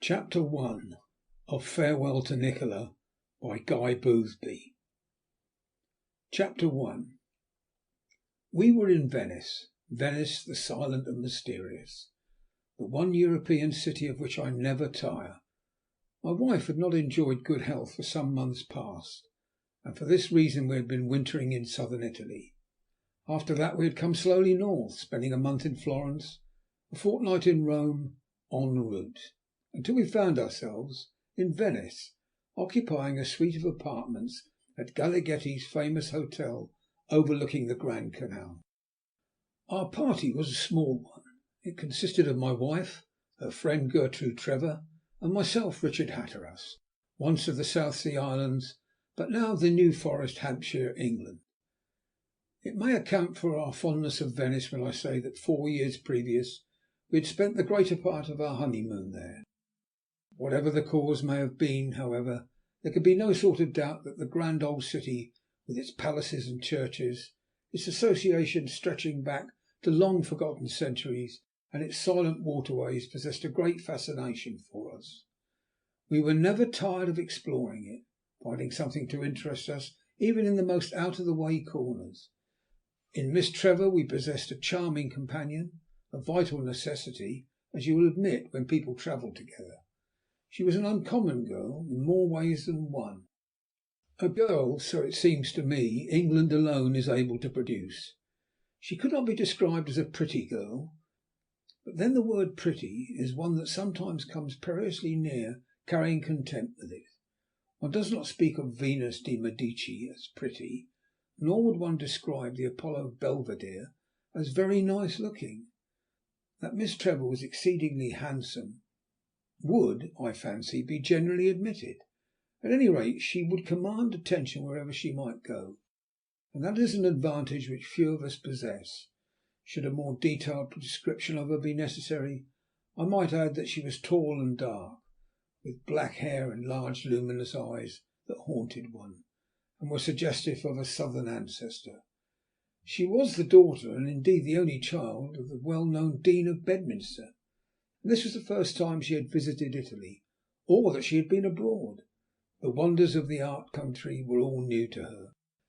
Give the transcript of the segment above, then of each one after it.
Chapter 1 of Farewell to Nikola by Guy Boothby. Chapter 1. We were in Venice, Venice the silent and mysterious, the one European city of which I never tire. My wife had not enjoyed good health for some months past, and for this reason we had been wintering in southern Italy. After that we had come slowly north, spending a month in Florence, a fortnight in Rome, en route, until we found ourselves in Venice, occupying a suite of apartments at Galleghetti's famous hotel overlooking the Grand Canal. Our party was a small one. It consisted of my wife, her friend Gertrude Trevor, and myself, Richard Hatteras, once of the South Sea Islands, but now of the New Forest, Hampshire, England. It may account for our fondness of Venice when I say that 4 years previous we had spent the greater part of our honeymoon there. Whatever the cause may have been, however, there could be no sort of doubt that the grand old city, with its palaces and churches, its associations stretching back to long forgotten centuries, and its silent waterways, possessed a great fascination for us. We were never tired of exploring it, finding something to interest us even in the most out-of-the-way corners. In Miss Trevor we possessed a charming companion, a vital necessity, as you will admit, when people travel together. She was an uncommon girl in more ways than one. A girl, so it seems to me, England alone is able to produce. She could not be described as a pretty girl, but then the word pretty is one that sometimes comes perilously near carrying contempt with it. One does not speak of Venus de Medici as pretty, nor would one describe the Apollo Belvedere as very nice looking. That Miss Trevor was exceedingly handsome would, I fancy, be generally admitted. At any rate, she would command attention wherever she might go, and that is an advantage which few of us possess. Should a more detailed description of her be necessary, I might add that she was tall and dark, with black hair and large luminous eyes that haunted one, and were suggestive of a southern ancestor. She was the daughter, and indeed the only child, of the well-known Dean of Bedminster, and this was the first time she had visited Italy, or that she had been abroad. The wonders of the art country were all new to her,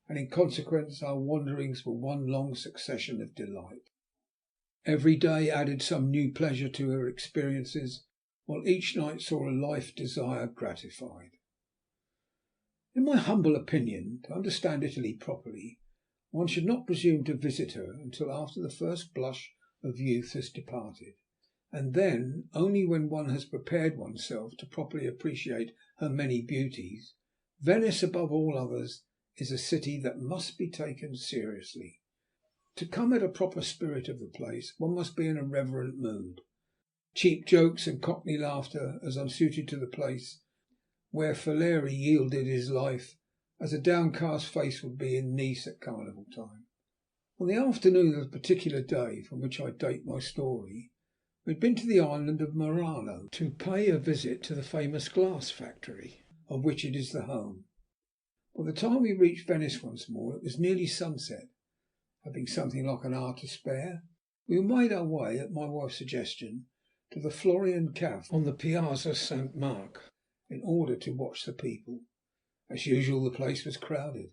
and in consequence our wanderings were one long succession of delight. Every day added some new pleasure to her experiences, while each night saw a life desire gratified. In my humble opinion, to understand Italy properly, one should not presume to visit her until after the first blush of youth has departed, and then only when one has prepared oneself to properly appreciate her many beauties. Venice, above all others, is a city that must be taken seriously. To come at a proper spirit of the place, one must be in a reverent mood. Cheap jokes and cockney laughter as unsuited to the place, where Falieri yielded his life, as a downcast face would be in Nice at carnival time. On the afternoon of the particular day from which I date my story, we had been to the island of Murano to pay a visit to the famous glass factory of which it is the home. By the time we reached Venice once more it was nearly sunset. Having something like an hour to spare, we made our way, at my wife's suggestion, to the Florian Cafe on the Piazza St. Mark, in order to watch the people. As usual, the place was crowded,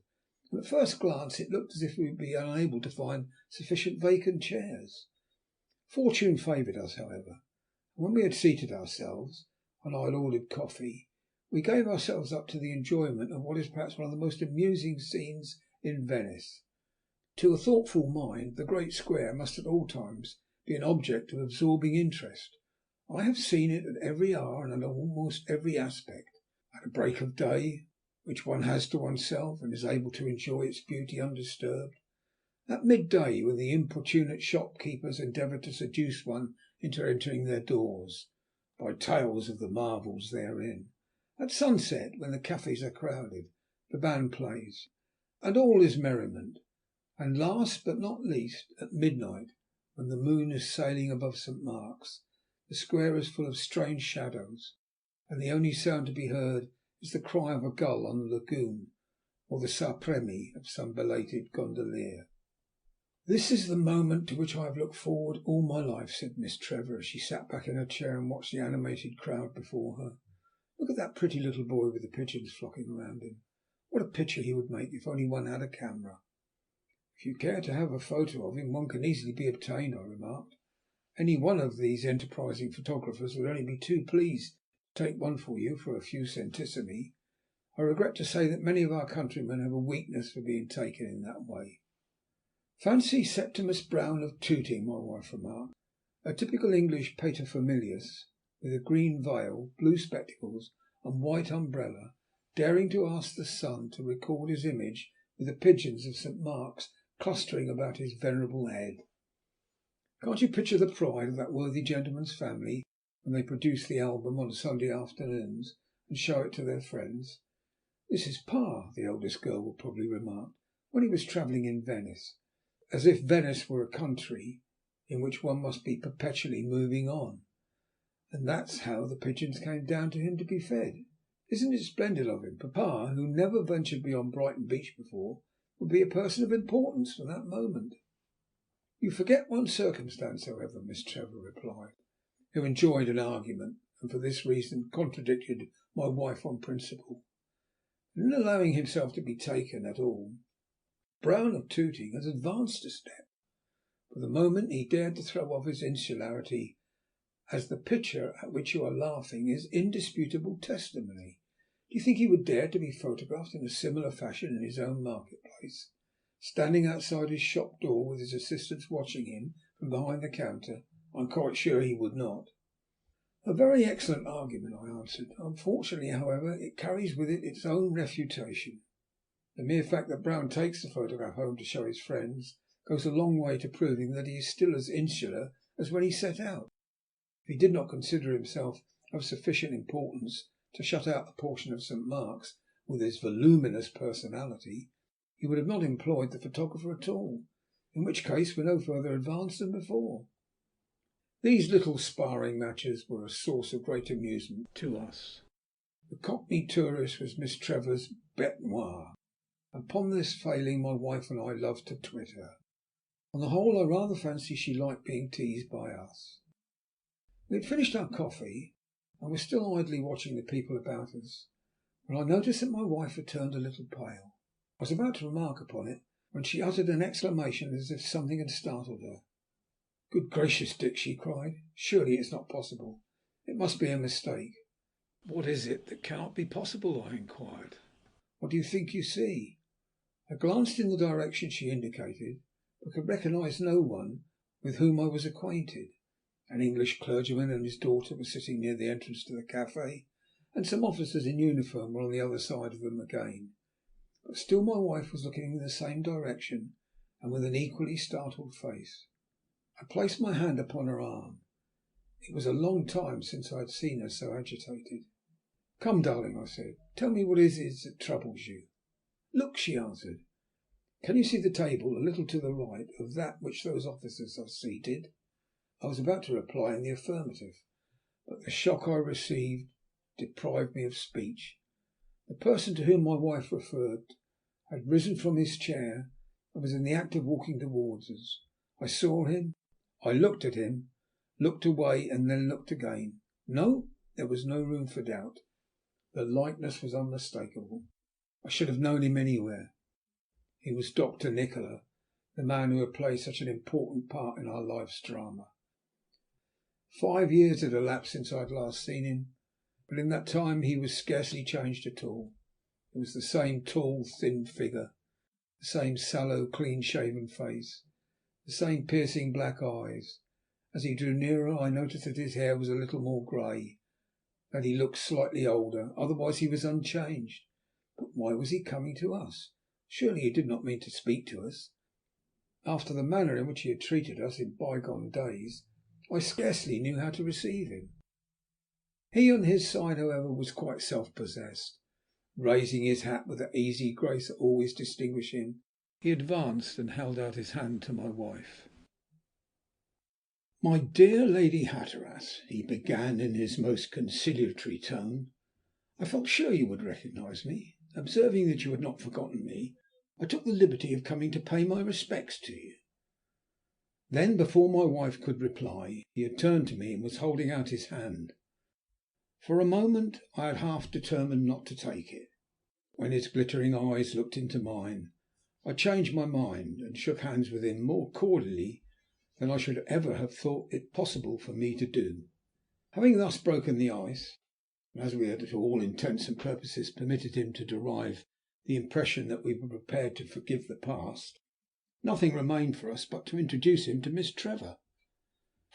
and at first glance it looked as if we would be unable to find sufficient vacant chairs. Fortune favoured us, however, and when we had seated ourselves, and I had ordered coffee, we gave ourselves up to the enjoyment of what is perhaps one of the most amusing scenes in Venice. To a thoughtful mind, the great square must at all times be an object of absorbing interest. I have seen it at every hour and under almost every aspect. At a break of day, which one has to oneself and is able to enjoy its beauty undisturbed. At midday, when the importunate shopkeepers endeavour to seduce one into entering their doors by tales of the marvels therein. At sunset, when the cafes are crowded, the band plays, and all is merriment. And last but not least, at midnight, when the moon is sailing above St. Mark's, the square is full of strange shadows, and the only sound to be heard is the cry of a gull on the lagoon, or the sapremi of some belated gondolier. "This is the moment to which I have looked forward all my life," said Miss Trevor, as she sat back in her chair and watched the animated crowd before her. "Look at that pretty little boy with the pigeons flocking around him. What a picture he would make if only one had a camera." "If you care to have a photo of him, one can easily be obtained," I remarked. "Any one of these enterprising photographers would only be too pleased to take one for you for a few centissimi. I regret to say that many of our countrymen have a weakness for being taken in that way." "Fancy Septimus Brown of Tooting," my wife remarked, "a typical English paterfamilias, with a green veil, blue spectacles, and white umbrella, daring to ask the sun to record his image with the pigeons of St. Mark's clustering about his venerable head. Can't you picture the pride of that worthy gentleman's family when they produce the album on Sunday afternoons and show it to their friends? This is Pa, the eldest girl will probably remark, when he was travelling in Venice, as if Venice were a country in which one must be perpetually moving on. And that's how the pigeons came down to him to be fed. Isn't it splendid of him? Papa, who never ventured beyond Brighton Beach before, would be a person of importance from that moment." "You forget one circumstance, however," Miss Trevor replied, who enjoyed an argument, and for this reason contradicted my wife on principle. "In allowing himself to be taken at all, Brown of Tooting has advanced a step. For the moment he dared to throw off his insularity, as the picture at which you are laughing is indisputable testimony. Do you think he would dare to be photographed in a similar fashion in his own marketplace, standing outside his shop door with his assistants watching him from behind the counter? I'm quite sure he would not." "A very excellent argument," I answered. "Unfortunately, however, it carries with it its own refutation. The mere fact that Brown takes the photograph home to show his friends goes a long way to proving that he is still as insular as when he set out. If he did not consider himself of sufficient importance to shut out a portion of St. Mark's with his voluminous personality, he would not have employed the photographer at all, in which case we're no further advanced than before." These little sparring matches were a source of great amusement to us. The Cockney tourist was Miss Trevor's bête noire. Upon this failing my wife and I loved to twit her. On the whole, I rather fancy she liked being teased by us. We had finished our coffee, and were still idly watching the people about us, when I noticed that my wife had turned a little pale. I was about to remark upon it, when she uttered an exclamation as if something had startled her. "Good gracious, Dick!" she cried. "Surely it is not possible. It must be a mistake." "What is it that cannot be possible?" I inquired. "What do you think you see?" I glanced in the direction she indicated, but could recognize no one with whom I was acquainted. An English clergyman and his daughter were sitting near the entrance to the café, and some officers in uniform were on the other side of them again. But still my wife was looking in the same direction, and with an equally startled face. I placed my hand upon her arm. It was a long time since I had seen her so agitated. "Come, darling," I said, "tell me what it is that troubles you." "Look," she answered. "Can you see the table a little to the right of that which those officers are seated?" I was about to reply in the affirmative, but the shock I received deprived me of speech. The person to whom my wife referred had risen from his chair and was in the act of walking towards us. I saw him, I looked at him, looked away, and then looked again. No, there was no room for doubt. The likeness was unmistakable. I should have known him anywhere. He was Dr. Nikola, the man who had played such an important part in our life's drama. 5 years had elapsed since I had last seen him, but in that time he was scarcely changed at all. It was the same tall, thin figure, the same sallow, clean-shaven face, the same piercing black eyes. As he drew nearer, I noticed that his hair was a little more grey, that he looked slightly older. Otherwise he was unchanged. But why was he coming to us? Surely he did not mean to speak to us. After the manner in which he had treated us in bygone days, I scarcely knew how to receive him. He, on his side, however, was quite self-possessed. Raising his hat with the easy grace that always distinguished him, he advanced and held out his hand to my wife. "My dear Lady Hatteras," he began in his most conciliatory tone, "I felt sure you would recognize me. Observing that you had not forgotten me, I took the liberty of coming to pay my respects to you. Then, before my wife could reply, he had turned to me and was holding out his hand. For a moment I had half determined not to take it. When his glittering eyes looked into mine, I changed my mind and shook hands with him more cordially than I should ever have thought it possible for me to do. Having thus broken the ice, and as we had to all intents and purposes permitted him to derive the impression that we were prepared to forgive the past, nothing remained for us but to introduce him to Miss Trevor.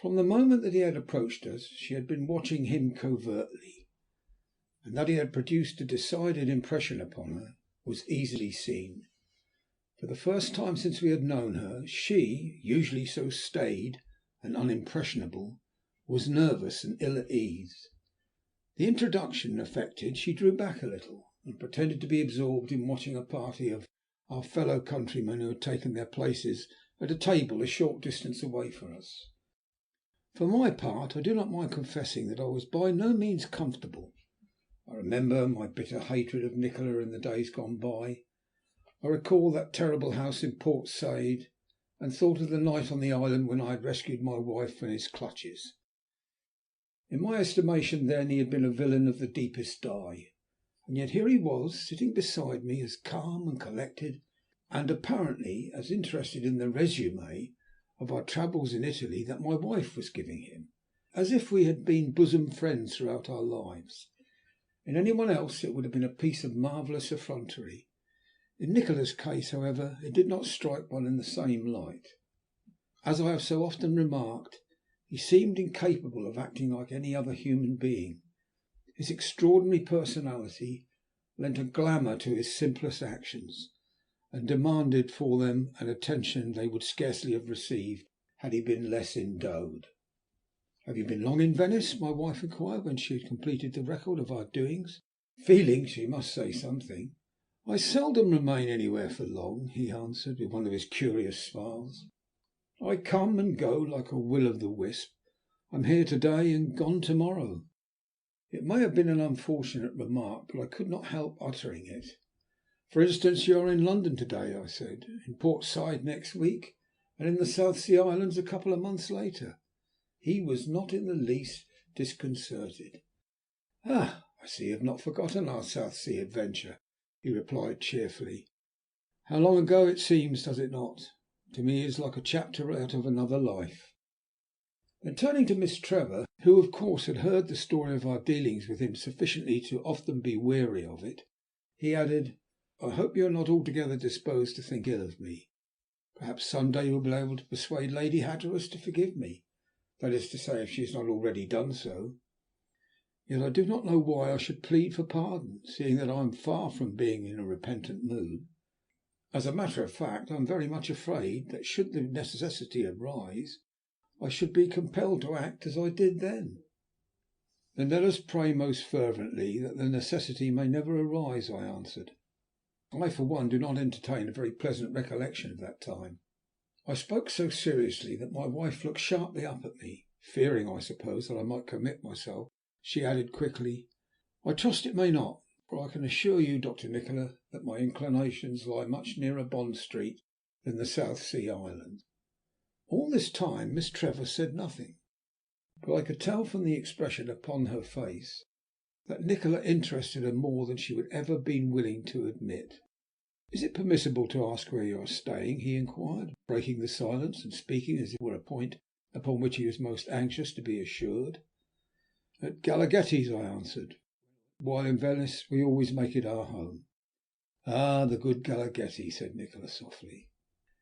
From the moment that he had approached us she had been watching him covertly, and that he had produced a decided impression upon her was easily seen. For the first time since we had known her, she, usually so staid and unimpressionable, was nervous and ill at ease. The introduction effected, she drew back a little, and pretended to be absorbed in watching a party of our fellow countrymen who had taken their places at a table a short distance away from us. For my part, I do not mind confessing that I was by no means comfortable. I remember my bitter hatred of Nikola in the days gone by. I recall that terrible house in Port Said, and thought of the night on the island when I had rescued my wife from his clutches. In my estimation then he had been a villain of the deepest dye, and yet here he was sitting beside me as calm and collected, and apparently as interested in the résumé of our travels in Italy that my wife was giving him, as if we had been bosom friends throughout our lives. In any one else it would have been a piece of marvellous effrontery. In Nikola's case, however, it did not strike one in the same light. As I have so often remarked, he seemed incapable of acting like any other human being. His extraordinary personality lent a glamour to his simplest actions, and demanded for them an attention they would scarcely have received had he been less endowed. "Have you been long in Venice?" my wife inquired when she had completed the record of our doings, feeling she must say something. "I seldom remain anywhere for long," he answered, with one of his curious smiles. "I come and go like a will o' the wisp. I'm here to day and gone to morrow." It may have been an unfortunate remark, but I could not help uttering it. "For instance, you are in London to day," I said, "in Port Said next week, and in the South Sea Islands a couple of months later." He was not in the least disconcerted. "Ah, I see you have not forgotten our South Sea adventure," he replied cheerfully. "How long ago it seems, does it not? To me it is like a chapter out of another life." Then turning to Miss Trevor, who of course had heard the story of our dealings with him sufficiently to often be weary of it, he added, "I hope you are not altogether disposed to think ill of me. Perhaps some day you will be able to persuade Lady Hatteras to forgive me. That is to say, if she has not already done so. Yet I do not know why I should plead for pardon, seeing that I am far from being in a repentant mood. As a matter of fact, I am very much afraid that should the necessity arise, I should be compelled to act as I did then." "Then let us pray most fervently that the necessity may never arise," I answered. "I, for one, do not entertain a very pleasant recollection of that time." I spoke so seriously that my wife looked sharply up at me. Fearing, I suppose, that I might commit myself, she added quickly, "I trust it may not, for I can assure you, Dr. Nikola, that my inclinations lie much nearer Bond Street than the South Sea Islands." All this time Miss Trevor said nothing, but I could tell from the expression upon her face that Nikola interested her more than she would ever have been willing to admit. "Is it permissible to ask where you are staying?" he inquired, breaking the silence and speaking as it were a point upon which he was most anxious to be assured. "At Galaghetti's," I answered. "While in Venice we always make it our home." "Ah, the good Galaghetti," said Nikola softly.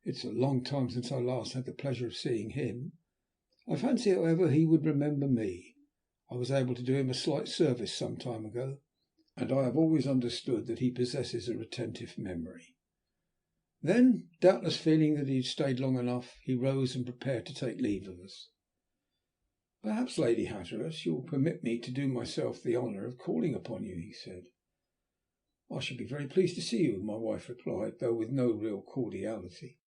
"It's a long time since I last had the pleasure of seeing him. I fancy, however, he would remember me. I was able to do him a slight service some time ago, and I have always understood that he possesses a retentive memory." Then, doubtless feeling that he had stayed long enough, he rose and prepared to take leave of us. "Perhaps, Lady Hatteras, you will permit me to do myself the honour of calling upon you," he said. "I shall be very pleased to see you," my wife replied, though with no real cordiality.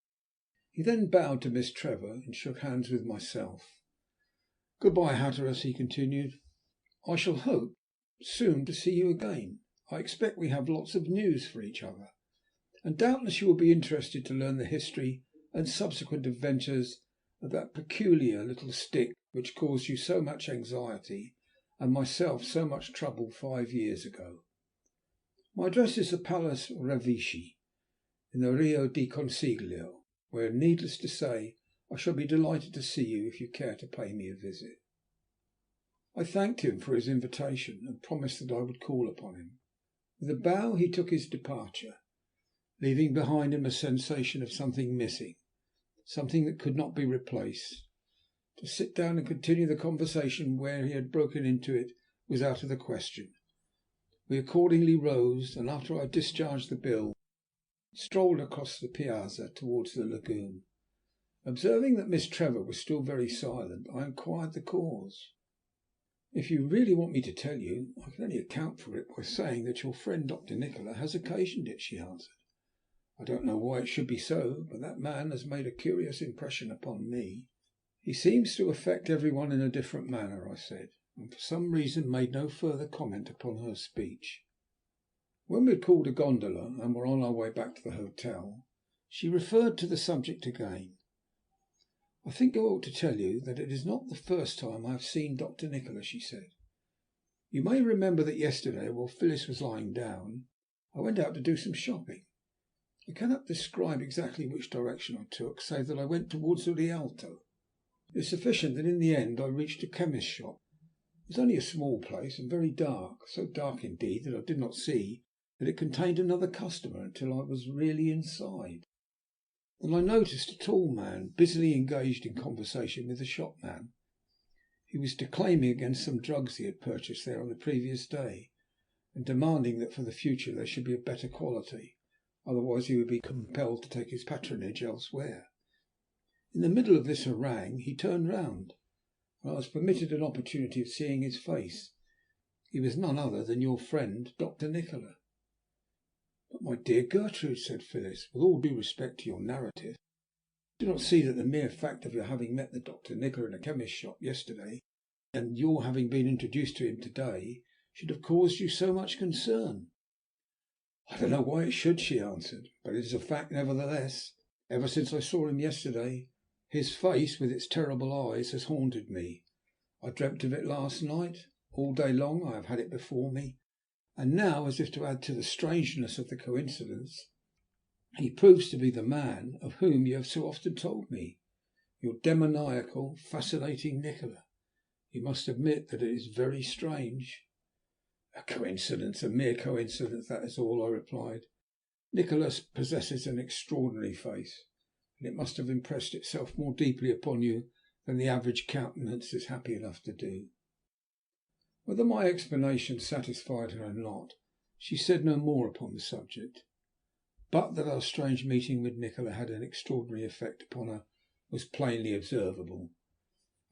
He then bowed to Miss Trevor and shook hands with myself. "Good bye, Hatteras," he continued. "I shall hope soon to see you again. I expect we have lots of news for each other, and doubtless you will be interested to learn the history and subsequent adventures of that peculiar little stick which caused you so much anxiety and myself so much trouble 5 years ago. My address is the Palace Revecce in the Rio di Consiglio, where, needless to say, I shall be delighted to see you if you care to pay me a visit." I thanked him for his invitation and promised that I would call upon him. With a bow he took his departure, leaving behind him a sensation of something missing, something that could not be replaced. To sit down and continue the conversation where he had broken into it was out of the question. We accordingly rose, and after I had discharged the bill, strolled across the piazza towards the lagoon. Observing that Miss Trevor was still very silent, I inquired the cause. "If you really want me to tell you, I can only account for it by saying that your friend Dr. Nikola has occasioned it," she answered. "I don't know why it should be so, but that man has made a curious impression upon me." "He seems to affect every one in a different manner," I said, and for some reason made no further comment upon her speech. When we had called a gondola and were on our way back to the hotel, she referred to the subject again. "I think I ought to tell you that it is not the first time I have seen Dr. Nikola," she said. "You may remember that yesterday, while Phyllis was lying down, I went out to do some shopping. I cannot describe exactly which direction I took, save that I went towards the Rialto. It is sufficient that in the end I reached a chemist's shop. It was only a small place and very dark, so dark indeed that I did not see that it contained another customer until I was really inside. Then I noticed a tall man busily engaged in conversation with the shopman. He was declaiming against some drugs he had purchased there on the previous day, and demanding that for the future they should be of better quality, otherwise he would be compelled to take his patronage elsewhere. In the middle of this harangue he turned round, and I was permitted an opportunity of seeing his face. He was none other than your friend Dr. Nikola." "But, my dear Gertrude," said Phyllis, "with all due respect to your narrative, I do not see that the mere fact of your having met the Dr. Nikola in a chemist's shop yesterday, and your having been introduced to him to day, should have caused you so much concern." "I don't know why it should," she answered, "but it is a fact nevertheless. Ever since I saw him yesterday, his face with its terrible eyes has haunted me. I dreamt of it last night. All day long I have had it before me. And now, as if to add to the strangeness of the coincidence, he proves to be the man of whom you have so often told me, your demoniacal, fascinating Nikola. You must admit that it is very strange." "A coincidence, a mere coincidence, that is all," I replied. "Nikola possesses an extraordinary face, and it must have impressed itself more deeply upon you than the average countenance is happy enough to do." Whether my explanation satisfied her or not, she said no more upon the subject, but that our strange meeting with Nikola had an extraordinary effect upon her was plainly observable.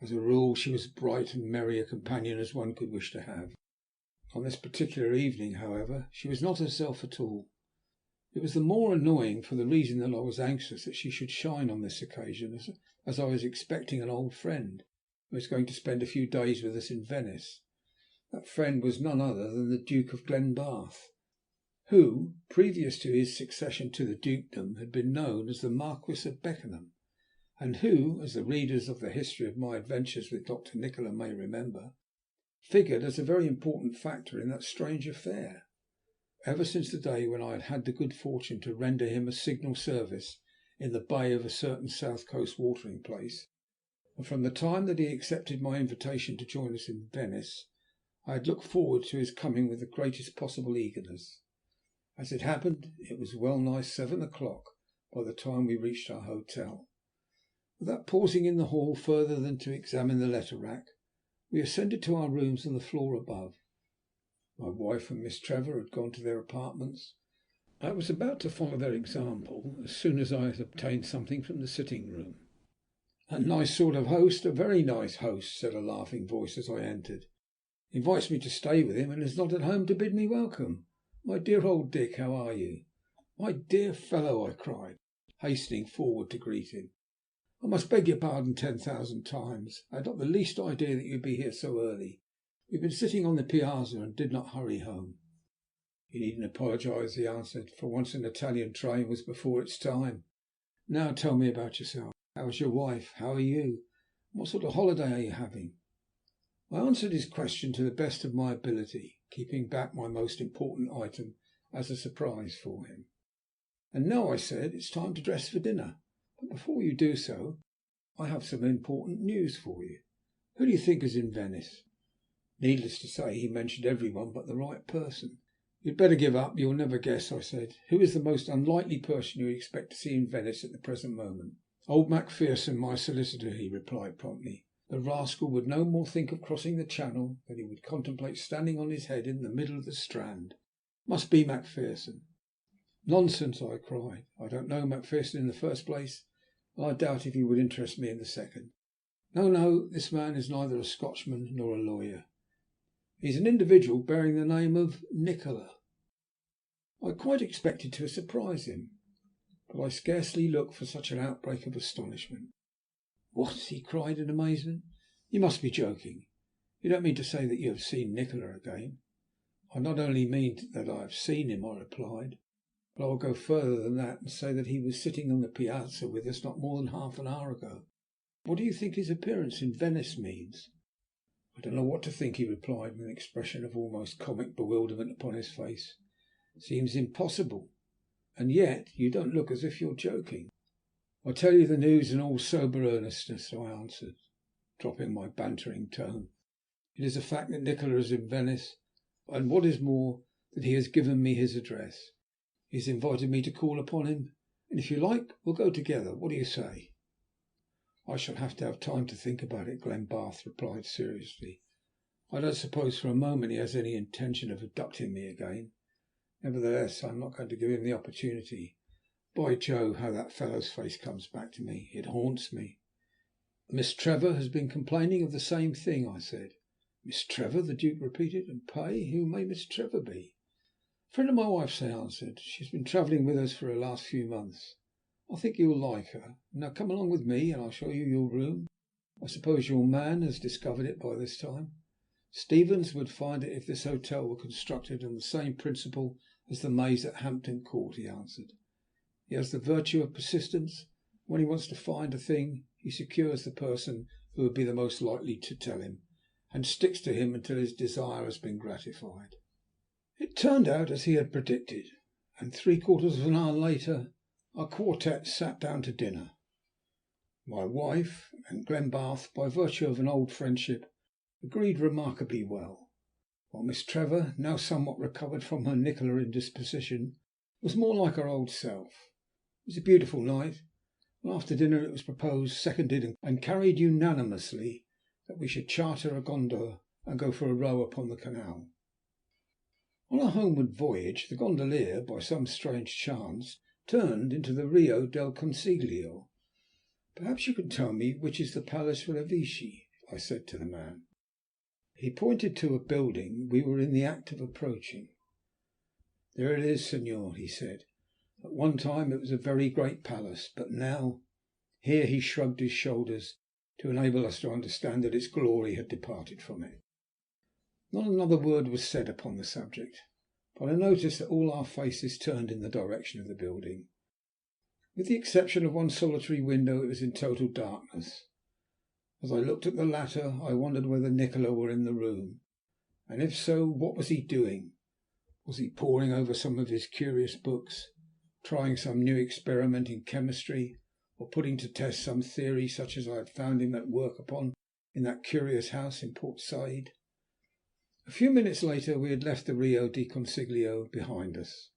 As a rule she was bright and merry a companion as one could wish to have. On this particular evening, however, she was not herself at all. It was the more annoying for the reason that I was anxious that she should shine on this occasion, as I was expecting an old friend who was going to spend a few days with us in Venice. That friend was none other than the Duke of Glenbarth, who, previous to his succession to the dukedom, had been known as the Marquis of Beckenham, and who, as the readers of the history of my adventures with Dr. Nikola may remember, figured as a very important factor in that strange affair. Ever since the day when I had had the good fortune to render him a signal service in the bay of a certain south coast watering place, and from the time that he accepted my invitation to join us in Venice, I had looked forward to his coming with the greatest possible eagerness. As it happened, it was well nigh 7 o'clock by the time we reached our hotel. Without pausing in the hall further than to examine the letter rack, we ascended to our rooms on the floor above. My wife and Miss Trevor had gone to their apartments. I was about to follow their example as soon as I had obtained something from the sitting room. "A nice sort of host, a very nice host," said a laughing voice as I entered. "Invites me to stay with him, and is not at home to bid me welcome. My dear old Dick, how are you?" "My dear fellow," I cried, hastening forward to greet him, "I must beg your pardon 10,000 times. I had not the least idea that you would be here so early. We have been sitting on the piazza and did not hurry home." "You needn't apologise," he answered. "For once an Italian train was before its time. Now tell me about yourself. How is your wife? How are you? What sort of holiday are you having?" I answered his question to the best of my ability, keeping back my most important item as a surprise for him. "And now," I said, "it's time to dress for dinner. But before you do so, I have some important news for you. Who do you think is in Venice?" Needless to say, he mentioned everyone but the right person. "You'd better give up. You'll never guess," I said. "Who is the most unlikely person you would expect to see in Venice at the present moment?" "Old Macpherson, my solicitor," he replied promptly. "The rascal would no more think of crossing the Channel than he would contemplate standing on his head in the middle of the Strand. Must be Macpherson." "Nonsense!" I cried. "I don't know Macpherson in the first place, and I doubt if he would interest me in the second. No, no, this man is neither a Scotchman nor a lawyer. He is an individual bearing the name of Nikola." I quite expected to surprise him, but I scarcely looked for such an outbreak of astonishment. "What!" he cried in amazement. "You must be joking. You don't mean to say that you have seen Nikola again?" "I not only mean that I have seen him," I replied, "but I will go further than that and say that he was sitting on the piazza with us not more than half an hour ago. What do you think his appearance in Venice means?" "I don't know what to think," he replied, with an expression of almost comic bewilderment upon his face. "It seems impossible. And yet you don't look as if you are joking." "I tell you the news in all sober earnestness," I answered, dropping my bantering tone. "It is a fact that Nikola is in Venice, and what is more, that he has given me his address. He has invited me to call upon him, and if you like we'll go together. What do you say?" "I shall have to have time to think about it," Glenbarth replied seriously. "I don't suppose for a moment he has any intention of abducting me again. Nevertheless, I am not going to give him the opportunity. By Jove, how that fellow's face comes back to me! It haunts me." "Miss Trevor has been complaining of the same thing," I said. "Miss Trevor?" the Duke repeated. "And pray who may Miss Trevor be?" "A friend of my wife's," I answered. "She has been travelling with us for the last few months. I think you will like her. Now come along with me and I'll show you your room. I suppose your man has discovered it by this time?" "Stevens would find it if this hotel were constructed on the same principle as the maze at Hampton Court," he answered. "He has the virtue of persistence. When he wants to find a thing he secures the person who would be the most likely to tell him, and sticks to him until his desire has been gratified." It turned out as he had predicted, and three-quarters of an hour later our quartette sat down to dinner. My wife and Glenbarth, by virtue of an old friendship, agreed remarkably well, while Miss Trevor, now somewhat recovered from her Nikola indisposition, was more like her old self. It was a beautiful night, and after dinner it was proposed, seconded, and carried unanimously that we should charter a gondola and go for a row upon the canal. On our homeward voyage the gondolier, by some strange chance, turned into the Rio del Consiglio. "Perhaps you can tell me which is the Palace Revecce?" I said to the man. He pointed to a building we were in the act of approaching. "There it is, Senor," he said. "At one time it was a very great palace, but now—" Here he shrugged his shoulders to enable us to understand that its glory had departed from it. Not another word was said upon the subject, but I noticed that all our faces turned in the direction of the building. With the exception of one solitary window it was in total darkness. As I looked at the latter I wondered whether Nikola were in the room, and if so, what was he doing? Was he poring over some of his curious books, trying some new experiment in chemistry, or putting to test some theory such as I had found him at work upon in that curious house in Port Said? A few minutes later we had left the Rio del Consiglio behind us,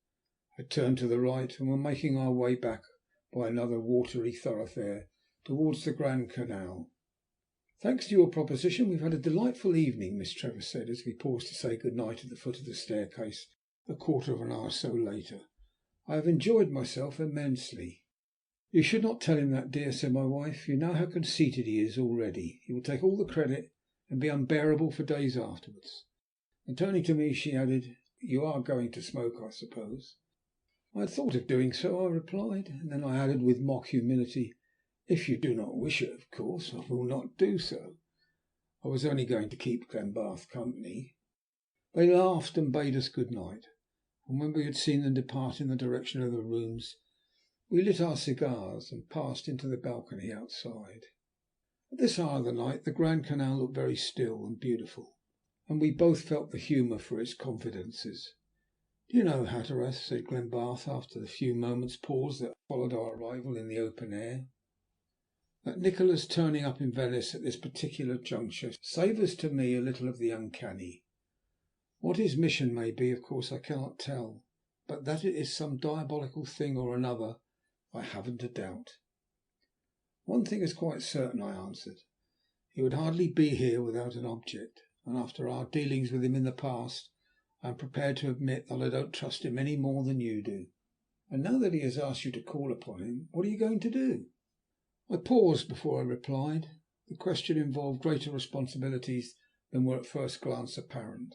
had turned to the right, and were making our way back by another watery thoroughfare towards the Grand Canal. "Thanks to your proposition we have had a delightful evening," Miss Trevor said, as we paused to say good night at the foot of the staircase a quarter of an hour or so later. "I have enjoyed myself immensely." "You should not tell him that, dear," said my wife. "You know how conceited he is already. He will take all the credit and be unbearable for days afterwards." And turning to me she added, "You are going to smoke, I suppose?" "I had thought of doing so," I replied, and then I added with mock humility, "If you do not wish it, of course I will not do so. I was only going to keep Glenbarth company." They laughed and bade us good night, and when we had seen them depart in the direction of their rooms We lit our cigars and passed into the balcony outside. At this hour of the night the Grand Canal looked very still and beautiful, and we both felt the humour for its confidences. "Do you know, Hatteras," said Glenbarth, after the few moments' pause that followed our arrival in the open air, "that Nikola's turning up in Venice at this particular juncture savours to me a little of the uncanny. What his mission may be, of course I cannot tell, but that it is some diabolical thing or another I haven't a doubt." "One thing is quite certain," I answered. "He would hardly be here without an object, and after our dealings with him in the past I am prepared to admit that I don't trust him any more than you do." "And now that he has asked you to call upon him, what are you going to do?" I paused before I replied. The question involved greater responsibilities than were at first glance apparent.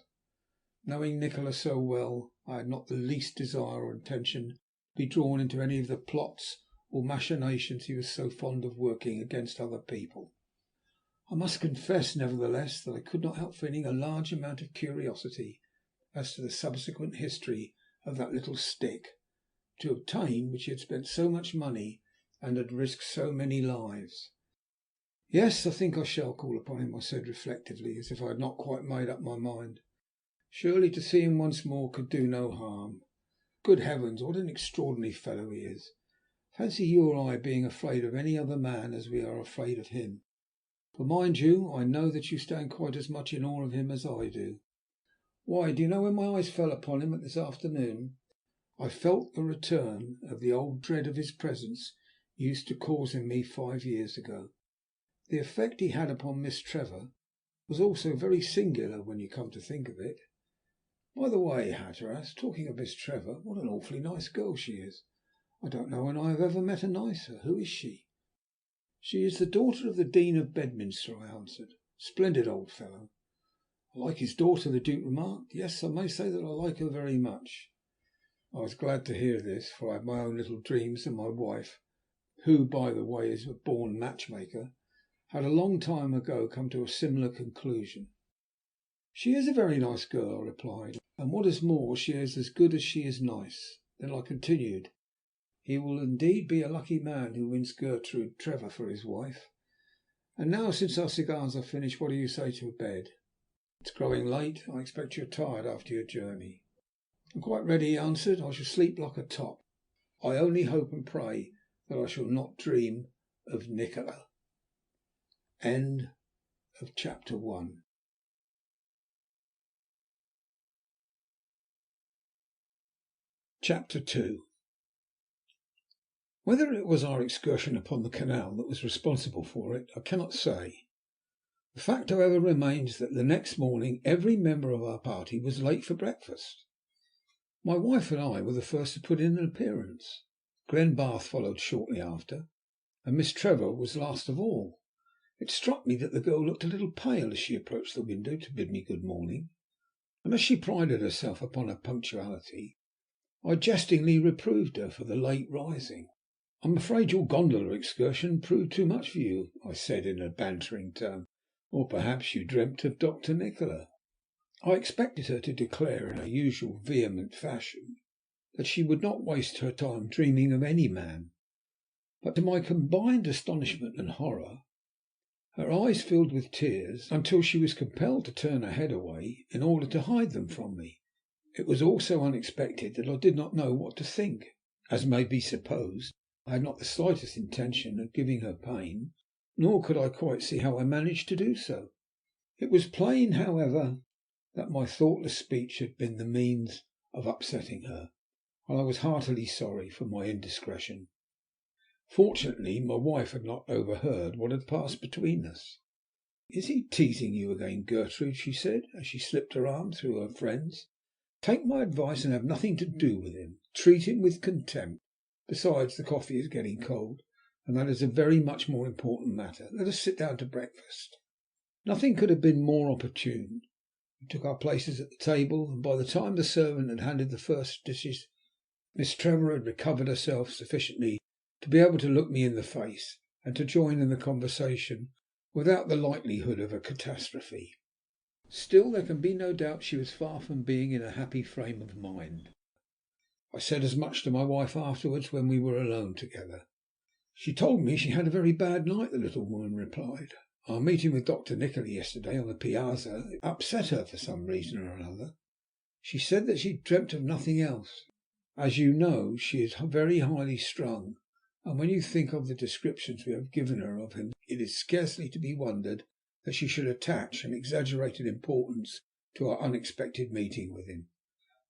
Knowing Nikola so well, I had not the least desire or intention to be drawn into any of the plots or machinations he was so fond of working against other people. I must confess, nevertheless, that I could not help feeling a large amount of curiosity as to the subsequent history of that little stick, to obtain which he had spent so much money and had risked so many lives. "Yes, I think I shall call upon him," I said reflectively, as if I had not quite made up my mind. "Surely to see him once more could do no harm. Good heavens, what an extraordinary fellow he is! Fancy you or I being afraid of any other man as we are afraid of him. For mind you, I know that you stand quite as much in awe of him as I do. Why, do you know when my eyes fell upon him this afternoon, I felt the return of the old dread of his presence used to cause in me 5 years ago. The effect he had upon Miss Trevor was also very singular when you come to think of it. By the way, Hatteras, talking of Miss Trevor, what an awfully nice girl she is. I don't know when I have ever met a nicer. Who is she?" "She is the daughter of the Dean of Bedminster," I answered. "Splendid old fellow." "I like his daughter," the Duke remarked. "Yes, I may say that I like her very much." I was glad to hear this, for I had my own little dreams that my wife, who, by the way, is a born matchmaker, had a long time ago come to a similar conclusion. "She is a very nice girl," I replied, "and what is more, she is as good as she is nice." Then I continued, "He will indeed be a lucky man who wins Gertrude Trevor for his wife. And now, since our cigars are finished, what do you say to bed? It's growing late. I expect you are tired after your journey." "I'm quite ready," he answered. "I shall sleep like a top. I only hope and pray that I shall not dream of Nikola." End of chapter 1. Chapter 2. Whether it was our excursion upon the canal that was responsible for it, I cannot say. The fact, however, remains that the next morning every member of our party was late for breakfast. My wife and I were the first to put in an appearance. Glenbarth followed shortly after, and Miss Trevor was last of all. It struck me that the girl looked a little pale as she approached the window to bid me good morning, and as she prided herself upon her punctuality, I jestingly reproved her for the late rising. "I'm afraid your gondola excursion proved too much for you," I said in a bantering tone. "Or perhaps you dreamt of Dr. Nikola." I expected her to declare in her usual vehement fashion that she would not waste her time dreaming of any man, but to my combined astonishment and horror her eyes filled with tears until she was compelled to turn her head away in order to hide them from me. It was all so unexpected that I did not know what to think. As may be supposed, I had not the slightest intention of giving her pain, nor could I quite see how I managed to do so. It was plain, however, that my thoughtless speech had been the means of upsetting her, and I was heartily sorry for my indiscretion. Fortunately, my wife had not overheard what had passed between us. "Is he teasing you again, Gertrude?" she said, as she slipped her arm through her friend's. "Take my advice and have nothing to do with him. Treat him with contempt. Besides, the coffee is getting cold, and that is a very much more important matter. Let us sit down to breakfast." Nothing could have been more opportune. We took our places at the table, and by the time the servant had handed the first dishes, Miss Trevor had recovered herself sufficiently to be able to look me in the face, and to join in the conversation without the likelihood of a catastrophe. Still, there can be no doubt she was far from being in a happy frame of mind. I said as much to my wife afterwards when we were alone together. She told me she had a very bad night, the little woman replied. Our meeting with Dr Nicola yesterday on the piazza upset her for some reason or another. She said that she dreamt of nothing else. As you know, she is very highly strung, and when you think of the descriptions we have given her of him, it is scarcely to be wondered that she should attach an exaggerated importance to our unexpected meeting with him.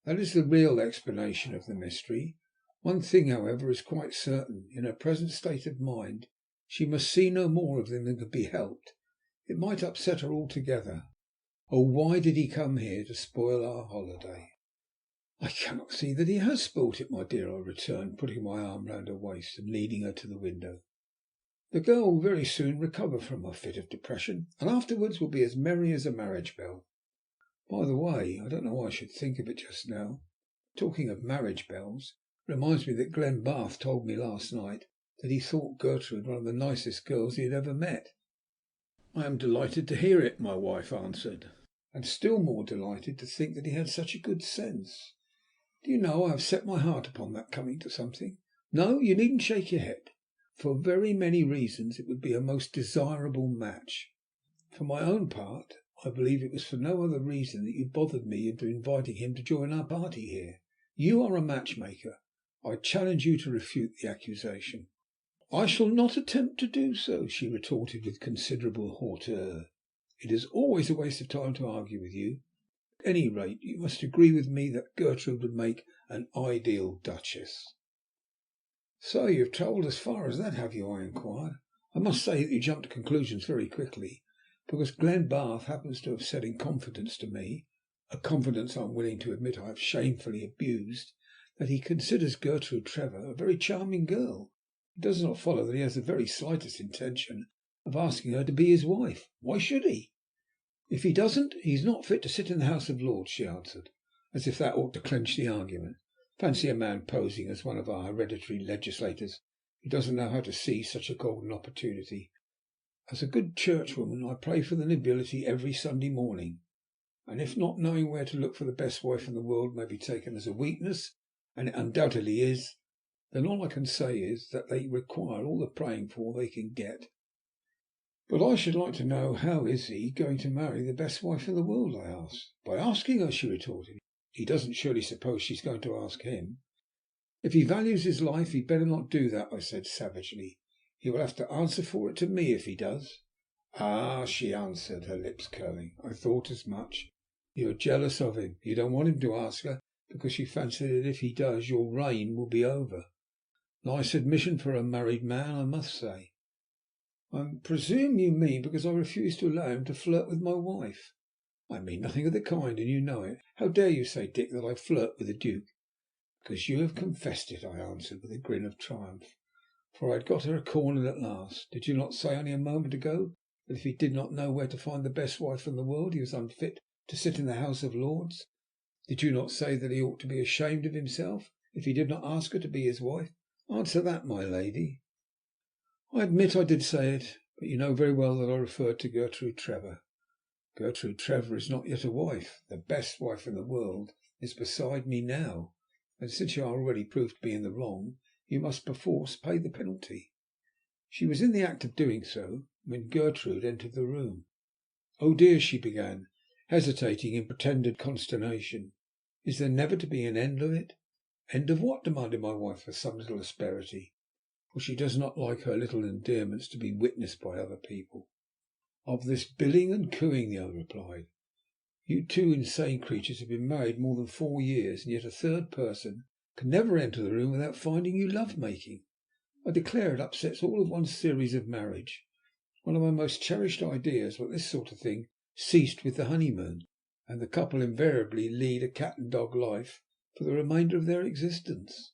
That is the real explanation of the mystery. One thing, however, is quite certain. In her present state of mind, she must see no more of him than could be helped. It might upset her altogether. Oh, why did he come here to spoil our holiday? I cannot see that he has spoilt it, my dear, I returned, putting my arm round her waist and leading her to the window. The girl will very soon recover from her fit of depression, and afterwards will be as merry as a marriage bell. By the way, I don't know why I should think of it just now. Talking of marriage bells, reminds me that Glenbarth told me last night that he thought Gertrude one of the nicest girls he had ever met. I am delighted to hear it, my wife answered, and still more delighted to think that he had such a good sense. Do you know, I have set my heart upon that coming to something. No, you needn't shake your head. For very many reasons it would be a most desirable match. For my own part, I believe it was for no other reason that you bothered me into inviting him to join our party here. You are a matchmaker. I challenge you to refute the accusation. I shall not attempt to do so, she retorted with considerable hauteur. It is always a waste of time to argue with you. At any rate, you must agree with me that Gertrude would make an ideal duchess. So you have travelled as far as that, have you? I inquired. I must say that you jump to conclusions very quickly, because Glenbarth happens to have said in confidence to me, a confidence I am willing to admit I have shamefully abused, that he considers Gertrude Trevor a very charming girl. It does not follow that he has the very slightest intention of asking her to be his wife. Why should he? If he doesn't, he is not fit to sit in the House of Lords, she answered, as if that ought to clench the argument. Fancy a man posing as one of our hereditary legislators who doesn't know how to seize such a golden opportunity. As a good churchwoman, I pray for the nobility every Sunday morning, and if not knowing where to look for the best wife in the world may be taken as a weakness, and it undoubtedly is, then all I can say is that they require all the praying for they can get. But I should like to know how is he going to marry the best wife in the world, I asked. By asking her, she retorted. He doesn't surely suppose she's going to ask him. If he values his life, he'd better not do that, I said savagely. He will have to answer for it to me if he does. Ah, she answered, her lips curling. I thought as much. You are jealous of him. You don't want him to ask her, because you fancy that if he does, your reign will be over. Nice admission for a married man, I must say. I presume you mean because I refuse to allow him to flirt with my wife. I mean nothing of the kind, and you know it. How dare you say, Dick, that I flirt with the Duke? Because you have confessed it, I answered with a grin of triumph, for I had got her cornered at last. Did you not say only a moment ago that if he did not know where to find the best wife in the world, he was unfit to sit in the House of Lords? Did you not say that he ought to be ashamed of himself if he did not ask her to be his wife? Answer that, my lady. I admit I did say it, but you know very well that I referred to Gertrude Trevor. Gertrude Trevor is not yet a wife. The best wife in the world is beside me now, and since you are already proved to be in the wrong, you must perforce pay the penalty. She was in the act of doing so when Gertrude entered the room. Oh dear, she began, hesitating in pretended consternation. Is there never to be an end of it? End of what? Demanded my wife with some little asperity, for she does not like her little endearments to be witnessed by other people. Of this billing and cooing, the other replied. You two insane creatures have been married more than 4 years, and yet a third person can never enter the room without finding you love-making. I declare it upsets all of one's theories of marriage. One of my most cherished ideas was that this sort of thing ceased with the honeymoon, and the couple invariably lead a cat-and-dog life for the remainder of their existence.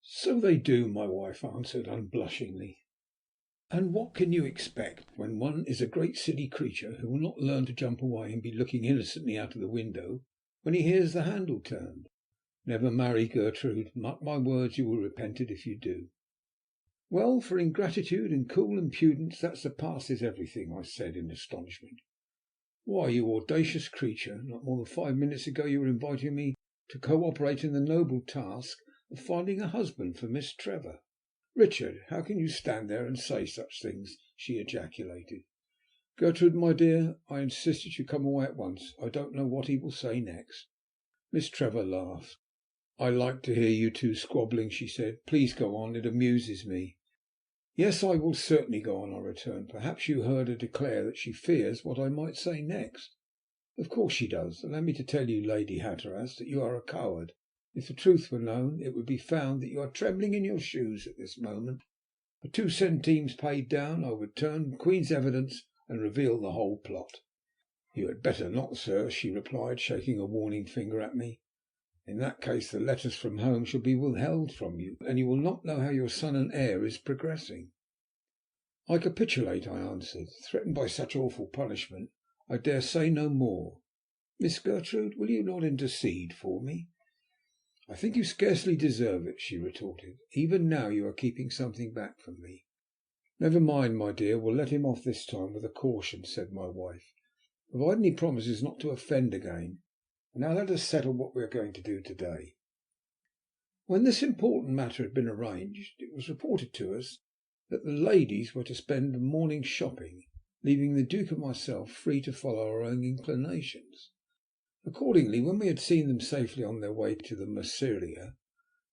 So they do, my wife answered unblushingly. And what can you expect when one is a great silly creature who will not learn to jump away and be looking innocently out of the window when he hears the handle turned? Never marry Gertrude. Mark my words, you will repent it if you do. Well, for ingratitude and cool impudence that surpasses everything, I said in astonishment. Why, you audacious creature, not more than 5 minutes ago you were inviting me to co-operate in the noble task of finding a husband for Miss Trevor." "Richard, how can you stand there and say such things?" she ejaculated. "Gertrude, my dear, I insist that you come away at once. I don't know what he will say next." Miss Trevor laughed. "I like to hear you two squabbling," she said. "Please go on. It amuses me." "Yes, I will certainly go on," I returned. "Perhaps you heard her declare that she fears what I might say next?" "Of course she does. Allow me to tell you, Lady Hatteras, that you are a coward. If the truth were known, it would be found that you are trembling in your shoes at this moment. For 2 centimes paid down, I would turn Queen's evidence and reveal the whole plot." "You had better not, sir," she replied, shaking a warning finger at me. "In that case the letters from home shall be withheld from you, and you will not know how your son and heir is progressing." "I capitulate," I answered. "Threatened by such awful punishment, I dare say no more. Miss Gertrude, will you not intercede for me?" "I think you scarcely deserve it," she retorted. "Even now you are keeping something back from me." "Never mind, my dear, we'll let him off this time with a caution," said my wife, "providing he promises not to offend again. And now let us settle what we are going to do to day." When this important matter had been arranged, it was reported to us that the ladies were to spend the morning shopping, leaving the Duke and myself free to follow our own inclinations. Accordingly, when we had seen them safely on their way to the Merceria,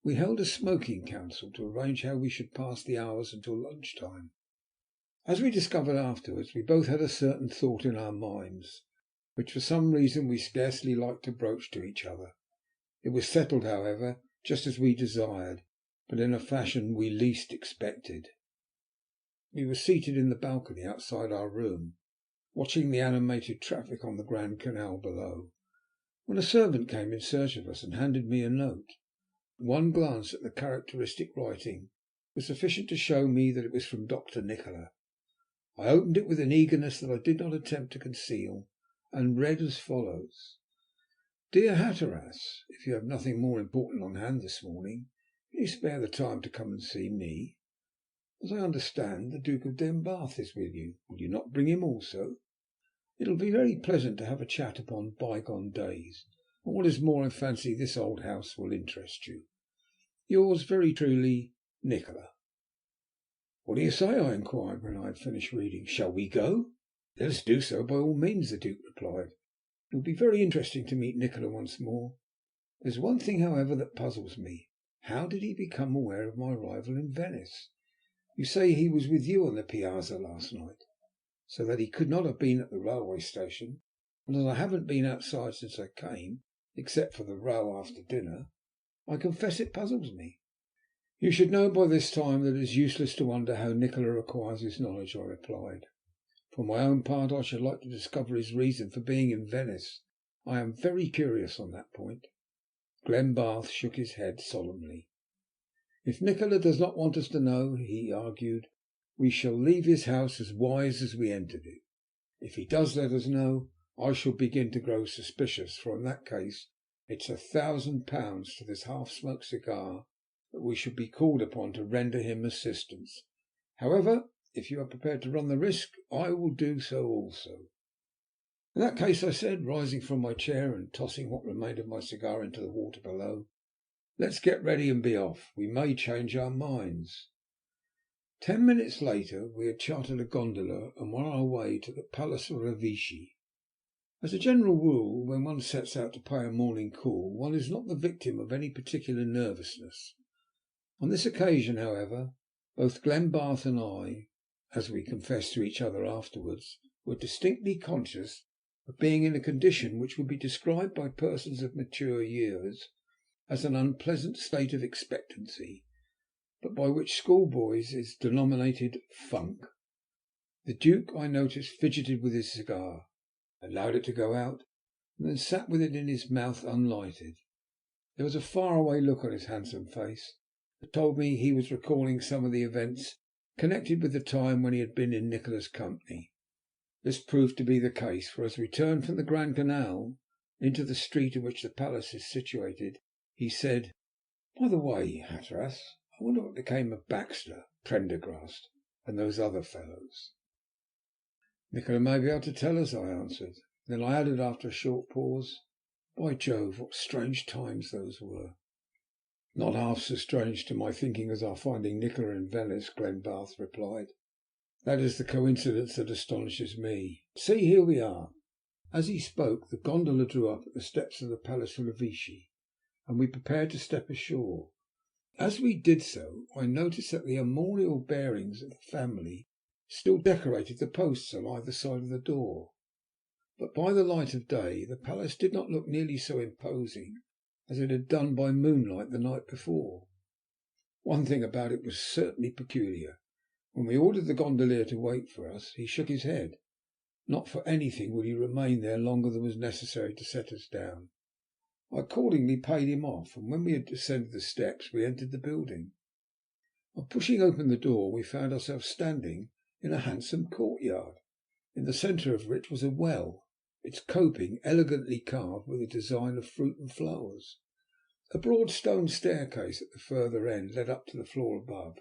we held a smoking council to arrange how we should pass the hours until lunch time. As we discovered afterwards, we both had a certain thought in our minds, which for some reason we scarcely liked to broach to each other. It was settled, however, just as we desired, but in a fashion we least expected. We were seated in the balcony outside our room, watching the animated traffic on the Grand Canal below, when a servant came in search of us and handed me a note. One glance at the characteristic writing was sufficient to show me that it was from Dr. Nikola. I opened it with an eagerness that I did not attempt to conceal, and read as follows: "Dear Hatteras, if you have nothing more important on hand this morning, can you spare the time to come and see me? As I understand, the Duke of Denbath is with you. Will you not bring him also? It will be very pleasant to have a chat upon bygone days, and what is more, I fancy this old house will interest you. Yours very truly, Nikola." "What do you say?" I inquired when I had finished reading. "Shall we go?" "Let us do so by all means," the Duke replied. "It will be very interesting to meet Nikola once more. There is one thing, however, that puzzles me. How did he become aware of my arrival in Venice? You say he was with you on the piazza last night, so that he could not have been at the railway station, and as I haven't been outside since I came, except for the row after dinner, I confess it puzzles me." "You should know by this time that it is useless to wonder how Nikola acquires his knowledge," I replied. "For my own part, I should like to discover his reason for being in Venice. I am very curious on that point." Glenbarth shook his head solemnly. "If Nikola does not want us to know," he argued, "we shall leave his house as wise as we entered it. If he does let us know, I shall begin to grow suspicious, for in that case it's £1,000 to this half-smoked cigar that we should be called upon to render him assistance. However, if you are prepared to run the risk, I will do so also." "In that case," I said, rising from my chair and tossing what remained of my cigar into the water below, "let's get ready and be off. We may change our minds." 10 minutes later we had chartered a gondola and were on our way to the Palace of Revecce. As a general rule, when one sets out to pay a morning call, one is not the victim of any particular nervousness. On this occasion, however, both Glenbarth and I, as we confessed to each other afterwards, were distinctly conscious of being in a condition which would be described by persons of mature years as an unpleasant state of expectancy, but by which schoolboys is denominated funk. The Duke, I noticed, fidgeted with his cigar, allowed it to go out, and then sat with it in his mouth unlighted. There was a far-away look on his handsome face that told me he was recalling some of the events connected with the time when he had been in Nikola's company. This proved to be the case, for as we turned from the Grand Canal into the street in which the palace is situated, he said, "By the way, Hatteras, I wonder what became of Baxter, Prendergast, and those other fellows?" "Nikola may be able to tell us," I answered. Then I added after a short pause, "By Jove, what strange times those were!" "Not half so strange to my thinking as our finding Nikola in Venice," Glenbarth replied. "That is the coincidence that astonishes me. See, here we are." As he spoke, the gondola drew up at the steps of the Palace Revecce, and we prepared to step ashore. As we did so, I noticed that the armorial bearings of the family still decorated the posts on either side of the door, but by the light of day the palace did not look nearly so imposing as it had done by moonlight the night before. One thing about it was certainly peculiar. When we ordered the gondolier to wait for us, he shook his head. Not for anything would he remain there longer than was necessary to set us down. I accordingly paid him off, and when we had descended the steps we entered the building. On pushing open the door we found ourselves standing in a handsome courtyard, in the centre of which was a well, its coping elegantly carved with a design of fruit and flowers. A broad stone staircase at the further end led up to the floor above,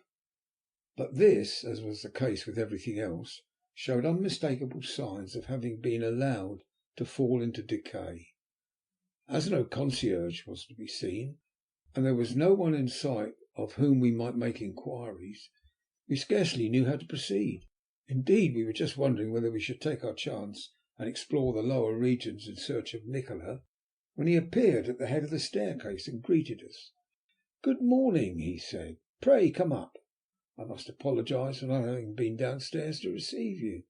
but this, as was the case with everything else, showed unmistakable signs of having been allowed to fall into decay. As no concierge was to be seen, and there was no one in sight of whom we might make inquiries, we scarcely knew how to proceed. Indeed, we were just wondering whether we should take our chance and explore the lower regions in search of Nikola, when he appeared at the head of the staircase and greeted us. "Good morning," he said. "Pray come up. I must apologise for not having been downstairs to receive you."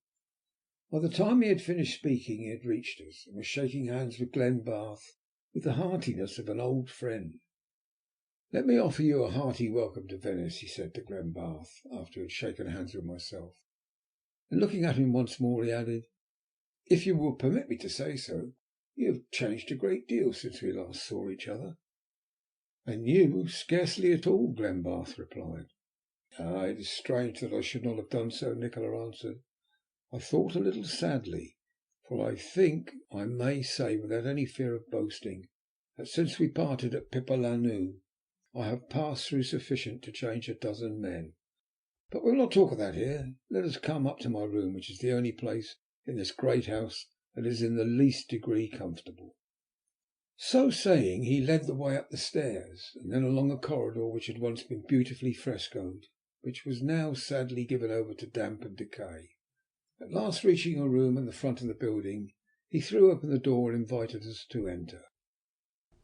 By the time he had finished speaking he had reached us, and was shaking hands with Glenbarth with the heartiness of an old friend. "Let me offer you a hearty welcome to Venice," he said to Glenbarth, after he had shaken hands with myself. And looking at him once more, he added, "If you will permit me to say so, you have changed a great deal since we last saw each other." "And you scarcely at all," Glenbarth replied. "Ah, it is strange that I should not have done so," Nikola answered. "I thought a little sadly, for I think I may say without any fear of boasting that since we parted at Pipa Lannu I have passed through sufficient to change a dozen men. But we will not talk of that here. Let us come up to my room, which is the only place in this great house that is in the least degree comfortable." So saying, he led the way up the stairs, and then along a corridor which had once been beautifully frescoed, which was now sadly given over to damp and decay. At last reaching a room in the front of the building, he threw open the door and invited us to enter.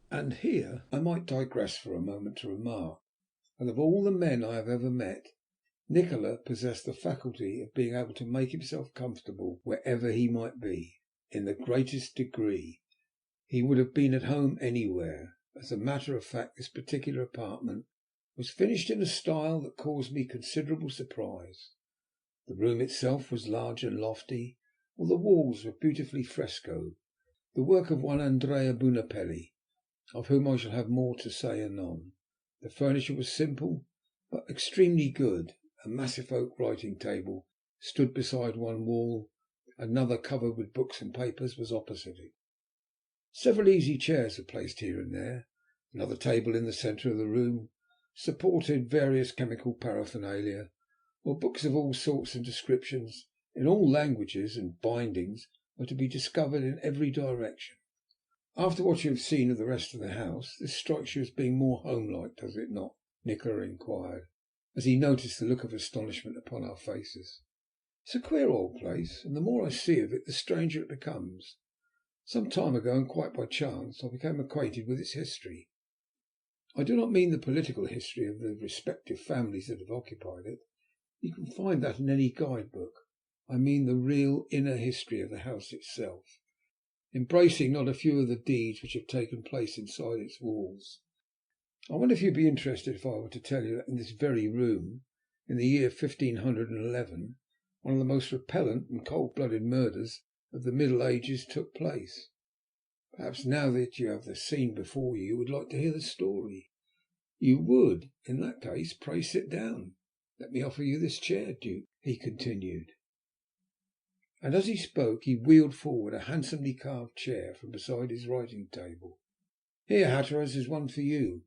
And here I might digress for a moment to remark that of all the men I have ever met, Nikola possessed the faculty of being able to make himself comfortable wherever he might be, in the greatest degree. He would have been at home anywhere. As a matter of fact, this particular apartment was finished in a style that caused me considerable surprise. The room itself was large and lofty, while the walls were beautifully frescoed, the work of one Andrea Bunapelli, of whom I shall have more to say anon. The furniture was simple, but extremely good. A massive oak writing table stood beside one wall, another covered with books and papers was opposite it. Several easy chairs were placed here and there. Another table in the centre of the room supported various chemical paraphernalia, while books of all sorts and descriptions, in all languages and bindings, were to be discovered in every direction. "After what you have seen of the rest of the house, this strikes you as being more homelike, does it not?" Nikola inquired, as he noticed the look of astonishment upon our faces. "It's a queer old place, and the more I see of it the stranger it becomes. Some time ago, and quite by chance, I became acquainted with its history. I do not mean the political history of the respective families that have occupied it. You can find that in any guide book. I mean the real inner history of the house itself, embracing not a few of the deeds which have taken place inside its walls. I wonder if you would be interested if I were to tell you that in this very room, in the year 1511, one of the most repellent and cold-blooded murders of the Middle Ages took place. Perhaps now that you have the scene before you, you would like to hear the story." "You would? In that case, pray sit down. Let me offer you this chair, Duke," he continued. And as he spoke he wheeled forward a handsomely carved chair from beside his writing table. "Here, Hatteras, is one for you.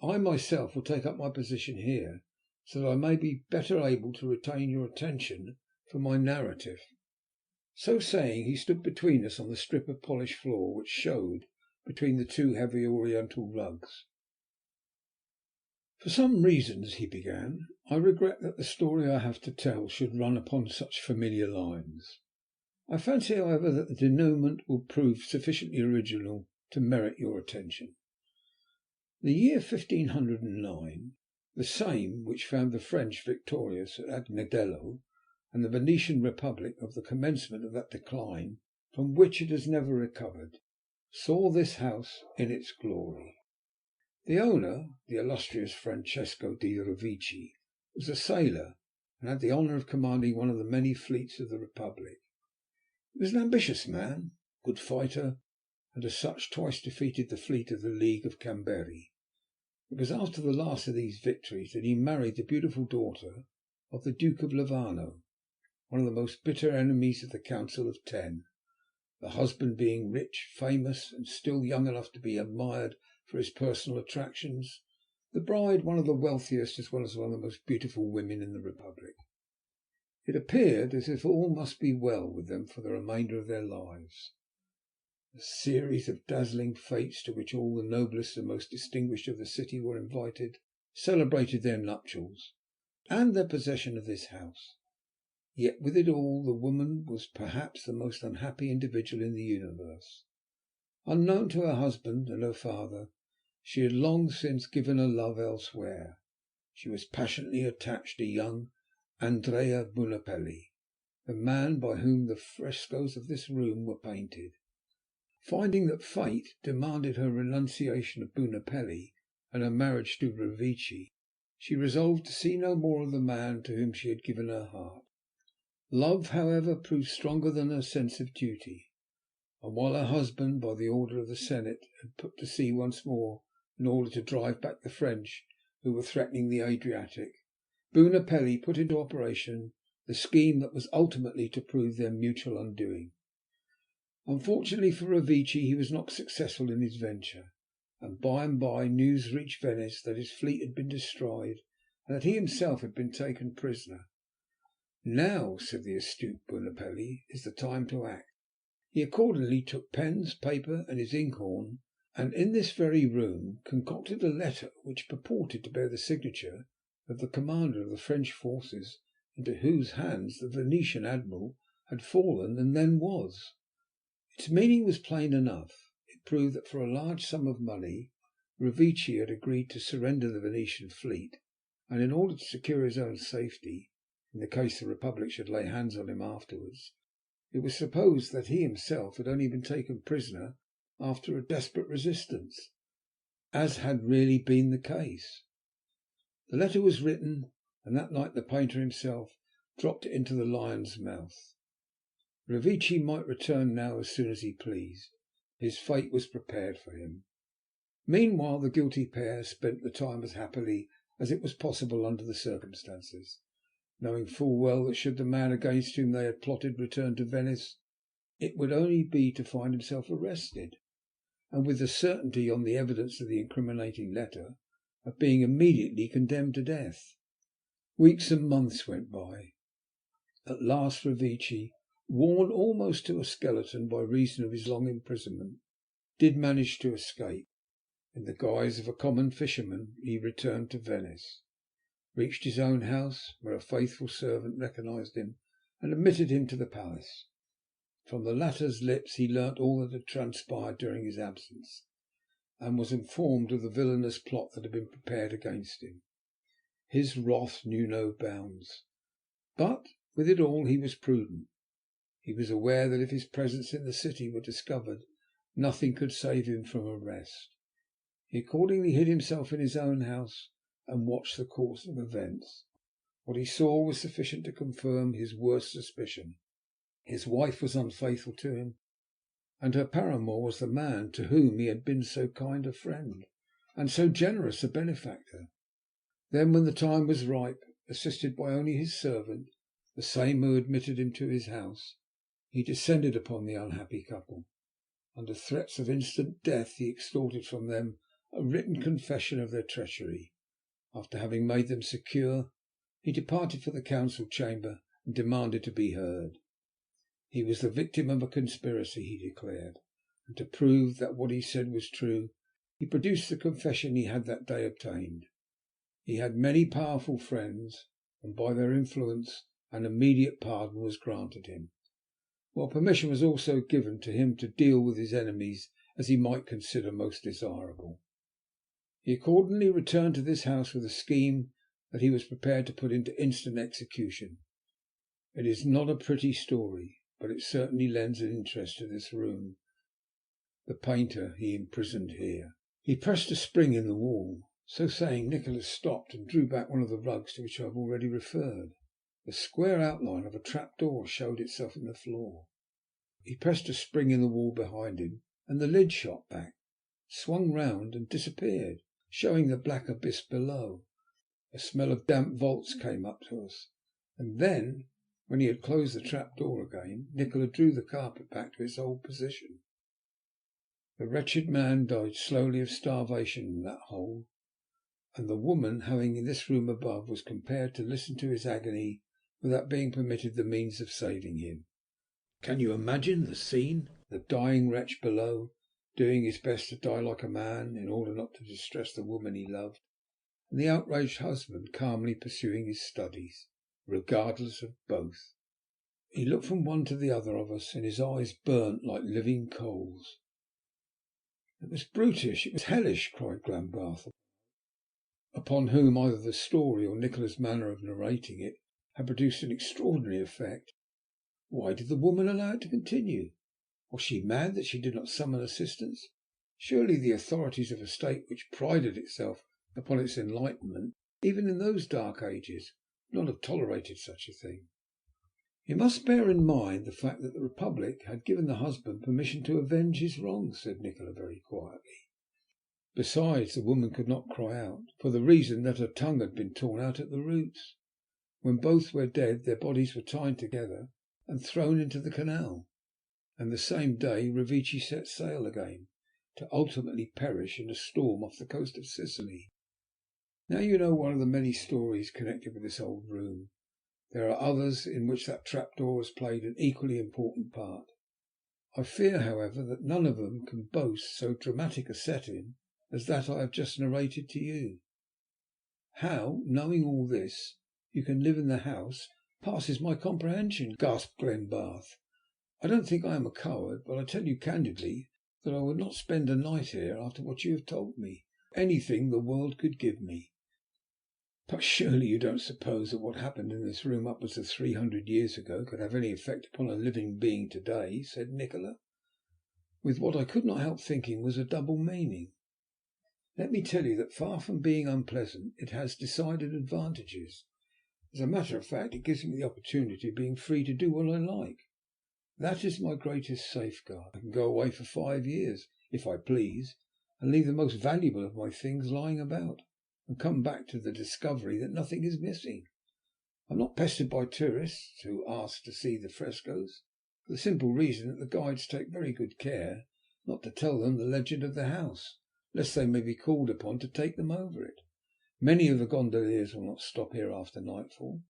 I myself will take up my position here, so that I may be better able to retain your attention for my narrative." So saying, he stood between us on the strip of polished floor which showed between the two heavy oriental rugs. For some reasons, he began, I regret that the story I have to tell should run upon such familiar lines. I fancy, however, that the denouement will prove sufficiently original to merit your attention. The year 1509, the same which found the French victorious at Agnadello, and the Venetian Republic of the commencement of that decline from which it has never recovered, saw this house in its glory. The owner, the illustrious Francesco di Revicci, was a sailor, and had the honour of commanding one of the many fleets of the Republic. He was an ambitious man, good fighter, and as such twice defeated the fleet of the League of Camberi. It was after the last of these victories that he married the beautiful daughter of the Duke of Lavano, one of the most bitter enemies of the Council of Ten. The husband being rich, famous, and still young enough to be admired for his personal attractions, the bride one of the wealthiest as well as one of the most beautiful women in the Republic. It appeared as if all must be well with them for the remainder of their lives. A series of dazzling fêtes, to which all the noblest and most distinguished of the city were invited, celebrated their nuptials and their possession of this house. Yet with it all the woman was perhaps the most unhappy individual in the universe. Unknown to her husband and her father, she had long since given her love elsewhere. She was passionately attached to young Andrea Bunopelli, the man by whom the frescoes of this room were painted. Finding that fate demanded her renunciation of Bunopelli and her marriage to Revicci, she resolved to see no more of the man to whom she had given her heart. Love, however, proved stronger than her sense of duty, and while her husband, by the order of the Senate, had put to sea once more in order to drive back the French who were threatening the Adriatic, Bunopelli put into operation the scheme that was ultimately to prove their mutual undoing. Unfortunately for Revicci, he was not successful in his venture, and by news reached Venice that his fleet had been destroyed and that he himself had been taken prisoner. Now, said the astute Bunopelli, is the time to act. He accordingly took pens, paper, and his inkhorn, and in this very room concocted a letter which purported to bear the signature of the commander of the French forces into whose hands the Venetian admiral had fallen and then was. Its meaning was plain enough. It proved that for a large sum of money Revicci had agreed to surrender the Venetian fleet, and in order to secure his own safety, in the case the Republic should lay hands on him afterwards, it was supposed that he himself had only been taken prisoner after a desperate resistance, as had really been the case. The letter was written, and that night the painter himself dropped it into the lion's mouth. Revicci might return now as soon as he pleased. His fate was prepared for him. Meanwhile the guilty pair spent the time as happily as it was possible under the circumstances, knowing full well that should the man against whom they had plotted return to Venice, it would only be to find himself arrested, and with the certainty, on the evidence of the incriminating letter, of being immediately condemned to death. Weeks and months went by. At last Revicci, worn almost to a skeleton by reason of his long imprisonment, did manage to escape. In the guise of a common fisherman he returned to Venice, reached his own house, where a faithful servant recognised him and admitted him to the palace. From the latter's lips he learnt all that had transpired during his absence, and was informed of the villainous plot that had been prepared against him. His wrath knew no bounds, but with it all he was prudent. He was aware that if his presence in the city were discovered, nothing could save him from arrest. He accordingly hid himself in his own house and watched the course of events. What he saw was sufficient to confirm his worst suspicion. His wife was unfaithful to him, and her paramour was the man to whom he had been so kind a friend and so generous a benefactor. Then, when the time was ripe, assisted by only his servant, the same who admitted him to his house, he descended upon the unhappy couple. Under threats of instant death he extorted from them a written confession of their treachery. After having made them secure, he departed for the council chamber and demanded to be heard. He was the victim of a conspiracy, he declared, and to prove that what he said was true, he produced the confession he had that day obtained. He had many powerful friends, and by their influence an immediate pardon was granted him, while permission was also given to him to deal with his enemies as he might consider most desirable. He accordingly returned to this house with a scheme that he was prepared to put into instant execution. It is not a pretty story, but it certainly lends an interest to this room, the painter he imprisoned here. He pressed a spring in the wall. So saying, Nikola stopped and drew back one of the rugs to which I have already referred. The square outline of a trap door showed itself in the floor. He pressed a spring in the wall behind him, and the lid shot back, swung round and disappeared, showing the black abyss below. A smell of damp vaults came up to us, and then, when he had closed the trap door again, Nikola drew the carpet back to its old position. The wretched man died slowly of starvation in that hole, and the woman having in this room above was compelled to listen to his agony without being permitted the means of saving him. Can you imagine the scene? The dying wretch below, doing his best to die like a man in order not to distress the woman he loved, and the outraged husband calmly pursuing his studies, regardless of both. He looked from one to the other of us, and his eyes burnt like living coals. "It was brutish, it was hellish," cried Glenbarth, upon whom either the story or Nikola's manner of narrating it had produced an extraordinary effect. Why did the woman allow it to continue? Was she mad that she did not summon assistance? Surely the authorities of a state which prided itself upon its enlightenment, even in those dark ages, would not have tolerated such a thing. "You must bear in mind the fact that the Republic had given the husband permission to avenge his wrongs," said Nikola very quietly. "Besides, the woman could not cry out, for the reason that her tongue had been torn out at the roots. When both were dead, their bodies were tied together and thrown into the canal, and the same day Revecce set sail again, to ultimately perish in a storm off the coast of Sicily. Now you know one of the many stories connected with this old room. There are others in which that trapdoor has played an equally important part. I fear, however, that none of them can boast so dramatic a setting as that I have just narrated to you. How, knowing all this, you can live in the house passes my comprehension," gasped Glenbarth. "I don't think I am a coward, but I tell you candidly that I would not spend a night here after what you have told me, anything the world could give me." "But surely you don't suppose that what happened in this room upwards of 300 years ago could have any effect upon a living being to day?" said Nikola, with what I could not help thinking was a double meaning. "Let me tell you that far from being unpleasant, it has decided advantages. As a matter of fact, it gives me the opportunity of being free to do what I like. That is my greatest safeguard. I can go away for 5 years, if I please, and leave the most valuable of my things lying about, and come back to the discovery that nothing is missing. I am not pestered by tourists who ask to see the frescoes, for the simple reason that the guides take very good care not to tell them the legend of the house, lest they may be called upon to take them over it. Many of the gondoliers will not stop here after nightfall,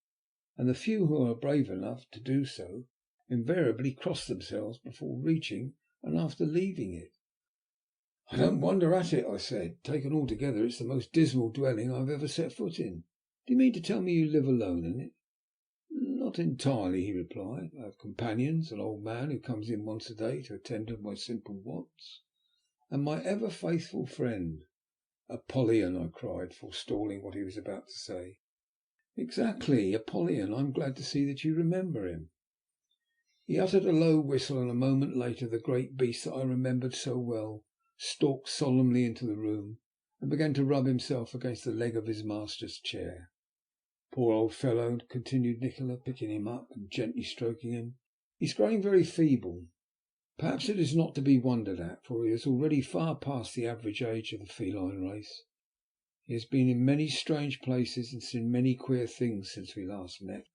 and the few who are brave enough to do so invariably cross themselves before reaching and after leaving it." "I don't wonder at it," I said. "Taken altogether, it's the most dismal dwelling I have ever set foot in. Do you mean to tell me you live alone in it?" "Not entirely," he replied. "I have companions, an old man who comes in once a day to attend to my simple wants, and my ever faithful friend." "Apollyon!" I cried, forestalling what he was about to say. "Exactly, Apollyon. I am glad to see that you remember him." He uttered a low whistle, and a moment later the great beast that I remembered so well stalked solemnly into the room and began to rub himself against the leg of his master's chair. "Poor old fellow," continued Nikola, picking him up and gently stroking him. "He is growing very feeble. Perhaps it is not to be wondered at, for he is already far past the average age of the feline race. He has been in many strange places and seen many queer things since we last met,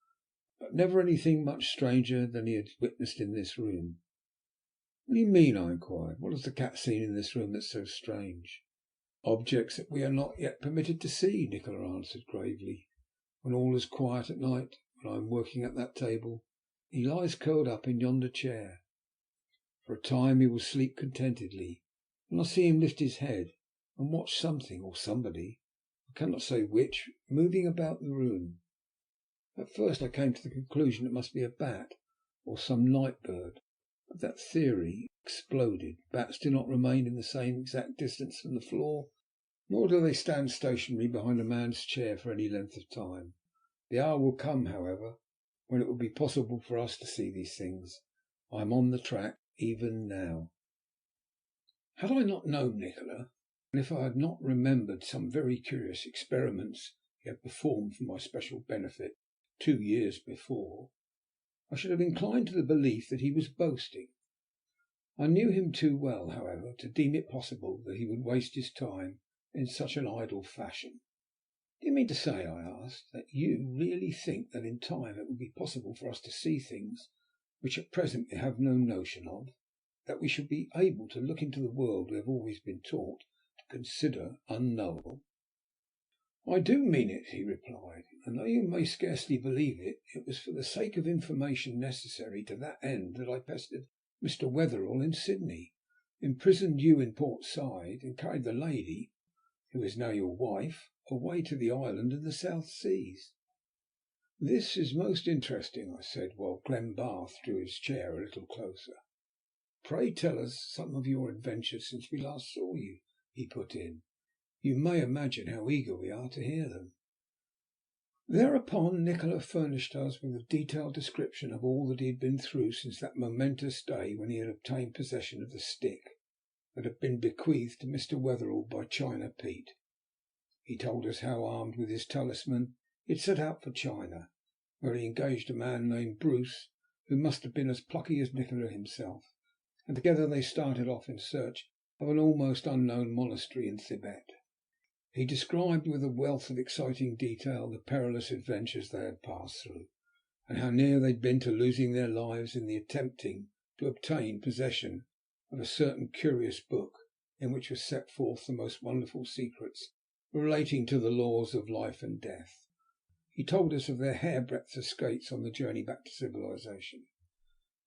but never anything much stranger than he had witnessed in this room." "What do you mean?" I inquired. "What has the cat seen in this room that's so strange?" "Objects that we are not yet permitted to see," Nikola answered gravely. "When all is quiet at night, when I am working at that table, he lies curled up in yonder chair. For a time he will sleep contentedly, and I see him lift his head and watch something or somebody. I cannot say which, moving about the room. At first I came to the conclusion it must be a bat or some night bird, but that theory exploded. Bats do not remain in the same exact distance from the floor, nor do they stand stationary behind a man's chair for any length of time. The hour will come, however, when it will be possible for us to see these things. I am on the track even now. Had I not known Nikola, and if I had not remembered some very curious experiments he had performed for my special benefit 2 years before, I should have inclined to the belief that he was boasting. I knew him too well, however, to deem it possible that he would waste his time in such an idle fashion. "Do you mean to say," I asked, "that you really think that in time it will be possible for us to see things which at present we have no notion of, that we shall be able to look into the world we have always been taught to consider unknowable?" "I do mean it," he replied, "and though you may scarcely believe it, it was for the sake of information necessary to that end that I pestered Mr. Wetherell in Sydney, imprisoned you in Port Said, and carried the lady, who is now your wife, away to the island in the South Seas." "This is most interesting," I said, while Glenbarth drew his chair a little closer. "Pray tell us some of your adventures since we last saw you," he put in. "You may imagine how eager we are to hear them." Thereupon Nikola furnished us with a detailed description of all that he had been through since that momentous day when he had obtained possession of the stick that had been bequeathed to Mr. Wetherell by China Pete. He told us how, armed with his talisman, he had set out for China, where he engaged a man named Bruce, who must have been as plucky as Nikola himself, and together they started off in search of an almost unknown monastery in Thibet. He described with a wealth of exciting detail the perilous adventures they had passed through, and how near they had been to losing their lives in the attempting to obtain possession of a certain curious book in which were set forth the most wonderful secrets relating to the laws of life and death. He told us of their hairbreadth escapes on the journey back to civilization,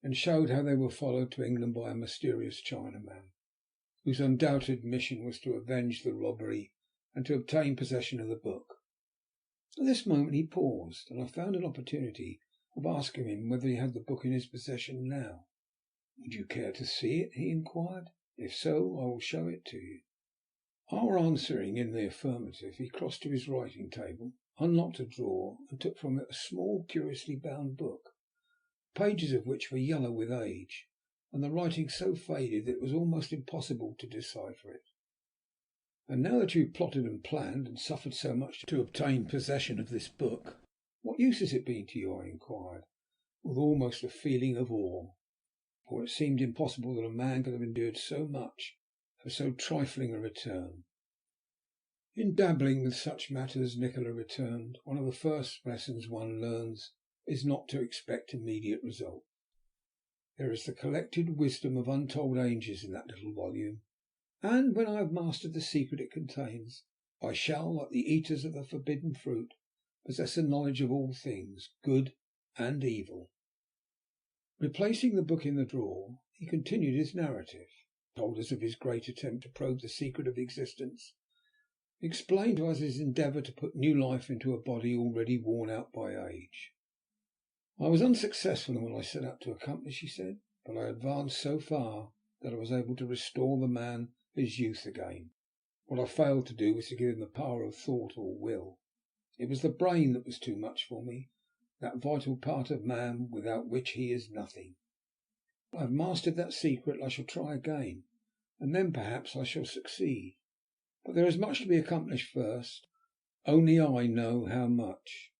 and showed how they were followed to England by a mysterious Chinaman, whose undoubted mission was to avenge the robbery and to obtain possession of the book. At this moment he paused, and I found an opportunity of asking him whether he had the book in his possession now. "Would you care to see it?" he inquired. "If so, I will show it to you." Our answering in the affirmative, he crossed to his writing table, unlocked a drawer, and took from it a small, curiously bound book, the pages of which were yellow with age, and the writing so faded that it was almost impossible to decipher it. "And now that you have plotted and planned, and suffered so much to obtain possession of this book, what use has it been to you?" I inquired, with almost a feeling of awe, for it seemed impossible that a man could have endured so much for so trifling a return. "In dabbling with such matters," Nikola returned, "one of the first lessons one learns is not to expect immediate results. There is the collected wisdom of untold ages in that little volume, and when I have mastered the secret it contains, I shall, like the eaters of the forbidden fruit, possess a knowledge of all things, good and evil." Replacing the book in the drawer, he continued his narrative, told us of his great attempt to probe the secret of existence, explained to us his endeavour to put new life into a body already worn out by age. "I was unsuccessful in what I set out to accomplish," he said, "but I advanced so far that I was able to restore the man his youth again. What I failed to do was to give him the power of thought or will. It was the brain that was too much for me, that vital part of man without which he is nothing. I have mastered that secret. I shall try again, and then perhaps I shall succeed. But there is much to be accomplished first. Only I know how much."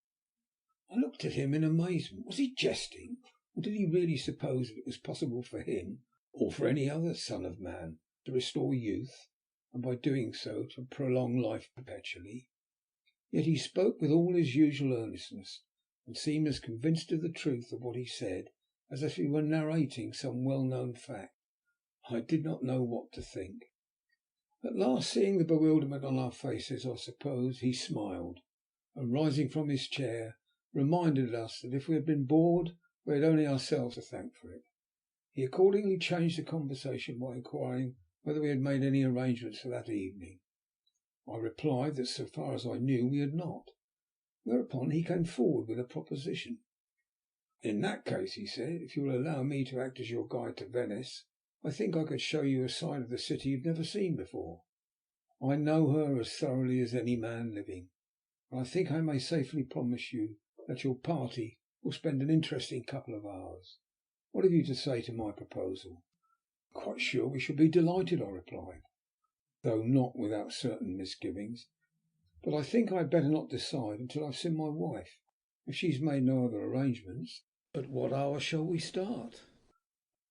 I looked at him in amazement. Was he jesting, or did he really suppose that it was possible for him, or for any other son of man, to restore youth, and by doing so to prolong life perpetually? Yet he spoke with all his usual earnestness, and seemed as convinced of the truth of what he said as if he were narrating some well-known fact. I did not know what to think. At last, seeing the bewilderment on our faces, I suppose, he smiled, and rising from his chair, reminded us that if we had been bored we had only ourselves to thank for it. He accordingly changed the conversation by inquiring whether we had made any arrangements for that evening. I replied that so far as I knew we had not, whereupon he came forward with a proposition. "In that case," he said, "if you will allow me to act as your guide to Venice, I think I could show you a side of the city you have never seen before. I know her as thoroughly as any man living, and I think I may safely promise you that your party will spend an interesting couple of hours. What have you to say to my proposal?" "Quite sure we shall be delighted," I replied, though not without certain misgivings. "But I think I had better not decide until I have seen my wife. If she has made no other arrangements, at what hour shall we start?"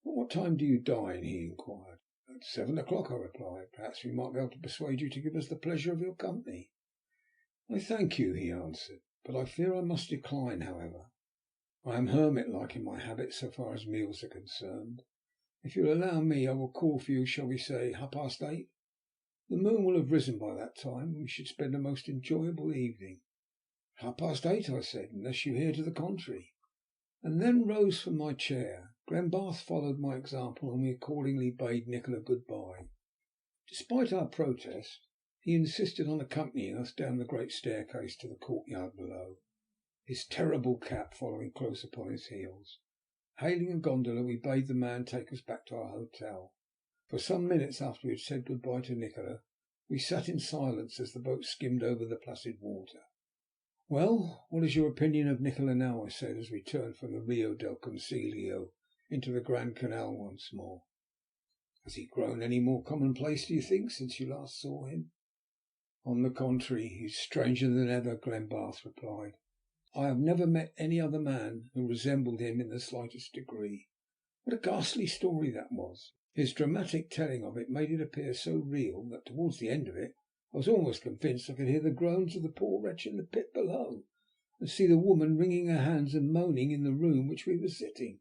"At what time do you dine?" he inquired. "At 7 o'clock," I replied. "Perhaps we might be able to persuade you to give us the pleasure of your company." "I thank you," he answered, "but I fear I must decline. However, I am hermit like in my habits so far as meals are concerned. If you will allow me, I will call for you, shall we say 8:30? The moon will have risen by that time, and we should spend a most enjoyable evening." "8:30?" I said, "unless you hear to the contrary," and then rose from my chair. Glenbarth followed my example, and we accordingly bade Nikola good bye. Despite our protest, he insisted on accompanying us down the great staircase to the courtyard below, his terrible cat following close upon his heels. Hailing a gondola, we bade the man take us back to our hotel. For some minutes after we had said good bye to Nikola, we sat in silence as the boat skimmed over the placid water. "Well, what is your opinion of Nikola now?" I said, as we turned from the Rio del Consiglio into the Grand Canal once more. "Has he grown any more commonplace, do you think, since you last saw him?" "On the contrary, he is stranger than ever," Glenbarth replied. "I have never met any other man who resembled him in the slightest degree. What a ghastly story that was! His dramatic telling of it made it appear so real that towards the end of it I was almost convinced I could hear the groans of the poor wretch in the pit below, and see the woman wringing her hands and moaning in the room in which we were sitting.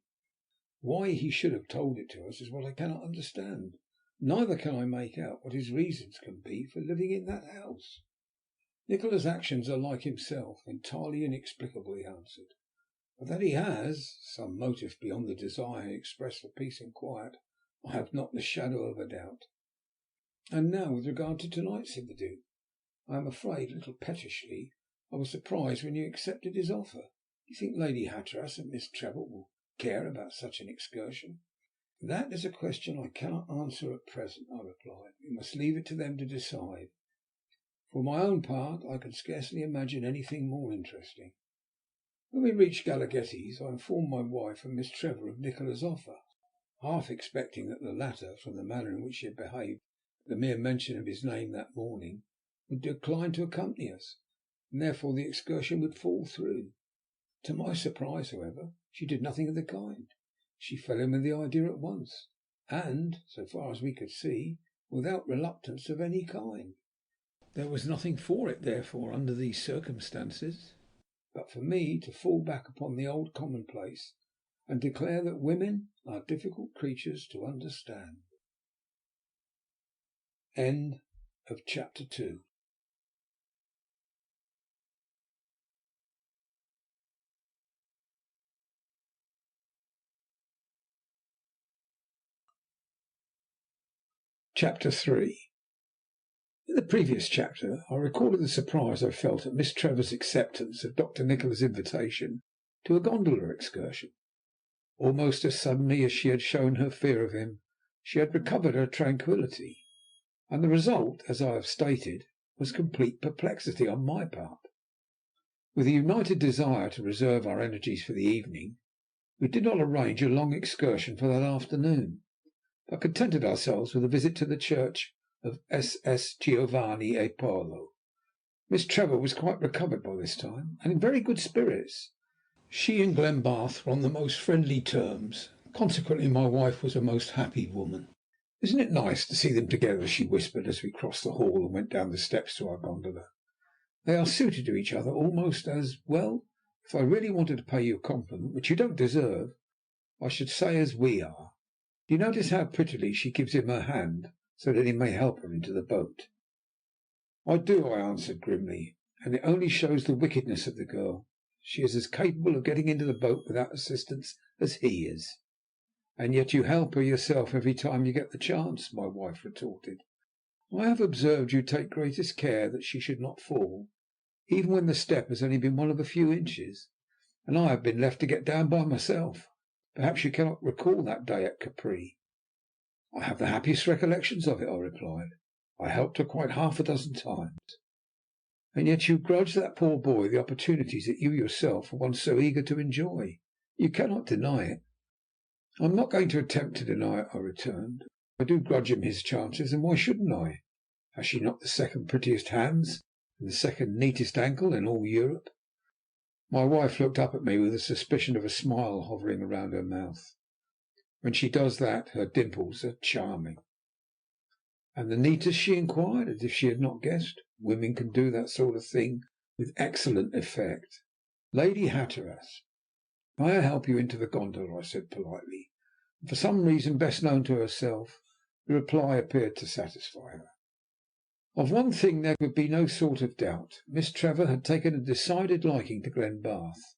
Why he should have told it to us is what I cannot understand. Neither can I make out what his reasons can be for living in that house." "Nikola's actions are like himself, entirely inexplicable," he answered. "But that he has some motive beyond the desire he expressed for peace and quiet, I have not the shadow of a doubt." "And now with regard to to night," said the Duke. "I am afraid, a little pettishly, I was surprised when you accepted his offer. Do you think Lady Hatteras and Miss Trevor will care about such an excursion?" "That is a question I cannot answer at present," I replied. "We must leave it to them to decide. For my own part, I can scarcely imagine anything more interesting." When we reached Galaghetti's I informed my wife and Miss Trevor of Nikola's offer, half expecting that the latter, from the manner in which she had behaved at the mere mention of his name that morning, would decline to accompany us, and therefore the excursion would fall through. To my surprise, however, she did nothing of the kind. She fell in with the idea at once, and, so far as we could see, without reluctance of any kind. There was nothing for it, therefore, under these circumstances, but for me to fall back upon the old commonplace and declare that women are difficult creatures to understand. End of chapter 2. Chapter 3. In the previous chapter I recorded the surprise I felt at Miss Trevor's acceptance of Dr. Nikola's invitation to a gondola excursion. Almost as suddenly as she had shown her fear of him, she had recovered her tranquillity, and the result, as I have stated, was complete perplexity on my part. With a united desire to reserve our energies for the evening, we did not arrange a long excursion for that afternoon, but contented ourselves with a visit to the church of SS Giovanni e Paolo. Miss Trevor was quite recovered by this time, and in very good spirits. She and Glenbarth were on the most friendly terms, consequently my wife was a most happy woman. "Isn't it nice to see them together?" she whispered as we crossed the hall and went down the steps to our gondola. "They are suited to each other almost as well, if I really wanted to pay you a compliment, which you don't deserve, I should say as we are. Do you notice how prettily she gives him her hand so that he may help her into the boat?" "I do," I answered grimly, "and it only shows the wickedness of the girl. She is as capable of getting into the boat without assistance as he is." "And yet you help her yourself every time you get the chance," my wife retorted. I have observed you take greatest care that she should not fall, even when the step has only been one of a few inches, and I have been left to get down by myself. Perhaps you cannot recall that day at Capri." "I have the happiest recollections of it," I replied. "I helped her quite half a dozen times." "And yet you grudge that poor boy the opportunities that you yourself were once so eager to enjoy. You cannot deny it." "I am not going to attempt to deny it," I returned. "I do grudge him his chances, and why shouldn't I? Has she not the second prettiest hands and the second neatest ankle in all Europe?" My wife looked up at me with a suspicion of a smile hovering around her mouth. "When she does that, her dimples are charming." "And the neatest?" she inquired, as if she had not guessed. "Women can do that sort of thing with excellent effect." "Lady Hatteras, may I help you into the gondola?" I said politely, and for some reason best known to herself, the reply appeared to satisfy her. Of one thing there could be no sort of doubt. Miss Trevor had taken a decided liking to Glenbarth,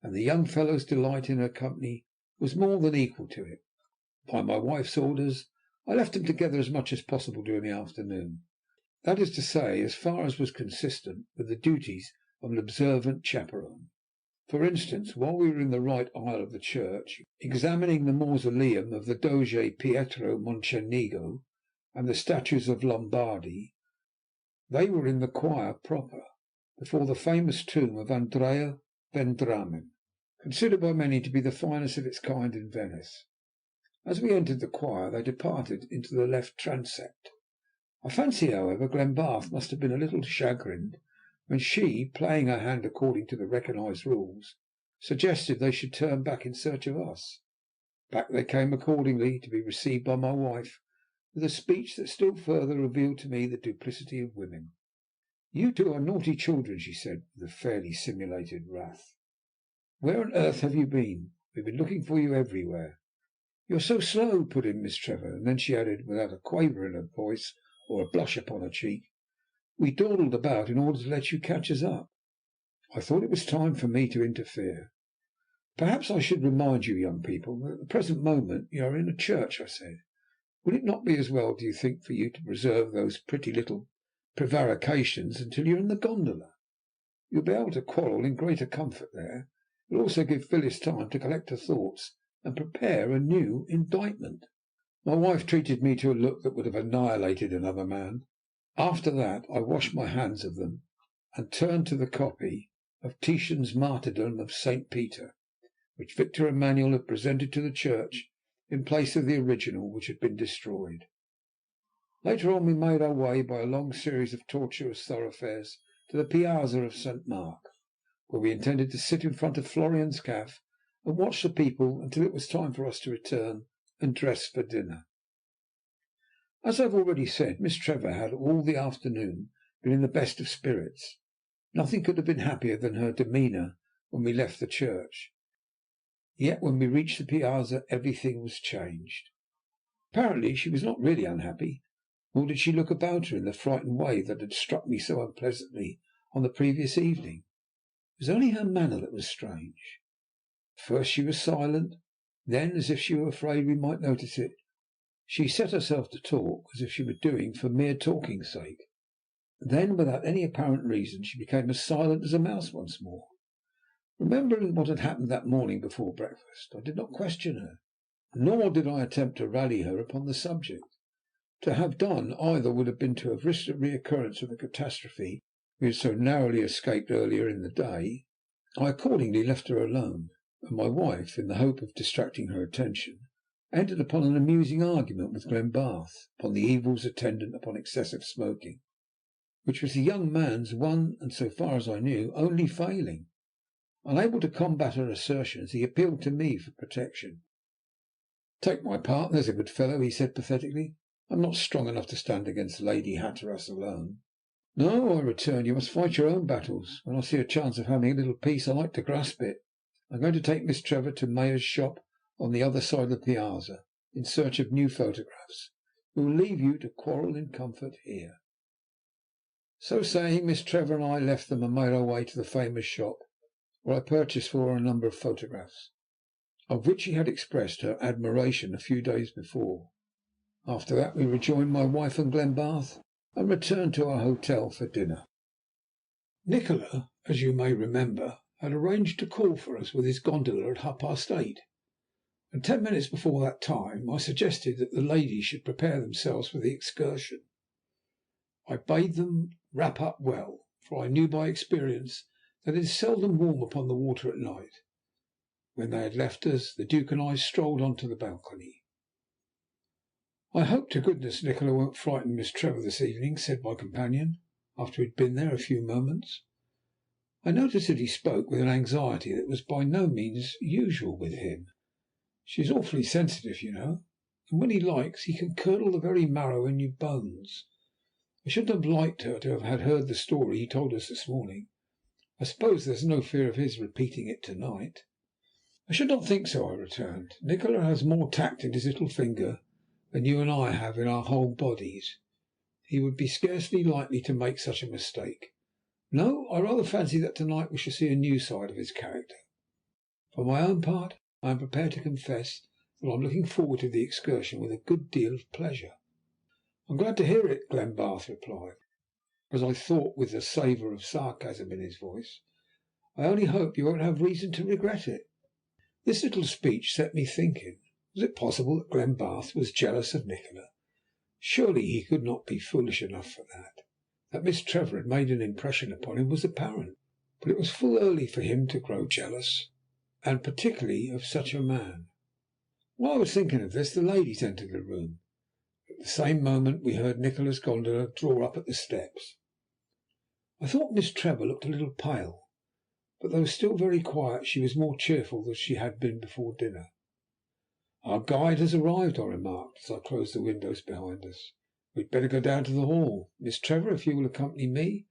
and the young fellow's delight in her company was more than equal to it. By my wife's orders, I left them together as much as possible during the afternoon, that is to say, as far as was consistent with the duties of an observant chaperon. For instance, while we were in the right aisle of the church, examining the mausoleum of the Doge Pietro Mocenigo and the statues of Lombardy, they were in the choir proper, before the famous tomb of Andrea Vendramin, considered by many to be the finest of its kind in Venice. As we entered the choir they departed into the left transept. I fancy, however, Glenbarth must have been a little chagrined when she, playing her hand according to the recognised rules, suggested they should turn back in search of us. Back they came accordingly, to be received by my wife with a speech that still further revealed to me the duplicity of women. "You two are naughty children," she said, with a fairly simulated wrath. "Where on earth have you been? We have been looking for you everywhere." "You are so slow," put in Miss Trevor, and then she added, without a quaver in her voice or a blush upon her cheek, "We dawdled about in order to let you catch us up." I thought it was time for me to interfere. "Perhaps I should remind you young people that at the present moment you are in a church," I said. "Would it not be as well, do you think, for you to preserve those pretty little prevarications until you are in the gondola? You will be able to quarrel in greater comfort there. It will also give Phyllis time to collect her thoughts and prepare a new indictment." My wife treated me to a look that would have annihilated another man. After that I washed my hands of them, and turned to the copy of Titian's Martyrdom of St. Peter, which Victor Emmanuel had presented to the church in place of the original, which had been destroyed. Later on we made our way by a long series of tortuous thoroughfares to the piazza of St. Mark, where we intended to sit in front of Florian's cafe and watch the people until it was time for us to return and dress for dinner. As I have already said, Miss Trevor had all the afternoon been in the best of spirits. Nothing could have been happier than her demeanour when we left the church. Yet when we reached the piazza everything was changed. Apparently she was not really unhappy, nor did she look about her in the frightened way that had struck me so unpleasantly on the previous evening. It was only her manner that was strange. First she was silent, then, as if she were afraid we might notice it, she set herself to talk as if she were doing for mere talking's sake. Then, without any apparent reason, she became as silent as a mouse once more. Remembering what had happened that morning before breakfast, I did not question her, nor did I attempt to rally her upon the subject. To have done either would have been to have risked a recurrence of the catastrophe we had so narrowly escaped earlier in the day. I accordingly left her alone, and my wife, in the hope of distracting her attention, entered upon an amusing argument with Glenbarth upon the evils attendant upon excessive smoking, which was the young man's one and, so far as I knew, only failing. Unable to combat her assertions, he appealed to me for protection. "Take my part, there's a good fellow," he said pathetically. "I'm not strong enough to stand against Lady Hatteras alone." "No," I returned, "you must fight your own battles. When I see a chance of having a little peace I like to grasp it. I'm going to take Miss Trevor to Mayer's shop on the other side of the piazza, in search of new photographs. We will leave you to quarrel in comfort here." So saying, Miss Trevor and I left them and made our way to the famous shop, where I purchased for her a number of photographs, of which she had expressed her admiration a few days before. After that we rejoined my wife and Glenbarth, and returned to our hotel for dinner. Nikola, as you may remember, had arranged to call for us with his gondola at 8:30, and 10 minutes before that time I suggested that the ladies should prepare themselves for the excursion. I bade them wrap up well, for I knew by experience that it is seldom warm upon the water at night. When they had left us, the Duke and I strolled on to the balcony. "I hope to goodness Nikola won't frighten Miss Trevor this evening," said my companion, after we had been there a few moments. I noticed that he spoke with an anxiety that was by no means usual with him. "She is awfully sensitive, you know, and when he likes he can curdle the very marrow in your bones. I shouldn't have liked her to have had heard the story he told us this morning. I suppose there is no fear of his repeating it to night?" "I should not think so," I returned. "Nikola has more tact in his little finger than you and I have in our whole bodies. He would be scarcely likely to make such a mistake. No, I rather fancy that to night we shall see a new side of his character. For my own part, I am prepared to confess that I am looking forward to the excursion with a good deal of pleasure." "I am glad to hear it," Glenbarth replied, as I thought with a savour of sarcasm in his voice. "I only hope you won't have reason to regret it." This little speech set me thinking. Was it possible that Glenbarth was jealous of Nikola? Surely he could not be foolish enough for that. That Miss Trevor had made an impression upon him was apparent, but it was full early for him to grow jealous, and particularly of such a man. While I was thinking of this, the ladies entered the room. At the same moment we heard Nikola's gondola draw up at the steps. I thought Miss Trevor looked a little pale, but though still very quiet, she was more cheerful than she had been before dinner. "Our guide has arrived," I remarked, as I closed the windows behind us. "We had better go down to the hall. Miss Trevor, if you will accompany me,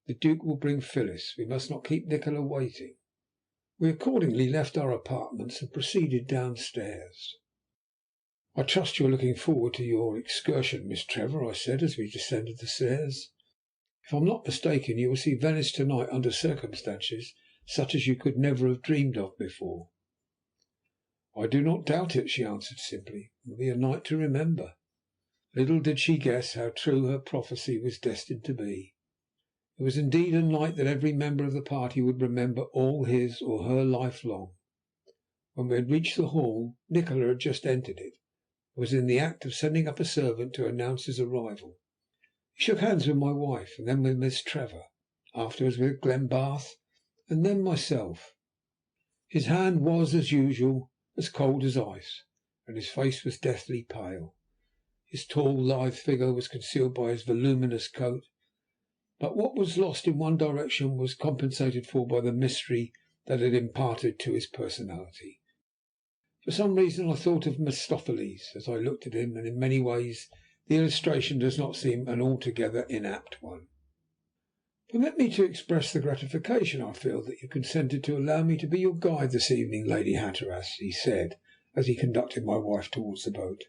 the Duke will bring Phyllis. We must not keep Nikola waiting." We accordingly left our apartments and proceeded downstairs. "I trust you are looking forward to your excursion, Miss Trevor," I said, as we descended the stairs. "If I am not mistaken, you will see Venice to night under circumstances such as you could never have dreamed of before." "I do not doubt it," she answered simply. "It will be a night to remember." Little did she guess how true her prophecy was destined to be. It was indeed a night that every member of the party would remember all his or her life long. When we had reached the hall, Nikola had just entered it, and was in the act of sending up a servant to announce his arrival. He shook hands with my wife, and then with Miss Trevor, afterwards with Glenbarth, and then myself. His hand was, as usual, as cold as ice, and his face was deathly pale. His tall, lithe figure was concealed by his voluminous coat, but what was lost in one direction was compensated for by the mystery that it imparted to his personality. For some reason I thought of Mephistopheles as I looked at him, and in many ways the illustration does not seem an altogether inapt one. "Permit me to express the gratification I feel that you consented to allow me to be your guide this evening, Lady Hatteras," he said, as he conducted my wife towards the boat.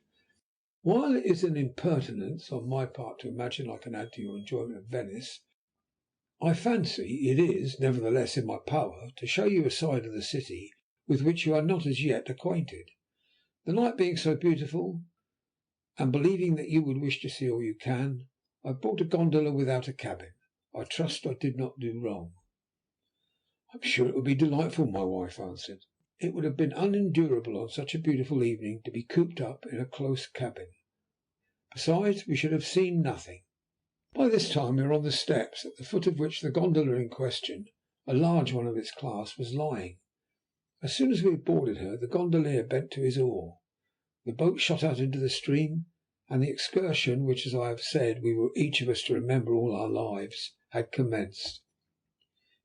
"While it is an impertinence on my part to imagine I can add to your enjoyment of Venice, I fancy it is nevertheless in my power to show you a side of the city with which you are not as yet acquainted. The night being so beautiful, and believing that you would wish to see all you can, I have brought a gondola without a cabin. I trust I did not do wrong." "I am sure it would be delightful," my wife answered. "It would have been unendurable on such a beautiful evening to be cooped up in a close cabin. Besides, we should have seen nothing." By this time we were on the steps, at the foot of which the gondola in question, a large one of its class, was lying. As soon as we had boarded her, the gondolier bent to his oar. The boat shot out into the stream, and the excursion, which, as I have said, we were each of us to remember all our lives, had commenced.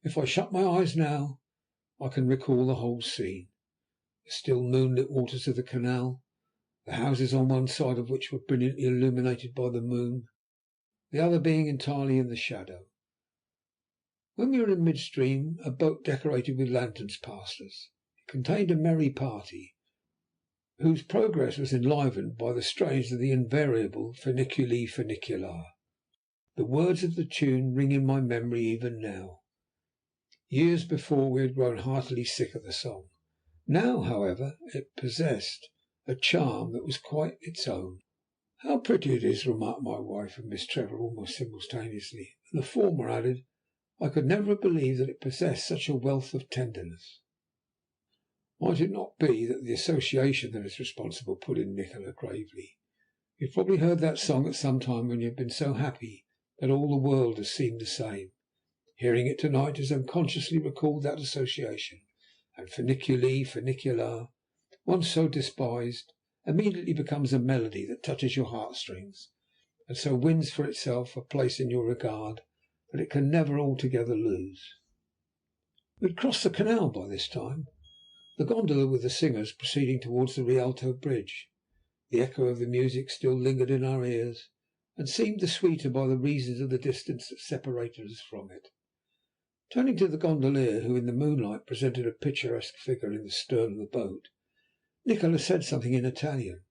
If I shut my eyes now, I can recall the whole scene. The still moonlit waters of the canal, the houses on one side of which were brilliantly illuminated by the moon, the other being entirely in the shadow. When we were in midstream, a boat decorated with lanterns passed us. It contained a merry party, whose progress was enlivened by the strains of the invariable Funiculi Funicular. The words of the tune ring in my memory even now. Years before we had grown heartily sick of the song. Now, however, it possessed a charm that was quite its own. "How pretty it is," remarked my wife and Miss Trevor almost simultaneously, and the former added, "I could never have believed that it possessed such a wealth of tenderness." "Might it not be the association that is responsible?" put in Nikola gravely. "You have probably heard that song at some time when you have been so happy that all the world has seemed the same. Hearing it to night has unconsciously recalled that association, and funiculi funicula, once so despised, immediately becomes a melody that touches your heartstrings, and so wins for itself a place in your regard that it can never altogether lose." We had crossed the canal by this time, the gondola with the singers proceeding towards the Rialto bridge. The echo of the music still lingered in our ears, and seemed the sweeter by the reason of the distance that separated us from it. Turning to the gondolier, who in the moonlight presented a picturesque figure in the stern of the boat, Nikola said something in Italian.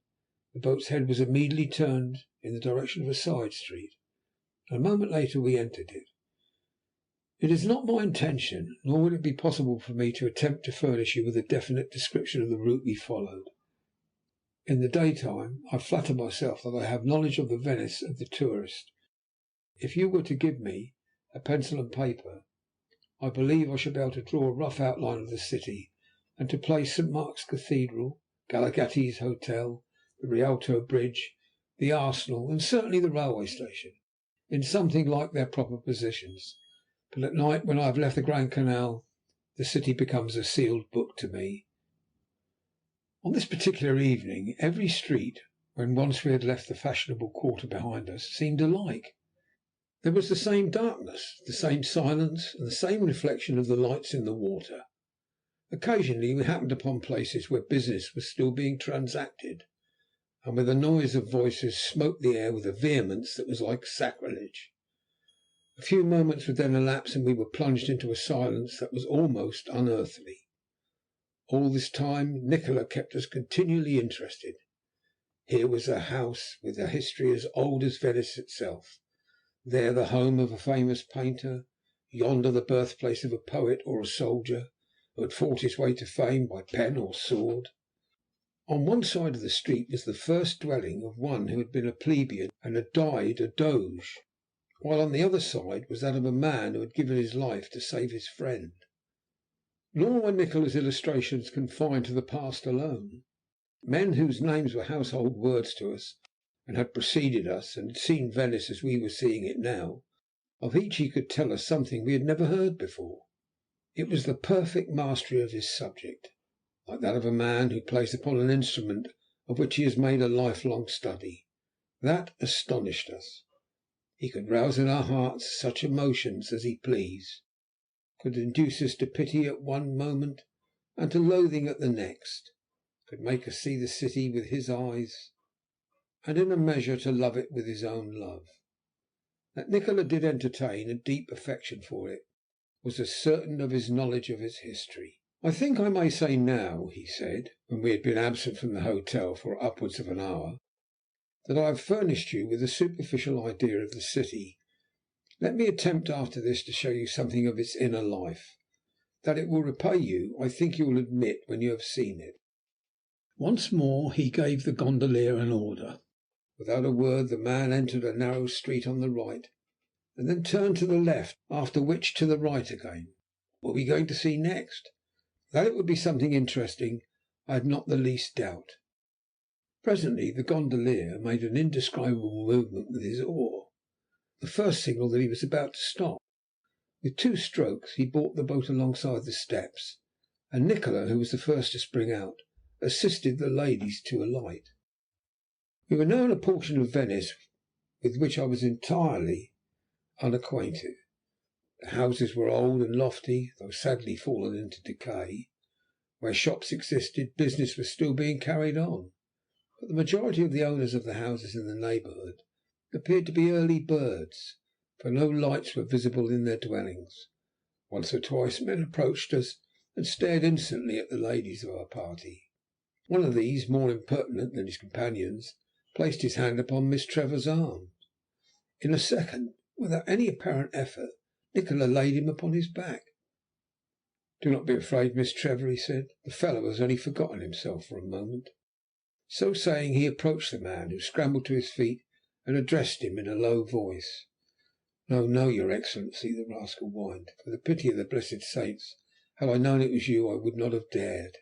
The boat's head was immediately turned in the direction of a side street, and a moment later we entered it. It is not my intention, nor will it be possible for me, to attempt to furnish you with a definite description of the route we followed. In the daytime I flatter myself that I have knowledge of the Venice of the tourist. If you were to give me a pencil and paper, I believe I should be able to draw a rough outline of the city, and to place St. Mark's Cathedral, Galaghetti's Hotel, the Rialto Bridge, the Arsenal, and certainly the railway station, in something like their proper positions. But at night, when I have left the Grand Canal, the city becomes a sealed book to me. On this particular evening every street, when once we had left the fashionable quarter behind us, seemed alike. There was the same darkness, the same silence, and the same reflection of the lights in the water. Occasionally we happened upon places where business was still being transacted, and where the noise of voices smote the air with a vehemence that was like sacrilege. A few moments would then elapse, and we were plunged into a silence that was almost unearthly. All this time Nikola kept us continually interested. Here was a house with a history as old as Venice itself, there the home of a famous painter, yonder the birthplace of a poet or a soldier who had fought his way to fame by pen or sword. On one side of the street was the first dwelling of one who had been a plebeian and had died a doge, while on the other side was that of a man who had given his life to save his friend. Nor were Nikola's illustrations confined to the past alone. Men whose names were household words to us, and had preceded us, and had seen Venice as we were seeing it now, of each he could tell us something we had never heard before. It was the perfect mastery of his subject, like that of a man who plays upon an instrument of which he has made a lifelong study, that astonished us. He could rouse in our hearts such emotions as he pleased, could induce us to pity at one moment and to loathing at the next, could make us see the city with his eyes, and in a measure to love it with his own love. That Nikola did entertain a deep affection for it was as certain of his knowledge of its history. "I think I may say now," he said, when we had been absent from the hotel for upwards of an hour, "that I have furnished you with a superficial idea of the city. Let me attempt after this to show you something of its inner life. That it will repay you, I think you will admit when you have seen it." Once more he gave the gondolier an order. Without a word the man entered a narrow street on the right, and then turned to the left, after which to the right again. What were we going to see next? That it would be something interesting I had not the least doubt. Presently the gondolier made an indescribable movement with his oar, the first signal that he was about to stop. With two strokes he brought the boat alongside the steps, and Nikola, who was the first to spring out, assisted the ladies to alight. We were now in a portion of Venice with which I was entirely unacquainted. The houses were old and lofty, though sadly fallen into decay. Where shops existed, business was still being carried on, but the majority of the owners of the houses in the neighbourhood appeared to be early birds, for no lights were visible in their dwellings. Once or twice men approached us and stared instantly at the ladies of our party. One of these, more impertinent than his companions, placed his hand upon Miss Trevor's arm. In a second, without any apparent effort, Nikola laid him upon his back. "Do not be afraid, Miss Trevor," he said. "The fellow has only forgotten himself for a moment." So saying, he approached the man, who scrambled to his feet and addressed him in a low voice. "No, no, your Excellency," the rascal whined. "For the pity of the blessed saints, had I known it was you, I would not have dared."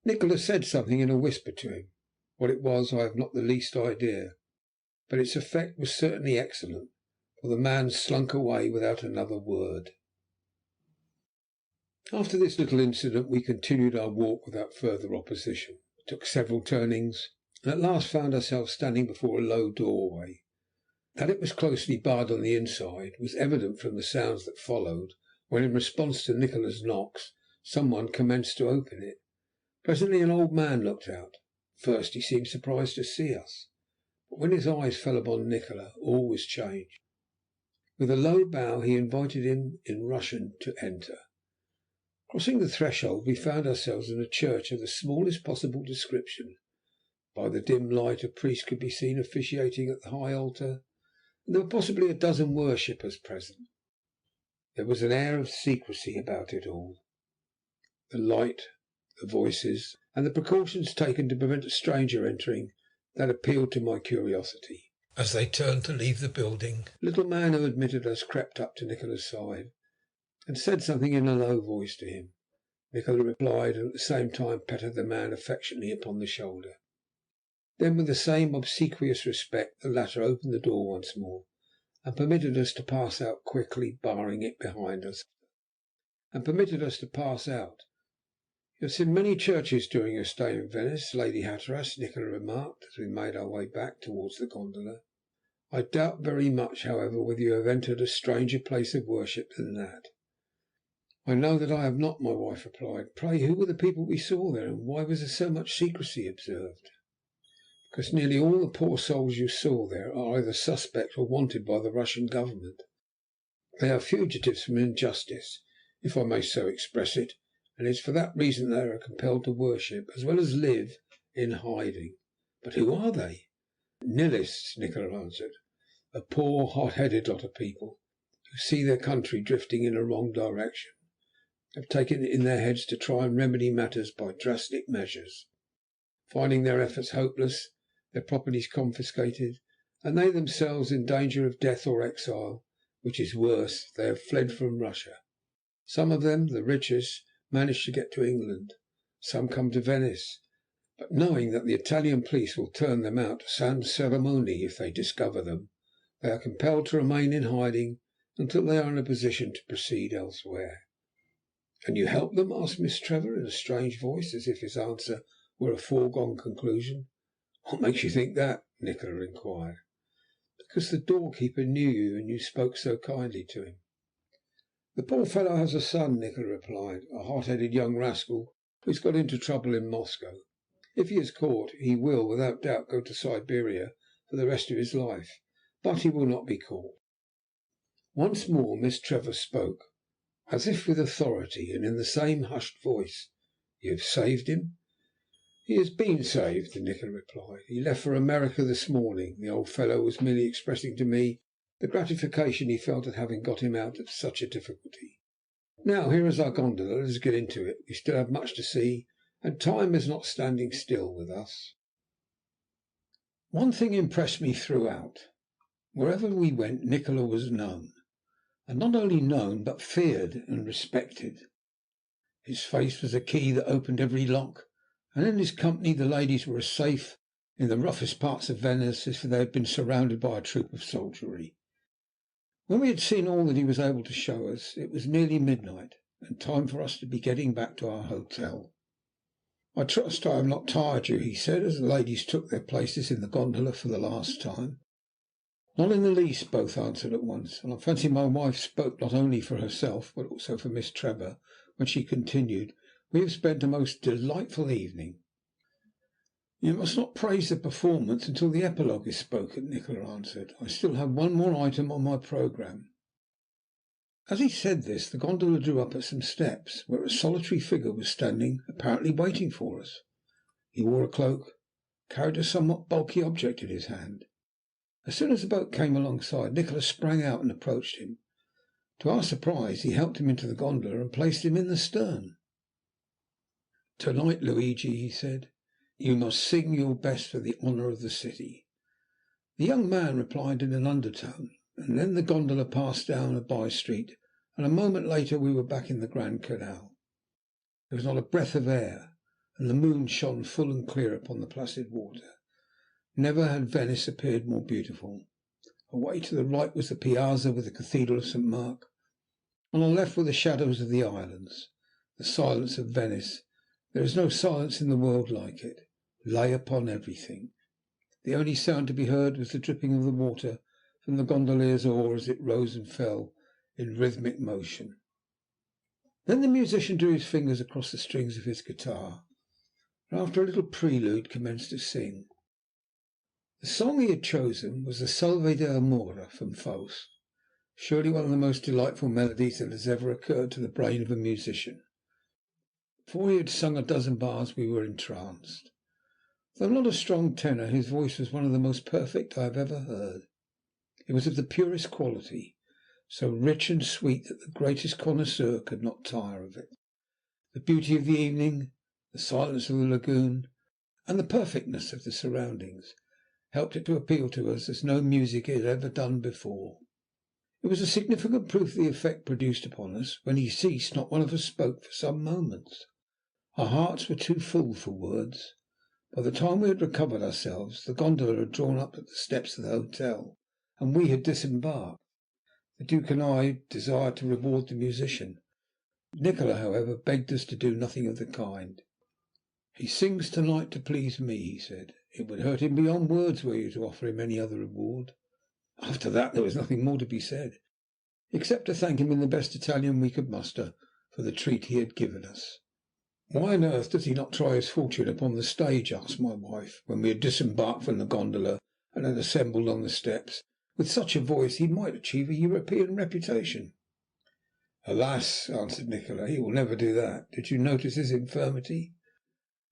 Nikola said something in a whisper to him. What it was I have not the least idea, but its effect was certainly excellent, for the man slunk away without another word. After this little incident we continued our walk without further opposition. We took several turnings, and at last found ourselves standing before a low doorway. That it was closely barred on the inside was evident from the sounds that followed, when, in response to Nikola's knocks, some one commenced to open it. Presently an old man looked out. First he seemed surprised to see us, but when his eyes fell upon Nikola all was changed. With a low bow he invited him in Russian to enter. Crossing the threshold we found ourselves in a church of the smallest possible description. By the dim light a priest could be seen officiating at the high altar, and there were possibly a dozen worshippers present. There was an air of secrecy about it all. The light, the voices, and the precautions taken to prevent a stranger entering, that appealed to my curiosity. As they turned to leave the building, the little man who admitted us crept up to Nikola's side and said something in a low voice to him. Nikola replied, and at the same time patted the man affectionately upon the shoulder. Then, with the same obsequious respect, the latter opened the door once more, and permitted us to pass out quickly, barring it behind us. "You have seen many churches during your stay in Venice, Lady Hatteras," Nikola remarked, as we made our way back towards the gondola. "I doubt very much, however, whether you have entered a stranger place of worship than that." "I know that I have not," my wife replied. "Pray, who were the people we saw there, and why was there so much secrecy observed?" "Because nearly all the poor souls you saw there are either suspect or wanted by the Russian government. They are fugitives from injustice, if I may so express it, and it is for that reason they are compelled to worship, as well as live, in hiding." "But who are they?" "Nihilists," Nikola answered. "A poor, hot-headed lot of people, who see their country drifting in a wrong direction, have taken it in their heads to try and remedy matters by drastic measures. Finding their efforts hopeless, their properties confiscated, and they themselves in danger of death or exile, which is worse, they have fled from Russia. Some of them, the richest, manage to get to England. Some come to Venice, but knowing that the Italian police will turn them out sans ceremonie if they discover them, they are compelled to remain in hiding until they are in a position to proceed elsewhere." "And you help them?" asked Miss Trevor in a strange voice, as if his answer were a foregone conclusion. "What makes you think that?" Nikola inquired. "Because the doorkeeper knew you, and you spoke so kindly to him." "The poor fellow has a son," Nikola replied, "a hot-headed young rascal who has got into trouble in Moscow. If he is caught, he will without doubt go to Siberia for the rest of his life, but he will not be caught." Once more Miss Trevor spoke, as if with authority, and in the same hushed voice. "You have saved him?" "He has been saved," Nikola replied. "He left for America this morning. The old fellow was merely expressing to me the gratification he felt at having got him out of such a difficulty. Now, here is our gondola. Let us get into it. We still have much to see, and time is not standing still with us." One thing impressed me throughout. Wherever we went Nikola was known, and not only known but feared and respected. His face was a key that opened every lock, and in his company the ladies were as safe in the roughest parts of Venice as if they had been surrounded by a troop of soldiery. When we had seen all that he was able to show us, it was nearly midnight, and time for us to be getting back to our hotel. "I trust I have not tired you," he said, as the ladies took their places in the gondola for the last time. "Not in the least," both answered at once, and I fancy my wife spoke not only for herself but also for Miss Trevor when she continued, "We have spent a most delightful evening." "You must not praise the performance until the epilogue is spoken," Nikola answered. "I still have one more item on my programme." As he said this the gondola drew up at some steps, where a solitary figure was standing apparently waiting for us. He wore a cloak, carried a somewhat bulky object in his hand. As soon as the boat came alongside, Nikola sprang out and approached him. To our surprise he helped him into the gondola and placed him in the stern. "To night, Luigi," he said, You must sing your best for the honour of the city." The young man replied in an undertone, and then the gondola passed down a by-street, and a moment later we were back in the Grand Canal. There was not a breath of air, and the moon shone full and clear upon the placid water. Never had Venice appeared more beautiful. Away to the right was the piazza with the Cathedral of St. Mark. On the left were the shadows of the islands. The silence of Venice, there is no silence in the world like it, lay upon everything. The only sound to be heard was the dripping of the water from the gondolier's oar as it rose and fell in rhythmic motion. Then the musician drew his fingers across the strings of his guitar, and after a little prelude commenced to sing. The song he had chosen was the Salve d'Amore from Faust, surely one of the most delightful melodies that has ever occurred to the brain of a musician. Before he had sung a dozen bars we were entranced. Though not a strong tenor, his voice was one of the most perfect I have ever heard. It was of the purest quality, so rich and sweet that the greatest connoisseur could not tire of it. The beauty of the evening, the silence of the lagoon, and the perfectness of the surroundings helped it to appeal to us as no music had ever done before. It was a significant proof of the effect produced upon us. When he ceased, not one of us spoke for some moments. Our hearts were too full for words. By the time we had recovered ourselves, the gondola had drawn up at the steps of the hotel, and we had disembarked. The Duke and I desired to reward the musician. Nikola, however, begged us to do nothing of the kind. "He sings to-night to please me," he said. "It would hurt him beyond words were you to offer him any other reward." After that there was nothing more to be said, except to thank him in the best Italian we could muster for the treat he had given us. "Why on earth does he not try his fortune upon the stage?" asked my wife, when we had disembarked from the gondola and had assembled on the steps. "With such a voice he might achieve a European reputation." "Alas," answered Nikola, "he will never do that. Did you notice his infirmity?"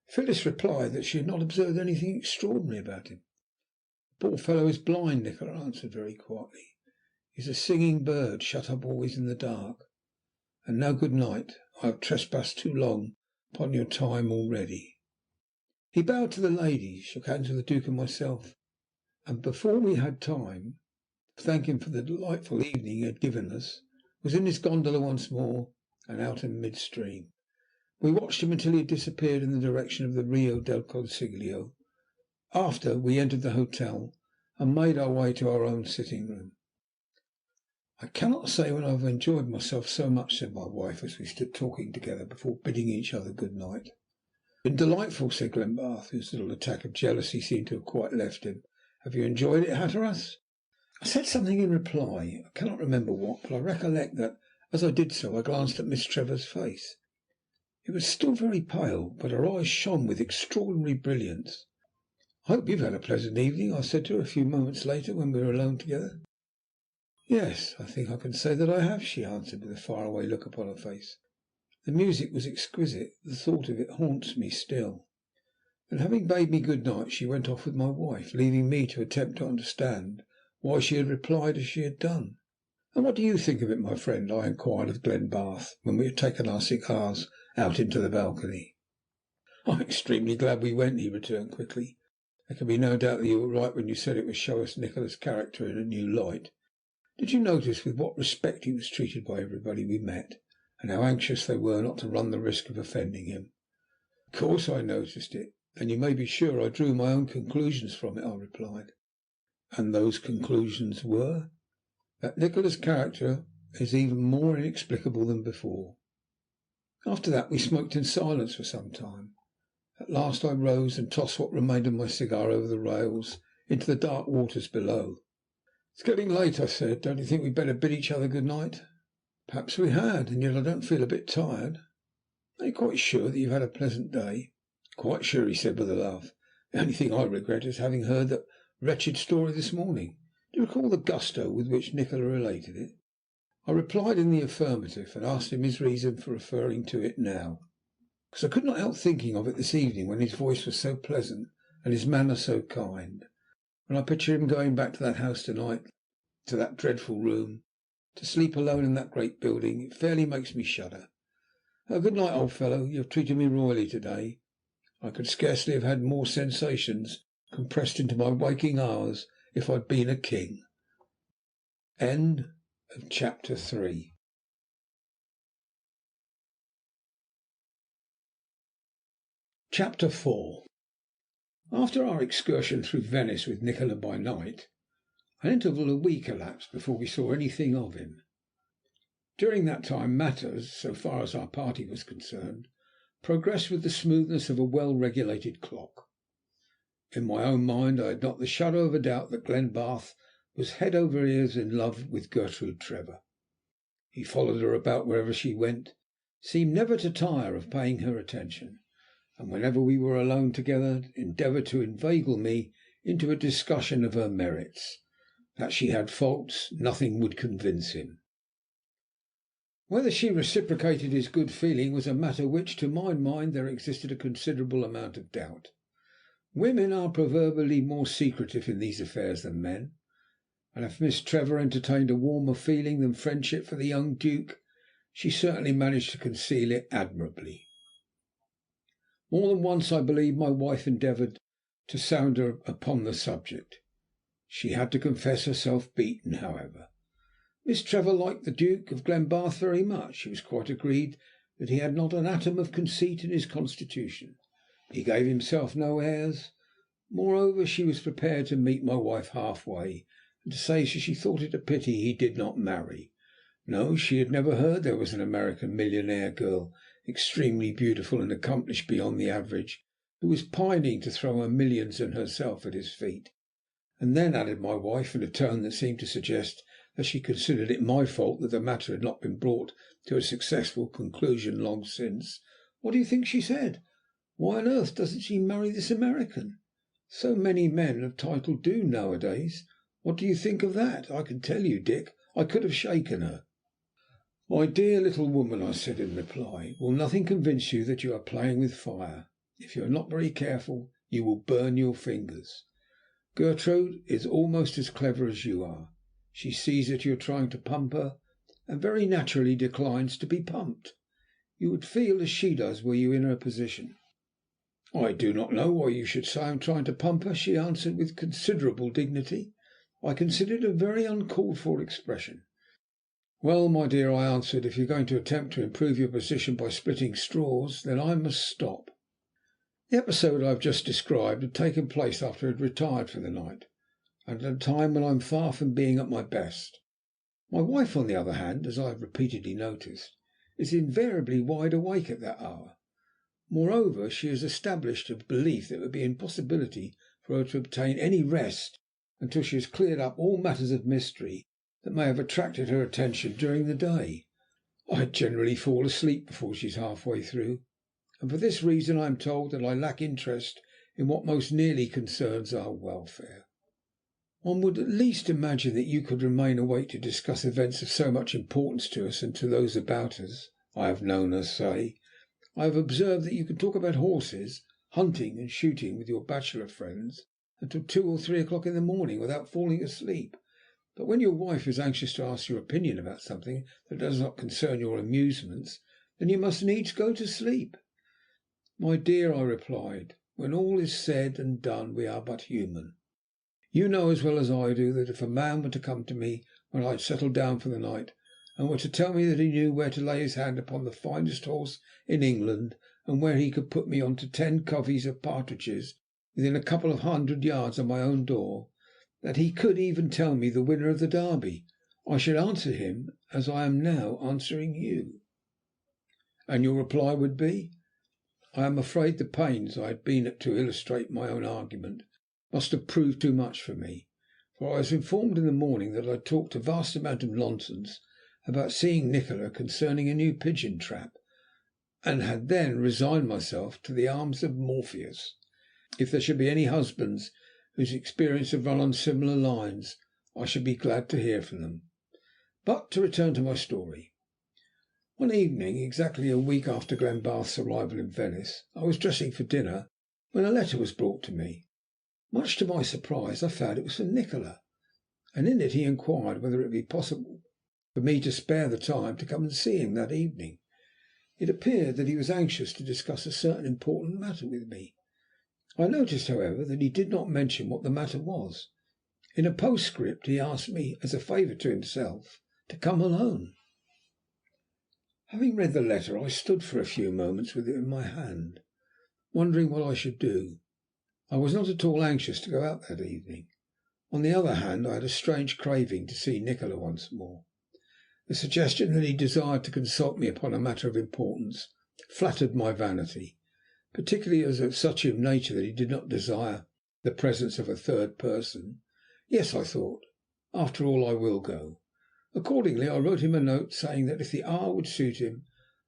Phyllis replied that she had not observed anything extraordinary about him. "The poor fellow is blind," Nikola answered very quietly. "He is a singing bird, shut up always in the dark. And now good night. I have trespassed too long upon your time already." He bowed to the ladies, shook hands with the Duke and myself, and before we had time to thank him for the delightful evening he had given us, was in his gondola once more and out in mid-stream. We watched him until he had disappeared in the direction of the Rio del Consiglio. After we entered the hotel and made our way to our own sitting room. "I cannot say when I have enjoyed myself so much," said my wife, as we stood talking together before bidding each other good night. "Been delightful," said Glenbarth, whose little attack of jealousy seemed to have quite left him. "Have you enjoyed it, Hatteras?" I said something in reply. I cannot remember what, but I recollect that, as I did so, I glanced at Miss Trevor's face. It was still very pale, but her eyes shone with extraordinary brilliance. "I hope you have had a pleasant evening," I said to her a few moments later when we were alone together. "Yes, I think I can say that I have," she answered, with a far-away look upon her face. "The music was exquisite. The thought of it haunts me still." Then, having bade me good night, she went off with my wife, leaving me to attempt to understand why she had replied as she had done. "And what do you think of it, my friend?" I inquired of Glenbarth, when we had taken our cigars out into the balcony. "I am extremely glad we went," he returned quickly. "There can be no doubt that you were right when you said it would show us Nikola's character in a new light. Did you notice with what respect he was treated by everybody we met, and how anxious they were not to run the risk of offending him?" "Of course I noticed it, and you may be sure I drew my own conclusions from it," I replied. "And those conclusions were?" "That Nikola's character is even more inexplicable than before." After that we smoked in silence for some time. At last I rose and tossed what remained of my cigar over the rails into the dark waters below. "It's getting late," I said. "Don't you think we had better bid each other good night?" "Perhaps we had, and yet I don't feel a bit tired." "Are you quite sure that you have had a pleasant day?" "Quite sure," he said with a laugh. "The only thing I regret is having heard that wretched story this morning. Do you recall the gusto with which Nikola related it?" I replied in the affirmative, and asked him his reason for referring to it now. "Because I could not help thinking of it this evening, when his voice was so pleasant and his manner so kind. When I picture him going back to that house to night, to that dreadful room, to sleep alone in that great building, it fairly makes me shudder. Good night, old fellow. You have treated me royally to day. I could scarcely have had more sensations compressed into my waking hours if I'd been a king. End of chapter 3. Chapter 4. After our excursion through Venice with Nikola by night, an interval of a week elapsed before we saw anything of him. During that time matters, so far as our party was concerned, progressed with the smoothness of a well-regulated clock. In my own mind I had not the shadow of a doubt that Glenbarth was head over ears in love with Gertrude Trevor. He followed her about wherever she went, seemed never to tire of paying her attention, and whenever we were alone together endeavoured to inveigle me into a discussion of her merits. That she had faults, nothing would convince him. Whether she reciprocated his good feeling was a matter which, to my mind, there existed a considerable amount of doubt. Women are proverbially more secretive in these affairs than men, and if Miss Trevor entertained a warmer feeling than friendship for the young Duke, she certainly managed to conceal it admirably. More than once, I believe, my wife endeavoured to sound her upon the subject. She had to confess herself beaten, however. Miss Trevor liked the Duke of Glenbarth very much. She was quite agreed that he had not an atom of conceit in his constitution. He gave himself no airs. Moreover, she was prepared to meet my wife halfway, and to say she thought it a pity he did not marry. No, she had never heard there was an American millionaire girl, extremely beautiful and accomplished beyond the average, who was pining to throw her millions and herself at his feet. And then, added my wife, in a tone that seemed to suggest that she considered it my fault that the matter had not been brought to a successful conclusion long since, what do you think she said? Why on earth doesn't she marry this American? So many men of title do nowadays. What do you think of that? I can tell you, Dick, I could have shaken her. My dear little woman, I said in reply, will nothing convince you that you are playing with fire? If you are not very careful, you will burn your fingers. Gertrude is almost as clever as you are. She sees that you are trying to pump her, and very naturally declines to be pumped. You would feel as she does were you in her position. I do not know why you should say I am trying to pump her, she answered with considerable dignity. I consider it a very uncalled for expression. Well, my dear, I answered, if you are going to attempt to improve your position by splitting straws, then I must stop. The episode I have just described had taken place after I had retired for the night, and at a time when I am far from being at my best. My wife, on the other hand, as I have repeatedly noticed, is invariably wide awake at that hour. Moreover, she has established a belief that it would be an impossibility for her to obtain any rest until she has cleared up all matters of mystery that may have attracted her attention during the day. I generally fall asleep before she is halfway through, and for this reason I am told that I lack interest in what most nearly concerns our welfare. One would at least imagine that you could remain awake to discuss events of so much importance to us and to those about us, I have known her say. I have observed that you can talk about horses, hunting and shooting with your bachelor friends until 2 or 3 o'clock in the morning without falling asleep. But when your wife is anxious to ask your opinion about something that does not concern your amusements, then you must needs go to sleep. My dear, I replied, when all is said and done we are but human. You know as well as I do that if a man were to come to me when I had settled down for the night, and were to tell me that he knew where to lay his hand upon the finest horse in England, and where he could put me on to 10 coveys of partridges within a couple of 100 yards of my own door, that he could even tell me the winner of the Derby, I should answer him as I am now answering you. And your reply would be? I am afraid the pains I had been at to illustrate my own argument must have proved too much for me, for I was informed in the morning that I had talked a vast amount of nonsense about seeing Nikola concerning a new pigeon trap, and had then resigned myself to the arms of Morpheus. If there should be any husbands whose experience have run on similar lines, I should be glad to hear from them. But to return to my story. One evening, exactly a week after Glenbarth's arrival in Venice, I was dressing for dinner when a letter was brought to me. Much to my surprise, I found it was from Nikola, and in it he inquired whether it would be possible for me to spare the time to come and see him that evening. It appeared that he was anxious to discuss a certain important matter with me. I noticed, however, that he did not mention what the matter was. In a postscript he asked me, as a favour to himself, to come alone. Having read the letter, I stood for a few moments with it in my hand, wondering what I should do. I was not at all anxious to go out that evening. On the other hand, I had a strange craving to see Nikola once more. The suggestion that he desired to consult me upon a matter of importance flattered my vanity, particularly as of such a nature that he did not desire the presence of a third person. Yes, I thought, after all I will go. Accordingly, I wrote him a note saying that if the hour would suit him,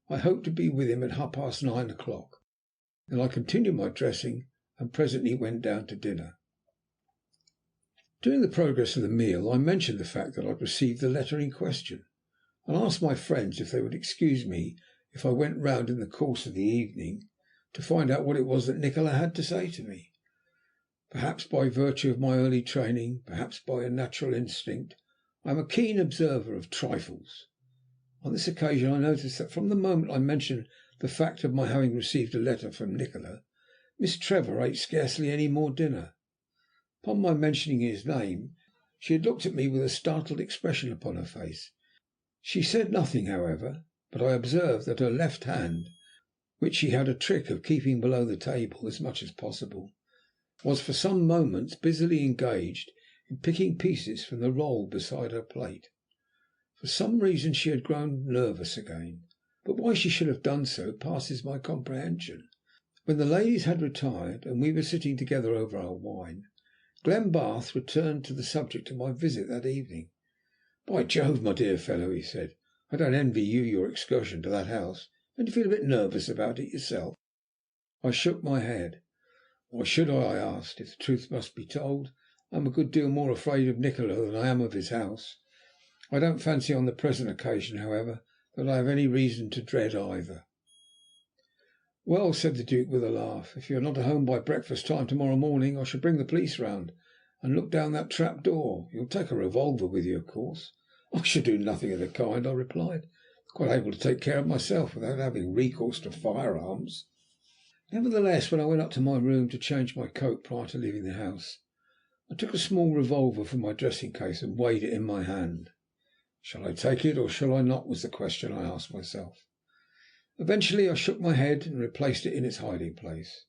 I hoped to be with him at 9:30 o'clock. Then I continued my dressing and presently went down to dinner. During the progress of the meal I mentioned the fact that I had received the letter in question, and asked my friends if they would excuse me if I went round in the course of the evening to find out what it was that Nikola had to say to me. Perhaps by virtue of my early training, perhaps by a natural instinct, I am a keen observer of trifles. On this occasion I noticed that from the moment I mentioned the fact of my having received a letter from Nikola, Miss Trevor ate scarcely any more dinner. Upon my mentioning his name, she had looked at me with a startled expression upon her face. She said nothing, however, but I observed that her left hand, which she had a trick of keeping below the table as much as possible, was for some moments busily engaged in picking pieces from the roll beside her plate. For some reason she had grown nervous again, but why she should have done so passes my comprehension. When the ladies had retired, and we were sitting together over our wine, Glenbarth returned to the subject of my visit that evening. "By Jove, my dear fellow," he said, "I don't envy you your excursion to that house. Don't you feel a bit nervous about it yourself?" I shook my head. "Why should I?" I asked. "If the truth must be told, I am a good deal more afraid of Nikola than I am of his house. I don't fancy on the present occasion, however, that I have any reason to dread either." "Well," said the Duke with a laugh, "if you are not at home by breakfast time to morrow morning, I shall bring the police round and look down that trap door. You'll take a revolver with you, of course?" "I shall do nothing of the kind," I replied, "quite able to take care of myself without having recourse to firearms." Nevertheless, when I went up to my room to change my coat prior to leaving the house, I took a small revolver from my dressing case and weighed it in my hand. Shall I take it or shall I not, was the question I asked myself. Eventually I shook my head and replaced it in its hiding place.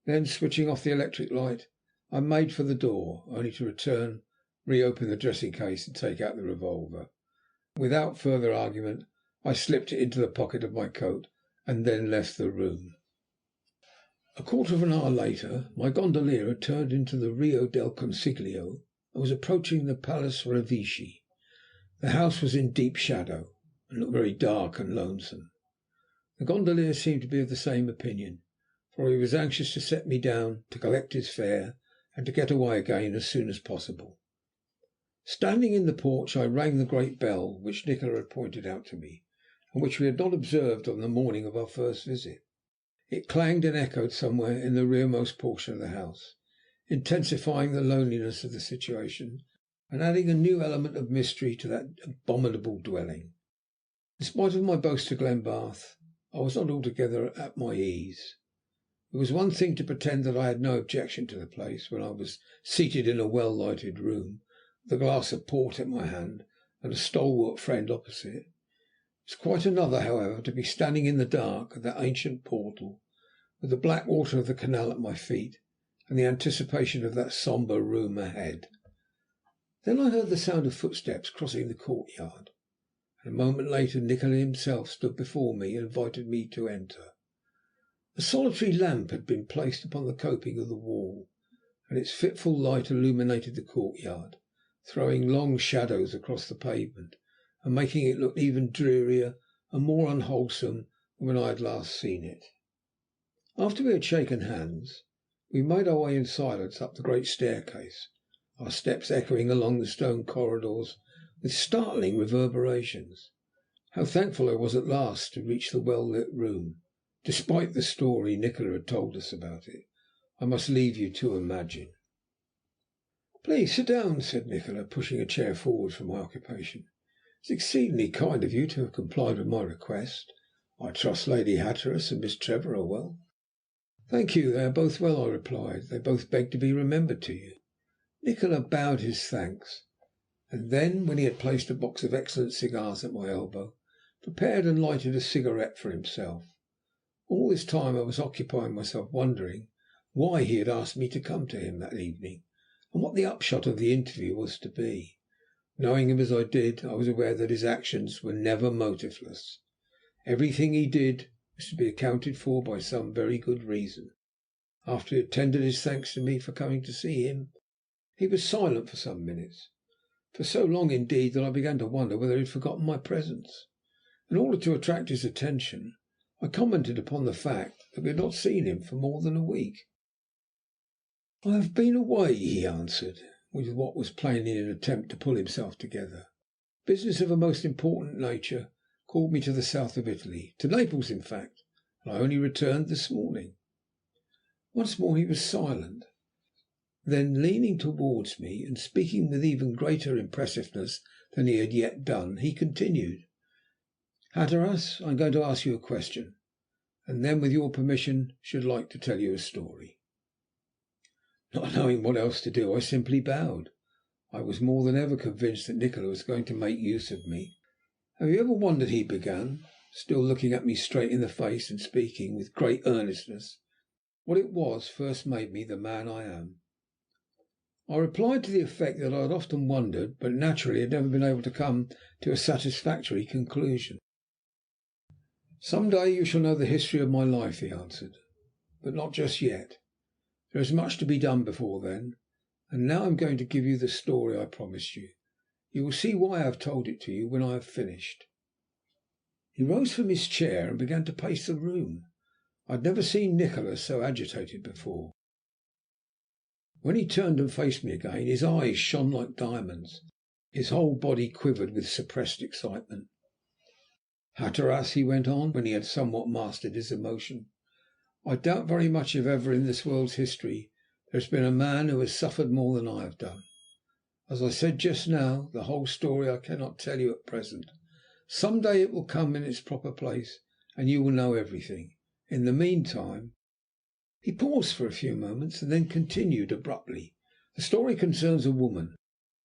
Then, switching off the electric light, I made for the door, only to return, reopen the dressing case and take out the revolver. Without further argument I slipped it into the pocket of my coat and then left the room. A quarter of an hour later my gondolier had turned into the Rio del Consiglio and was approaching the Palace Revecce. The house was in deep shadow and looked very dark and lonesome. The gondolier seemed to be of the same opinion, for he was anxious to set me down, to collect his fare, and to get away again as soon as possible. Standing in the porch, I rang the great bell which Nikola had pointed out to me, and which we had not observed on the morning of our first visit. It clanged and echoed somewhere in the rearmost portion of the house, intensifying the loneliness of the situation, and adding a new element of mystery to that abominable dwelling. In spite of my boast to Glenbarth, I was not altogether at my ease. It was one thing to pretend that I had no objection to the place when I was seated in a well-lighted room, with a glass of port in my hand and a stalwart friend opposite. It was quite another, however, to be standing in the dark at that ancient portal, with the black water of the canal at my feet, and the anticipation of that sombre room ahead. Then I heard the sound of footsteps crossing the courtyard, and a moment later Nikola himself stood before me and invited me to enter. A solitary lamp had been placed upon the coping of the wall, and its fitful light illuminated the courtyard, throwing long shadows across the pavement, and making it look even drearier and more unwholesome than when I had last seen it. After we had shaken hands, we made our way in silence up the great staircase, our steps echoing along the stone corridors with startling reverberations. How thankful I was at last to reach the well-lit room, despite the story Nikola had told us about it. I must leave you to imagine. "Please sit down," said Nikola, pushing a chair forward for my occupation. "It is exceedingly kind of you to have complied with my request. I trust Lady Hatteras and Miss Trevor are well." "Thank you, they are both well," I replied. "They both beg to be remembered to you." Nikola bowed his thanks, and then, when he had placed a box of excellent cigars at my elbow, prepared and lighted a cigarette for himself. All this time I was occupying myself wondering why he had asked me to come to him that evening, and what the upshot of the interview was to be. Knowing him as I did, I was aware that his actions were never motiveless. Everything he did was to be accounted for by some very good reason. After he had tendered his thanks to me for coming to see him, he was silent for some minutes, for so long indeed that I began to wonder whether he had forgotten my presence. In order to attract his attention, I commented upon the fact that we had not seen him for more than a week. "I have been away," he answered, with what was plainly an attempt to pull himself together. "Business of a most important nature called me to the south of Italy, to Naples in fact, and I only returned this morning." Once more he was silent. Then, leaning towards me, and speaking with even greater impressiveness than he had yet done, he continued, "Hatteras, I am going to ask you a question, and then, with your permission, should like to tell you a story." Not knowing what else to do, I simply bowed. I was more than ever convinced that Nikola was going to make use of me. "Have you ever wondered," he began, still looking at me straight in the face and speaking with great earnestness, "what it was first made me the man I am?" I replied to the effect that I had often wondered, but naturally had never been able to come to a satisfactory conclusion. "Some day you shall know the history of my life," he answered, "but not just yet. There is much to be done before then. And now I am going to give you the story I promised you. You will see why I have told it to you when I have finished." He rose from his chair and began to pace the room. I had never seen Nikola so agitated before. When he turned and faced me again, his eyes shone like diamonds. His whole body quivered with suppressed excitement. "Hatteras," he went on, when he had somewhat mastered his emotion, "I doubt very much if ever in this world's history there has been a man who has suffered more than I have done. As I said just now, the whole story I cannot tell you at present. Some day it will come in its proper place, and you will know everything. In the meantime—" He paused for a few moments, and then continued abruptly. "The story concerns a woman,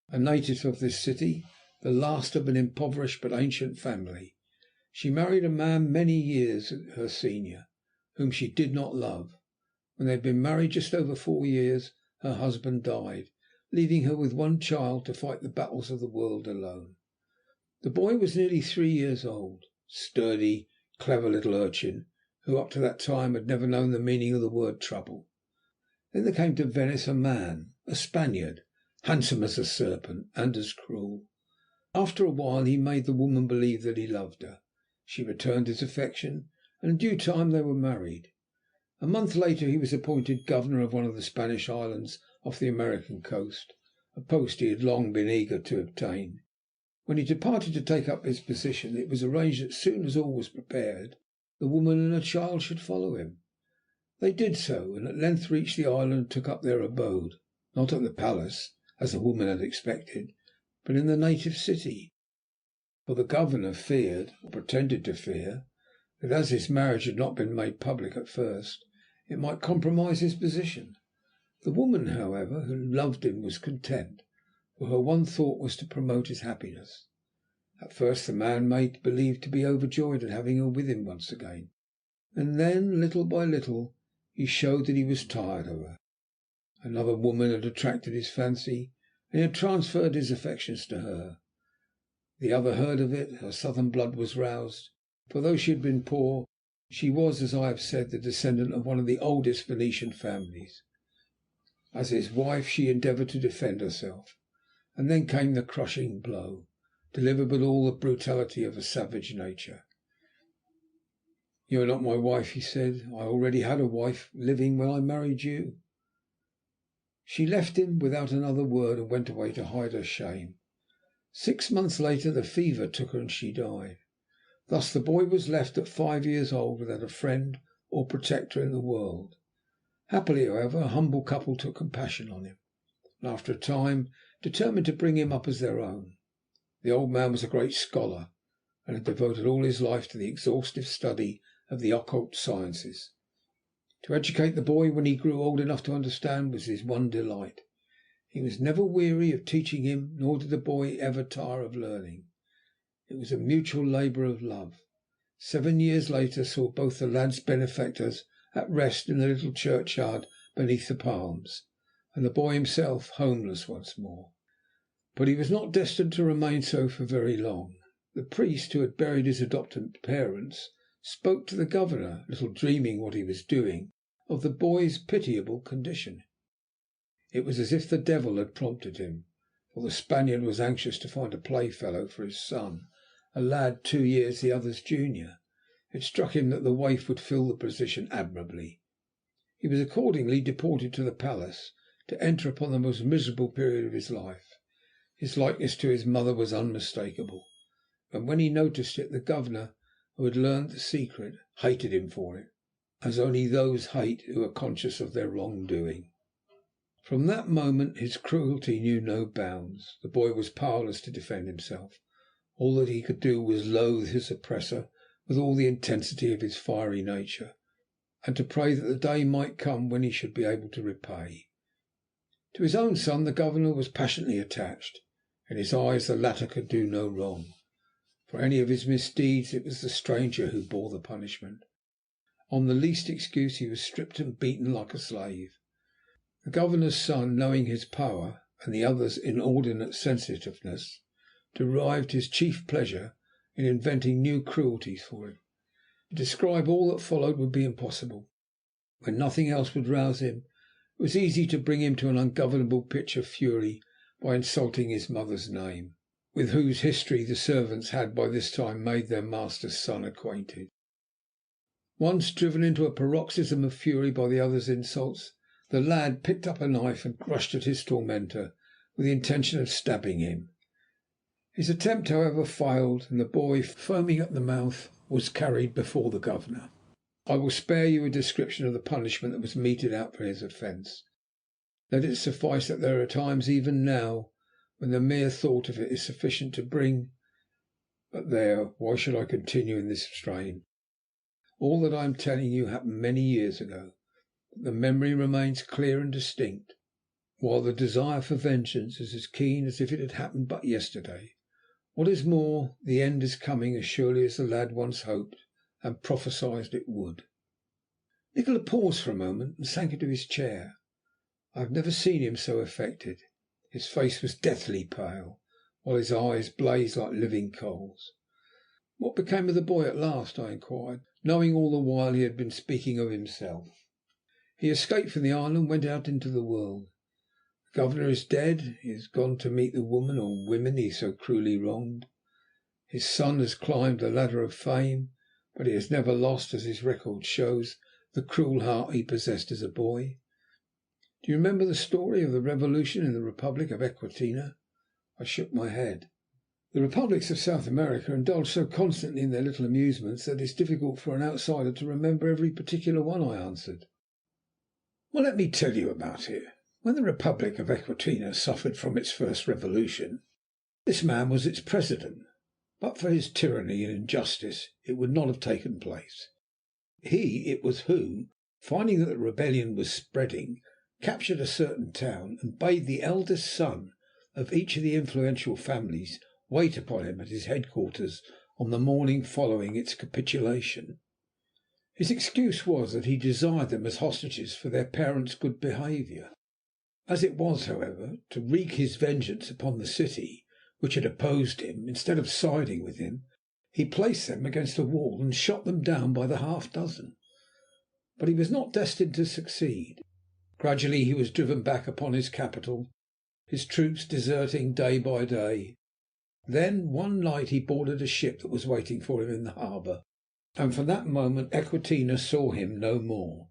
a native of this city, the last of an impoverished but ancient family. She married a man many years her senior, whom she did not love. When they had been married just over 4 years, her husband died, leaving her with one child to fight the battles of the world alone. The boy was nearly 3 years old, sturdy, clever little urchin, who up to that time had never known the meaning of the word trouble. Then there came to Venice a man, a Spaniard, handsome as a serpent and as cruel. After a while he made the woman believe that he loved her. She returned his affection, and in due time they were married. A month later he was appointed governor of one of the Spanish islands off the American coast, a post he had long been eager to obtain. When he departed to take up his position, it was arranged that as soon as all was prepared, the woman and her child should follow him. They did so, and at length reached the island and took up their abode, not at the palace, as the woman had expected, but in the native city. For the governor feared, or pretended to fear, that as his marriage had not been made public at first, it might compromise his position. The woman, however, who loved him was content, for her one thought was to promote his happiness. At first the man made believe to be overjoyed at having her with him once again, and then, little by little, he showed that he was tired of her. Another woman had attracted his fancy, and he had transferred his affections to her. The other heard of it, her southern blood was roused, for though she had been poor, she was, as I have said, the descendant of one of the oldest Venetian families. As his wife she endeavoured to defend herself, and then came the crushing blow, delivered with all the brutality of a savage nature. "You are not my wife," he said. "I already had a wife living when I married you." She left him without another word and went away to hide her shame. 6 months later the fever took her and she died. Thus the boy was left at 5 years old without a friend or protector in the world. Happily, however, a humble couple took compassion on him, and after a time determined to bring him up as their own. The old man was a great scholar, and had devoted all his life to the exhaustive study of the occult sciences. To educate the boy when he grew old enough to understand was his one delight. He was never weary of teaching him, nor did the boy ever tire of learning. It was a mutual labour of love. 7 years later saw both the lad's benefactors at rest in the little churchyard beneath the palms, and the boy himself homeless once more. But he was not destined to remain so for very long. The priest who had buried his adopted parents spoke to the governor, little dreaming what he was doing, of the boy's pitiable condition. It was as if the devil had prompted him, for the Spaniard was anxious to find a playfellow for his son, a lad 2 years the other's junior. It struck him that the waif would fill the position admirably. He was accordingly deported to the palace, to enter upon the most miserable period of his life. His likeness to his mother was unmistakable, and when he noticed it, the governor, who had learned the secret, hated him for it, as only those hate who are conscious of their wrongdoing. From that moment his cruelty knew no bounds. The boy was powerless to defend himself. All that he could do was loathe his oppressor with all the intensity of his fiery nature, and to pray that the day might come when he should be able to repay. To his own son the governor was passionately attached. In his eyes the latter could do no wrong. For any of his misdeeds it was the stranger who bore the punishment. On the least excuse he was stripped and beaten like a slave. The governor's son, knowing his power and the other's inordinate sensitiveness, derived his chief pleasure in inventing new cruelties for him. To describe all that followed would be impossible. When nothing else would rouse him, it was easy to bring him to an ungovernable pitch of fury by insulting his mother's name, with whose history the servants had by this time made their master's son acquainted. Once driven into a paroxysm of fury by the other's insults, the lad picked up a knife and rushed at his tormentor with the intention of stabbing him. His attempt, however, failed, and the boy, foaming at the mouth, was carried before the governor. I will spare you a description of the punishment that was meted out for his offence. Let it suffice that there are times, even now, when the mere thought of it is sufficient to bring... But there, why should I continue in this strain? All that I am telling you happened many years ago, but the memory remains clear and distinct, while the desire for vengeance is as keen as if it had happened but yesterday. What is more, the end is coming as surely as the lad once hoped and prophesied it would. Nikola paused for a moment and sank into his chair. I have never seen him so affected. His face was deathly pale, while his eyes blazed like living coals. What became of the boy at last? I inquired, knowing all the while he had been speaking of himself. He escaped from the island, went out into the world. The governor is dead. He has gone to meet the woman or women he so cruelly wronged. His son has climbed the ladder of fame, but he has never lost, as his record shows, the cruel heart he possessed as a boy. Do you remember the story of the revolution in the Republic of Equinata? I shook my head. The republics of South America indulge so constantly in their little amusements that it is difficult for an outsider to remember every particular one, I answered. Well, let me tell you about it. When the Republic of Equinata suffered from its first revolution, this man was its president. But for his tyranny and injustice it would not have taken place. He it was who, finding that the rebellion was spreading, captured a certain town and bade the eldest son of each of the influential families wait upon him at his headquarters on the morning following its capitulation. His excuse was that he desired them as hostages for their parents' good behaviour. As it was, however, to wreak his vengeance upon the city which had opposed him, instead of siding with him, he placed them against a wall and shot them down by the half-dozen. But he was not destined to succeed. Gradually he was driven back upon his capital, his troops deserting day by day. Then one night he boarded a ship that was waiting for him in the harbour, and from that moment Equinata saw him no more.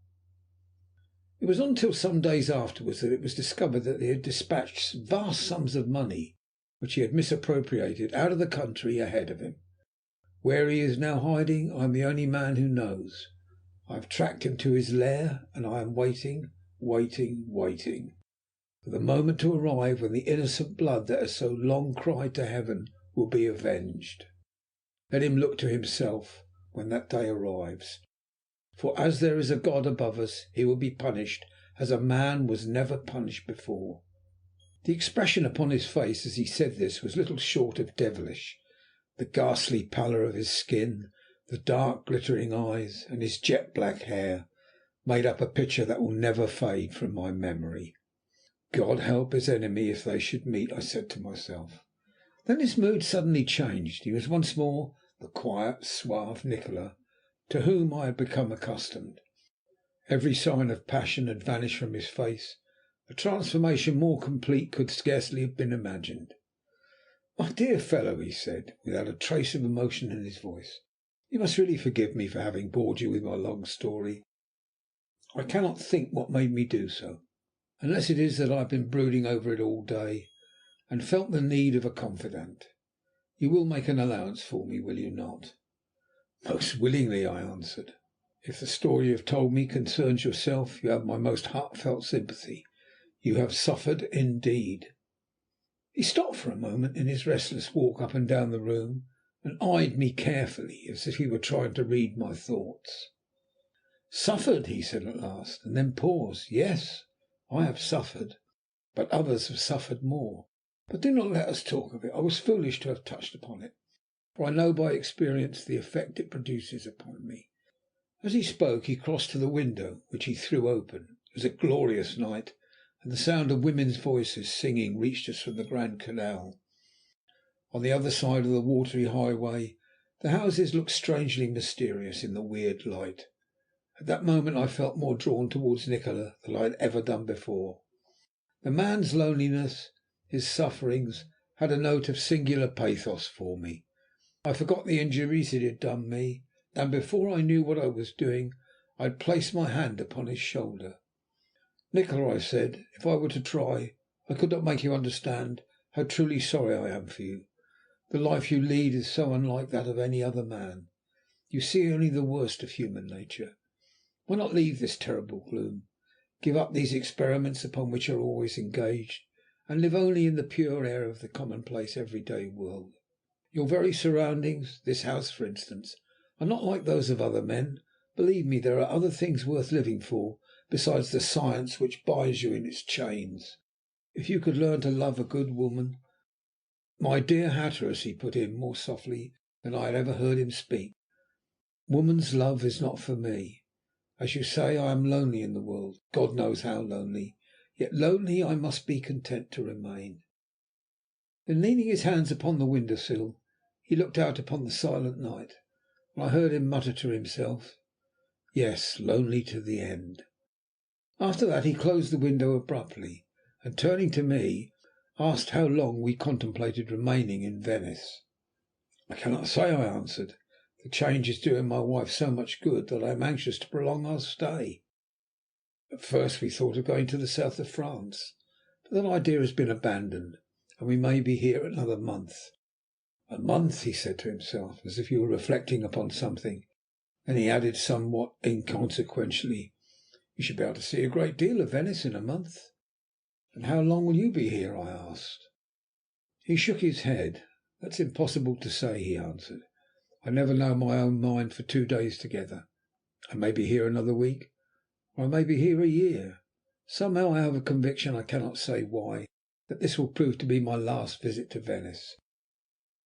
It was not until some days afterwards that it was discovered that he had dispatched vast sums of money, which he had misappropriated, out of the country ahead of him. Where he is now hiding I am the only man who knows. I have tracked him to his lair, and I am waiting for the moment to arrive when the innocent blood that has so long cried to heaven will be avenged. Let him look to himself when that day arrives. For as there is a God above us, he will be punished as a man was never punished before. The expression upon his face as he said this was little short of devilish. The ghastly pallor of his skin, the dark glittering eyes, and his jet black hair made up a picture that will never fade from my memory. God help his enemy if they should meet, I said to myself. Then his mood suddenly changed. He was once more the quiet, suave Nikola to whom I had become accustomed. Every sign of passion had vanished from his face. A transformation more complete could scarcely have been imagined. "My dear fellow," he said, without a trace of emotion in his voice, "you must really forgive me for having bored you with my long story. I cannot think what made me do so, unless it is that I have been brooding over it all day, and felt the need of a confidant. You will make an allowance for me, will you not?" "Most willingly," I answered. "If the story you have told me concerns yourself, you have my most heartfelt sympathy. You have suffered indeed." He stopped for a moment in his restless walk up and down the room, and eyed me carefully, as if he were trying to read my thoughts. "Suffered," he said at last, and then paused. "Yes, I have suffered, but others have suffered more. But do not let us talk of it. I was foolish to have touched upon it, for I know by experience the effect it produces upon me." As he spoke he crossed to the window, which he threw open. It was a glorious night, and the sound of women's voices singing reached us from the Grand Canal. On the other side of the watery highway the houses looked strangely mysterious in the weird light. At that moment I felt more drawn towards Nikola than I had ever done before. The man's loneliness, his sufferings, had a note of singular pathos for me. I forgot the injuries it had done me, and before I knew what I was doing I had placed my hand upon his shoulder. "Nikola," I said, "if I were to try, I could not make you understand how truly sorry I am for you. The life you lead is so unlike that of any other man. You see only the worst of human nature. Why not leave this terrible gloom, give up these experiments upon which you are always engaged, and live only in the pure air of the commonplace everyday world? Your very surroundings, this house for instance, are not like those of other men. Believe me, there are other things worth living for besides the science which binds you in its chains. If you could learn to love a good woman—" "My dear Hatteras," he put in, more softly than I had ever heard him speak, "woman's love is not for me. As you say, I am lonely in the world, God knows how lonely, yet lonely I must be content to remain." Then, leaning his hands upon the window sill, he looked out upon the silent night, and I heard him mutter to himself, "Yes, lonely to the end." After that he closed the window abruptly, and turning to me, asked how long we contemplated remaining in Venice. "I cannot say," I answered. "The change is doing my wife so much good that I am anxious to prolong our stay. At first we thought of going to the south of France, but that idea has been abandoned, and we may be here another month." "A month," he said to himself, as if he were reflecting upon something. Then he added somewhat inconsequently, "You should be able to see a great deal of Venice in a month." "And how long will you be here?" I asked. He shook his head. "That's impossible to say," he answered. "I never know my own mind for 2 days together. I may be here another week, or I may be here a year. Somehow I have a conviction, I cannot say why, that this will prove to be my last visit to Venice.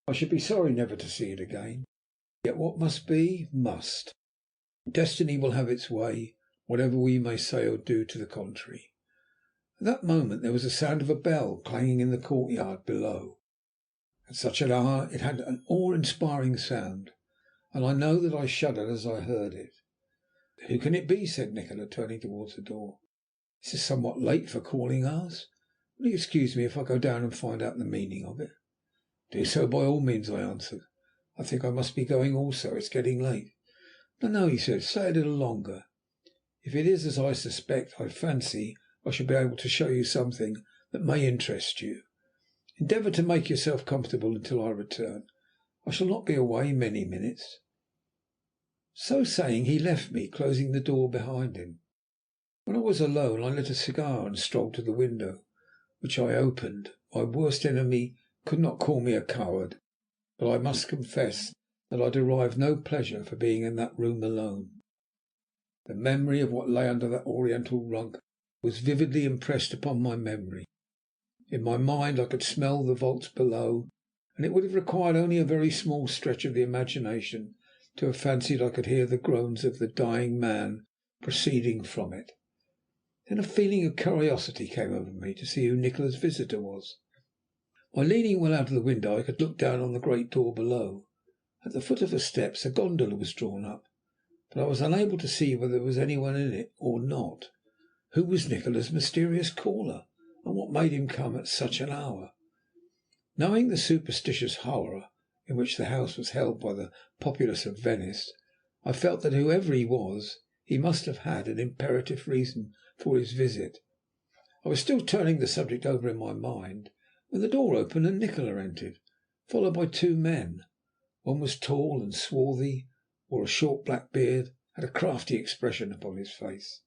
I should be sorry never to see it again. Yet what must be, must. Destiny will have its way, whatever we may say or do to the contrary." At that moment there was a sound of a bell clanging in the courtyard below. At such an hour it had an awe-inspiring sound, and I know that I shuddered as I heard it. "Who can it be?" said Nikola, turning towards the door. "This is somewhat late for calling hours. Will you excuse me if I go down and find out the meaning of it?" "Do so by all means," I answered. "I think I must be going also. It is getting late." "No, no," he said. "Stay a little longer. If it is as I suspect, I fancy I shall be able to show you something that may interest you. Endeavour to make yourself comfortable until I return. I shall not be away many minutes." So saying he left me, closing the door behind him. When I was alone I lit a cigar and strolled to the window, which I opened. My worst enemy could not call me a coward, but I must confess that I derived no pleasure for being in that room alone. The memory of what lay under that oriental rug was vividly impressed upon my memory. In my mind I could smell the vaults below, and it would have required only a very small stretch of the imagination to have fancied I could hear the groans of the dying man proceeding from it. Then a feeling of curiosity came over me to see who Nikola's visitor was. By leaning well out of the window I could look down on the great door below. At the foot of the steps a gondola was drawn up, but I was unable to see whether there was anyone in it or not. Who was Nikola's mysterious caller, and what made him come at such an hour? Knowing the superstitious horror in which the house was held by the populace of Venice, I felt that whoever he was, he must have had an imperative reason for his visit. I was still turning the subject over in my mind when the door opened and Nikola entered, followed by two men. One was tall and swarthy, wore a short black beard, had a crafty expression upon his face.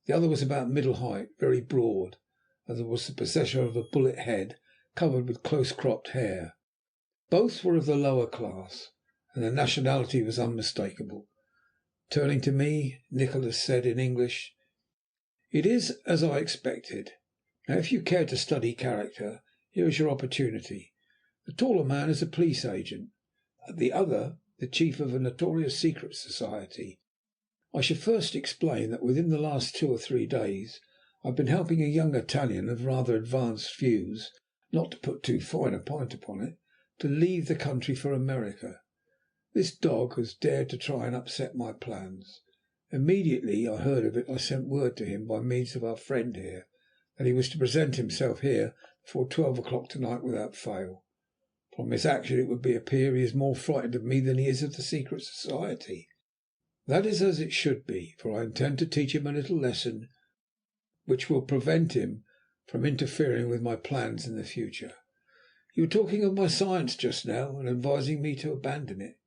The other was about middle height, very broad, and was the possessor of a bullet head covered with close-cropped hair. Both were of the lower class, and their nationality was unmistakable. Turning to me, Nikola said in English, "It is as I expected. Now, if you care to study character, here is your opportunity. The taller man is a police agent, the other the chief of a notorious secret society. I should first explain that within the last 2 or 3 days I have been helping a young Italian of rather advanced views, not to put too fine a point upon it, to leave the country for America. This dog has dared to try and upset my plans. Immediately I heard of it I sent word to him by means of our friend here that he was to present himself here before 12 o'clock tonight without fail. From his action it would appear he is more frightened of me than he is of the secret society. That is as it should be, for I intend to teach him a little lesson which will prevent him from interfering with my plans in the future. You were talking of my science just now, and advising me to abandon it.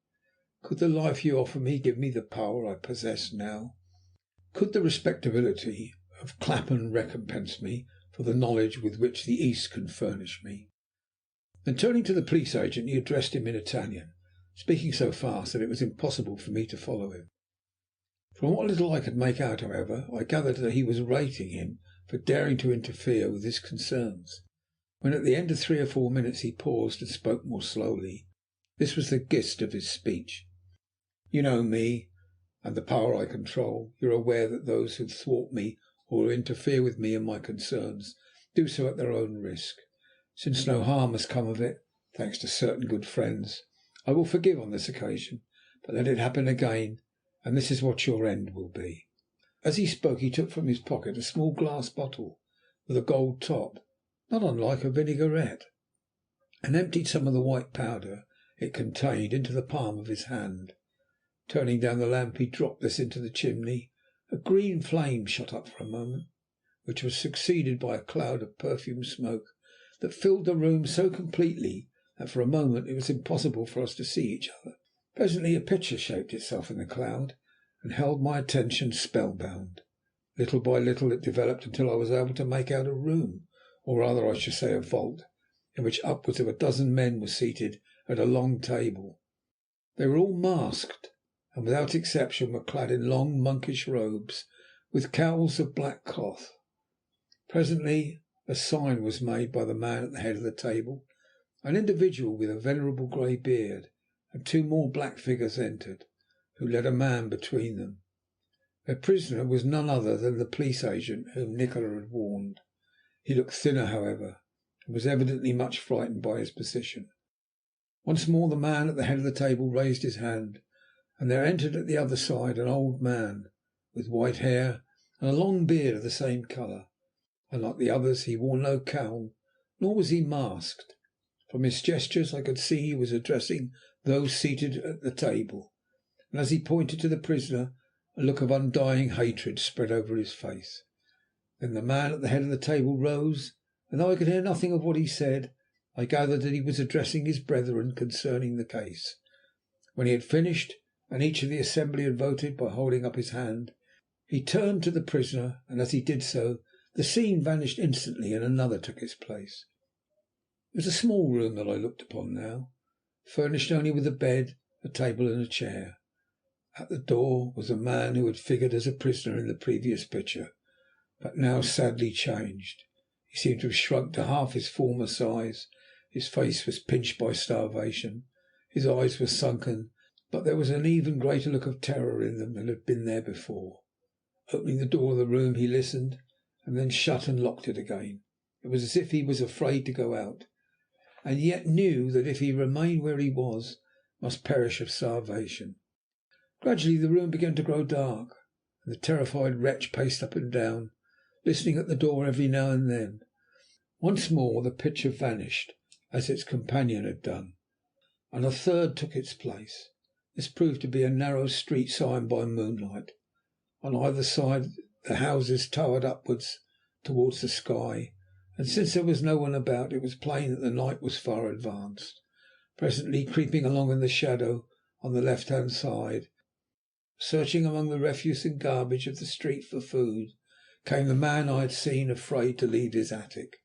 Could the life you offer me give me the power I possess now? Could the respectability of Clapham recompense me for the knowledge with which the East can furnish me?" Then turning to the police agent, he addressed him in Italian, speaking so fast that it was impossible for me to follow him. From what little I could make out, however, I gathered that he was rating him for daring to interfere with his concerns. When at the end of 3 or 4 minutes he paused and spoke more slowly, this was the gist of his speech. "You know me and the power I control. You are aware that those who thwart me or who interfere with me and my concerns do so at their own risk. Since no harm has come of it, thanks to certain good friends, I will forgive on this occasion, but let it happen again, and this is what your end will be." As he spoke he took from his pocket a small glass bottle with a gold top, not unlike a vinaigrette, and emptied some of the white powder it contained into the palm of his hand. Turning down the lamp he dropped this into the chimney. A green flame shot up for a moment, which was succeeded by a cloud of perfumed smoke that filled the room so completely that for a moment it was impossible for us to see each other. Presently a picture shaped itself in the cloud and held my attention spellbound. Little by little it developed until I was able to make out a room, or rather I should say a vault, in which upwards of a dozen men were seated at a long table. They were all masked, and without exception were clad in long monkish robes with cowls of black cloth. Presently a sign was made by the man at the head of the table. An individual with a venerable grey beard and 2 more black figures entered, who led a man between them. Their prisoner was none other than the police agent whom Nikola had warned. He looked thinner, however, and was evidently much frightened by his position. Once more the man at the head of the table raised his hand, and there entered at the other side an old man with white hair and a long beard of the same colour. Unlike the others, he wore no cowl, nor was he masked. From his gestures I could see he was addressing those seated at the table, and as he pointed to the prisoner a look of undying hatred spread over his face. Then the man at the head of the table rose, and though I could hear nothing of what he said, I gathered that he was addressing his brethren concerning the case. When he had finished, and each of the assembly had voted by holding up his hand, he turned to the prisoner, and as he did so the scene vanished instantly and another took its place. It was a small room that I looked upon now, furnished only with a bed a table and a chair. At the door was a man who had figured as a prisoner in the previous picture, but now sadly changed. He seemed to have shrunk to half his former size. His face was pinched by starvation. His eyes were sunken, but there was an even greater look of terror in them than had been there before. Opening the door of the room, he listened, and then shut and locked it again. It was as if he was afraid to go out, and yet knew that if he remained where he was, must perish of starvation. Gradually the room began to grow dark, and the terrified wretch paced up and down, listening at the door every now and then. Once more the picture vanished, as its companion had done, and a third took its place. This proved to be a narrow street signed by moonlight. On either side the houses towered upwards towards the sky, and since there was no one about, it was plain that the night was far advanced. Presently, creeping along in the shadow on the left-hand side, searching among the refuse and garbage of the street for food, came the man I had seen afraid to leave his attic.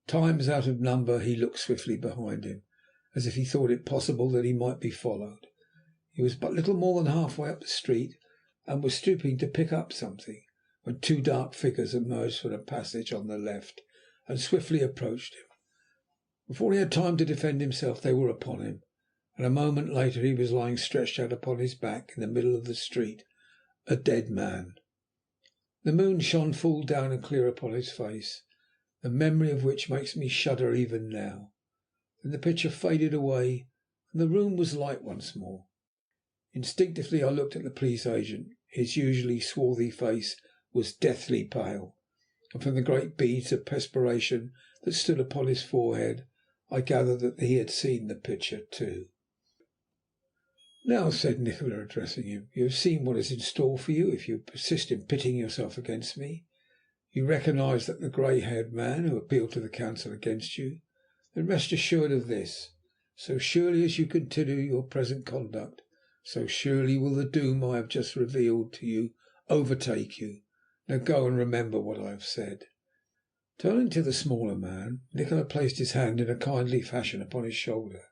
Times out of number he looked swiftly behind him, as if he thought it possible that he might be followed. He was but little more than halfway up the street, and was stooping to pick up something, when two dark figures emerged from a passage on the left and swiftly approached him. Before he had time to defend himself, they were upon him, and a moment later he was lying stretched out upon his back in the middle of the street, a dead man. The moon shone full down and clear upon his face, the memory of which makes me shudder even now. Then the picture faded away, and the room was light once more. Instinctively I looked at the police agent. His usually swarthy face was deathly pale, and from the great beads of perspiration that stood upon his forehead I gathered that he had seen the picture too. "Now," said Nikola, addressing him, "you have seen what is in store for you if you persist in pitting yourself against me. You recognise that the grey-haired man who appealed to the council against you. Then rest assured of this: so surely as you continue your present conduct, so surely will the doom I have just revealed to you overtake you. Now go and remember what I have said." Turning to the smaller man, Nikola placed his hand in a kindly fashion upon his shoulder.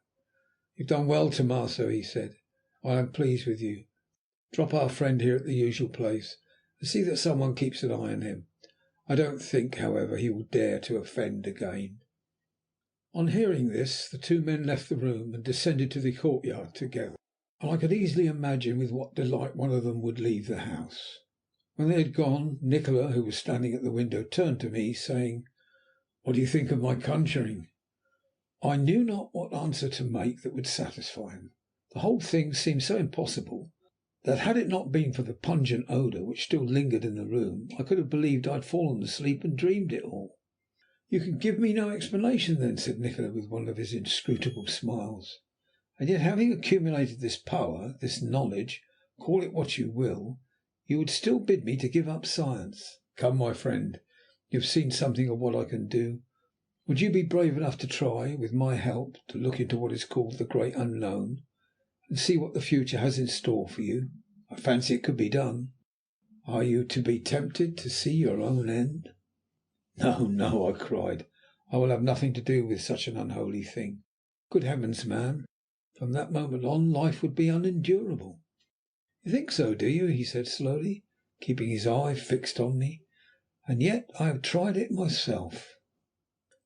"You have done well, Tomaso," he said. "I am pleased with you. Drop our friend here at the usual place, and see that someone keeps an eye on him. I don't think, however, he will dare to offend again." On hearing this, the two men left the room and descended to the courtyard together, and I could easily imagine with what delight one of them would leave the house. When they had gone, Nikola, who was standing at the window, turned to me, saying, "What do you think of my conjuring?" I knew not what answer to make that would satisfy him. The whole thing seemed so impossible that, had it not been for the pungent odour which still lingered in the room, I could have believed I had fallen asleep and dreamed it all. "You can give me no explanation, then?" said Nikola, with one of his inscrutable smiles. "And yet, having accumulated this power, this knowledge, call it what you will, you would still bid me to give up science. Come, my friend, you have seen something of what I can do. Would you be brave enough to try, with my help, to look into what is called the great unknown, and see what the future has in store for you? I fancy it could be done. Are you to be tempted to see your own end?" "No, no," I cried. "I will have nothing to do with such an unholy thing. Good heavens, man, from that moment on life would be unendurable." "You think so, do you?" he said slowly, keeping his eye fixed on me. "And yet I have tried it myself."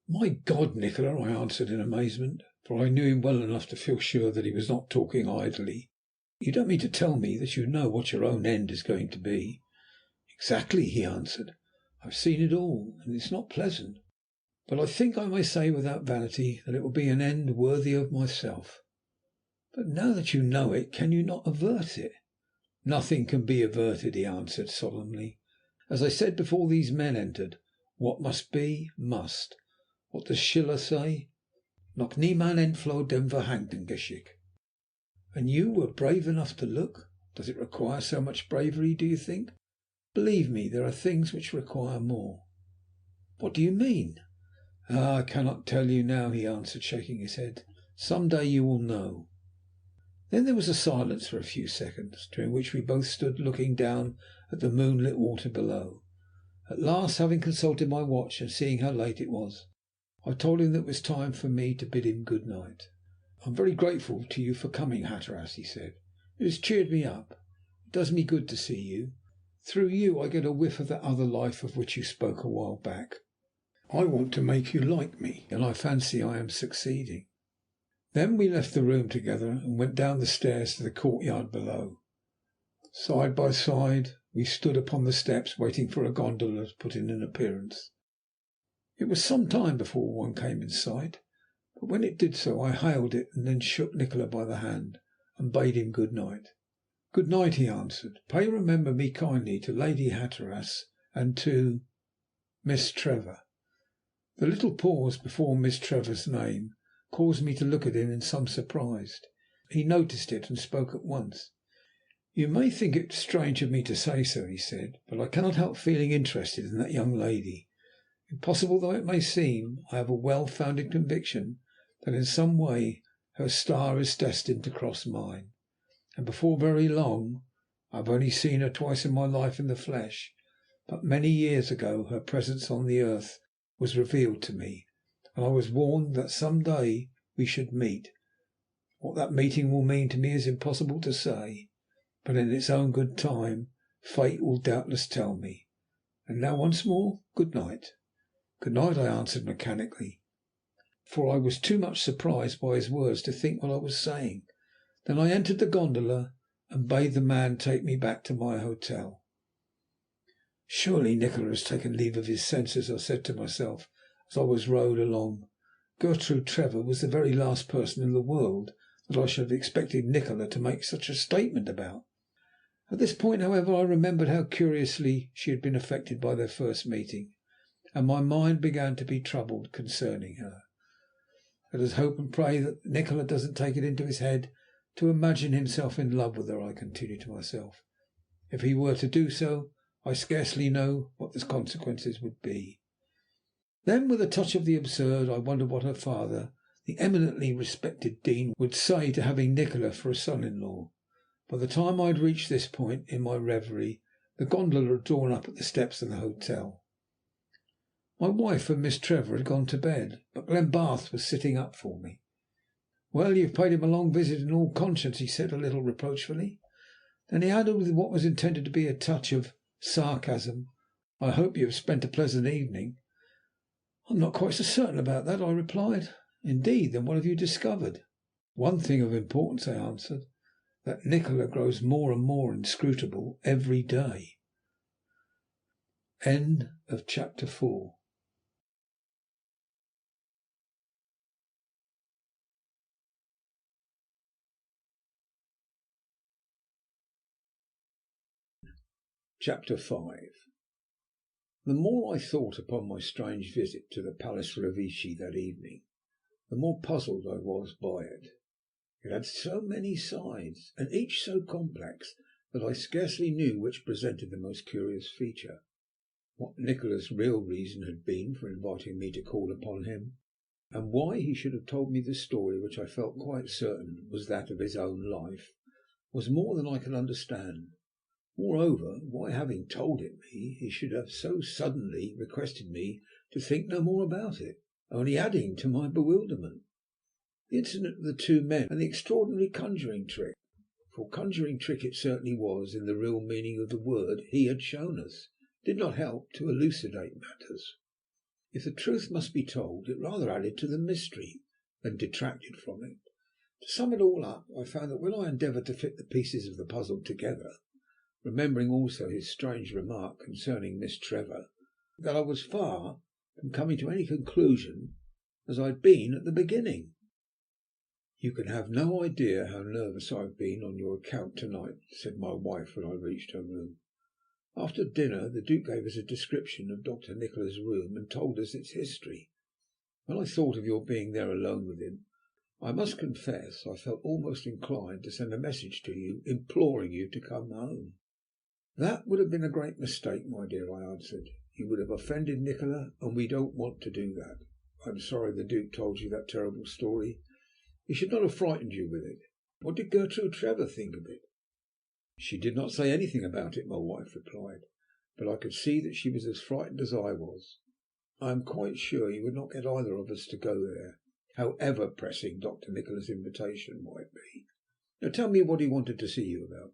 "My God, Nikola!" I answered in amazement, for I knew him well enough to feel sure that he was not talking idly. "You don't mean to tell me that you know what your own end is going to be?" "Exactly," he answered. "I've seen it all, and it is not pleasant. But I think I may say without vanity that it will be an end worthy of myself." "But now that you know it, can you not avert it?" "Nothing can be averted," he answered solemnly. "As I said before these men entered, what must be, must. What does Schiller say? Noch niemand entfloh dem verhängten Geschick. And you were brave enough to look. Does it require so much bravery, do you think? Believe me, there are things which require more." "What do you mean?" "Ah, I cannot tell you now," he answered, shaking his head. "Some day you will know." Then there was a silence for a few seconds, during which we both stood looking down at the moonlit water below. At last, having consulted my watch and seeing how late it was, I told him that it was time for me to bid him good night. "I'm very grateful to you for coming, Hatteras," he said. "It has cheered me up. It does me good to see you. Through you I get a whiff of that other life of which you spoke a while back. I want to make you like me, and I fancy I am succeeding." Then we left the room together and went down the stairs to the courtyard below. Side by side we stood upon the steps waiting for a gondola to put in an appearance. It was some time before one came in sight, but when it did so I hailed it and then shook Nikola by the hand and bade him good night. "Good night," he answered. "Pray remember me kindly to Lady Hatteras and to Miss Trevor." The little pause before Miss Trevor's name caused me to look at him in some surprise. He noticed it and spoke at once. "You may think it strange of me to say so," he said, "but I cannot help feeling interested in that young lady. Impossible though it may seem, I have a well-founded conviction that in some way her star is destined to cross mine, and before very long. I have only seen her twice in my life in the flesh, but many years ago her presence on the earth was revealed to me, and I was warned that some day we should meet. What that meeting will mean to me is impossible to say, but in its own good time fate will doubtless tell me. And now once more, good night." "Good night," I answered mechanically, for I was too much surprised by his words to think what I was saying. Then I entered the gondola and bade the man take me back to my hotel. "Surely Nikola has taken leave of his senses," I said to myself as I was rowed along. Gertrude Trevor was the very last person in the world that I should have expected Nikola to make such a statement about. At this point, however, I remembered how curiously she had been affected by their first meeting, and my mind began to be troubled concerning her. "Let us hope and pray that Nikola doesn't take it into his head to imagine himself in love with her," I continued to myself. "If he were to do so, I scarcely know what the consequences would be." Then, with a touch of the absurd, I wondered what her father, the eminently respected Dean, would say to having Nikola for a son-in-law. By the time I had reached this point in my reverie, the gondola had drawn up at the steps of the hotel. My wife and Miss Trevor had gone to bed, but Glenbarth was sitting up for me. "Well, you've paid him a long visit in all conscience," he said a little reproachfully. Then he added with what was intended to be a touch of sarcasm, "I hope you have spent a pleasant evening." "I'm not quite so certain about that," I replied. "Indeed, then what have you discovered?" "One thing of importance," I answered, "that Nikola grows more and more inscrutable every day." Chapter 5. The more I thought upon my strange visit to the Palace Revecce that evening, the more puzzled I was by it. It had so many sides, and each so complex, that I scarcely knew which presented the most curious feature. What Nikola's real reason had been for inviting me to call upon him, and why he should have told me the story which I felt quite certain was that of his own life, was more than I could understand. Moreover, why, having told it me, he should have so suddenly requested me to think no more about it, only adding to my bewilderment the incident of the two men and the extraordinary conjuring trick, for conjuring trick it certainly was in the real meaning of the word he had shown us, did not help to elucidate matters. If the truth must be told, it rather added to the mystery than detracted from it. To sum it all up, I found that when I endeavoured to fit the pieces of the puzzle together, remembering also his strange remark concerning Miss Trevor, that I was far from coming to any conclusion as I had been at the beginning. "You can have no idea how nervous I have been on your account to night," said my wife when I reached her room. After dinner the Duke gave us a description of Dr. Nikola's room and told us its history. When I thought of your being there alone with him, I must confess I felt almost inclined to send a message to you imploring you to come home. "That would have been a great mistake, my dear," I answered. "You would have offended Nikola, and we don't want to do that. I am sorry the Duke told you that terrible story. He should not have frightened you with it. What did Gertrude Trevor think of it?" "She did not say anything about it," my wife replied, "but I could see that she was as frightened as I was. I am quite sure you would not get either of us to go there. however pressing Dr. Nicola's invitation might be. Now tell me what he wanted to see you about.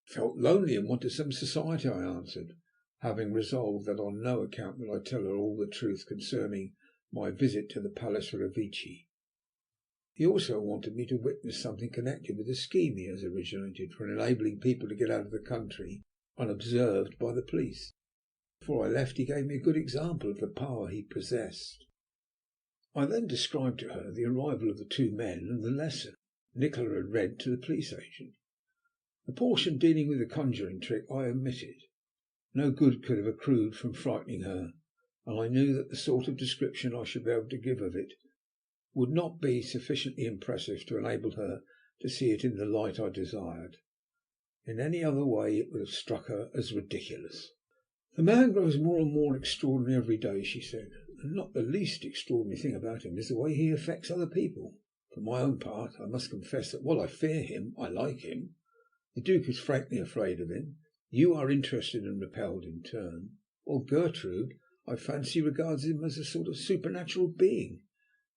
Felt lonely and wanted some society, I answered, having resolved that on no account would I tell her all the truth concerning my visit to the Palace Revecce. He also wanted me to witness something connected with the scheme he has originated for enabling people to get out of the country unobserved by the police. Before I left he gave me a good example of the power he possessed. I then described to her the arrival of the two men and the lesson Nikola had read to the police agent. The portion dealing with the conjuring trick I omitted. No good could have accrued from frightening her, and I knew that the sort of description I should be able to give of it would not be sufficiently impressive to enable her to see it in the light I desired. In any other way it would have struck her as ridiculous. "The man grows more and more extraordinary every day," she said, "and not the least extraordinary thing about him is the way he affects other people. For my own part, I must confess that while I fear him, I like him. The Duke is frankly afraid of him. You are interested and repelled in turn. While Gertrude, I fancy, regards him as a sort of supernatural being,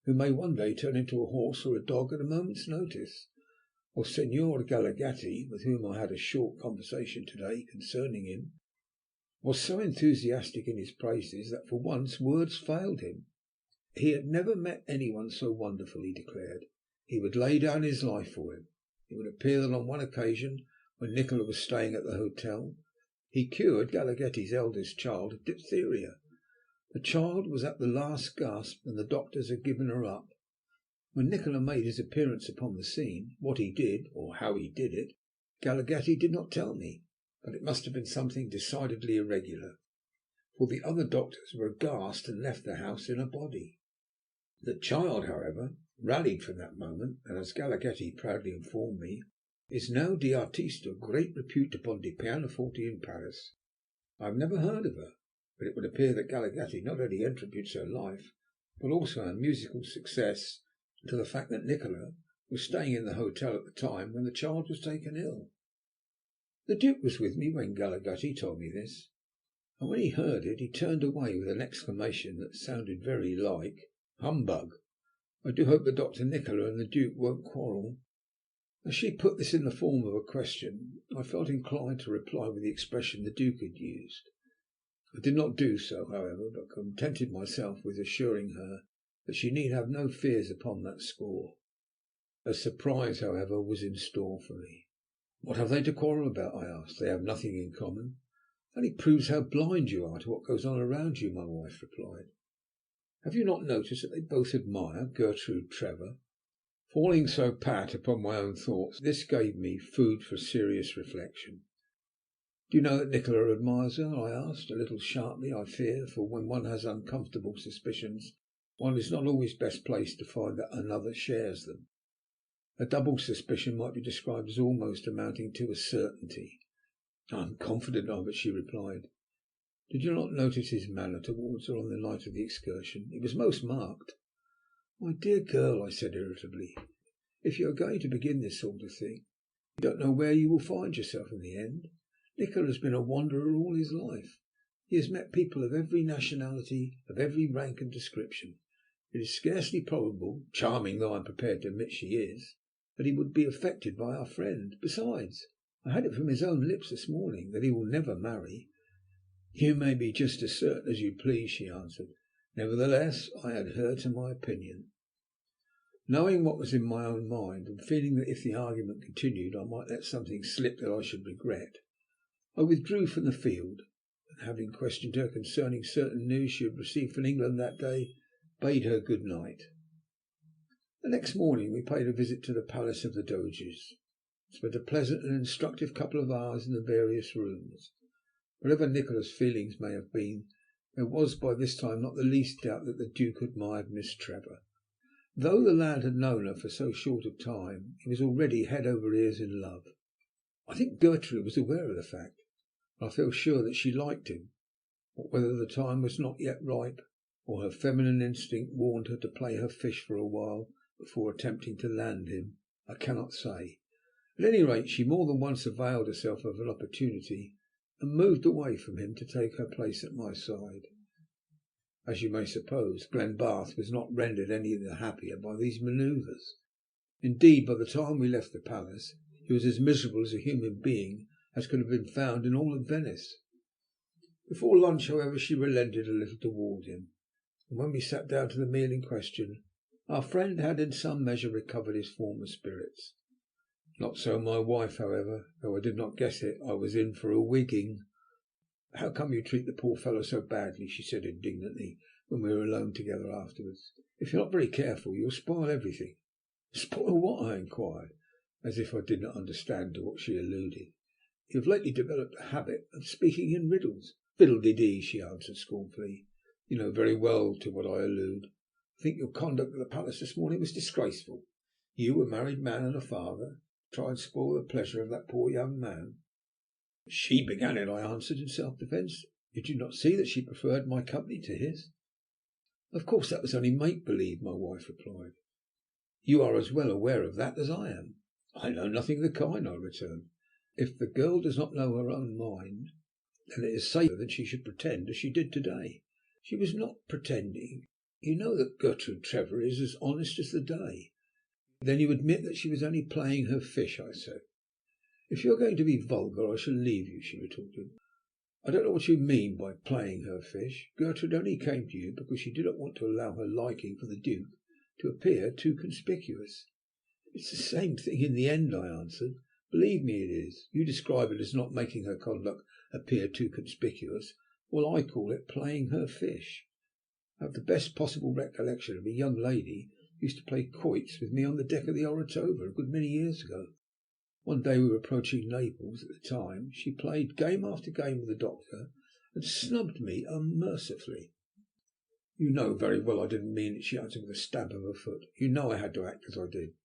who may one day turn into a horse or a dog at a moment's notice. Or Signor Galaghetti, with whom I had a short conversation today concerning him, was so enthusiastic in his praises that for once words failed him. He had never met anyone so wonderful, he declared. He would lay down his life for him. It would appear that on one occasion, when Nikola was staying at the hotel, he cured Galaghetti's eldest child of diphtheria. The child was at the last gasp, and the doctors had given her up. When Nikola made his appearance upon the scene, what he did, or how he did it, Galaghetti did not tell me, but it must have been something decidedly irregular, for the other doctors were aghast and left the house in a body. The child, however, rallied from that moment, and, as Galaghetti proudly informed me, is now the artiste of great repute upon the pianoforte in Paris. I have never heard of her, but it would appear that Galaghetti not only attributes her life, but also her musical success, to the fact that Nikola was staying in the hotel at the time when the child was taken ill. The Duke was with me when Galaghetti told me this, and when he heard it he turned away with an exclamation that sounded very like humbug. I do hope that Dr. Nikola and the Duke won't quarrel." As she put this in the form of a question, I felt inclined to reply with the expression the Duke had used. I did not do so, however, but contented myself with assuring her that she need have no fears upon that score. A surprise, however, was in store for me. "What have they to quarrel about?" I asked. "They have nothing in common." "That only proves how blind you are to what goes on around you," my wife replied. "Have you not noticed that they both admire Gertrude Trevor?" Falling so pat upon my own thoughts, this gave me food for serious reflection. "Do you know that Nikola admires her?" I asked, a little sharply, I fear, for when one has uncomfortable suspicions one is not always best placed to find that another shares them. A double suspicion might be described as almost amounting to a certainty. "I am confident of it," she replied. "Did you not notice his manner towards her on the night of the excursion? It was most marked." "My dear girl," I said irritably, "if you are going to begin this sort of thing, you don't know where you will find yourself in the end. Nikola has been a wanderer all his life. He has met people of every nationality, of every rank and description. It is scarcely probable, charming though I am prepared to admit she is, that he would be affected by our friend. Besides, I had it from his own lips this morning that he will never marry." "You may be just as certain as you please," she answered. Nevertheless, I adhere to my opinion. Knowing what was in my own mind, and feeling that if the argument continued I might let something slip that I should regret, I withdrew from the field, and having questioned her concerning certain news she had received from England that day, bade her good night. The next morning we paid a visit to the Palace of the Doges, and spent a pleasant and instructive couple of hours in the various rooms. Whatever Nikola's feelings may have been, there was by this time not the least doubt that the Duke admired Miss Trevor. Though the lad had known her for so short a time, he was already head over ears in love. I think Gertrude was aware of the fact, and I feel sure that she liked him, but whether the time was not yet ripe, or her feminine instinct warned her to play her fish for a while before attempting to land him, I cannot say. At any rate, she more than once availed herself of an opportunity and moved away from him to take her place at my side. As you may suppose, Glenbarth was not rendered any the happier by these manoeuvres. Indeed, by the time we left the palace, he was as miserable as a human being as could have been found in all of Venice. Before lunch, however, she relented a little toward him, and when we sat down to the meal in question, our friend had in some measure recovered his former spirits. Not so my wife, however. Though I did not guess it, I was in for a wigging. "How come you treat the poor fellow so badly?" she said indignantly, when we were alone together afterwards. "If you're not very careful, you'll spoil everything." "Spoil what?" I inquired, as if I did not understand to what she alluded. "You have lately developed a habit of speaking in riddles." "Fiddle-de-dee," she answered scornfully. "You know very well to what I allude. I think your conduct at the palace this morning was disgraceful. You, a married man and a father, try and spoil the pleasure of that poor young man." "She began it," I answered in self-defence. "Did you not see that she preferred my company to his?" "Of course that was only make-believe," my wife replied. "You are as well aware of that as I am." "I know nothing of the kind," I returned. "If the girl does not know her own mind, then it is safer that she should pretend as she did to day." "She was not pretending. You know that Gertrude Trevor is as honest as the day." "Then you admit that she was only playing her fish," I said. "If you are going to be vulgar I shall leave you," she retorted. "I don't know what you mean by playing her fish. Gertrude only came to you because she did not want to allow her liking for the Duke to appear too conspicuous." "It's the same thing in the end," I answered. "Believe me, it is. You describe it as not making her conduct appear too conspicuous, while I call it playing her fish. I have the best possible recollection of a young lady who used to play quoits with me on the deck of the Orotava a good many years ago. One day we were approaching Naples at the time. She played game after game with the doctor and snubbed me unmercifully." "You know very well I didn't mean it," she answered with a stamp of her foot. "You know I had to act as I did."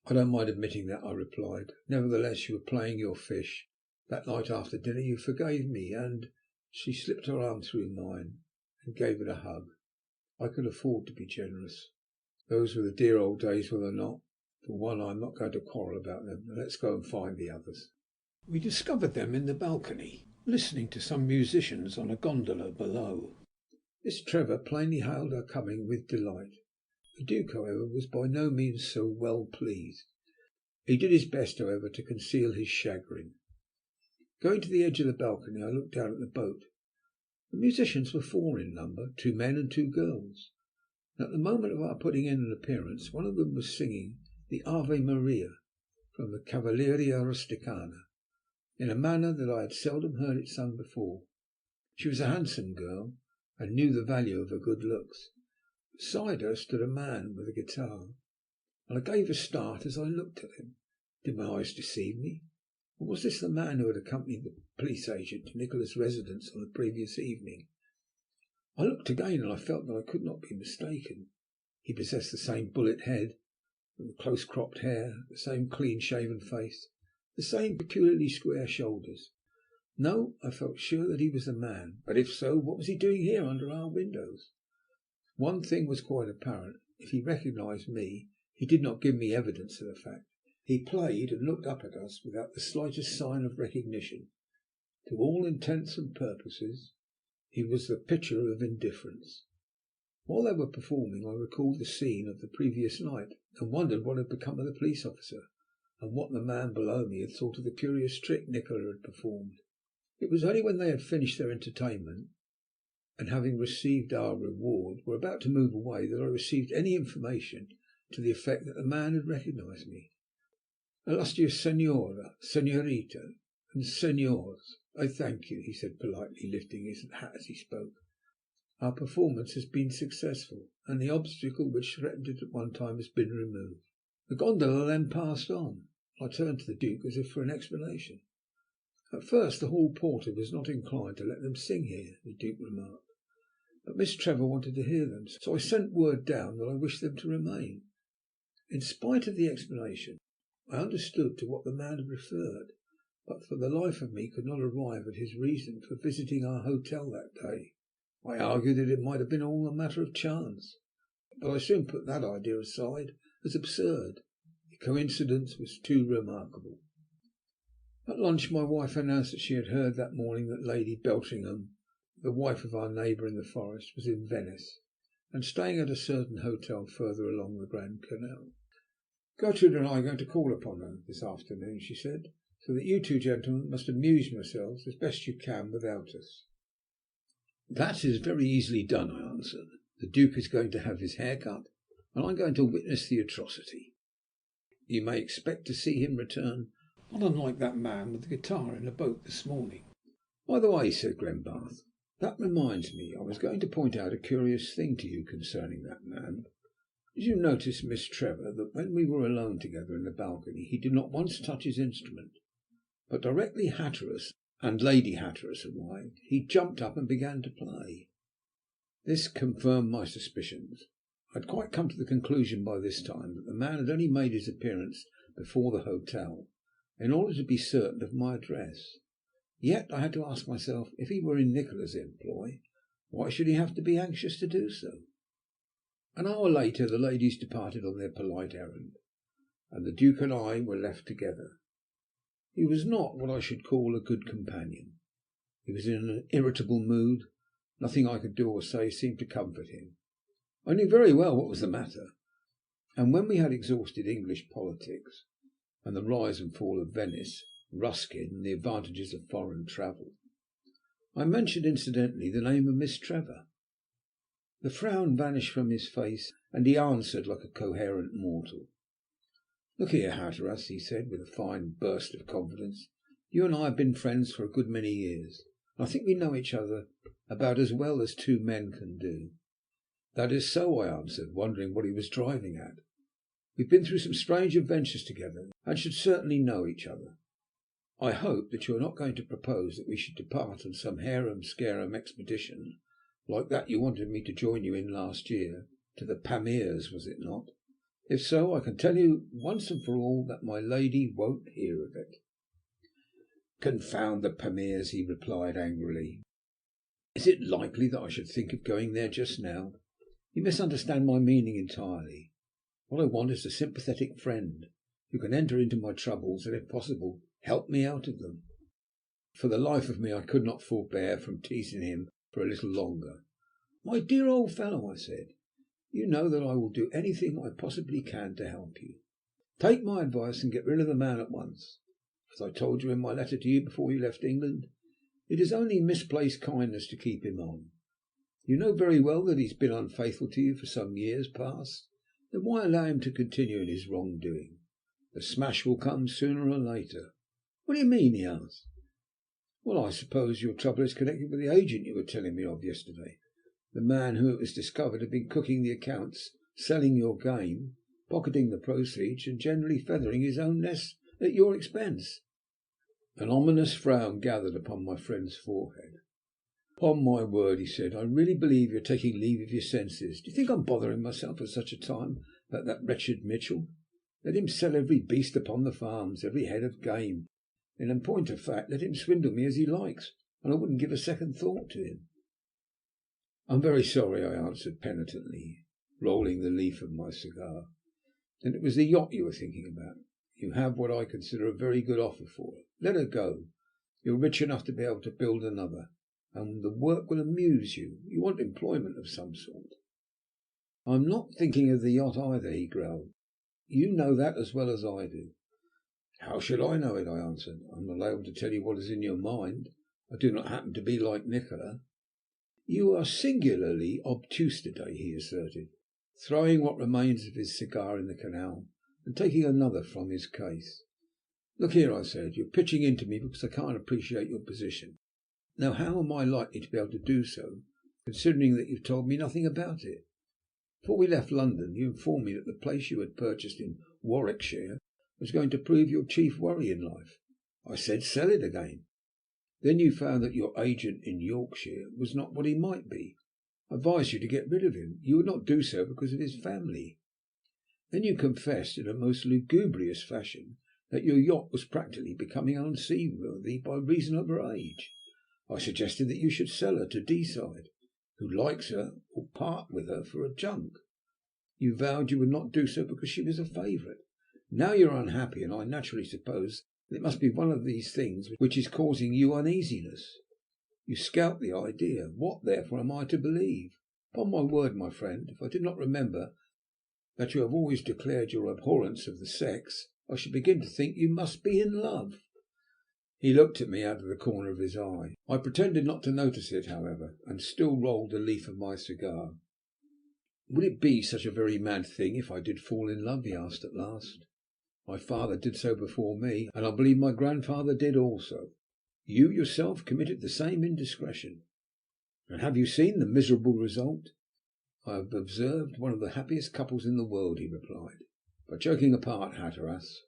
"I don't mind admitting that," I replied. "Nevertheless, you were playing your fish. That night after dinner you forgave me, and—" She slipped her arm through mine and gave it a hug. I could afford to be generous. Those were the dear old days, were they not? For one, I am not going to quarrel about them. Now let's go and find the others. We discovered them in the balcony, listening to some musicians on a gondola below. Miss Trevor plainly hailed our coming with delight. The Duke, however, was by no means so well pleased. He did his best, however, to conceal his chagrin. Going to the edge of the balcony, I looked down at the boat. The musicians were 4 in number, 2 men and 2 girls. And at the moment of our putting in an appearance, one of them was singing the Ave Maria from the Cavalleria Rusticana in a manner that I had seldom heard it sung before. She was a handsome girl, and knew the value of her good looks. Beside her stood a man with a guitar, and I gave a start as I looked at him. Did my eyes deceive me? Or was this the man who had accompanied the police agent to Nikola's residence on the previous evening? I looked again, and I felt that I could not be mistaken. He possessed the same bullet head, the close cropped hair, the same clean shaven face, the same peculiarly square shoulders. No, I felt sure that he was the man, but if so, what was he doing here under our windows? One thing was quite apparent. If he recognized me, he did not give me evidence of the fact. He played and looked up at us without the slightest sign of recognition. To all intents and purposes, he was the picture of indifference. While they were performing, I recalled the scene of the previous night, and wondered what had become of the police officer, and what the man below me had thought of the curious trick Nikola had performed. It was only when they had finished their entertainment, and having received our reward, were about to move away, that I received any information to the effect that the man had recognized me. "Illustrious Senora, Senorita, and Senors, I thank you," he said politely, lifting his hat as he spoke. "Our performance has been successful, and the obstacle which threatened it at one time has been removed." The gondola then passed on. I turned to the Duke as if for an explanation. "At first the hall porter was not inclined to let them sing here," the Duke remarked, "but Miss Trevor wanted to hear them, so I sent word down that I wished them to remain." In spite of the explanation, I understood to what the man had referred, but for the life of me could not arrive at his reason for visiting our hotel that day. I argued that it might have been all a matter of chance, but I soon put that idea aside as absurd. The coincidence was too remarkable. At lunch my wife announced that she had heard that morning that Lady Beltringham the wife of our neighbour in the forest, was in Venice, and staying at a certain hotel further along the Grand Canal. "Gertrude and I are going to call upon her this afternoon," she said, "so that you two gentlemen must amuse yourselves as best you can without us." "That is very easily done," I answered. "The Duke is going to have his hair cut, and I'm going to witness the atrocity. You may expect to see him return not unlike that man with the guitar in the boat this morning." "By the way," said Glenbarth, "that reminds me, I was going to point out a curious thing to you concerning that man. Did you notice, Miss Trevor, that when we were alone together in the balcony he did not once touch his instrument, but directly Hatteras and Lady Hatteras arrived, he jumped up and began to play?" This confirmed my suspicions. I had quite come to the conclusion by this time that the man had only made his appearance before the hotel in order to be certain of my address. Yet I had to ask myself, if he were in Nikola's employ, why should he have to be anxious to do so? An hour later the ladies departed on their polite errand, and the Duke and I were left together. He was not what I should call a good companion. He was in an irritable mood. Nothing I could do or say seemed to comfort him. I knew very well what was the matter, and when we had exhausted English politics, and the rise and fall of Venice, Ruskin, and the advantages of foreign travel, I mentioned incidentally the name of Miss Trevor. The frown vanished from his face, and he answered like a coherent mortal. "Look here, Hatteras," he said, with a fine burst of confidence, "you and I have been friends for a good many years, and I think we know each other about as well as two men can do." "That is so," I answered, wondering what he was driving at. "We've been through some strange adventures together, and should certainly know each other. I hope that you are not going to propose that we should depart on some harum-scarum expedition like that you wanted me to join you in last year, to the Pamirs, was it not? If so, I can tell you once and for all that my lady won't hear of it." "Confound the Pamirs," he replied angrily. "Is it likely that I should think of going there just now? You misunderstand my meaning entirely. What I want is a sympathetic friend who can enter into my troubles and, if possible, help me out of them." For the life of me I could not forbear from teasing him for a little longer. "My dear old fellow," I said, "you know that I will do anything I possibly can to help you. Take my advice and get rid of the man at once. As I told you in my letter to you before you left England, it is only misplaced kindness to keep him on. You know very well that he has been unfaithful to you for some years past. Then why allow him to continue in his wrongdoing? The smash will come sooner or later." "What do you mean?" he asked. "Well, I suppose your trouble is connected with the agent you were telling me of yesterday, the man who, it was discovered, had been cooking the accounts, selling your game, pocketing the proceeds, and generally feathering his own nest at your expense." An ominous frown gathered upon my friend's forehead. "Upon my word," he said, "I really believe you're taking leave of your senses. Do you think I'm bothering myself at such a time about that wretched Mitchell? Let him sell every beast upon the farms, every head of game. In point of fact, let him swindle me as he likes, and I wouldn't give a second thought to him." "I'm very sorry," I answered penitently, rolling the leaf of my cigar. "Then it was the yacht you were thinking about? You have what I consider a very good offer for it. Let her go. You're rich enough to be able to build another, and the work will amuse you. You want employment of some sort." "I'm not thinking of the yacht either," he growled. "You know that as well as I do." "How should I know it?" I answered. "I'm not able to tell you what is in your mind. I do not happen to be like Nikola." "You are singularly obtuse today," he asserted, throwing what remains of his cigar in the canal and taking another from his case. "Look here," I said, "you're pitching into me because I can't appreciate your position. Now how am I likely to be able to do so, considering that you've told me nothing about it? Before we left London you informed me that the place you had purchased in Warwickshire was going to prove your chief worry in life. I said sell it again. Then you found that your agent in Yorkshire was not what he might be. I advised you to get rid of him. You would not do so because of his family. Then you confessed in a most lugubrious fashion that your yacht was practically becoming unseaworthy by reason of her age. I suggested that you should sell her to Deeside, who likes her, or part with her for a junk. You vowed you would not do so because she was a favourite. Now you are unhappy, and I naturally suppose that it must be one of these things which is causing you uneasiness." You scout the idea. What, therefore, am I to believe? Upon my word, my friend, if I did not remember that you have always declared your abhorrence of the sex, I should begin to think you must be in love." He looked at me out of the corner of his eye. I pretended not to notice it, however, and still rolled a leaf of my cigar. "Would it be such a very mad thing if I did fall in love?" he asked at last. "My father did so before me, and I believe my grandfather did also. You yourself committed the same indiscretion. And have you seen the miserable result?" "I have observed one of the happiest couples in the world," he replied. "But joking apart, Hatteras,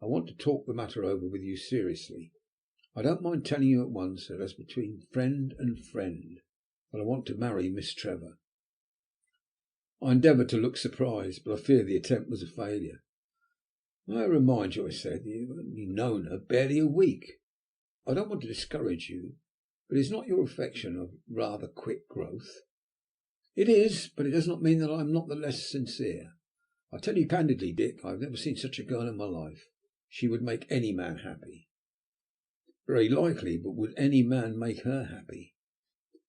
I want to talk the matter over with you seriously. I don't mind telling you at once that as between friend and friend that I want to marry Miss Trevor." I endeavoured to look surprised, but I fear the attempt was a failure. "May I remind you," I said, "you have only known her barely a week. I don't want to discourage you, but is not your affection of rather quick growth?" "It is, but it does not mean that I am not the less sincere. I tell you candidly, Dick, I have never seen such a girl in my life. She would make any man happy." "Very likely, but would any man make her happy?"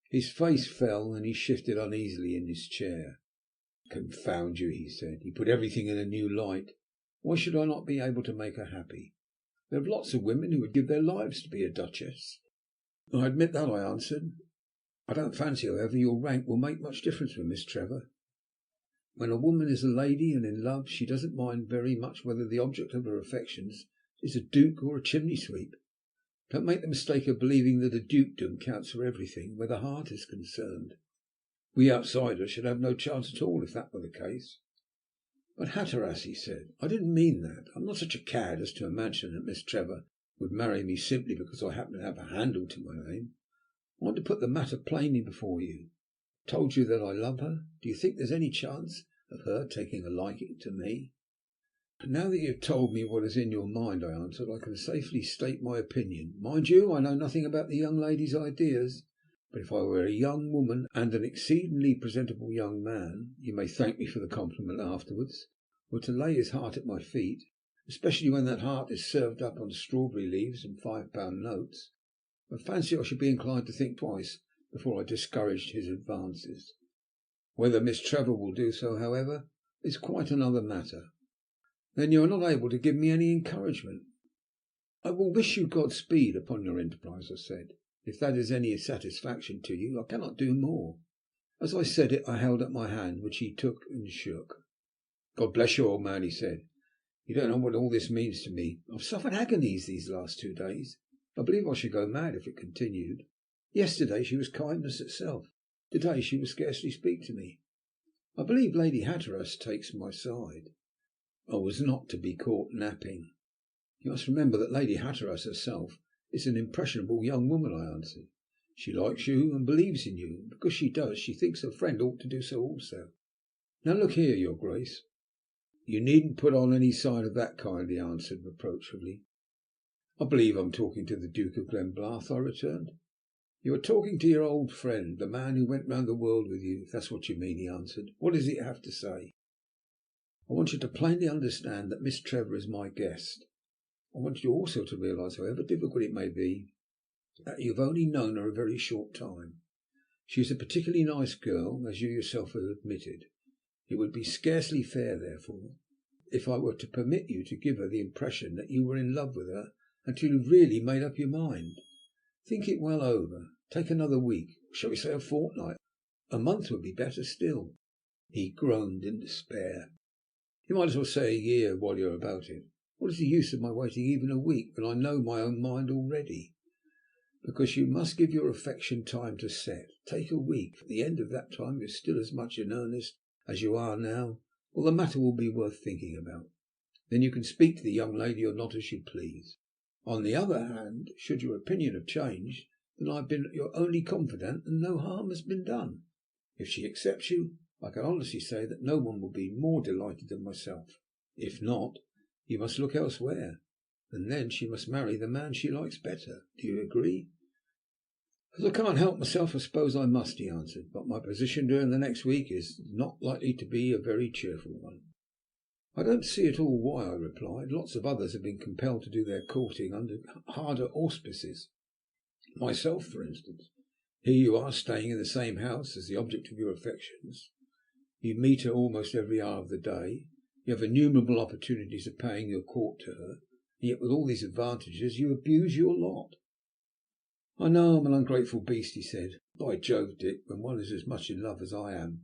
His face fell and he shifted uneasily in his chair. "Confound you," he said. "You put everything in a new light. Why should I not be able to make her happy? There are lots of women who would give their lives to be a duchess." "I admit that," I answered. "I don't fancy, however, your rank will make much difference with Miss Trevor. When a woman is a lady and in love, she doesn't mind very much whether the object of her affections is a duke or a chimney sweep. Don't make the mistake of believing that a dukedom counts for everything where the heart is concerned. We outsiders should have no chance at all if that were the case." "But Hatteras," he said, "I didn't mean that. I'm not such a cad as to imagine that Miss Trevor would marry me simply because I happen to have a handle to my name. I want to put the matter plainly before you. I told you that I love her. Do you think there's any chance of her taking a liking to me?" "Now that you have told me what is in your mind," I answered, "I can safely state my opinion. Mind you, I know nothing about the young lady's ideas. But if I were a young woman and an exceedingly presentable young man, you may thank me for the compliment afterwards, were to lay his heart at my feet, especially when that heart is served up on strawberry leaves and £5 notes, I fancy I should be inclined to think twice before I discouraged his advances. Whether Miss Trevor will do so, however, is quite another matter." "Then you are not able to give me any encouragement?" "I will wish you Godspeed upon your enterprise," I said. "If that is any satisfaction to you, I cannot do more." As I said it, I held up my hand, which he took and shook. "God bless you, old man," he said. "You don't know what all this means to me. I've suffered agonies these last 2 days. I believe I should go mad if it continued. Yesterday she was kindness itself. To day she will scarcely speak to me. I believe Lady Hatteras takes my side." I was not to be caught napping. "You must remember that Lady Hatteras herself is an impressionable young woman," I answered. "She likes you and believes in you, and because she does, she thinks her friend ought to do so also. Now look here, your Grace." "You needn't put on any sign of that kind," he answered reproachfully. "I believe I am talking to the Duke of Glenbarth," I returned. "You are talking to your old friend, the man who went round the world with you, if that's what you mean," he answered. "What does he have to say?" "I want you to plainly understand that Miss Trevor is my guest. I want you also to realize, however difficult it may be, that you have only known her a very short time. She is a particularly nice girl, as you yourself have admitted. It would be scarcely fair, therefore, if I were to permit you to give her the impression that you were in love with her until you have really made up your mind. Think it well over. Take another week, shall we say a fortnight? A month would be better still." He groaned in despair. "You might as well say a year while you are about it. What is the use of my waiting even a week when I know my own mind already?" "Because you must give your affection time to set. Take a week. At the end of that time you are still as much in earnest as you are now. Well, the matter will be worth thinking about. Then you can speak to the young lady or not as you please. On the other hand, should your opinion have changed, then I have been your only confidant and no harm has been done. If she accepts you, I can honestly say that no one will be more delighted than myself. If not, you must look elsewhere, and then she must marry the man she likes better. Do you agree?" "As I can't help myself, I suppose I must," he answered. "But my position during the next week is not likely to be a very cheerful one." "I don't see at all why," I replied. "Lots of others have been compelled to do their courting under harder auspices. Myself, for instance. Here you are, staying in the same house as the object of your affections. You meet her almost every hour of the day. You have innumerable opportunities of paying your court to her, and yet with all these advantages you abuse your lot." "I know I'm an ungrateful beast," he said. "By Jove, Dick, when one is as much in love as I am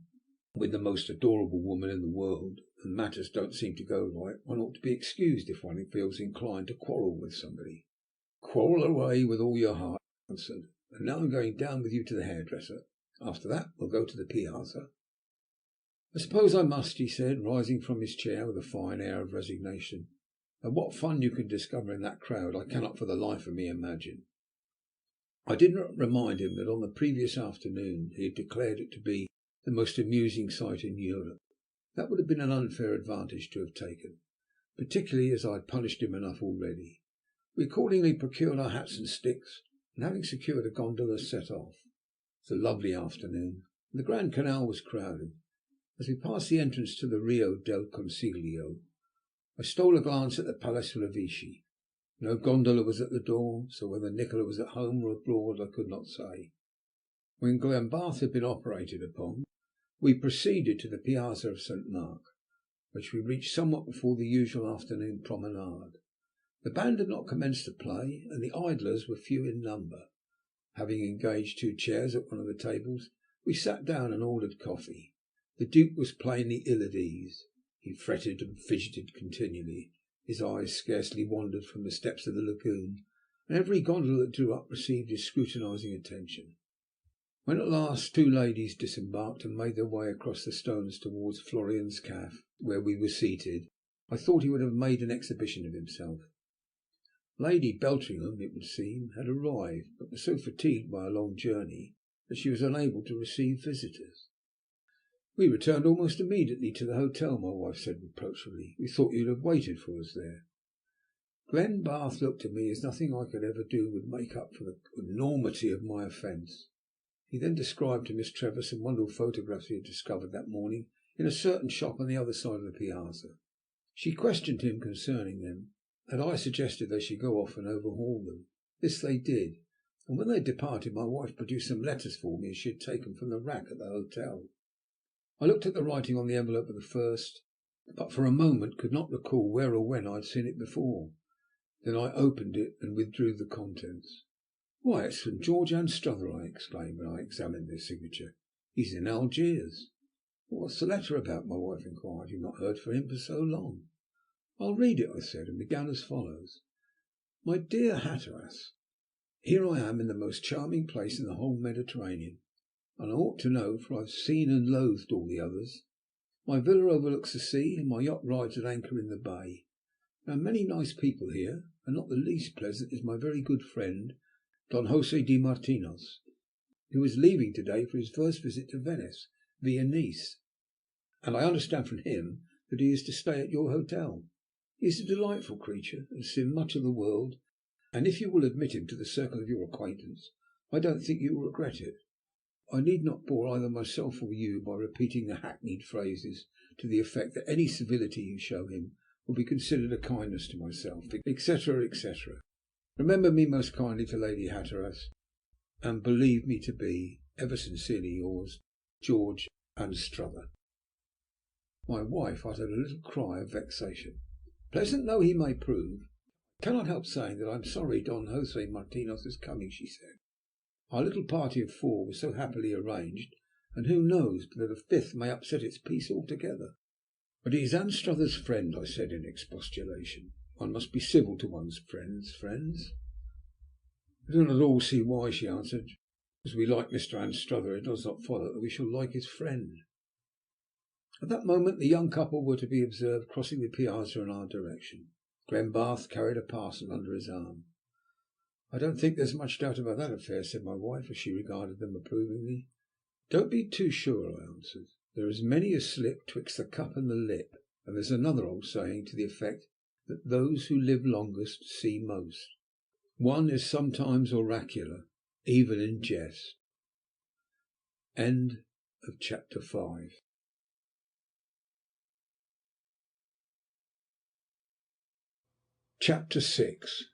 with the most adorable woman in the world, and matters don't seem to go right, one ought to be excused if one feels inclined to quarrel with somebody." "Quarrel away with all your heart," I answered. "And now I'm going down with you to the hairdresser. After that we'll go to the piazza." "I suppose I must," he said, rising from his chair with a fine air of resignation. "And what fun you can discover in that crowd I cannot for the life of me imagine." I did not remind him that on the previous afternoon he had declared it to be the most amusing sight in Europe. That would have been an unfair advantage to have taken, particularly as I had punished him enough already. We accordingly procured our hats and sticks, and having secured a gondola, set off. It was a lovely afternoon, and the Grand Canal was crowded. As we passed the entrance to the Rio del Consiglio, I stole a glance at the Palace Revecce. No gondola was at the door, so whether Nikola was at home or abroad I could not say. When Glenbarth had been operated upon, we proceeded to the Piazza of St. Mark, which we reached somewhat before the usual afternoon promenade. The band had not commenced to play, and the idlers were few in number. Having engaged 2 chairs at one of the tables, we sat down and ordered coffee. The Duke was plainly ill at ease. He fretted and fidgeted continually. His eyes scarcely wandered from the steps of the lagoon, and every gondola that drew up received his scrutinising attention. When at last 2 ladies disembarked and made their way across the stones towards Florian's Café, where we were seated, I thought he would have made an exhibition of himself. Lady Beltringham, it would seem, had arrived, but was so fatigued by a long journey that she was unable to receive visitors. "We returned almost immediately to the hotel," my wife said reproachfully. "We thought you would have waited for us there." Glenbarth looked at me as nothing I could ever do would make up for the enormity of my offence. He then described to Miss Trevor some wonderful photographs he had discovered that morning in a certain shop on the other side of the piazza. She questioned him concerning them, and I suggested they should go off and overhaul them. This they did, and when they had departed my wife produced some letters for me she had taken from the rack at the hotel. I looked at the writing on the envelope of the first, but for a moment could not recall where or when I had seen it before. Then I opened it and withdrew the contents. "Why, it's from George Anstruther," I exclaimed when I examined the signature. "He's in Algiers." "What's the letter about?" my wife inquired. "You've not heard from him for so long." "I'll read it," I said, and began as follows. "My dear Hatteras, here I am in the most charming place in the whole Mediterranean, and I ought to know, for I've seen and loathed all the others. My villa overlooks the sea, and my yacht rides at anchor in the bay. There are many nice people here, and not the least pleasant is my very good friend, Don José de Martinos, who is leaving today for his first visit to Venice, via Nice, and I understand from him that he is to stay at your hotel. He is a delightful creature, and has seen much of the world, and if you will admit him to the circle of your acquaintance, I don't think you will regret it. I need not bore either myself or you by repeating the hackneyed phrases to the effect that any civility you show him will be considered a kindness to myself, etc., etc. Remember me most kindly to Lady Hatteras, and believe me to be, ever sincerely yours, George Anstruther." My wife uttered a little cry of vexation. "Pleasant though he may prove, I cannot help saying that I am sorry Don José Martinos is coming," she said. "Our little party of 4 was so happily arranged, and who knows but that a 5th may upset its peace altogether." "But he is Anstruther's friend," I said in expostulation. "One must be civil to one's friends." "I do not at all see why," she answered. "Because we like Mr. Anstruther, it does not follow that we shall like his friend." At that moment the young couple were to be observed crossing the piazza in our direction. Glenbarth carried a parcel under his arm. "I don't think there's much doubt about that affair," said my wife, as she regarded them approvingly. "Don't be too sure," I answered. "There is many a slip twixt the cup and the lip, and there's another old saying to the effect that those who live longest see most. One is sometimes oracular, even in jest." End of chapter 5. Chapter 6.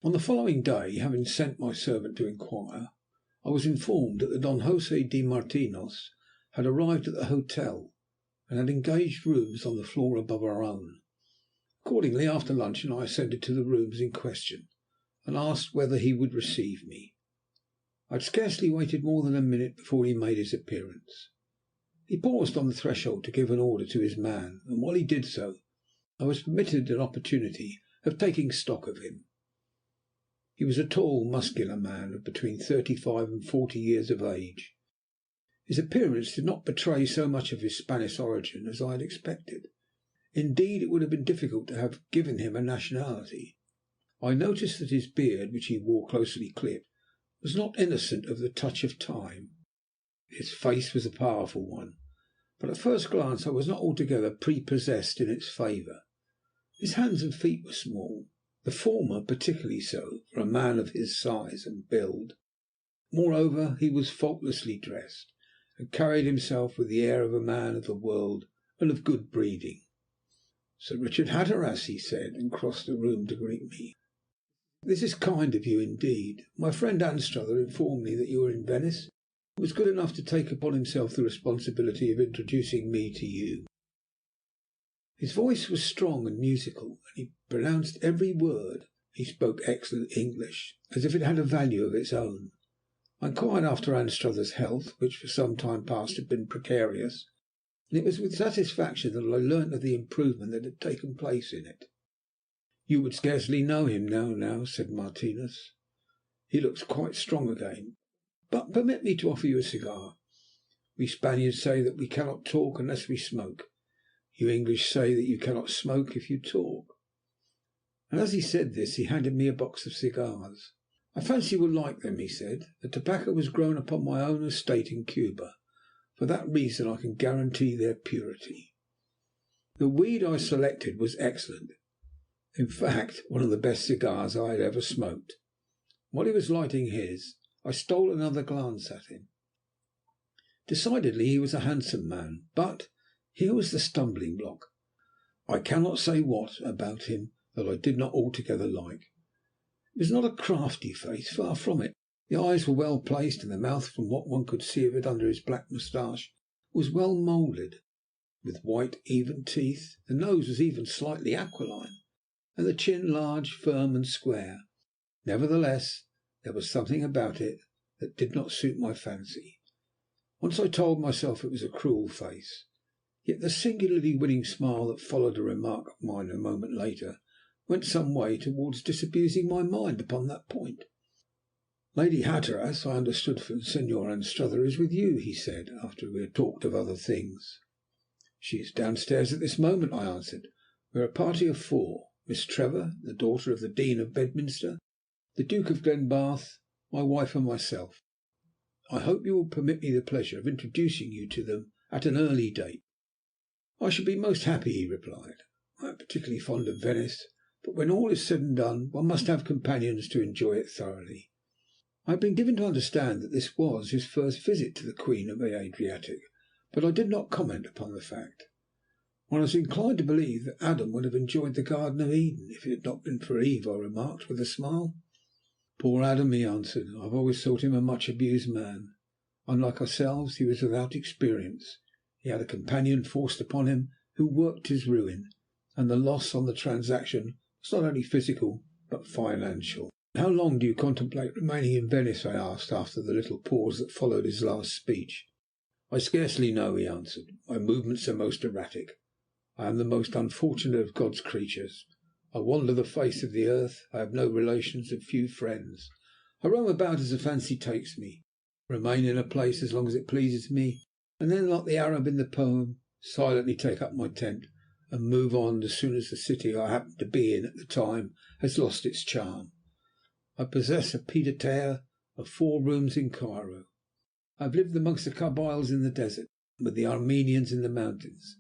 On the following day, having sent my servant to inquire, I was informed that the Don José de Martinos had arrived at the hotel, and had engaged rooms on the floor above our own. Accordingly, after luncheon, I ascended to the rooms in question, and asked whether he would receive me. I had scarcely waited more than a minute before he made his appearance. He paused on the threshold to give an order to his man, and while he did so, I was permitted an opportunity of taking stock of him. He was a tall, muscular man of between 35 and 40 years of age. His appearance did not betray so much of his Spanish origin as I had expected. Indeed, it would have been difficult to have given him a nationality. I noticed that his beard, which he wore closely clipped, was not innocent of the touch of time. His face was a powerful one, but at first glance I was not altogether prepossessed in its favour. His hands and feet were small, the former particularly so for a man of his size and build. Moreover, he was faultlessly dressed, and carried himself with the air of a man of the world and of good breeding. "Sir Richard Hatteras," he said, and crossed the room to greet me. "This is kind of you indeed. My friend Anstruther informed me that you were in Venice, and was good enough to take upon himself the responsibility of introducing me to you." His voice was strong and musical, and he pronounced every word. He spoke excellent English, as if it had a value of its own. I inquired after Anstruther's health, which for some time past had been precarious, and it was with satisfaction that I learnt of the improvement that had taken place in it. "You would scarcely know him now," said Martinos. "He looks quite strong again. But permit me to offer you a cigar. We Spaniards say that we cannot talk unless we smoke. You English say that you cannot smoke if you talk." And as he said this he handed me a box of cigars. "I fancy you will like them," he said. "The tobacco was grown upon my own estate in Cuba. For that reason I can guarantee their purity." The weed I selected was excellent. In fact, one of the best cigars I had ever smoked. While he was lighting his, I stole another glance at him. Decidedly he was a handsome man, but here was the stumbling block. I cannot say what about him that I did not altogether like. It was not a crafty face, far from it. The eyes were well placed, and the mouth, from what one could see of it under his black moustache, was well moulded, with white, even teeth. The nose was even slightly aquiline, and the chin large, firm, and square. Nevertheless, there was something about it that did not suit my fancy. Once I told myself it was a cruel face, yet the singularly winning smile that followed a remark of mine a moment later went some way towards disabusing my mind upon that point. "Lady Hatteras, I understood from Senor Anstruther, is with you," he said, after we had talked of other things. "She is downstairs at this moment," I answered. "We are a party of 4. Miss Trevor, the daughter of the Dean of Bedminster, the Duke of Glenbarth, my wife, and myself. I hope you will permit me the pleasure of introducing you to them at an early date." "I shall be most happy," he replied. "I am particularly fond of Venice, but when all is said and done one must have companions to enjoy it thoroughly." I had been given to understand that this was his first visit to the Queen of the Adriatic, but I did not comment upon the fact. One was inclined to believe that Adam would have enjoyed the Garden of Eden if it had not been for Eve, I remarked with a smile. "Poor Adam," he answered. "I have always thought him a much abused man. Unlike ourselves, he was without experience. He had a companion forced upon him who worked his ruin, and the loss on the transaction was not only physical but financial." "How long do you contemplate remaining in Venice?" I asked, after the little pause that followed his last speech. "I scarcely know," he answered. "My movements are most erratic. I am the most unfortunate of God's creatures. I wander the face of the earth. I have no relations and few friends. I roam about as the fancy takes me, remain in a place as long as it pleases me, and then, like the Arab in the poem, silently take up my tent and move on as soon as the city I happen to be in at the time has lost its charm. I possess a pied-à-terre of 4 rooms in Cairo. I have lived amongst the Kabyles in the desert, and with the Armenians in the mountains.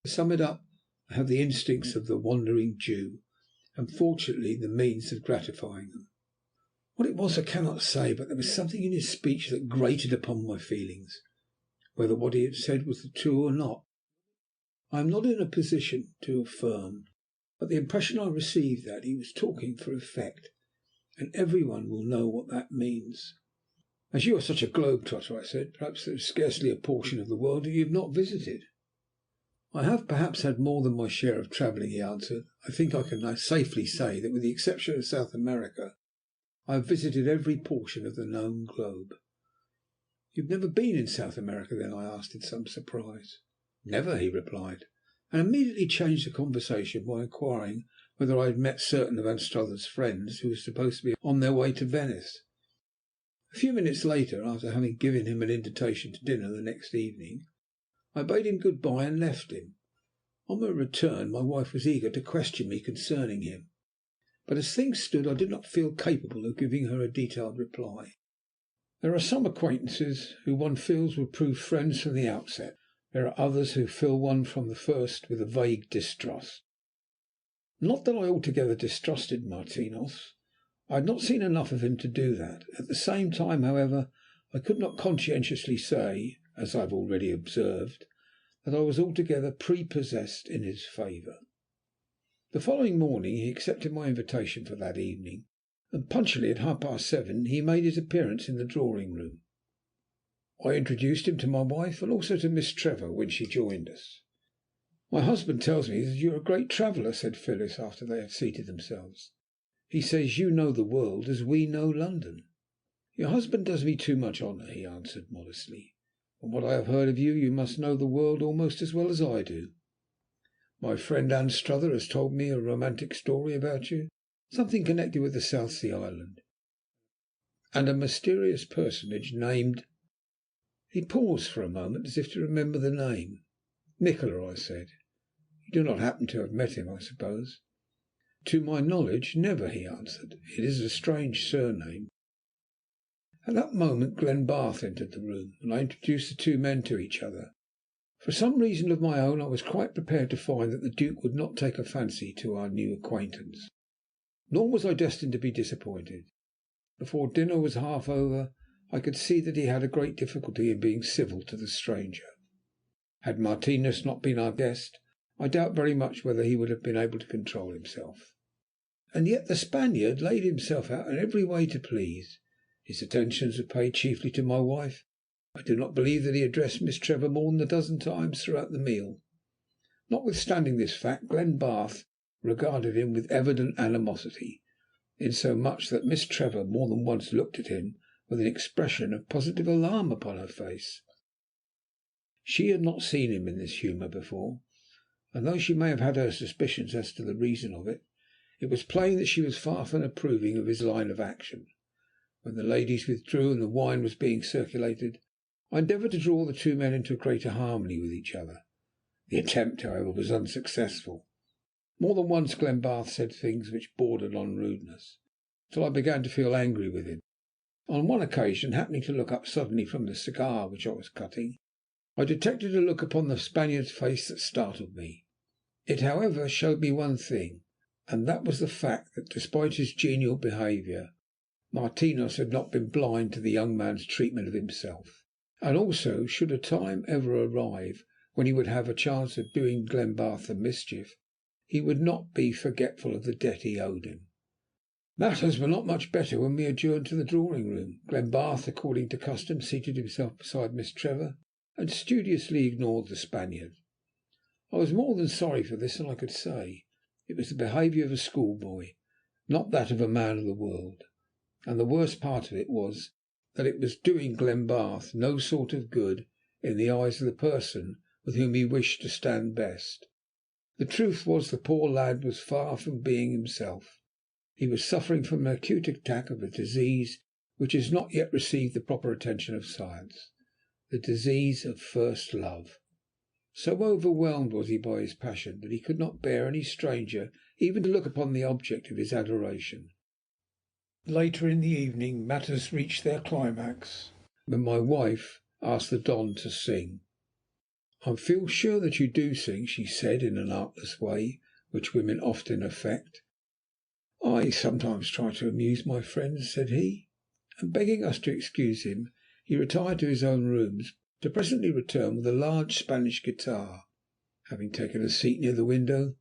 To sum it up, I have the instincts of the wandering Jew, and fortunately the means of gratifying them." What it was I cannot say, but there was something in his speech that grated upon my feelings. Whether what he had said was true or not, I am not in a position to affirm, but the impression I received that he was talking for effect, and every one will know what that means. "As you are such a globe-trotter," I said, "perhaps there is scarcely a portion of the world that you have not visited." "I have perhaps had more than my share of travelling," he answered. "I think I can safely say that, with the exception of South America, I have visited every portion of the known globe." "You have never been in South America, then?" I asked in some surprise. "Never," he replied, and immediately changed the conversation by inquiring whether I had met certain of Anstruther's friends who were supposed to be on their way to Venice. A few minutes later, after having given him an invitation to dinner the next evening, I bade him good bye and left him. On my return my wife was eager to question me concerning him, but as things stood I did not feel capable of giving her a detailed reply. There are some acquaintances who one feels will prove friends from the outset. There are others who fill one from the first with a vague distrust. Not that I altogether distrusted Martinos. I had not seen enough of him to do that. At the same time, however, I could not conscientiously say, as I have already observed, that I was altogether prepossessed in his favour. The following morning he accepted my invitation for that evening, and punctually at 7:30 he made his appearance in the drawing-room. I introduced him to my wife and also to Miss Trevor when she joined us. "My husband tells me that you are a great traveller," said Phyllis after they had seated themselves. "He says you know the world as we know London." "Your husband does me too much honour," he answered modestly. "From what I have heard of you, you must know the world almost as well as I do. My friend Anstruther has told me a romantic story about you, something connected with the South Sea Island, and a mysterious personage named—" He paused for a moment as if to remember the name. "Nikola," I said. "You do not happen to have met him, I suppose?" "To my knowledge, never," he answered. "It is a strange surname." At that moment Glenbarth entered the room, and I introduced the two men to each other. For some reason of my own I was quite prepared to find that the Duke would not take a fancy to our new acquaintance. Nor was I destined to be disappointed. Before dinner was half over I could see that he had a great difficulty in being civil to the stranger. Had Martinos not been our guest, I doubt very much whether he would have been able to control himself. And yet the Spaniard laid himself out in every way to please. His attentions were paid chiefly to my wife. I do not believe that he addressed Miss Trevor more than a dozen times throughout the meal. Notwithstanding this fact, Glenbarth regarded him with evident animosity, insomuch that Miss Trevor more than once looked at him with an expression of positive alarm upon her face. She had not seen him in this humour before, and though she may have had her suspicions as to the reason of it, it was plain that she was far from approving of his line of action. When the ladies withdrew and the wine was being circulated, I endeavoured to draw the two men into a greater harmony with each other. The attempt, however, was unsuccessful. More than once Glenbarth said things which bordered on rudeness, till I began to feel angry with him. On one occasion, happening to look up suddenly from the cigar which I was cutting, I detected a look upon the Spaniard's face that startled me. It, however, showed me one thing, and that was the fact that, despite his genial behaviour, Martinos had not been blind to the young man's treatment of himself, and also, should a time ever arrive when he would have a chance of doing Glenbarth a mischief, he would not be forgetful of the debt he owed him. Matters were not much better when we adjourned to the drawing-room. Glenbarth, according to custom, seated himself beside Miss Trevor, and studiously ignored the Spaniard. I was more than sorry for this, and I could say it was the behaviour of a schoolboy, not that of a man of the world, and the worst part of it was that it was doing Glenbarth no sort of good in the eyes of the person with whom he wished to stand best. The truth was, the poor lad was far from being himself. He was suffering from an acute attack of a disease which has not yet received the proper attention of science, the disease of first love. So overwhelmed was he by his passion that he could not bear any stranger even to look upon the object of his adoration. Later in the evening matters reached their climax when my wife asked the Don to sing. "I feel sure that you do sing," she said in an artless way which women often affect. "I sometimes try to amuse my friends," said he, and begging us to excuse him, he retired to his own rooms, to presently return with a large Spanish guitar. Having taken a seat near the window,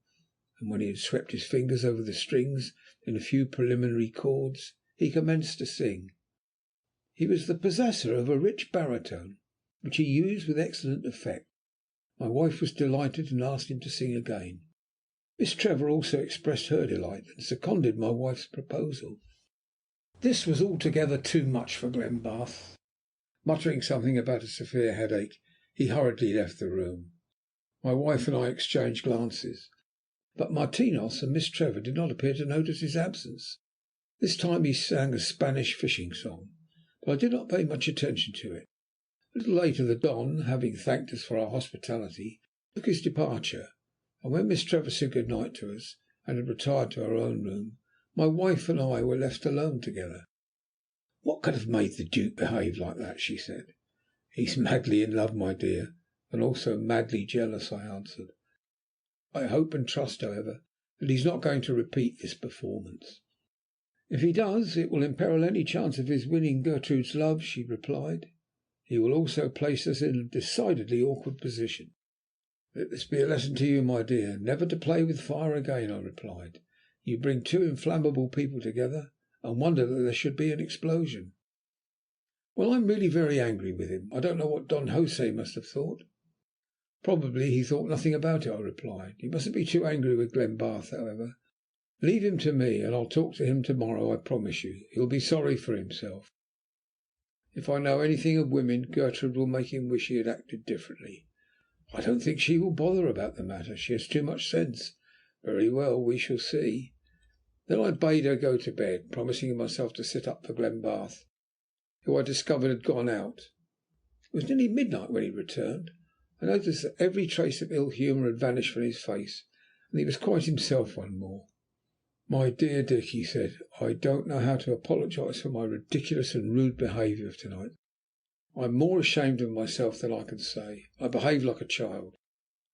and when he had swept his fingers over the strings in a few preliminary chords, he commenced to sing. He was the possessor of a rich baritone, which he used with excellent effect. My wife was delighted and asked him to sing again. Miss Trevor also expressed her delight and seconded my wife's proposal. This was altogether too much for Glenbarth. Muttering something about a severe headache, he hurriedly left the room. My wife and I exchanged glances, but Martinos and Miss Trevor did not appear to notice his absence. This time he sang a Spanish fishing song, but I did not pay much attention to it. A little later the Don, having thanked us for our hospitality, took his departure, and when Miss Trevor said good night to us and had retired to her own room, my wife and I were left alone together. "What could have made the Duke behave like that?" she said. "He's madly in love, my dear, and also madly jealous," I answered. "I hope and trust, however, that he's not going to repeat this performance." "If he does, it will imperil any chance of his winning Gertrude's love," she replied. "He will also place us in a decidedly awkward position." "Let this be a lesson to you, my dear, never to play with fire again," I replied. "You bring two inflammable people together, and wonder that there should be an explosion." "Well, I'm really very angry with him. I don't know what Don José must have thought." "Probably he thought nothing about it," I replied. "You mustn't be too angry with Glenbarth, however. Leave him to me, and I'll talk to him to morrow, I promise you. He'll be sorry for himself. If I know anything of women, Gertrude will make him wish he had acted differently." "I don't think she will bother about the matter. She has too much sense." "Very well, we shall see." Then I bade her go to bed, promising myself to sit up for Glenbarth, who I discovered had gone out. It was nearly midnight when he returned. I noticed that every trace of ill humour had vanished from his face, and he was quite himself once more. "My dear Dick," he said, "I don't know how to apologize for my ridiculous and rude behaviour of to-night. I am more ashamed of myself than I can say. I behaved like a child.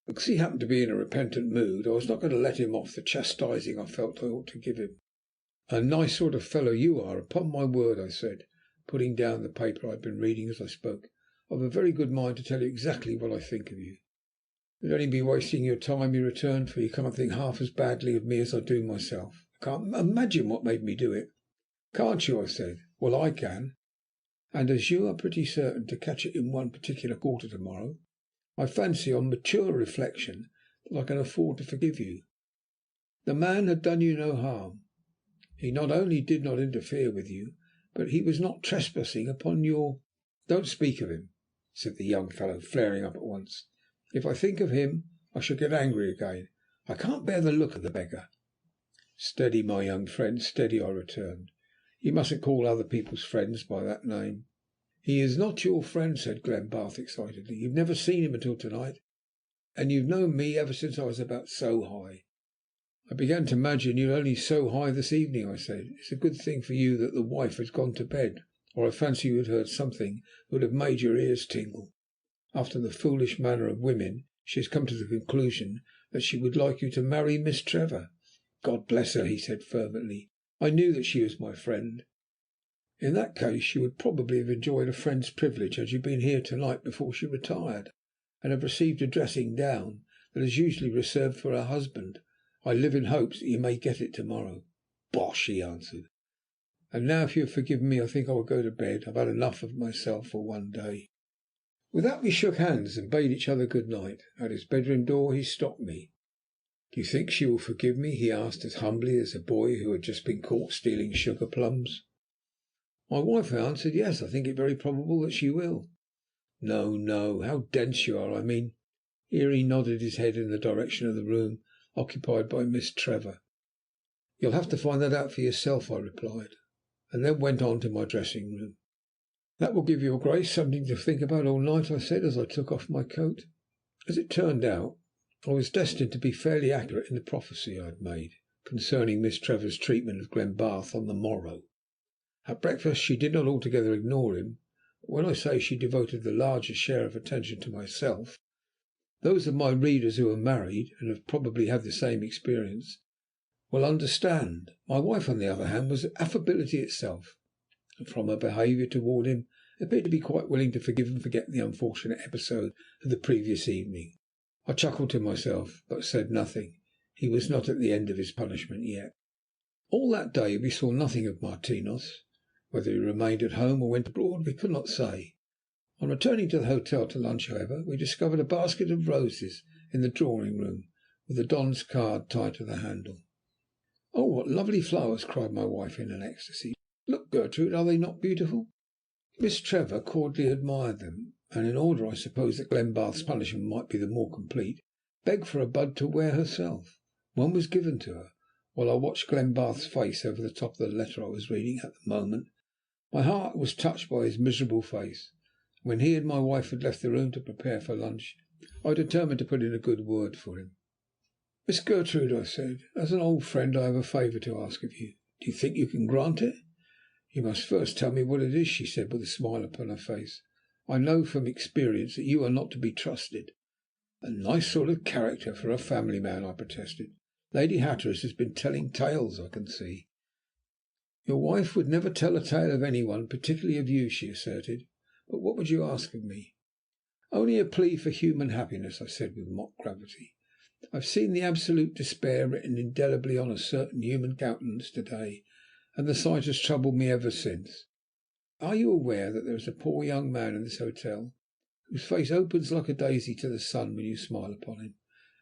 Because he happened to be in a repentant mood, I was not going to let him off the chastising I felt I ought to give him." "A nice sort of fellow you are, upon my word," I said, putting down the paper I had been reading as I spoke. "I've a very good mind to tell you exactly what I think of you." "You'd only be wasting your time," he returned, "for you can't think half as badly of me as I do myself. I can't imagine what made me do it." "Can't you?" I said. "Well, I can. And as you are pretty certain to catch it in one particular quarter to morrow, I fancy on mature reflection that I can afford to forgive you. The man had done you no harm. He not only did not interfere with you, but he was not trespassing upon your—" "Don't speak of him," said the young fellow, flaring up at once. "If I think of him I shall get angry again. I can't bear the look of the beggar." "Steady, my young friend, steady," I returned. "You mustn't call other people's friends by that name." "He is not your friend," said Glenbarth excitedly. "You've never seen him until to night, and you've known me ever since I was about so high." "I began to imagine you only so high this evening," I said. "It's a good thing for you that the wife has gone to bed, or I fancy you had heard something that would have made your ears tingle. After the foolish manner of women, she has come to the conclusion that she would like you to marry Miss Trevor." "God bless her," he said fervently. "I knew that she was my friend." "In that case you would probably have enjoyed a friend's privilege had you been here to night before she retired, and have received a dressing down that is usually reserved for her husband. I live in hopes that you may get it to morrow." "Bosh!" he answered. "And now, if you have forgiven me, I think I will go to bed. I've had enough of myself for one day." With that we shook hands and bade each other good night. At his bedroom door he stopped me. "Do you think she will forgive me?" he asked as humbly as a boy who had just been caught stealing sugar plums. "My wife," I answered, "yes, I think it very probable that she will." "No, no, how dense you are! I mean—" Here he nodded his head in the direction of the room occupied by Miss Trevor. "You'll have to find that out for yourself," I replied, and then went on to my dressing room. "That will give your Grace something to think about all night," I said as I took off my coat. As it turned out, I was destined to be fairly accurate in the prophecy I had made concerning Miss Trevor's treatment of Glenbarth on the morrow. At breakfast she did not altogether ignore him, but when I say she devoted the largest share of attention to myself, those of my readers who are married, and have probably had the same experience, will understand. My wife, on the other hand, was affability itself, and from her behaviour toward him appeared to be quite willing to forgive and forget the unfortunate episode of the previous evening. I chuckled to myself, but said nothing. He was not at the end of his punishment yet. All that day we saw nothing of Martinos. Whether he remained at home or went abroad we could not say. On returning to the hotel to lunch, however, we discovered a basket of roses in the drawing room, with the Don's card tied to the handle. "Oh, what lovely flowers!" cried my wife in an ecstasy. "Look, Gertrude, are they not beautiful?" Miss Trevor cordially admired them, and in order, I suppose, that Glenbarth's punishment might be the more complete, begged for a bud to wear herself. One was given to her, while I watched Glenbarth's face over the top of the letter I was reading at the moment. My heart was touched by his miserable face. When he and my wife had left the room to prepare for lunch, I determined to put in a good word for him. "Miss Gertrude," I said, "as an old friend I have a favour to ask of you. Do you think you can grant it?" "You must first tell me what it is," she said, with a smile upon her face. "I know from experience that you are not to be trusted." "A nice sort of character for a family man," I protested. "Lady Hatteras has been telling tales, I can see." "Your wife would never tell a tale of any one, particularly of you," she asserted. "But what would you ask of me?" "Only a plea for human happiness," I said with mock gravity. "I have seen the absolute despair written indelibly on a certain human countenance to day, and the sight has troubled me ever since. Are you aware that there is a poor young man in this hotel whose face opens like a daisy to the sun when you smile upon him,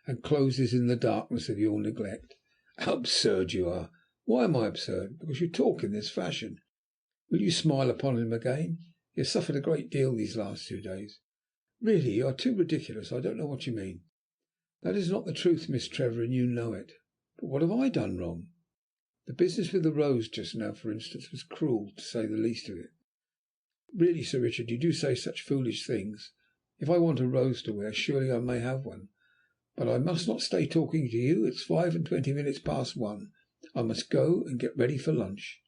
and closes in the darkness of your neglect?" "How absurd you are!" "Why am I absurd?" "Because you talk in this fashion. Will you smile upon him again? He has suffered a great deal these last 2 days." "Really, you are too ridiculous. I don't know what you mean." "That is not the truth, Miss Trevor, and you know it." "But what have I done wrong?" "The business with the rose just now, for instance, was cruel, to say the least of it." "Really, Sir Richard, you do say such foolish things. If I want a rose to wear, surely I may have one. But I must not stay talking to you. It's 5:20 past 1. I must go and get ready for lunch."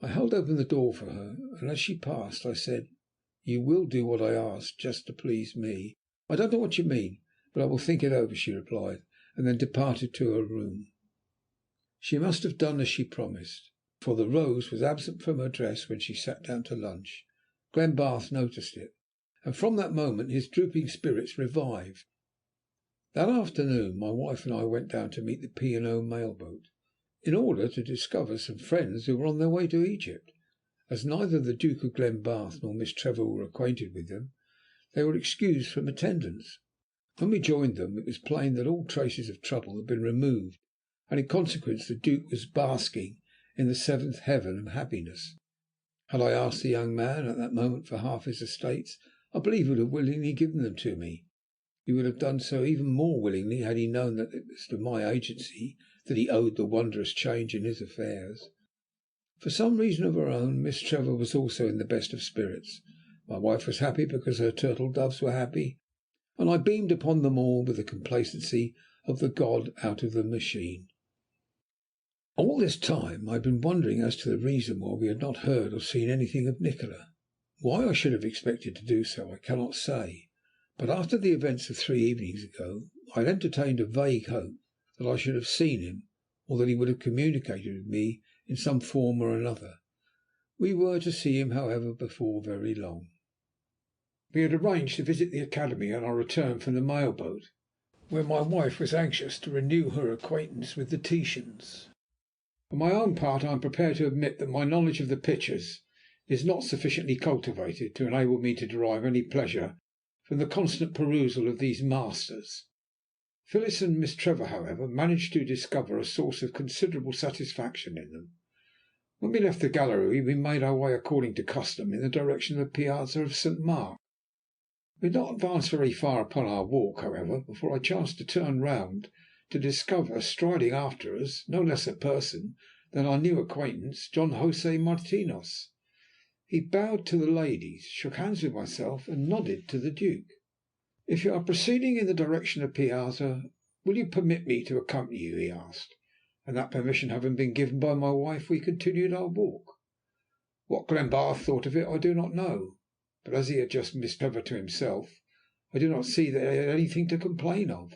I held open the door for her, and as she passed I said, "You will do what I ask, just to please me?" "I don't know what you mean, but I will think it over," she replied, and then departed to her room. She must have done as she promised, for the rose was absent from her dress when she sat down to lunch. Glenbarth noticed it, and from that moment his drooping spirits revived. That afternoon my wife and I went down to meet the P&O mail boat, in order to discover some friends who were on their way to Egypt. As neither the Duke of Glenbarth nor Miss Trevor were acquainted with them, they were excused from attendance. When we joined them, it was plain that all traces of trouble had been removed, and in consequence the Duke was basking in the seventh heaven of happiness. Had I asked the young man at that moment for half his estates, I believe he would have willingly given them to me. He would have done so even more willingly had he known that it was to my agency that he owed the wondrous change in his affairs. For some reason of her own, Miss Trevor was also in the best of spirits. My wife was happy because her turtle doves were happy, and I beamed upon them all with the complacency of the god out of the machine. All this time I had been wondering as to the reason why we had not heard or seen anything of Nikola. Why I should have expected to do so I cannot say, but after the events of 3 evenings ago I had entertained a vague hope that I should have seen him, or that he would have communicated with me in some form or another. We were to see him, however, before very long. We had arranged to visit the Academy on our return from the mail boat, where my wife was anxious to renew her acquaintance with the Titians. For my own part, I am prepared to admit that my knowledge of the pictures is not sufficiently cultivated to enable me to derive any pleasure from the constant perusal of these masters. Phyllis and Miss Trevor, however, managed to discover a source of considerable satisfaction in them. When we left the gallery we made our way, according to custom, in the direction of the Piazza of St. Mark. We had not advanced very far upon our walk, however, before I chanced to turn round to discover, striding after us, no less a person than our new acquaintance, Don José Martinos. He bowed to the ladies, shook hands with myself, and nodded to the Duke. "If you are proceeding in the direction of Piazza, will you permit me to accompany you?" he asked, and that permission having been given by my wife, we continued our walk. What Glenbarth thought of it I do not know, but as he had just Miss Trevor to himself, I do not see that he had anything to complain of.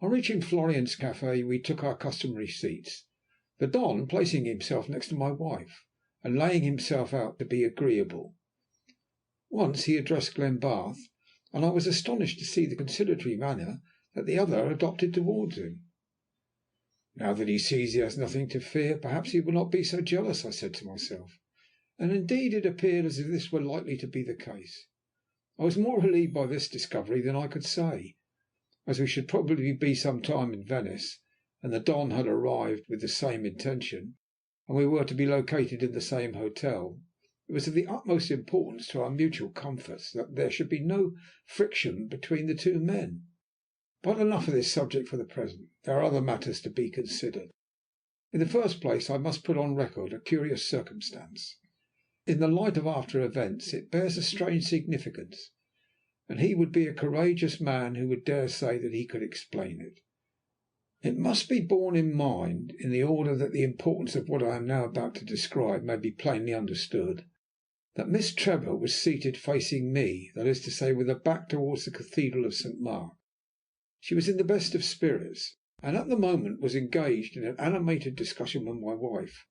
On reaching Florian's café we took our customary seats, the Don placing himself next to my wife, and laying himself out to be agreeable. Once he addressed Glenbarth, and I was astonished to see the conciliatory manner that the other adopted towards him. "Now that he sees he has nothing to fear, perhaps he will not be so jealous," I said to myself. and indeed it appeared as if this were likely to be the case. I was more relieved by this discovery than I could say, as we should probably be some time in Venice, and the Don had arrived with the same intention, and we were to be located in the same hotel. It was of the utmost importance to our mutual comforts that there should be no friction between the two men. But enough of this subject for the present. There are other matters to be considered. In the first place, I must put on record a curious circumstance. In the light of after events it bears a strange significance, and he would be a courageous man who would dare say that he could explain it. It must be borne in mind, in the order that the importance of what I am now about to describe may be plainly understood, that Miss Trevor was seated facing me, that is to say, with her back towards the Cathedral of St. Mark. She was in the best of spirits, and at the moment was engaged in an animated discussion with my wife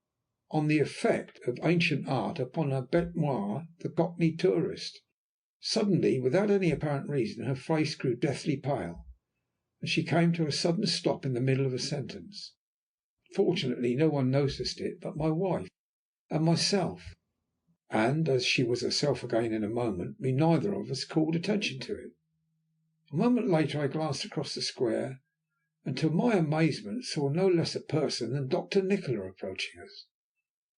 on the effect of ancient art upon her bête noire, the Cockney tourist. Suddenly, without any apparent reason, her face grew deathly pale, and she came to a sudden stop in the middle of a sentence. Fortunately no one noticed it but my wife and myself, and as she was herself again in a moment, we neither of us called attention to it. A moment later I glanced across the square, and to my amazement saw no less a person than Dr. Nikola approaching us.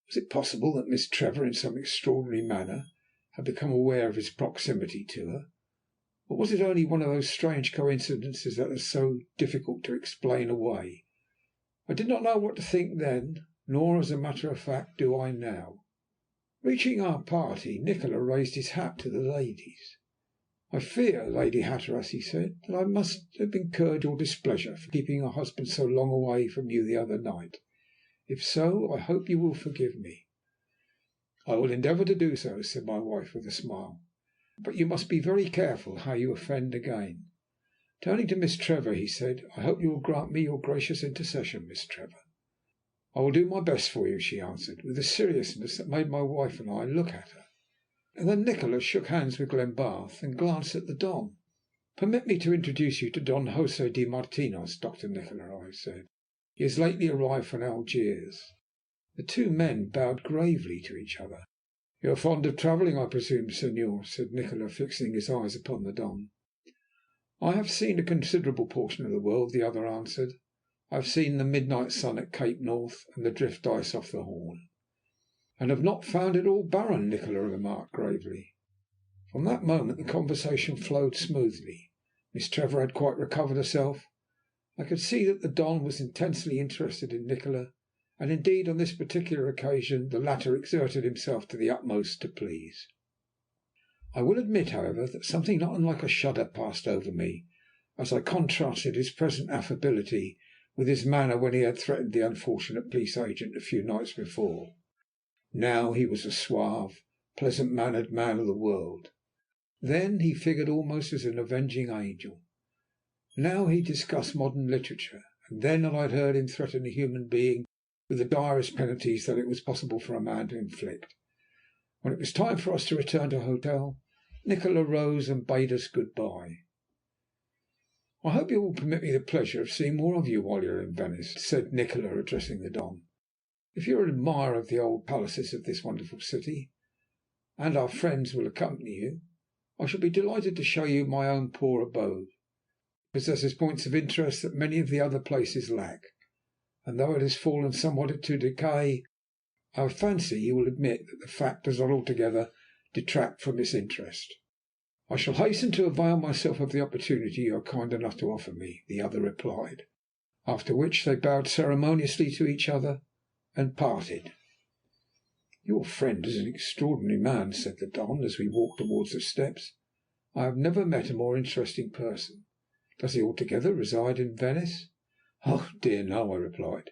Was it possible that Miss Trevor, in some extraordinary manner, had become aware of his proximity to her? Or was it only one of those strange coincidences that are so difficult to explain away? I did not know what to think then, nor, as a matter of fact, do I now. Reaching our party, Nikola raised his hat to the ladies. "I fear, Lady Hatteras," he said, "that I must have incurred your displeasure for keeping your husband so long away from you the other night. If so, I hope you will forgive me." "I will endeavour to do so," said my wife with a smile. "But you must be very careful how you offend again." Turning to Miss Trevor, he said, "I hope you will grant me your gracious intercession, Miss Trevor." "I will do my best for you," she answered, with a seriousness that made my wife and I look at her. And then Nikola shook hands with Glenbarth and glanced at the Don. "Permit me to introduce you to Don José de Martinos, Dr. Nikola," I said. "He has lately arrived from Algiers." The two men bowed gravely to each other. "You are fond of travelling, I presume, Senor?" said Nikola, fixing his eyes upon the Don. "I have seen a considerable portion of the world," the other answered. "I have seen the midnight sun at Cape North and the drift ice off the Horn." "And have not found it all barren," Nikola remarked gravely. From that moment the conversation flowed smoothly. Miss Trevor had quite recovered herself. I could see that the Don was intensely interested in Nikola, and indeed on this particular occasion the latter exerted himself to the utmost to please. I will admit, however, that something not unlike a shudder passed over me as I contrasted his present affability with his manner when he had threatened the unfortunate police agent a few nights before. Now he was a suave, pleasant-mannered man of the world. Then he figured almost as an avenging angel. Now he discussed modern literature, and then I had heard him threaten a human being with the direst penalties that it was possible for a man to inflict. When it was time for us to return to the hotel, Nikola rose and bade us good bye. "I hope you will permit me the pleasure of seeing more of you while you are in Venice," said Nikola, addressing the Don. "If you are an admirer of the old palaces of this wonderful city, and our friends will accompany you, I shall be delighted to show you my own poor abode. It possesses points of interest that many of the other places lack, and though it has fallen somewhat into decay, I fancy you will admit that the fact does not altogether detract from its interest." "I shall hasten to avail myself of the opportunity you are kind enough to offer me," the other replied, after which they bowed ceremoniously to each other and parted. "Your friend is an extraordinary man," said the Don, as we walked towards the steps. "I have never met a more interesting person. Does he altogether reside in Venice?" "Oh dear no," I replied.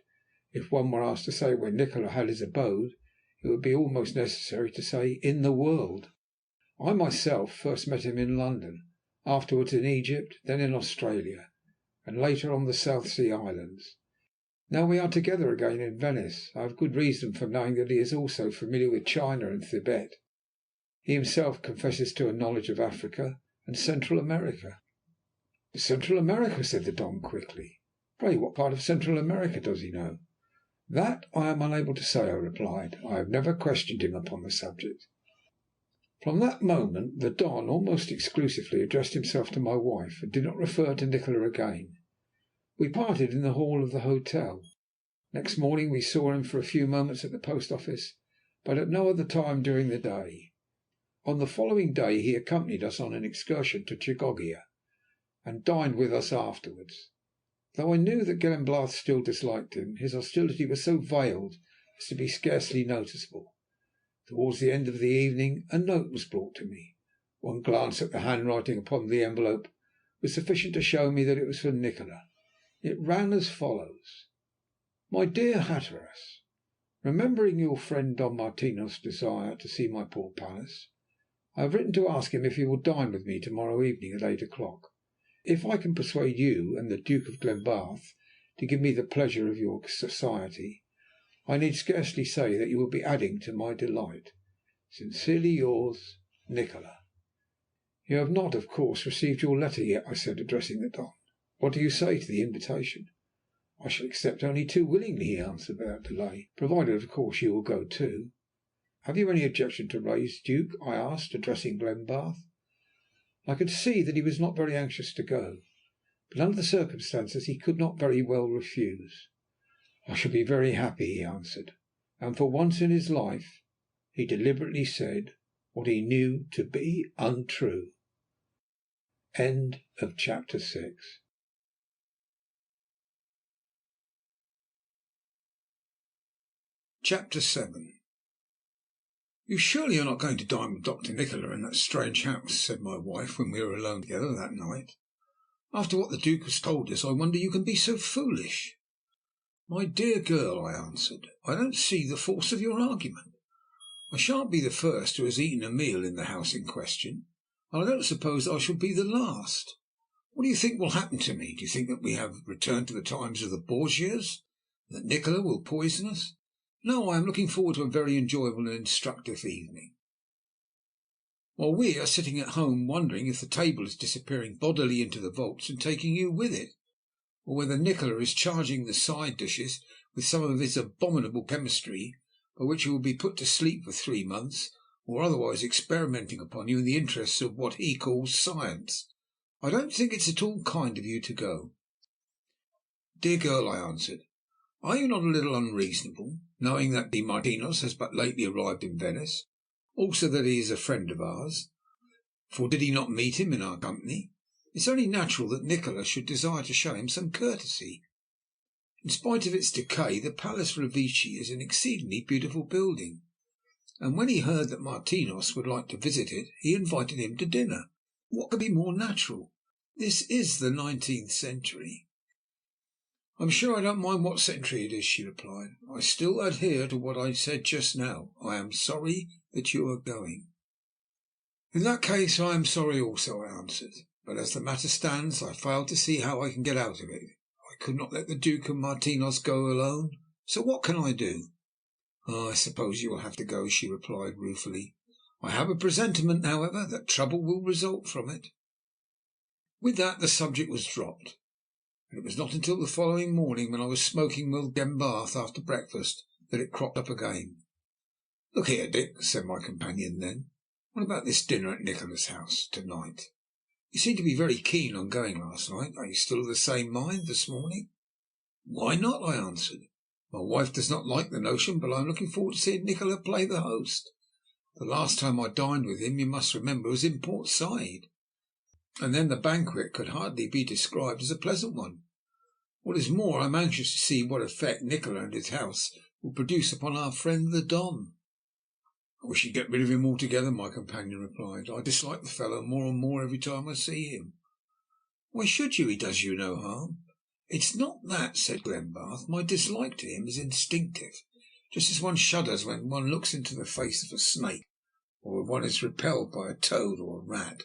"If one were asked to say where Nikola had his abode, it would be almost necessary to say in the world. I myself first met him in London, afterwards in Egypt, then in Australia, and later on the South Sea Islands. Now we are together again in Venice. I have good reason for knowing that he is also familiar with China and Thibet. He himself confesses to a knowledge of Africa and Central America." "Central America," said the Don quickly. "Pray, what part of Central America does he know?" "That I am unable to say," I replied. "I have never questioned him upon the subject." From that moment the Don almost exclusively addressed himself to my wife, and did not refer to Nikola again. We parted in the hall of the hotel. Next morning we saw him for a few moments at the post office, but at no other time during the day. On the following day he accompanied us on an excursion to Chioggia, and dined with us afterwards. Though I knew that Glenbarth still disliked him, his hostility was so veiled as to be scarcely noticeable. Towards the end of the evening a note was brought to me. One glance at the handwriting upon the envelope was sufficient to show me that it was from Nikola. It ran as follows: "My dear Hatteras, remembering your friend Don Martinos' desire to see my poor palace, I have written to ask him if he will dine with me to morrow evening at 8 o'clock. If I can persuade you and the Duke of Glenbarth to give me the pleasure of your society, I need scarcely say that you will be adding to my delight. Sincerely yours, Nikola." "You have not, of course, received your letter yet," I said, addressing the Don. "What do you say to the invitation?" "I shall accept only too willingly," he answered without delay, "provided, of course, you will go too." "Have you any objection to raise, Duke?" I asked, addressing Glenbarth. I could see that he was not very anxious to go, but under the circumstances he could not very well refuse. "I shall be very happy," he answered, and for once in his life he deliberately said what he knew to be untrue. Chapter 7. "You surely are not going to dine with Dr. Nikola in that strange house?" said my wife, when we were alone together that night. "After what the Duke has told us, I wonder you can be so foolish." "My dear girl," I answered, "I don't see the force of your argument. I shan't be the first who has eaten a meal in the house in question, and I don't suppose I shall be the last. What do you think will happen to me? Do you think that we have returned to the times of the Borgias, and that Nikola will poison us? No, I am looking forward to a very enjoyable and instructive evening, while we are sitting at home wondering if the table is disappearing bodily into the vaults and taking you with it, or whether Nikola is charging the side dishes with some of his abominable chemistry by which you will be put to sleep for 3 months, or otherwise experimenting upon you in the interests of what he calls science. I don't think it's at all kind of you to go." "Dear girl," I answered, "are you not a little unreasonable, knowing that De Martinos has but lately arrived in Venice, also that he is a friend of ours, for did he not meet him in our company? It's only natural that Nikola should desire to show him some courtesy. In spite of its decay, the Palace Revecce is an exceedingly beautiful building, and when he heard that Martinos would like to visit it, he invited him to dinner. What could be more natural? This is the 19th century." "I'm sure I don't mind what century it is," she replied. "I still adhere to what I said just now. I am sorry that you are going." "In that case I am sorry also," I answered. "But as the matter stands, I fail to see how I can get out of it. I could not let the Duke and Martinos go alone, so what can I do?" "I suppose you will have to go," she replied ruefully. "I have a presentiment, however, that trouble will result from it." With that the subject was dropped, and it was not until the following morning, when I was smoking with Glenbarth after breakfast, that it cropped up again. "Look here, Dick," said my companion then, "what about this dinner at Nikola's house to night? You seemed to be very keen on going last night. Are you still of the same mind this morning?" "Why not?" I answered. "My wife does not like the notion, but I am looking forward to seeing Nikola play the host. The last time I dined with him, you must remember, was in Port Said, and then the banquet could hardly be described as a pleasant one. What is more, I am anxious to see what effect Nikola and his house will produce upon our friend the Don." "I wish you'd get rid of him altogether," my companion replied. "I dislike the fellow more and more every time I see him." "Why should you? He does you no harm." "It's not that," said Glenbarth. "My dislike to him is instinctive, just as one shudders when one looks into the face of a snake, or when one is repelled by a toad or a rat.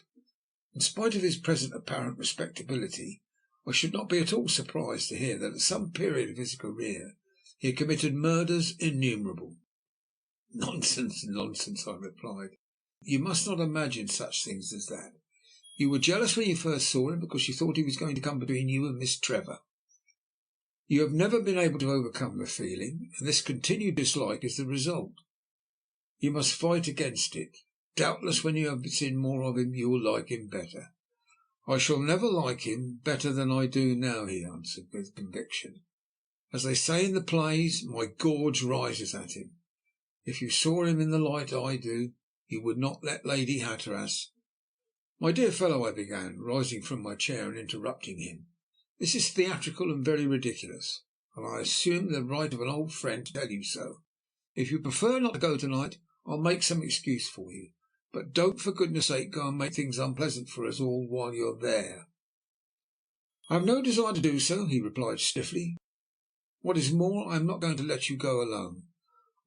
In spite of his present apparent respectability, I should not be at all surprised to hear that at some period of his career he had committed murders innumerable." "Nonsense, nonsense," I replied. "You must not imagine such things as that. You were jealous when you first saw him because you thought he was going to come between you and Miss Trevor." You have never been able to overcome the feeling, and this continued dislike is the result. You must fight against it. Doubtless when you have seen more of him you will like him better." "I shall never like him better than I do now," he answered with conviction. "As they say in the plays, my gorge rises at him. If you saw him in the light I do, you would not let Lady Hatteras—" "My dear fellow," I began, rising from my chair and interrupting him, "this is theatrical and very ridiculous, and I assume the right of an old friend to tell you so. If you prefer not to go to-night, I'll make some excuse for you. But don't, for goodness' sake, go and make things unpleasant for us all while you're there." "I have no desire to do so," he replied stiffly. "What is more, I am not going to let you go alone.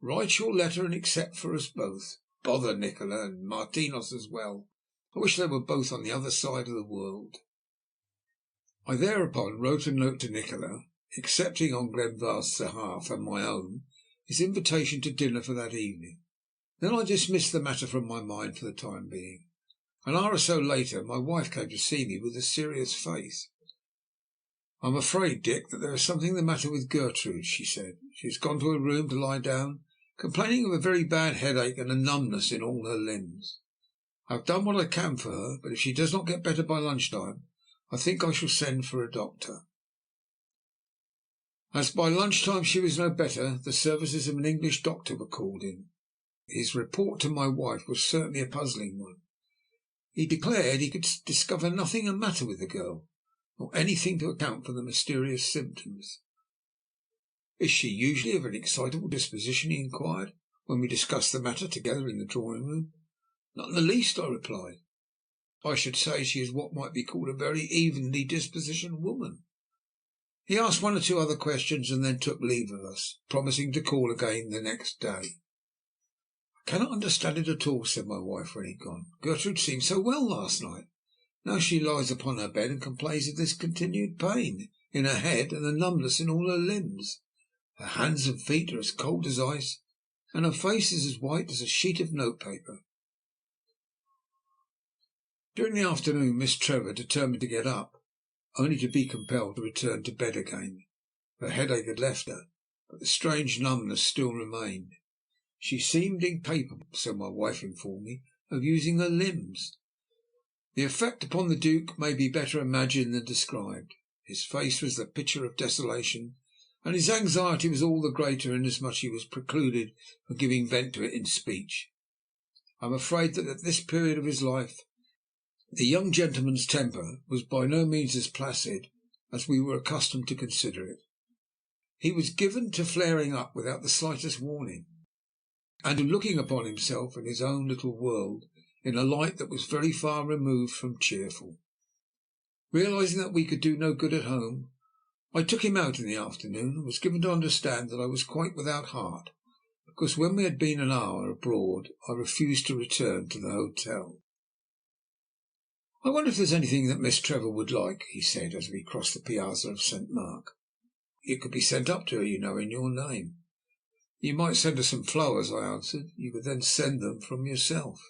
Write your letter and accept for us both. Bother Nikola and Martinos as well. I wish they were both on the other side of the world." I thereupon wrote a note to Nikola, accepting on Glenvarth's behalf and my own his invitation to dinner for that evening. Then I dismissed the matter from my mind for the time being. An hour or so later my wife came to see me with a serious face. "I'm afraid, Dick, that there is something the matter with Gertrude," she said. "She has gone to her room to lie down, complaining of a very bad headache and a numbness in all her limbs. I have done what I can for her, but if she does not get better by lunchtime, I think I shall send for a doctor." As by lunchtime she was no better, the services of an English doctor were called in. His report to my wife was certainly a puzzling one. He declared he could discover nothing the matter with the girl, nor anything to account for the mysterious symptoms. "Is she usually of an excitable disposition?" he inquired, when we discussed the matter together in the drawing-room. "Not in the least," I replied. "I should say she is what might be called a very evenly dispositioned woman." He asked one or two other questions, and then took leave of us, promising to call again the next day. "I cannot understand it at all," said my wife when he had gone. "Gertrude seemed so well last night. Now she lies upon her bed and complains of this continued pain in her head and a numbness in all her limbs. Her hands and feet are as cold as ice, and her face is as white as a sheet of notepaper." During the afternoon Miss Trevor determined to get up, only to be compelled to return to bed again. Her headache had left her, but the strange numbness still remained. She seemed incapable, so my wife informed me, of using her limbs. The effect upon the Duke may be better imagined than described. His face was the picture of desolation, and his anxiety was all the greater inasmuch as he was precluded from giving vent to it in speech. I am afraid that at this period of his life the young gentleman's temper was by no means as placid as we were accustomed to consider it. He was given to flaring up without the slightest warning, and to looking upon himself and his own little world in a light that was very far removed from cheerful. Realizing that we could do no good at home, I took him out in the afternoon, and was given to understand that I was quite without heart, because when we had been an hour abroad I refused to return to the hotel. "I wonder if there is anything that Miss Trevor would like," he said, as we crossed the piazza of St. Mark. "It could be sent up to her, you know, in your name." "You might send her some flowers," I answered. "You could then send them from yourself."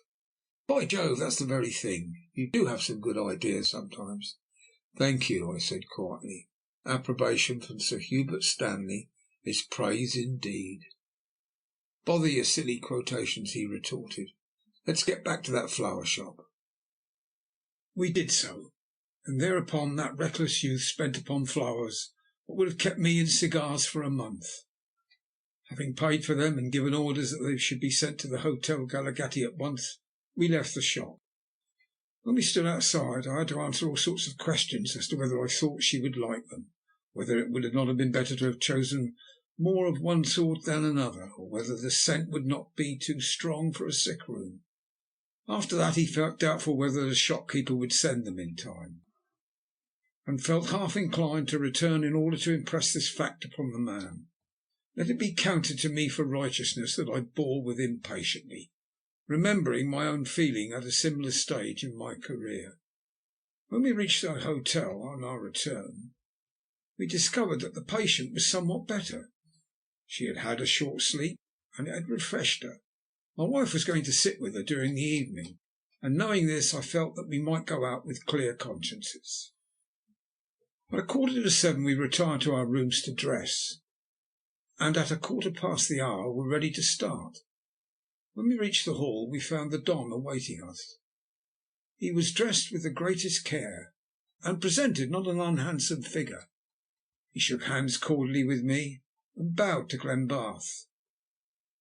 "By Jove, that's the very thing. You do have some good ideas sometimes." "Thank you," I said quietly. "Approbation from Sir Hubert Stanley is praise indeed." "Bother your silly quotations," he retorted. "Let's get back to that flower shop." We did so, and thereupon that reckless youth spent upon flowers what would have kept me in cigars for a month. Having paid for them and given orders that they should be sent to the Hotel Galaghetti at once, we left the shop. When we stood outside I had to answer all sorts of questions as to whether I thought she would like them, whether it would not have been better to have chosen more of one sort than another, or whether the scent would not be too strong for a sick room. After that he felt doubtful whether the shopkeeper would send them in time, and felt half inclined to return in order to impress this fact upon the man. Let it be counted to me for righteousness that I bore with him patiently, remembering my own feeling at a similar stage in my career. When we reached the hotel on our return, we discovered that the patient was somewhat better. She had had a short sleep, and it had refreshed her. My wife was going to sit with her during the evening, and knowing this, I felt that we might go out with clear consciences. At 7:15 we retired to our rooms to dress, and at 1/4 past the hour were ready to start. When we reached the hall we found the Don awaiting us. He was dressed with the greatest care, and presented not an unhandsome figure. He shook hands cordially with me, and bowed to Glenbarth,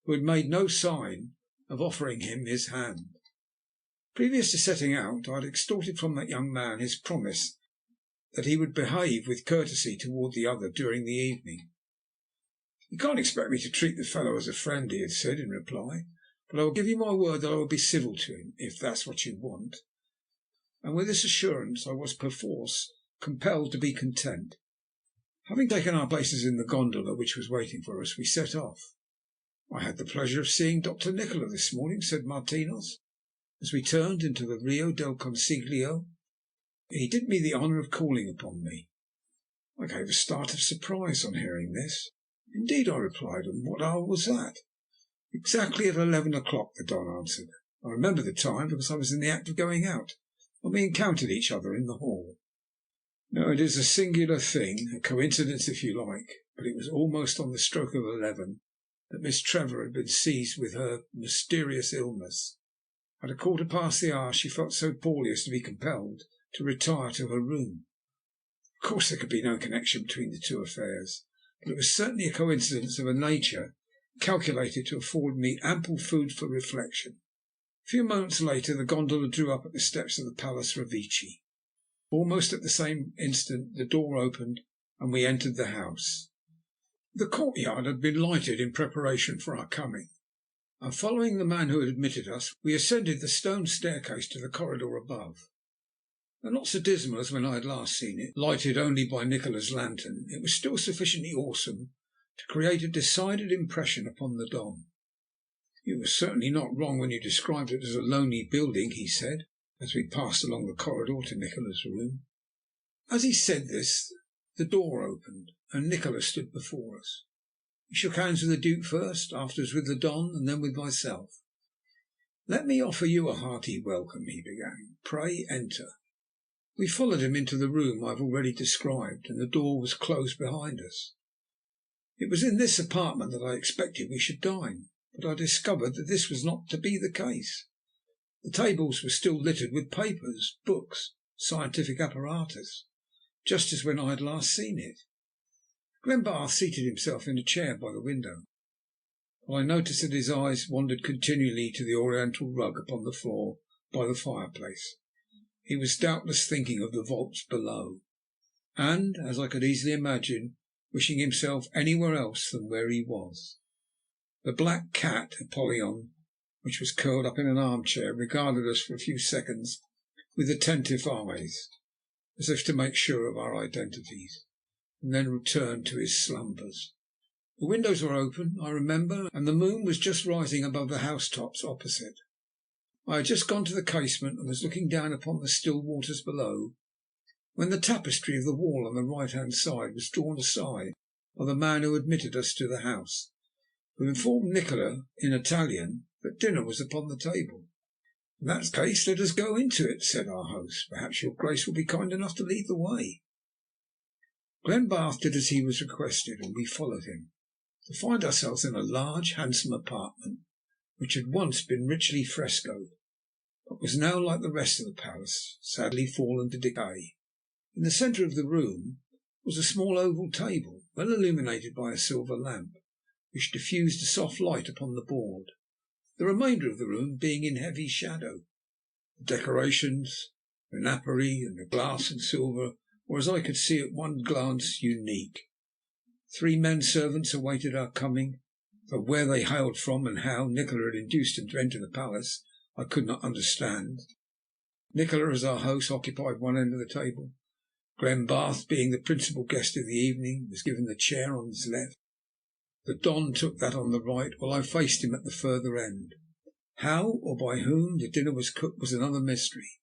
who had made no sign of offering him his hand. Previous to setting out, I had extorted from that young man his promise that he would behave with courtesy toward the other during the evening. "You can't expect me to treat the fellow as a friend," he had said in reply, "but I will give you my word that I will be civil to him, if that's what you want." And with this assurance I was perforce compelled to be content. Having taken our places in the gondola which was waiting for us, we set off. "I had the pleasure of seeing Dr. Nikola this morning," said Martinos, as we turned into the Rio del Consiglio. "He did me the honour of calling upon me." I gave a start of surprise on hearing this. "Indeed," I replied, "and what hour was that?" "Exactly at 11 o'clock," the Don answered. "I remember the time because I was in the act of going out, and we encountered each other in the hall." Now it is a singular thing, a coincidence if you like, but it was almost on the stroke of 11 that Miss Trevor had been seized with her mysterious illness. At 1/4 past the hour she felt so poorly as to be compelled to retire to her room. Of course there could be no connection between the two affairs, but it was certainly a coincidence of a nature calculated to afford me ample food for reflection. A few moments later the gondola drew up at the steps of the Palace Revecce. Almost at the same instant the door opened and we entered the house. The courtyard had been lighted in preparation for our coming, and following the man who had admitted us, we ascended the stone staircase to the corridor above. Though not so dismal as when I had last seen it, lighted only by Nikola's lantern, it was still sufficiently awesome to create a decided impression upon the Don. "You were certainly not wrong when you described it as a lonely building," he said, as we passed along the corridor to Nikola's room. As he said this the door opened, and Nikola stood before us. He shook hands with the Duke first, afterwards with the Don, and then with myself. "Let me offer you a hearty welcome," he began. "Pray enter." We followed him into the room I have already described, and the door was closed behind us. It was in this apartment that I expected we should dine, but I discovered that this was not to be the case. The tables were still littered with papers, books, scientific apparatus, just as when I had last seen it. Glenbarth seated himself in a chair by the window, but I noticed that his eyes wandered continually to the oriental rug upon the floor by the fireplace. He was doubtless thinking of the vaults below, and, as I could easily imagine, wishing himself anywhere else than where he was. The black cat, Apollyon, which was curled up in an armchair, regarded us for a few seconds with attentive eyes, as if to make sure of our identities, and then returned to his slumbers. The windows were open, I remember, and the moon was just rising above the housetops opposite. I had just gone to the casement and was looking down upon the still waters below, when the tapestry of the wall on the right-hand side was drawn aside by the man who admitted us to the house, who informed Nikola in Italian that dinner was upon the table. "In that case let us go into it," said our host. "Perhaps your Grace will be kind enough to lead the way." Glenbarth did as he was requested, and we followed him, to find ourselves in a large, handsome apartment, which had once been richly frescoed, but was now, like the rest of the palace, sadly fallen to decay. In the centre of the room was a small oval table, well illuminated by a silver lamp, which diffused a soft light upon the board, the remainder of the room being in heavy shadow. The decorations, the napery, and the glass and silver were, as I could see at one glance, unique. 3 men servants awaited our coming, though where they hailed from and how Nikola had induced them to enter the palace I could not understand. Nikola, as our host, occupied one end of the table. Glenbarth, being the principal guest of the evening, was given the chair on his left. The Don took that on the right, while I faced him at the further end. How, or by whom, the dinner was cooked was another mystery.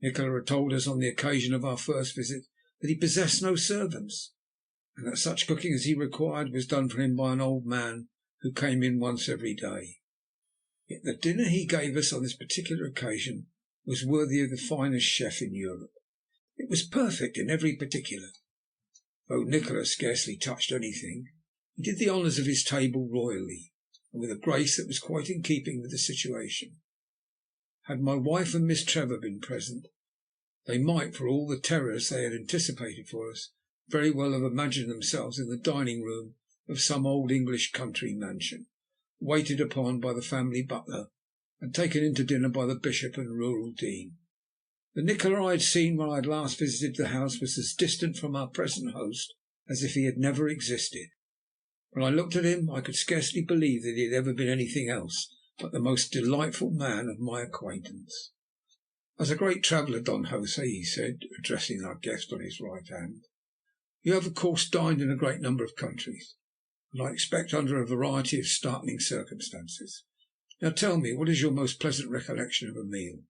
Nikola had told us on the occasion of our first visit that he possessed no servants, and that such cooking as he required was done for him by an old man who came in once every day. Yet the dinner he gave us on this particular occasion was worthy of the finest chef in Europe. It was perfect in every particular. Though Nikola scarcely touched anything, he did the honours of his table royally, and with a grace that was quite in keeping with the situation. Had my wife and Miss Trevor been present, they might, for all the terrors they had anticipated for us, very well have imagined themselves in the dining room of some old English country mansion, waited upon by the family butler, and taken into dinner by the bishop and rural dean. The Nikola I had seen when I had last visited the house was as distant from our present host as if he had never existed. When I looked at him, I could scarcely believe that he had ever been anything else but the most delightful man of my acquaintance. "As a great traveller, Don José," he said, addressing our guest on his right hand, "you have of course dined in a great number of countries, and I expect under a variety of startling circumstances. Now tell me, what is your most pleasant recollection of a meal?"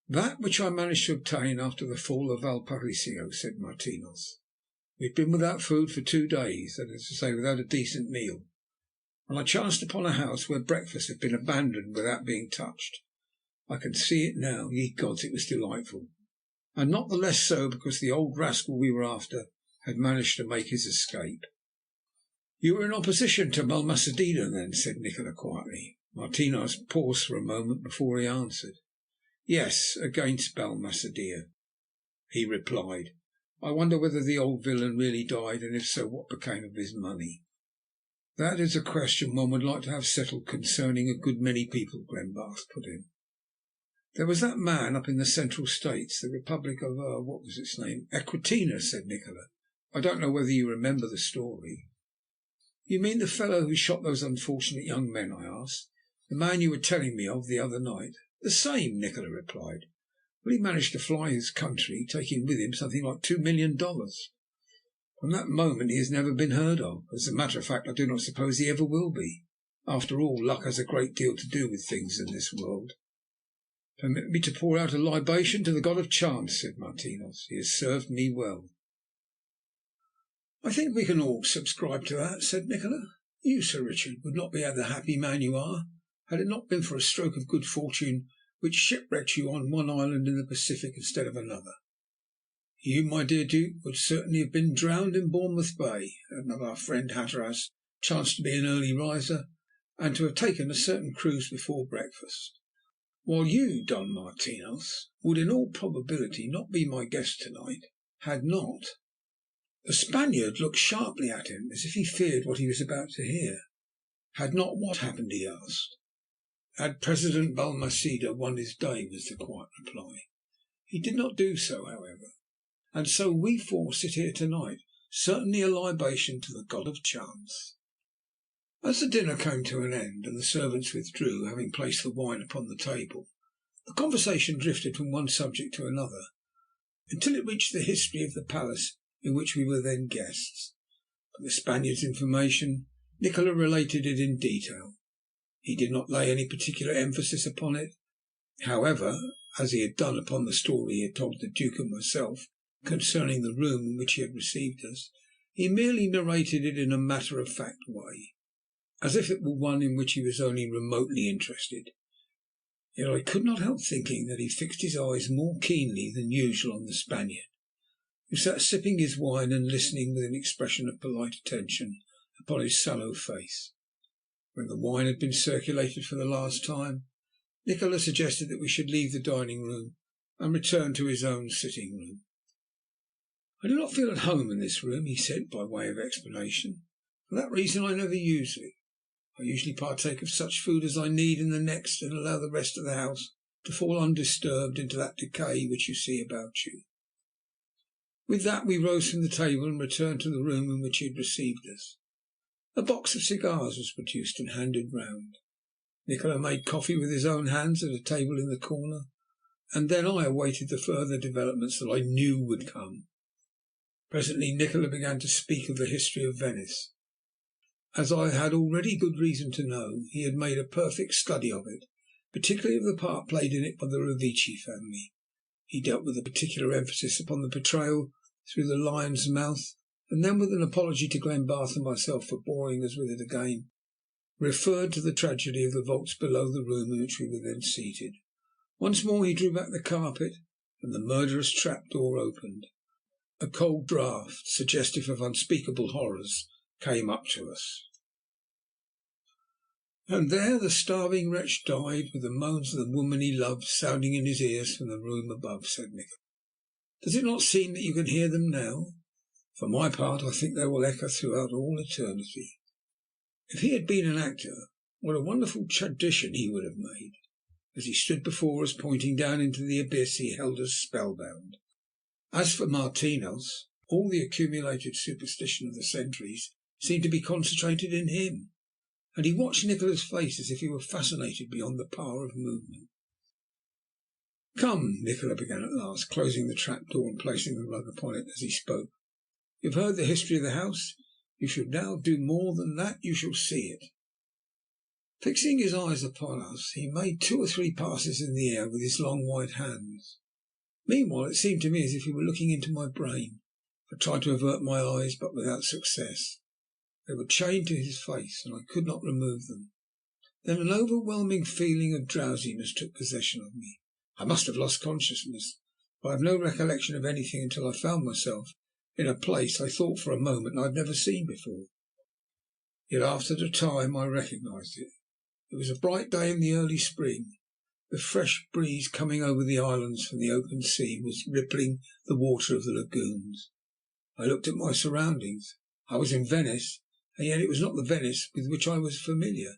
"That which I managed to obtain after the fall of Valparaiso," said Martinos. "We had been without food for 2 days, that is to say, without a decent meal, and I chanced upon a house where breakfast had been abandoned without being touched. I can see it now. Ye gods, it was delightful, and not the less so because the old rascal we were after had managed to make his escape." "You were in opposition to Balmaceda, then?" said Nikola quietly. Martinos paused for a moment before he answered. "Yes, against Balmaceda," he replied. "I wonder whether the old villain really died, and if so, what became of his money?" "That is a question one would like to have settled concerning a good many people," Glenbarth put in. "There was that man up in the Central States, the Republic of what was its name?" "Equinata," said Nikola. "I don't know whether you remember the story." "You mean the fellow who shot those unfortunate young men?" I asked. "The man you were telling me of the other night?" "The same," Nikola replied. "Well, he managed to fly his country, taking with him something like $2,000,000. From that moment he has never been heard of. As a matter of fact, I do not suppose he ever will be. After all, luck has a great deal to do with things in this world." "Permit me to pour out a libation to the god of chance," said Martinos. "He has served me well." "I think we can all subscribe to that," said Nikola. "You, Sir Richard, would not be the happy man you are had it not been for a stroke of good fortune which shipwrecked you on one island in the Pacific instead of another. You, my dear Duke, would certainly have been drowned in Bournemouth Bay had not our friend Hatteras chanced to be an early riser, and to have taken a certain cruise before breakfast, while you, Don Martinos, would in all probability not be my guest to-night, had not—" The Spaniard looked sharply at him, as if he feared what he was about to hear. "Had not what happened?" he asked. "Had President Balmaceda won his day," was the quiet reply. "He did not do so, however, and so we four sit here to-night, certainly a libation to the god of chance." As the dinner came to an end, and the servants withdrew, having placed the wine upon the table, the conversation drifted from one subject to another, until it reached the history of the palace in which we were then guests. For the Spaniard's information, Nikola related it in detail. He did not lay any particular emphasis upon it, however, as he had done upon the story he had told the Duke and myself concerning the room in which he had received us. He merely narrated it in a matter-of-fact way, as if it were one in which he was only remotely interested. Yet I could not help thinking that he fixed his eyes more keenly than usual on the Spaniard, who sat sipping his wine and listening with an expression of polite attention upon his sallow face. When the wine had been circulated for the last time, Nikola suggested that we should leave the dining room and return to his own sitting room. "I do not feel at home in this room," he said by way of explanation. "For that reason I never use it. I usually partake of such food as I need in the next, and allow the rest of the house to fall undisturbed into that decay which you see about you." With that we rose from the table and returned to the room in which he had received us. A box of cigars was produced and handed round. Nikola made coffee with his own hands at a table in the corner, and then I awaited the further developments that I knew would come. Presently Nikola began to speak of the history of Venice. As I had already good reason to know, he had made a perfect study of it, particularly of the part played in it by the Revicci family. He dealt with a particular emphasis upon the betrayal through the lion's mouth, and then, with an apology to Glenbarth and myself for boring us with it again, referred to the tragedy of the vaults below the room in which we were then seated. Once more he drew back the carpet, and the murderous trap-door opened. A cold draught, suggestive of unspeakable horrors, came up to us. "And there the starving wretch died, with the moans of the woman he loved sounding in his ears from the room above," said Nikola. "Does it not seem that you can hear them now? For my part, I think they will echo throughout all eternity." If he had been an actor, what a wonderful tradition he would have made, as he stood before us, pointing down into the abyss he held us spellbound. As for Martinos, all the accumulated superstition of the centuries seemed to be concentrated in him, and he watched Nikola's face as if he were fascinated beyond the power of movement. "Come," Nikola began at last, closing the trap-door and placing the rug upon it as he spoke. "You have heard the history of the house. You shall now do more than that. You shall see it." Fixing his eyes upon us, he made 2 or 3 passes in the air with his long white hands. Meanwhile it seemed to me as if he were looking into my brain. I tried to avert my eyes, but without success. They were chained to his face, and I could not remove them. Then an overwhelming feeling of drowsiness took possession of me. I must have lost consciousness, but I have no recollection of anything until I found myself in a place I thought for a moment I had never seen before. Yet after a time I recognized it. It was a bright day in the early spring. The fresh breeze coming over the islands from the open sea was rippling the water of the lagoons. I looked at my surroundings. I was in Venice, and yet it was not the Venice with which I was familiar.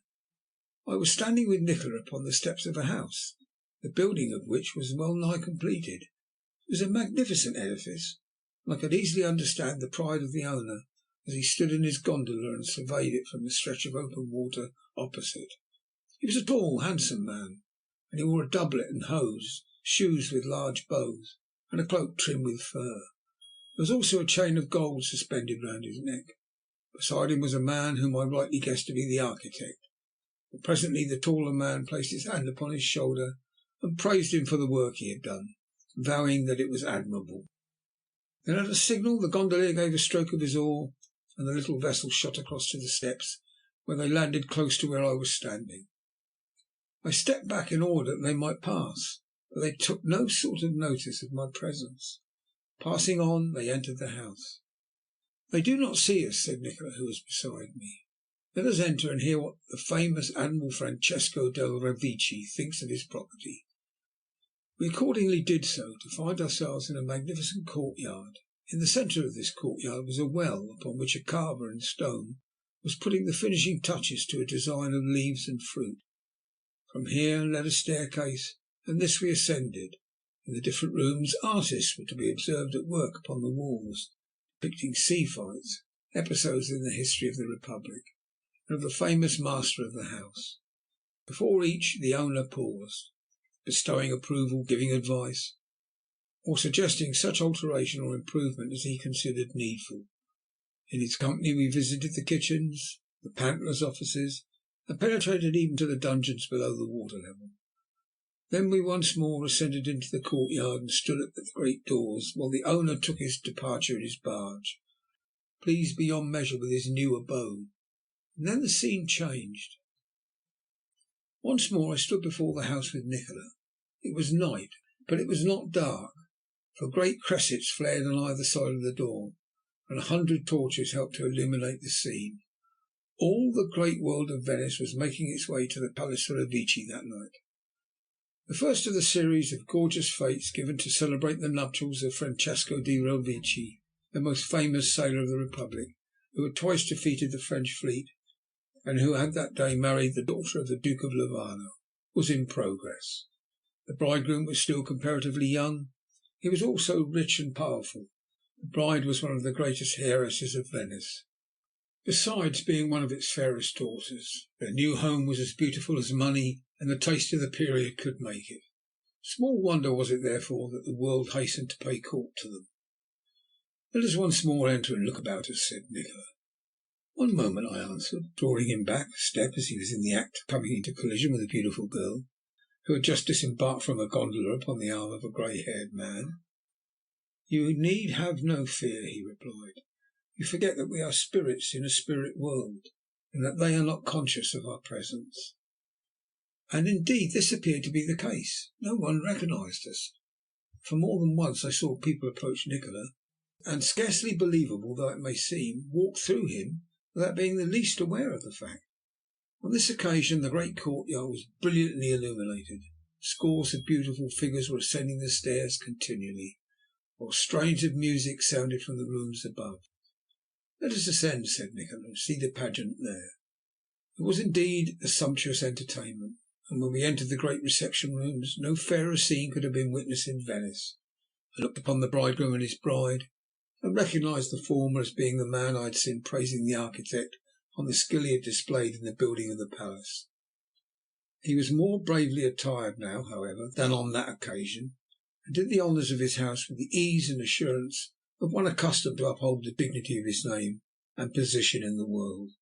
I was standing with Nikola upon the steps of a house, the building of which was well nigh completed. It was a magnificent edifice, and I could easily understand the pride of the owner as he stood in his gondola and surveyed it from the stretch of open water opposite. He was a tall, handsome man, and he wore a doublet and hose, shoes with large bows, and a cloak trimmed with fur. There was also a chain of gold suspended round his neck. Beside him was a man whom I rightly guessed to be the architect. But presently the taller man placed his hand upon his shoulder and praised him for the work he had done, vowing that it was admirable. Then at a signal the gondolier gave a stroke of his oar, and the little vessel shot across to the steps, where they landed close to where I was standing. I stepped back in order that they might pass, but they took no sort of notice of my presence. Passing on, they entered the house. "They do not see us," said Nikola, who was beside me. "Let us enter and hear what the famous Admiral Francesco del Revecce thinks of his property." We accordingly did so, to find ourselves in a magnificent courtyard. In the centre of this courtyard was a well, upon which a carver in stone was putting the finishing touches to a design of leaves and fruit. From here led a staircase, and this we ascended. In the different rooms artists were to be observed at work upon the walls, depicting sea fights, episodes in the history of the Republic, and of the famous master of the house. Before each the owner paused, bestowing approval, giving advice, or suggesting such alteration or improvement as he considered needful. In his company we visited the kitchens, the pantler's offices, and penetrated even to the dungeons below the water level. Then we once more ascended into the courtyard and stood at the great doors while the owner took his departure in his barge, pleased beyond measure with his new abode. And then the scene changed. Once more I stood before the house with Nikola. It was night, but it was not dark, for great cressets flared on either side of the door, and 100 torches helped to illuminate the scene. All the great world of Venice was making its way to the Palace Revecce that night. The first of the series of gorgeous fêtes given to celebrate the nuptials of Francesco di Revecce, the most famous sailor of the Republic, who had twice defeated the French fleet, and who had that day married the daughter of the Duke of Lavano, was in progress. The bridegroom was still comparatively young. He was also rich and powerful. The bride was one of the greatest heiresses of Venice, besides being one of its fairest daughters. Their new home was as beautiful as money and the taste of the period could make it. Small wonder was it, therefore, that the world hastened to pay court to them. "Let us once more enter and look about us," said Nikola. "One moment," I answered, drawing him back a step as he was in the act of coming into collision with a beautiful girl, who had just disembarked from a gondola upon the arm of a grey-haired man. "You need have no fear," he replied. "You forget that we are spirits in a spirit world, and that they are not conscious of our presence." And indeed this appeared to be the case. No one recognized us. for more than once I saw people approach Nikola, and, scarcely believable though it may seem, walk through him without being the least aware of the fact. On this occasion the great courtyard was brilliantly illuminated. Scores of beautiful figures were ascending the stairs continually, while strains of music sounded from the rooms above. "Let us ascend," said Nikola, "and see the pageant there." It was indeed a sumptuous entertainment, and when we entered the great reception rooms no fairer scene could have been witnessed in Venice. I looked upon the bridegroom and his bride, and recognised the former as being the man I had seen praising the architect on the skill he had displayed in the building of the palace. He was more bravely attired now, however, than on that occasion, and did the honours of his house with the ease and assurance of one accustomed to uphold the dignity of his name and position in the world.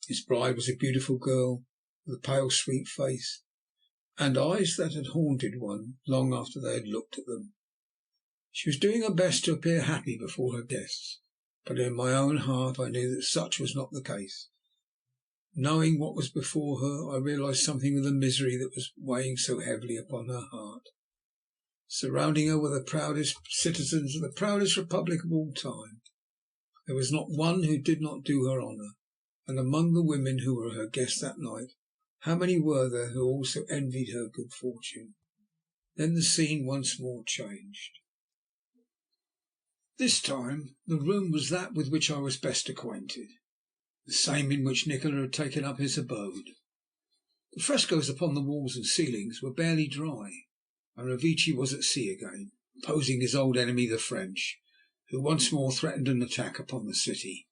His bride was a beautiful girl, with a pale, sweet face, and eyes that had haunted one long after they had looked at them. She was doing her best to appear happy before her guests, but in my own heart I knew that such was not the case. Knowing what was before her, I realized something of the misery that was weighing so heavily upon her heart. Surrounding her were the proudest citizens of the proudest republic of all time. There was not one who did not do her honour, and among the women who were her guests that night, how many were there who also envied her good fortune? Then the scene once more changed. This time the room was that with which I was best acquainted, the same in which Nikola had taken up his abode. The frescoes upon the walls and ceilings were barely dry, and Revecce was at sea again, opposing his old enemy the French, who once more threatened an attack upon the city.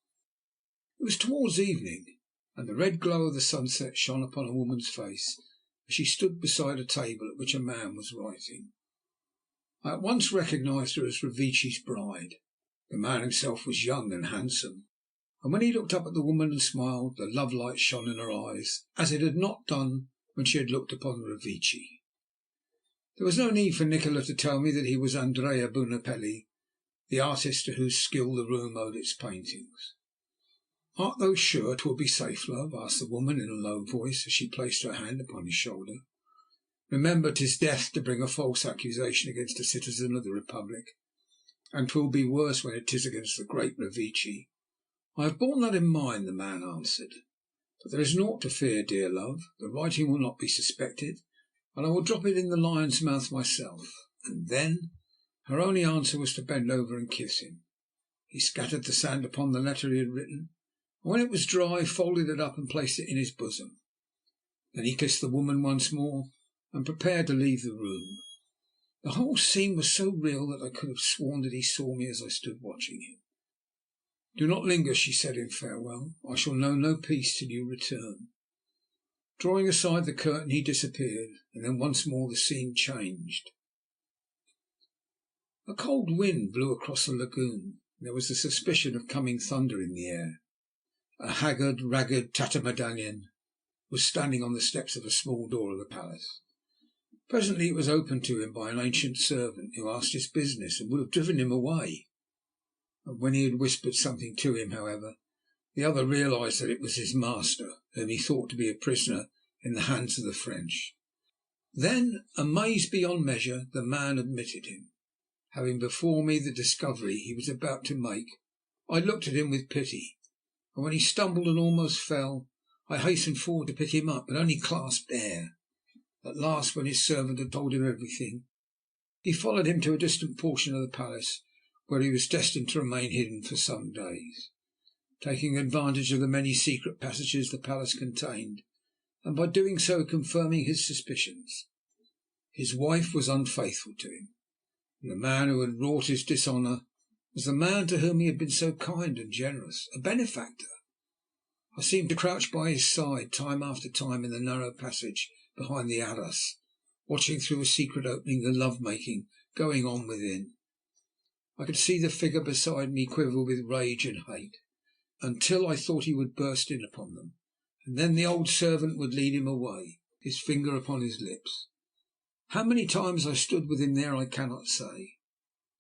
It was towards evening, and the red glow of the sunset shone upon a woman's face as she stood beside a table at which a man was writing. I at once recognised her as Revecce's bride. The man himself was young and handsome, and when he looked up at the woman and smiled, the love light shone in her eyes as it had not done when she had looked upon Revecce. There was no need for Nikola to tell me that he was Andrea Bunopelli, the artist to whose skill the room owed its paintings. "Art thou sure 'twill be safe, love?" asked the woman in a low voice as she placed her hand upon his shoulder. "Remember, 'tis death to bring a false accusation against a citizen of the Republic, and 'twill be worse when it is against the great Revecce." "I have borne that in mind," the man answered. "But there is naught to fear, dear love. The writing will not be suspected, and I will drop it in the lion's mouth myself." And then her only answer was to bend over and kiss him. He scattered the sand upon the letter he had written, and when it was dry folded it up and placed it in his bosom. Then he kissed the woman once more and prepared to leave the room. The whole scene was so real that I could have sworn that he saw me as I stood watching him. "Do not linger," she said in farewell. "I shall know no peace till you return." Drawing aside the curtain he disappeared, and then once more the scene changed. A cold wind blew across the lagoon, and there was a suspicion of coming thunder in the air. A haggard, ragged tatterdemalion was standing on the steps of a small door of the palace. Presently it was opened to him by an ancient servant, who asked his business and would have driven him away. And when he had whispered something to him, however, the other realized that it was his master, whom he thought to be a prisoner in the hands of the French. Then, amazed beyond measure, the man admitted him. Having before me the discovery he was about to make, I looked at him with pity, and when he stumbled and almost fell, I hastened forward to pick him up, but only clasped air. At last, when his servant had told him everything, he followed him to a distant portion of the palace, where he was destined to remain hidden for some days, taking advantage of the many secret passages the palace contained, and by doing so confirming his suspicions. His wife was unfaithful to him, and the man who had wrought his dishonour was the man to whom he had been so kind and generous, a benefactor. I seemed to crouch by his side time after time in the narrow passage behind the arras, watching through a secret opening the love-making going on within. I could see the figure beside me quiver with rage and hate, until I thought he would burst in upon them, and then the old servant would lead him away, his finger upon his lips. How many times I stood with him there I cannot say.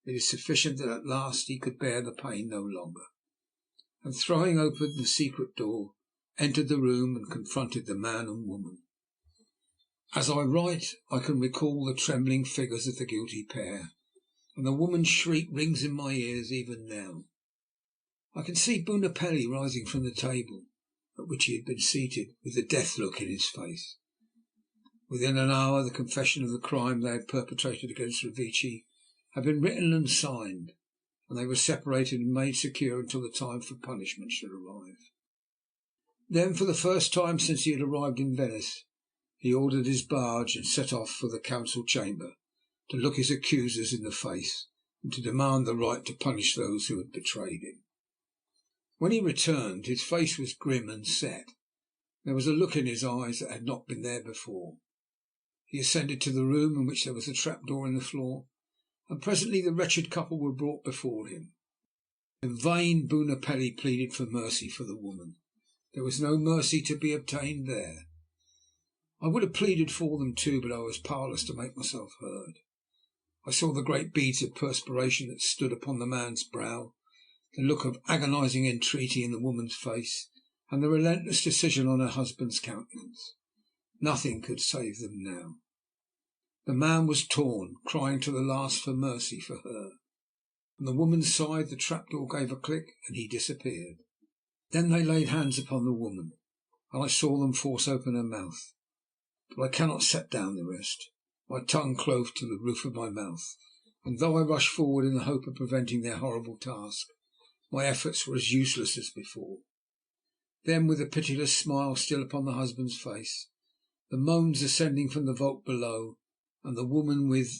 It is sufficient that at last he could bear the pain no longer, and throwing open the secret door, entered the room and confronted the man and woman. As I write, I can recall the trembling figures of the guilty pair, and the woman's shriek rings in my ears even now. I can see Bunopelli rising from the table at which he had been seated, with the death look in his face. Within an hour the confession of the crime they had perpetrated against Revicci had been written and signed, and they were separated and made secure until the time for punishment should arrive. Then, for the first time since he had arrived in Venice, he ordered his barge and set off for the council chamber to look his accusers in the face and to demand the right to punish those who had betrayed him. When he returned, his face was grim and set. There was a look in his eyes that had not been there before. He ascended to the room in which there was a trapdoor in the floor, and presently the wretched couple were brought before him. In vain Bunopelli pleaded for mercy for the woman. There was no mercy to be obtained there. I would have pleaded for them too, but I was powerless to make myself heard. I saw the great beads of perspiration that stood upon the man's brow, the look of agonizing entreaty in the woman's face, and the relentless decision on her husband's countenance. Nothing could save them now. The man was torn, crying to the last for mercy for her. On the woman's side the trapdoor gave a click, and he disappeared. Then they laid hands upon the woman, and I saw them force open her mouth. But I cannot set down the rest. My tongue clove to the roof of my mouth, and though I rushed forward in the hope of preventing their horrible task, my efforts were as useless as before. Then, with a pitiless smile still upon the husband's face, the moans ascending from the vault below, and the woman with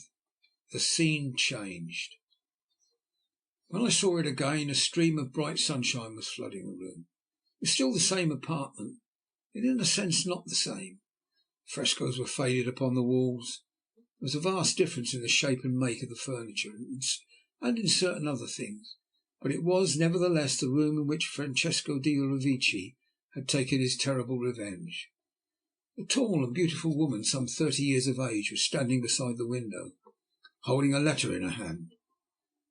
the scene changed. When I saw it again, a stream of bright sunshine was flooding the room. It was still the same apartment, yet in a sense not the same. Frescoes were faded upon the walls. There was a vast difference in the shape and make of the furniture, and in certain other things, but it was nevertheless the room in which Francesco de Revicci had taken his terrible revenge. A tall and beautiful woman, some 30 years of age, was standing beside the window, holding a letter in her hand.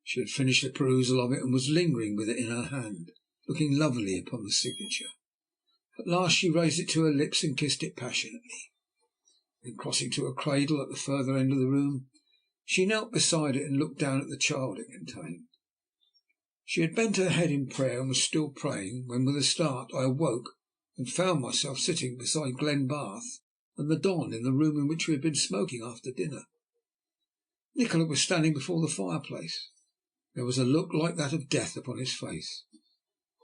She had finished the perusal of it, and was lingering with it in her hand, looking lovely upon the signature. At last she raised it to her lips and kissed it passionately. Then, crossing to a cradle at the further end of the room, she knelt beside it and looked down at the child it contained. She had bent her head in prayer and was still praying when, with a start, I awoke and found myself sitting beside Glenbarth and the Don in the room in which we had been smoking after dinner. Nikola was standing before the fireplace. There was a look like that of death upon his face.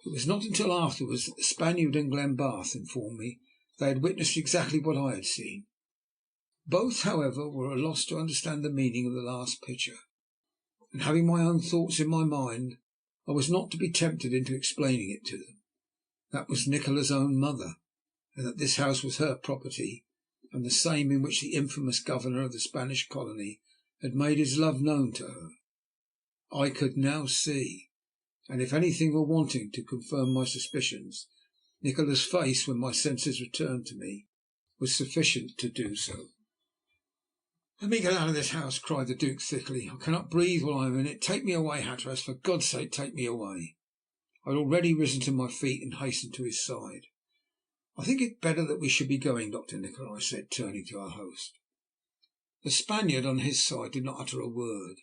It was not until afterwards that the Spaniard and Glenbarth informed me they had witnessed exactly what I had seen. Both, however, were at a loss to understand the meaning of the last picture, and having my own thoughts in my mind, I was not to be tempted into explaining it to them. That was Nikola's own mother, and that this house was her property, and the same in which the infamous governor of the Spanish colony had made his love known to her. I could now see, and if anything were wanting to confirm my suspicions, Nikola's face, when my senses returned to me, was sufficient to do so. "Let me get out of this house," cried the Duke thickly. "I cannot breathe while I am in it. Take me away, Hatteras. For God's sake, take me away." I had already risen to my feet and hastened to his side. "I think it better that we should be going, Dr. Nicola," I said, turning to our host. The Spaniard on his side did not utter a word.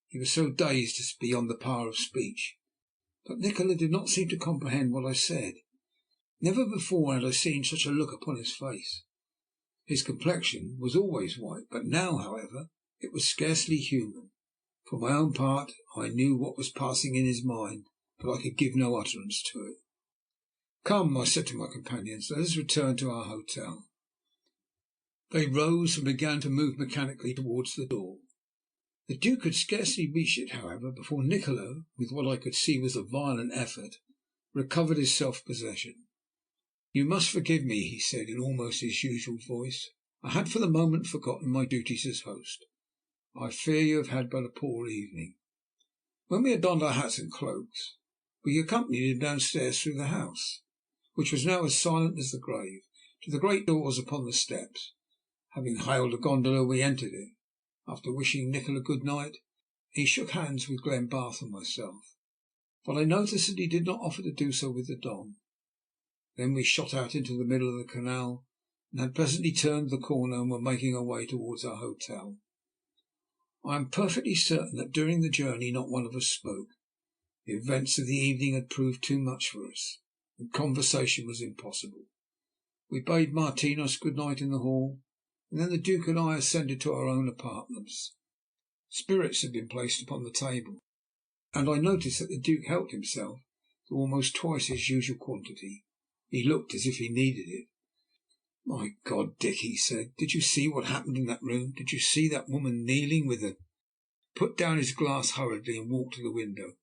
He was so dazed as to be beyond the power of speech. But Nikola did not seem to comprehend what I said. Never before had I seen such a look upon his face. His complexion was always white, but now, however, it was scarcely human. For my own part, I knew what was passing in his mind, but I could give no utterance to it. "Come," I said to my companions, "let us return to our hotel." They rose and began to move mechanically towards the door. The Duke had scarcely reached it, however, before Nikola, with what I could see was a violent effort, recovered his self-possession. "You must forgive me," he said in almost his usual voice. "I had for the moment forgotten my duties as host. I fear you have had but a poor evening." When we had donned our hats and cloaks, we accompanied him downstairs through the house, which was now as silent as the grave, to the great doors upon the steps. Having hailed a gondola, we entered it. After wishing Nikola good night, he shook hands with Glenbarth and myself, but I noticed that he did not offer to do so with the Don. Then we shot out into the middle of the canal, and had presently turned the corner and were making our way towards our hotel. I am perfectly certain that during the journey not one of us spoke. The events of the evening had proved too much for us, and conversation was impossible. We bade Martinos good night in the hall, and then the Duke and I ascended to our own apartments. Spirits had been placed upon the table, and I noticed that the Duke helped himself to almost twice his usual quantity. He looked as if he needed it. "My God, Dick," he said, "did you see what happened in that room? Did you see that woman kneeling with a—" Put down his glass hurriedly and walked to the window.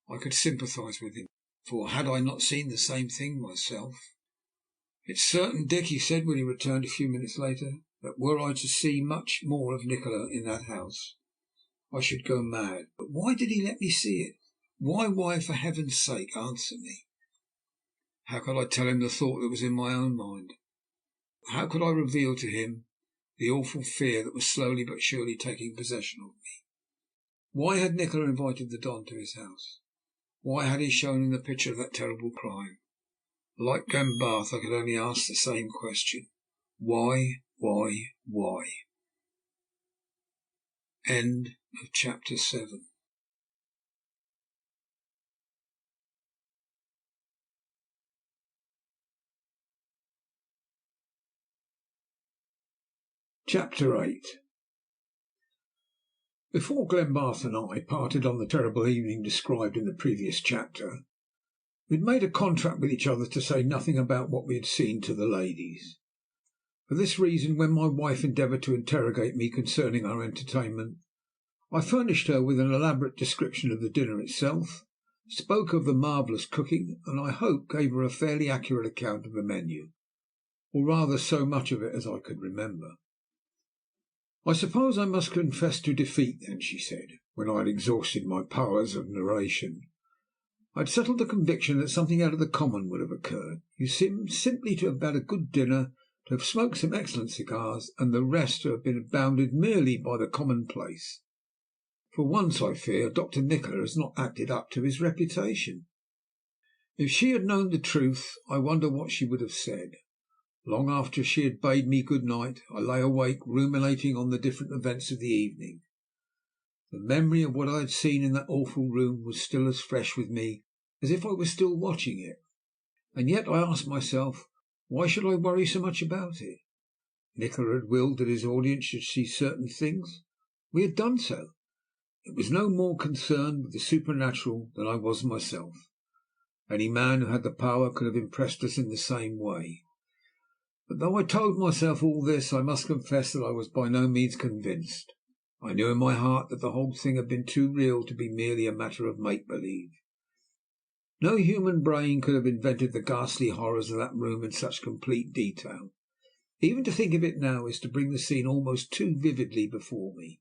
I could sympathise with him, for had I not seen the same thing myself? "It's certain, Dick," he said when he returned a few minutes later, "that were I to see much more of Nikola in that house, I should go mad. But why did he let me see it? Why, for heaven's sake, answer me?" How could I tell him the thought that was in my own mind? How could I reveal to him the awful fear that was slowly but surely taking possession of me? Why had Nikola invited the Don to his house? Why had he shown him the picture of that terrible crime? Like Glenbarth, I could only ask the same question. Why? End of chapter 7. Chapter 8. Before Glenbarth and I parted on the terrible evening described in the previous chapter, we had made a contract with each other to say nothing about what we had seen to the ladies. For this reason, when my wife endeavoured to interrogate me concerning our entertainment, I furnished her with an elaborate description of the dinner itself, spoke of the marvellous cooking, and I hope gave her a fairly accurate account of the menu, or rather so much of it as I could remember. "I suppose I must confess to defeat, then," she said, when I had exhausted my powers of narration. "I had settled the conviction that something out of the common would have occurred. You seem simply to have had a good dinner, to have smoked some excellent cigars, and the rest to have been bounded merely by the commonplace. For once, I fear, Dr. Nikola has not acted up to his reputation." If she had known the truth, I wonder what she would have said. Long after she had bade me good night, I lay awake ruminating on the different events of the evening. The memory of what I had seen in that awful room was still as fresh with me as if I were still watching it. And yet I asked myself, why should I worry so much about it? Nikola had willed that his audience should see certain things. We had done so. It was no more concerned with the supernatural than I was myself. Any man who had the power could have impressed us in the same way. But though I told myself all this, I must confess that I was by no means convinced. I knew in my heart that the whole thing had been too real to be merely a matter of make-believe. No human brain could have invented the ghastly horrors of that room in such complete detail. Even to think of it now is to bring the scene almost too vividly before me.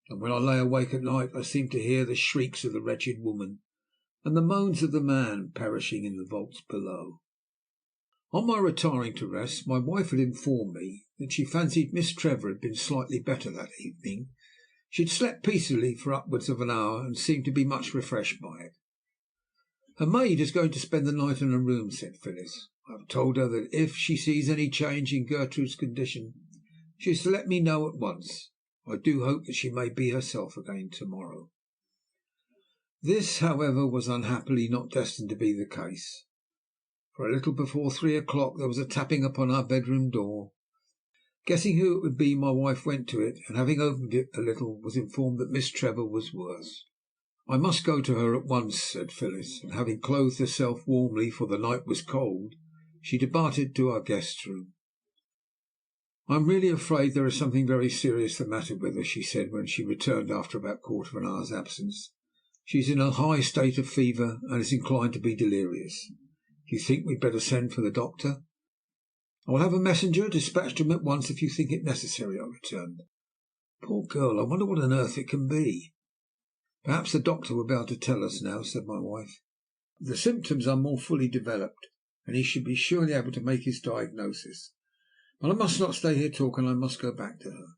And when I lay awake at night, I seemed to hear the shrieks of the wretched woman and the moans of the man perishing in the vaults below. On my retiring to rest, my wife had informed me that she fancied Miss Trevor had been slightly better that evening. She had slept peacefully for upwards of an hour, and seemed to be much refreshed by it. "Her maid is going to spend the night in her room," said Phyllis. "I have told her that if she sees any change in Gertrude's condition, she is to let me know at once. I do hope that she may be herself again to-morrow." This, however, was unhappily not destined to be the case. For a little before 3 o'clock there was a tapping upon our bedroom door. Guessing who it would be, my wife went to it, and having opened it a little, was informed that Miss Trevor was worse. "I must go to her at once," said Phyllis, and having clothed herself warmly, for the night was cold, she departed to our guest's room. "I am really afraid there is something very serious the matter with her," she said when she returned after about a quarter of an hour's absence. "She is in a high state of fever, and is inclined to be delirious. Do you think we had better send for the doctor?" "I will have a messenger dispatched to him at once if you think it necessary," I returned. "Poor girl, I wonder what on earth it can be." "Perhaps the doctor will be able to tell us now," said my wife. "The symptoms are more fully developed, and he should be surely able to make his diagnosis. But I must not stay here talking, I must go back to her."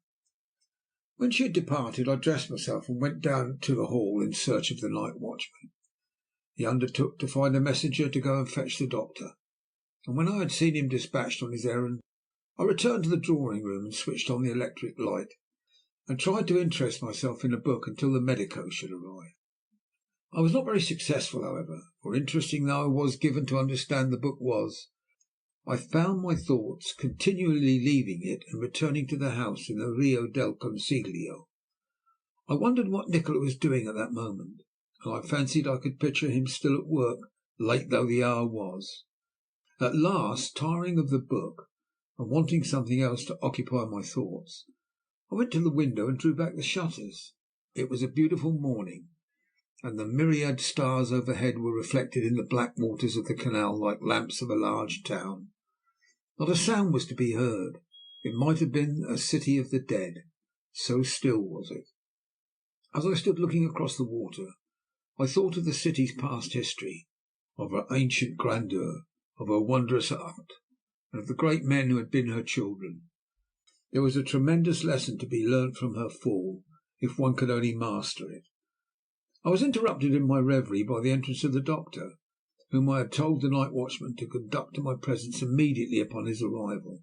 When she had departed, I dressed myself and went down to the hall in search of the night watchman. He undertook to find a messenger to go and fetch the doctor, and when I had seen him dispatched on his errand, I returned to the drawing room and switched on the electric light. and tried to interest myself in the book until the medico should arrive. I was not very successful, however, for interesting though I was given to understand the book was, I found my thoughts continually leaving it and returning to the house in the Rio del Consiglio. I wondered what Nikola was doing at that moment, and I fancied I could picture him still at work, late though the hour was. At last, tiring of the book, and wanting something else to occupy my thoughts, I went to the window and drew back the shutters. It was a beautiful morning, and the myriad stars overhead were reflected in the black waters of the canal like lamps of a large town. Not a sound was to be heard. It might have been a city of the dead, so still was it. As I stood looking across the water, I thought of the city's past history, of her ancient grandeur, of her wondrous art, and of the great men who had been her children. There was a tremendous lesson to be learnt from her fall, if one could only master it. I was interrupted in my reverie by the entrance of the doctor, whom I had told the night watchman to conduct to my presence immediately upon his arrival.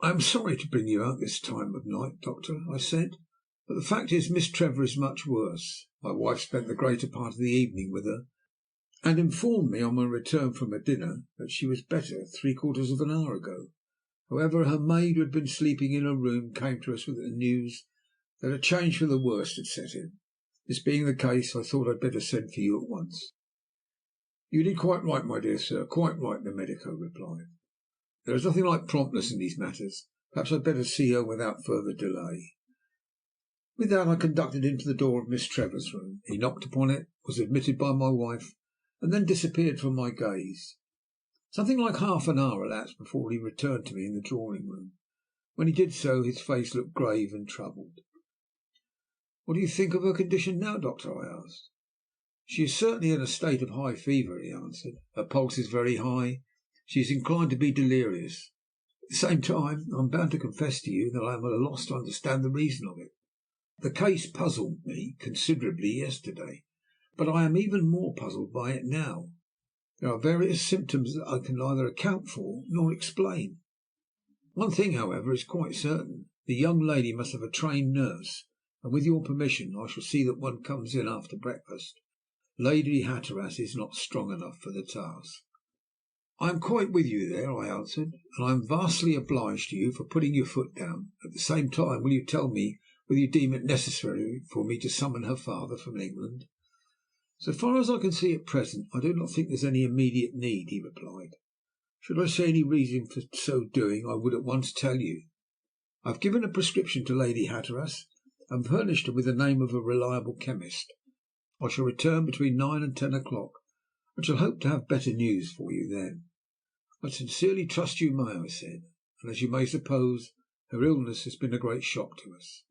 "I am sorry to bring you out this time of night, doctor," I said, "but the fact is Miss Trevor is much worse. My wife spent the greater part of the evening with her, and informed me on my return from a dinner that she was better three-quarters of an hour ago. However, her maid, who had been sleeping in her room, came to us with the news that a change for the worse had set in. This being the case, I thought I'd better send for you at once." "You did quite right, my dear sir, quite right," the medico replied. "There is nothing like promptness in these matters. Perhaps I'd better see her without further delay." With that I conducted him to the door of Miss Trevor's room. He knocked upon it, was admitted by my wife, and then disappeared from my gaze. Something like half an hour elapsed before he returned to me in the drawing room. When he did so, his face looked grave and troubled. "What do you think of her condition now, doctor?" I asked. "She is certainly in a state of high fever," he answered. "Her pulse is very high. She is inclined to be delirious. At the same time, I am bound to confess to you that I am at a loss to understand the reason of it. The case puzzled me considerably yesterday, but I am even more puzzled by it now. There are various symptoms that I can neither account for nor explain. One thing, however, is quite certain. The young lady must have a trained nurse, and with your permission I shall see that one comes in after breakfast. Lady Hatteras is not strong enough for the task." "I am quite with you there," I answered, "and I am vastly obliged to you for putting your foot down. At the same time, will you tell me whether you deem it necessary for me to summon her father from England?" "So far as I can see at present, I do not think there is any immediate need," he replied. "Should I see any reason for so doing, I would at once tell you. I have given a prescription to Lady Hatteras, and furnished her with the name of a reliable chemist. I shall return between 9 and 10 o'clock, and shall hope to have better news for you then." "I sincerely trust you may," I said, "and as you may suppose, her illness has been a great shock to us."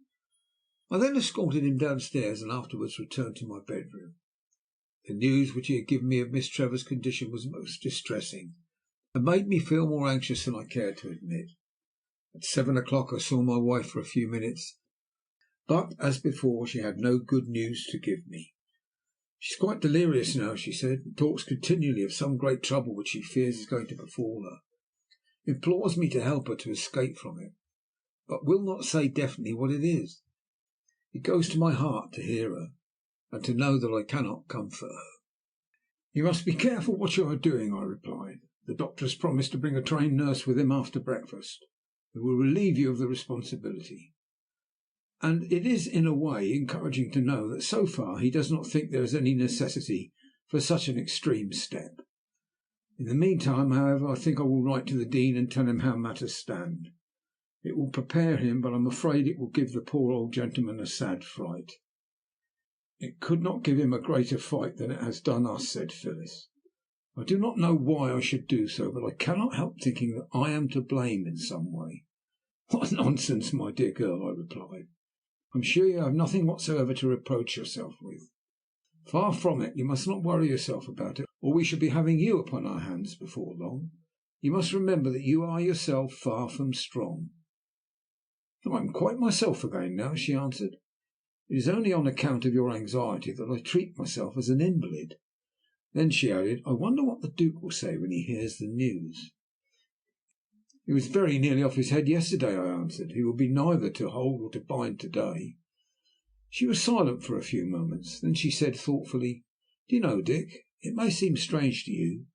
I then escorted him downstairs, and afterwards returned to my bedroom. The news which he had given me of Miss Trevor's condition was most distressing, and made me feel more anxious than I cared to admit. At 7 o'clock I saw my wife for a few minutes, but, as before, she had no good news to give me. "She is quite delirious now," she said, "and talks continually of some great trouble which she fears is going to befall her. Implores me to help her to escape from it, but will not say definitely what it is. It goes to my heart to hear her, and to know that I cannot comfort her." "You must be careful what you are doing," I replied. "The doctor has promised to bring a trained nurse with him after breakfast, who will relieve you of the responsibility. And it is in a way encouraging to know that so far he does not think there is any necessity for such an extreme step. In the meantime, however, I think I will write to the Dean and tell him how matters stand. It will prepare him, but I am afraid it will give the poor old gentleman a sad fright." "It could not give him a greater fright than it has done us," said Phyllis. "I do not know why I should do so, but I cannot help thinking that I am to blame in some way." "What nonsense, my dear girl," I replied. "I am sure you have nothing whatsoever to reproach yourself with." "Far from it. You must not worry yourself about it, or we shall be having you upon our hands before long. You must remember that you are yourself far from strong." "I am quite myself again now," she answered. "It is only on account of your anxiety that I treat myself as an invalid." Then she added, "I wonder what the Duke will say when he hears the news." "He was very nearly off his head yesterday," I answered. "He will be neither to hold or to bind to day." She was silent for a few moments. Then she said thoughtfully, "Do you know, Dick, it may seem strange to you,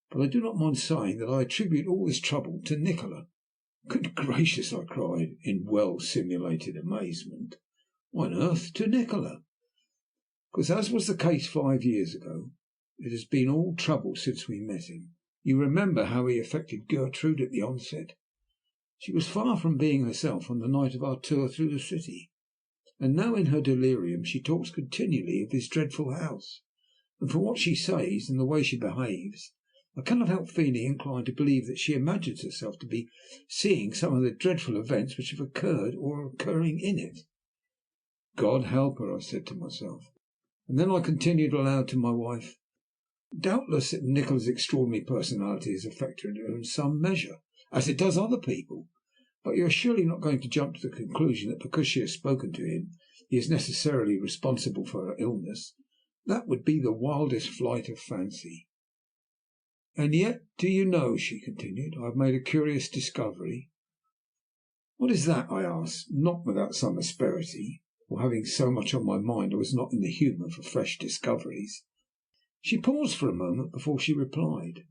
but I do not mind saying that I attribute all this trouble to Nikola." "Good gracious!" I cried, in well simulated amazement. "Why on earth to Nikola?" "Because, as was the case 5 years ago, it has been all trouble since we met him. You remember how he affected Gertrude at the onset. She was far from being herself on the night of our tour through the city, and now in her delirium she talks continually of this dreadful house, and from what she says and the way she behaves, I cannot help feeling inclined to believe that she imagines herself to be seeing some of the dreadful events which have occurred or are occurring in it." "God help her," I said to myself, and then I continued aloud to my wife, "Doubtless Nikola's extraordinary personality has affected her in some measure, as it does other people, but you are surely not going to jump to the conclusion that because she has spoken to him he is necessarily responsible for her illness. That would be the wildest flight of fancy." "And yet, do you know," she continued, "I have made a curious discovery." "What is that?" I asked, not without some asperity, for having so much on my mind I was not in the humour for fresh discoveries. She paused for a moment before she replied.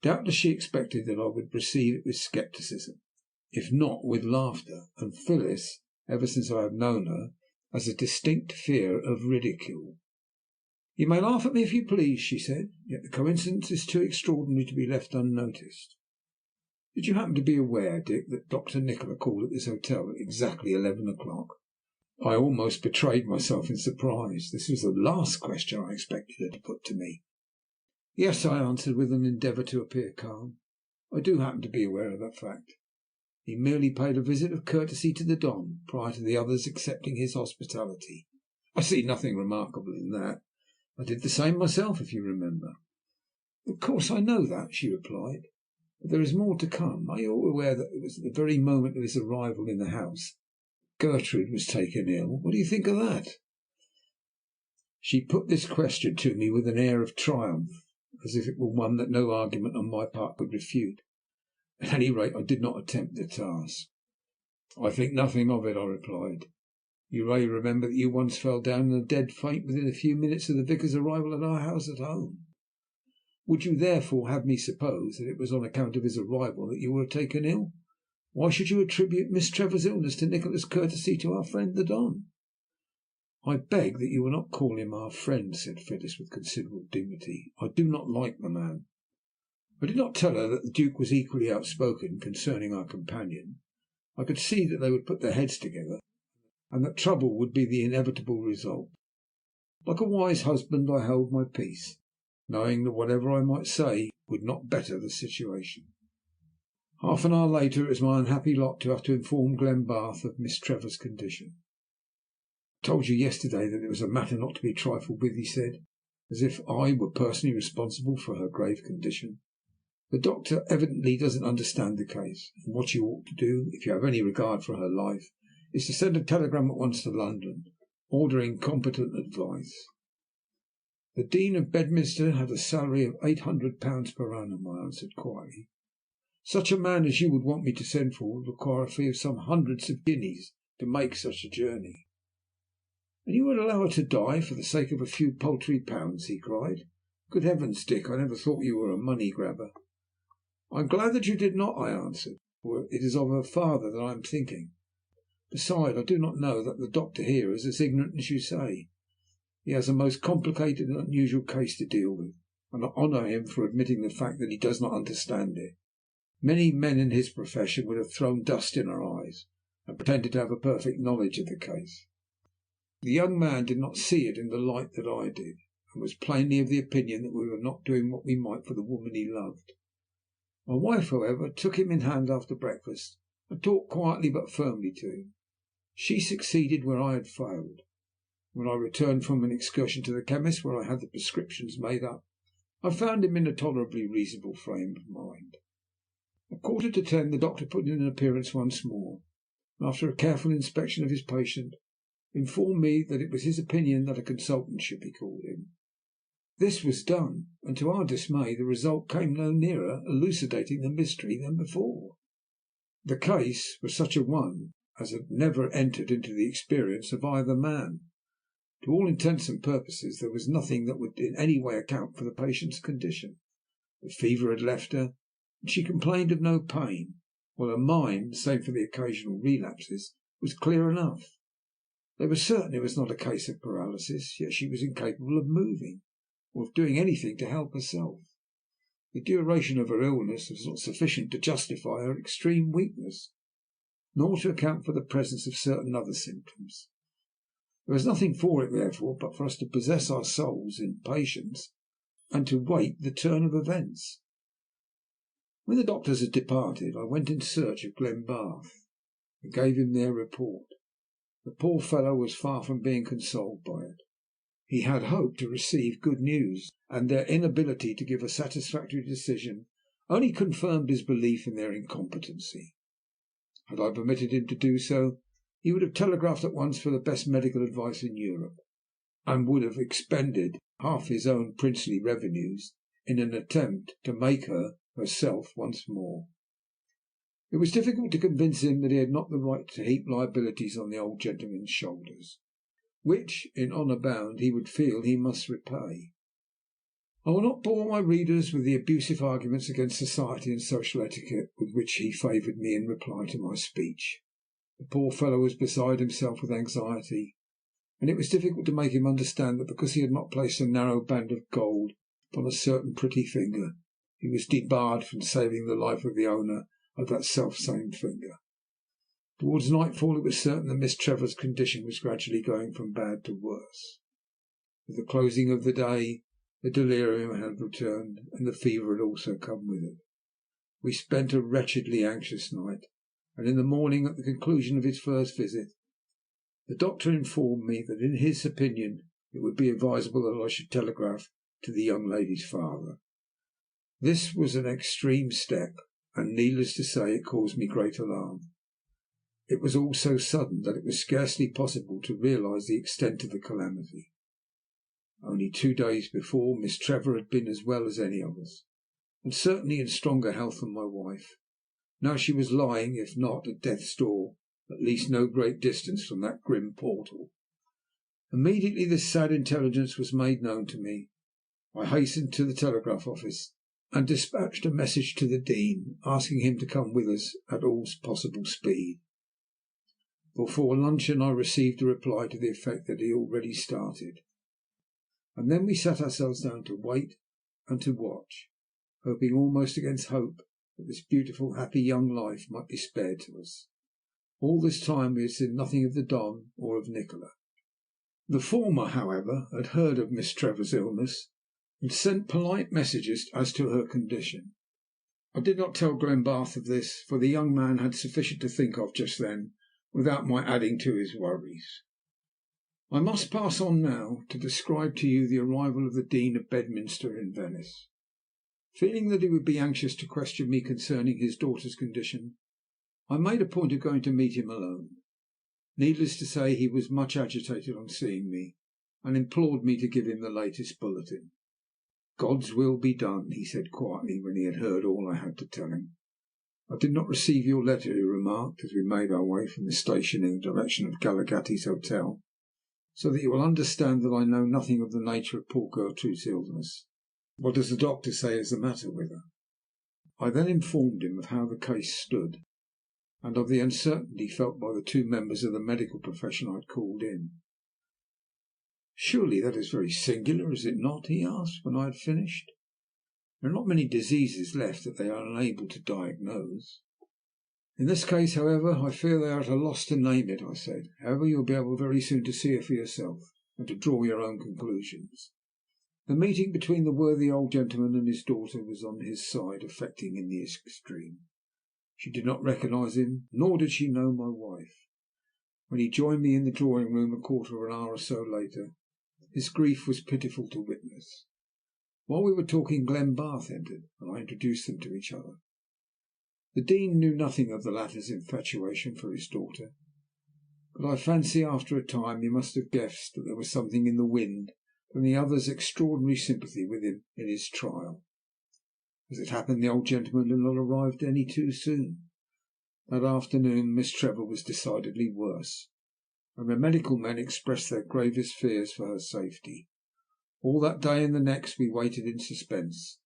Doubtless she expected that I would receive it with scepticism, if not with laughter, and Phyllis, ever since I have known her, has a distinct fear of ridicule. "You may laugh at me if you please," she said, "yet the coincidence is too extraordinary to be left unnoticed. Did you happen to be aware, Dick, that Dr. Nikola called at this hotel at exactly 11 o'clock?" I almost betrayed myself in surprise. This was the last question I expected her to put to me. "Yes," I answered, with an endeavour to appear calm, "I do happen to be aware of that fact. He merely paid a visit of courtesy to the Don, prior to the others accepting his hospitality. I see nothing remarkable in that. I did the same myself, if you remember." "Of course I know that," she replied, "but there is more to come. Are you aware that it was at the very moment of his arrival in the house Gertrude was taken ill? What do you think of that?" She put this question to me with an air of triumph, as if it were one that no argument on my part could refute. At any rate, I did not attempt the task. "I think nothing of it," I replied. "You may remember that you once fell down in a dead faint within a few minutes of the vicar's arrival at our house at home. Would you therefore have me suppose that it was on account of his arrival that you were taken ill? Why should you attribute Miss Trevor's illness to Nikola's courtesy to our friend the Don?" "I beg that you will not call him our friend," said Phyllis with considerable dignity. "I do not like the man." I did not tell her that the Duke was equally outspoken concerning our companion. I could see that they would put their heads together, and that trouble would be the inevitable result. Like a wise husband I held my peace, knowing that whatever I might say would not better the situation. Half an hour later it was my unhappy lot to have to inform Glenbarth of Miss Trevor's condition. "I told you yesterday that it was a matter not to be trifled with," he said, as if I were personally responsible for her grave condition. "The doctor evidently doesn't understand the case, and what you ought to do, if you have any regard for her life, is to send a telegram at once to London, ordering competent advice." "The Dean of Bedminster had a salary of £800 per annum," I answered quietly. "Such a man as you would want me to send for would require a fee of some hundreds of guineas to make such a journey." "And you would allow her to die for the sake of a few paltry pounds?" he cried. "Good heavens, Dick, I never thought you were a money grabber." "I am glad that you did not," I answered, "for it is of her father that I am thinking. Besides, I do not know that the doctor here is as ignorant as you say. He has a most complicated and unusual case to deal with, and I honour him for admitting the fact that he does not understand it. Many men in his profession would have thrown dust in our eyes, and pretended to have a perfect knowledge of the case. The young man did not see it in the light that I did, and was plainly of the opinion that we were not doing what we might for the woman he loved. My wife, however, took him in hand after breakfast, and talked quietly but firmly to him. She succeeded where I had failed. When I returned from an excursion to the chemist, where I had the prescriptions made up, I found him in a tolerably reasonable frame of mind. At 9:45 the doctor put in an appearance once more, and after a careful inspection of his patient, informed me that it was his opinion that a consultant should be called in. This was done, and to our dismay the result came no nearer elucidating the mystery than before. The case was such a one as had never entered into the experience of either man. To all intents and purposes there was nothing that would in any way account for the patient's condition. The fever had left her, and she complained of no pain, while her mind, save for the occasional relapses, was clear enough. They were certain it was not a case of paralysis, yet she was incapable of moving, or of doing anything to help herself. The duration of her illness was not sufficient to justify her extreme weakness, nor to account for the presence of certain other symptoms. There was nothing for it, therefore, but for us to possess our souls in patience and to wait the turn of events. When the doctors had departed, I went in search of Glenbarth, and gave him their report. The poor fellow was far from being consoled by it. He had hoped to receive good news, and their inability to give a satisfactory decision only confirmed his belief in their incompetency. Had I permitted him to do so, he would have telegraphed at once for the best medical advice in Europe, and would have expended half his own princely revenues in an attempt to make her herself once more. It was difficult to convince him that he had not the right to heap liabilities on the old gentleman's shoulders, which, in honour bound, he would feel he must repay. I will not bore my readers with the abusive arguments against society and social etiquette with which he favoured me in reply to my speech. The poor fellow was beside himself with anxiety, and it was difficult to make him understand that because he had not placed a narrow band of gold upon a certain pretty finger, he was debarred from saving the life of the owner of that self-same finger. Towards nightfall it was certain that Miss Trevor's condition was gradually going from bad to worse. With the closing of the day the delirium had returned, and the fever had also come with it. We spent a wretchedly anxious night, and in the morning, at the conclusion of his first visit, the doctor informed me that in his opinion it would be advisable that I should telegraph to the young lady's father. This was an extreme step, and needless to say it caused me great alarm. It was all so sudden that it was scarcely possible to realize the extent of the calamity. Only 2 days before, Miss Trevor had been as well as any of us, and certainly in stronger health than my wife. Now she was lying, if not at death's door, at least no great distance from that grim portal. Immediately this sad intelligence was made known to me, I hastened to the telegraph office and dispatched a message to the Dean, asking him to come with us at all possible speed. Before luncheon I received a reply to the effect that he already started, and then we sat ourselves down to wait and to watch, hoping almost against hope that this beautiful, happy young life might be spared to us. All this time we had seen nothing of the Don or of Nikola. The former, however, had heard of Miss Trevor's illness, and sent polite messages as to her condition. I did not tell Glenbarth of this, for the young man had sufficient to think of just then without my adding to his worries. I must pass on now to describe to you the arrival of the Dean of Bedminster in Venice. Feeling that he would be anxious to question me concerning his daughter's condition, I made a point of going to meet him alone. Needless to say, he was much agitated on seeing me, and implored me to give him the latest bulletin. "God's will be done," he said quietly, when he had heard all I had to tell him. "I did not receive your letter," he remarked, as we made our way from the station in the direction of Galaghetti's hotel, "so that you will understand that I know nothing of the nature of poor Gertrude's illness. What does the doctor say is the matter with her?" I then informed him of how the case stood, and of the uncertainty felt by the 2 members of the medical profession I had called in. "Surely that is very singular, is it not?" he asked, when I had finished. "There are not many diseases left that they are unable to diagnose." "In this case, however, I fear they are at a loss to name it," I said. "However, you will be able very soon to see her for yourself, and to draw your own conclusions." The meeting between the worthy old gentleman and his daughter was on his side affecting in the extreme. She did not recognize him, nor did she know my wife. When he joined me in the drawing room a quarter of an hour or so later, his grief was pitiful to witness. While we were talking, Glenbarth entered, and I introduced them to each other. The Dean knew nothing of the latter's infatuation for his daughter, but I fancy after a time he must have guessed that there was something in the wind from the other's extraordinary sympathy with him in his trial. As it happened, the old gentleman had not arrived any too soon. That afternoon Miss Trevor was decidedly worse, and the medical men expressed their gravest fears for her safety. All that day and the next we waited in suspense,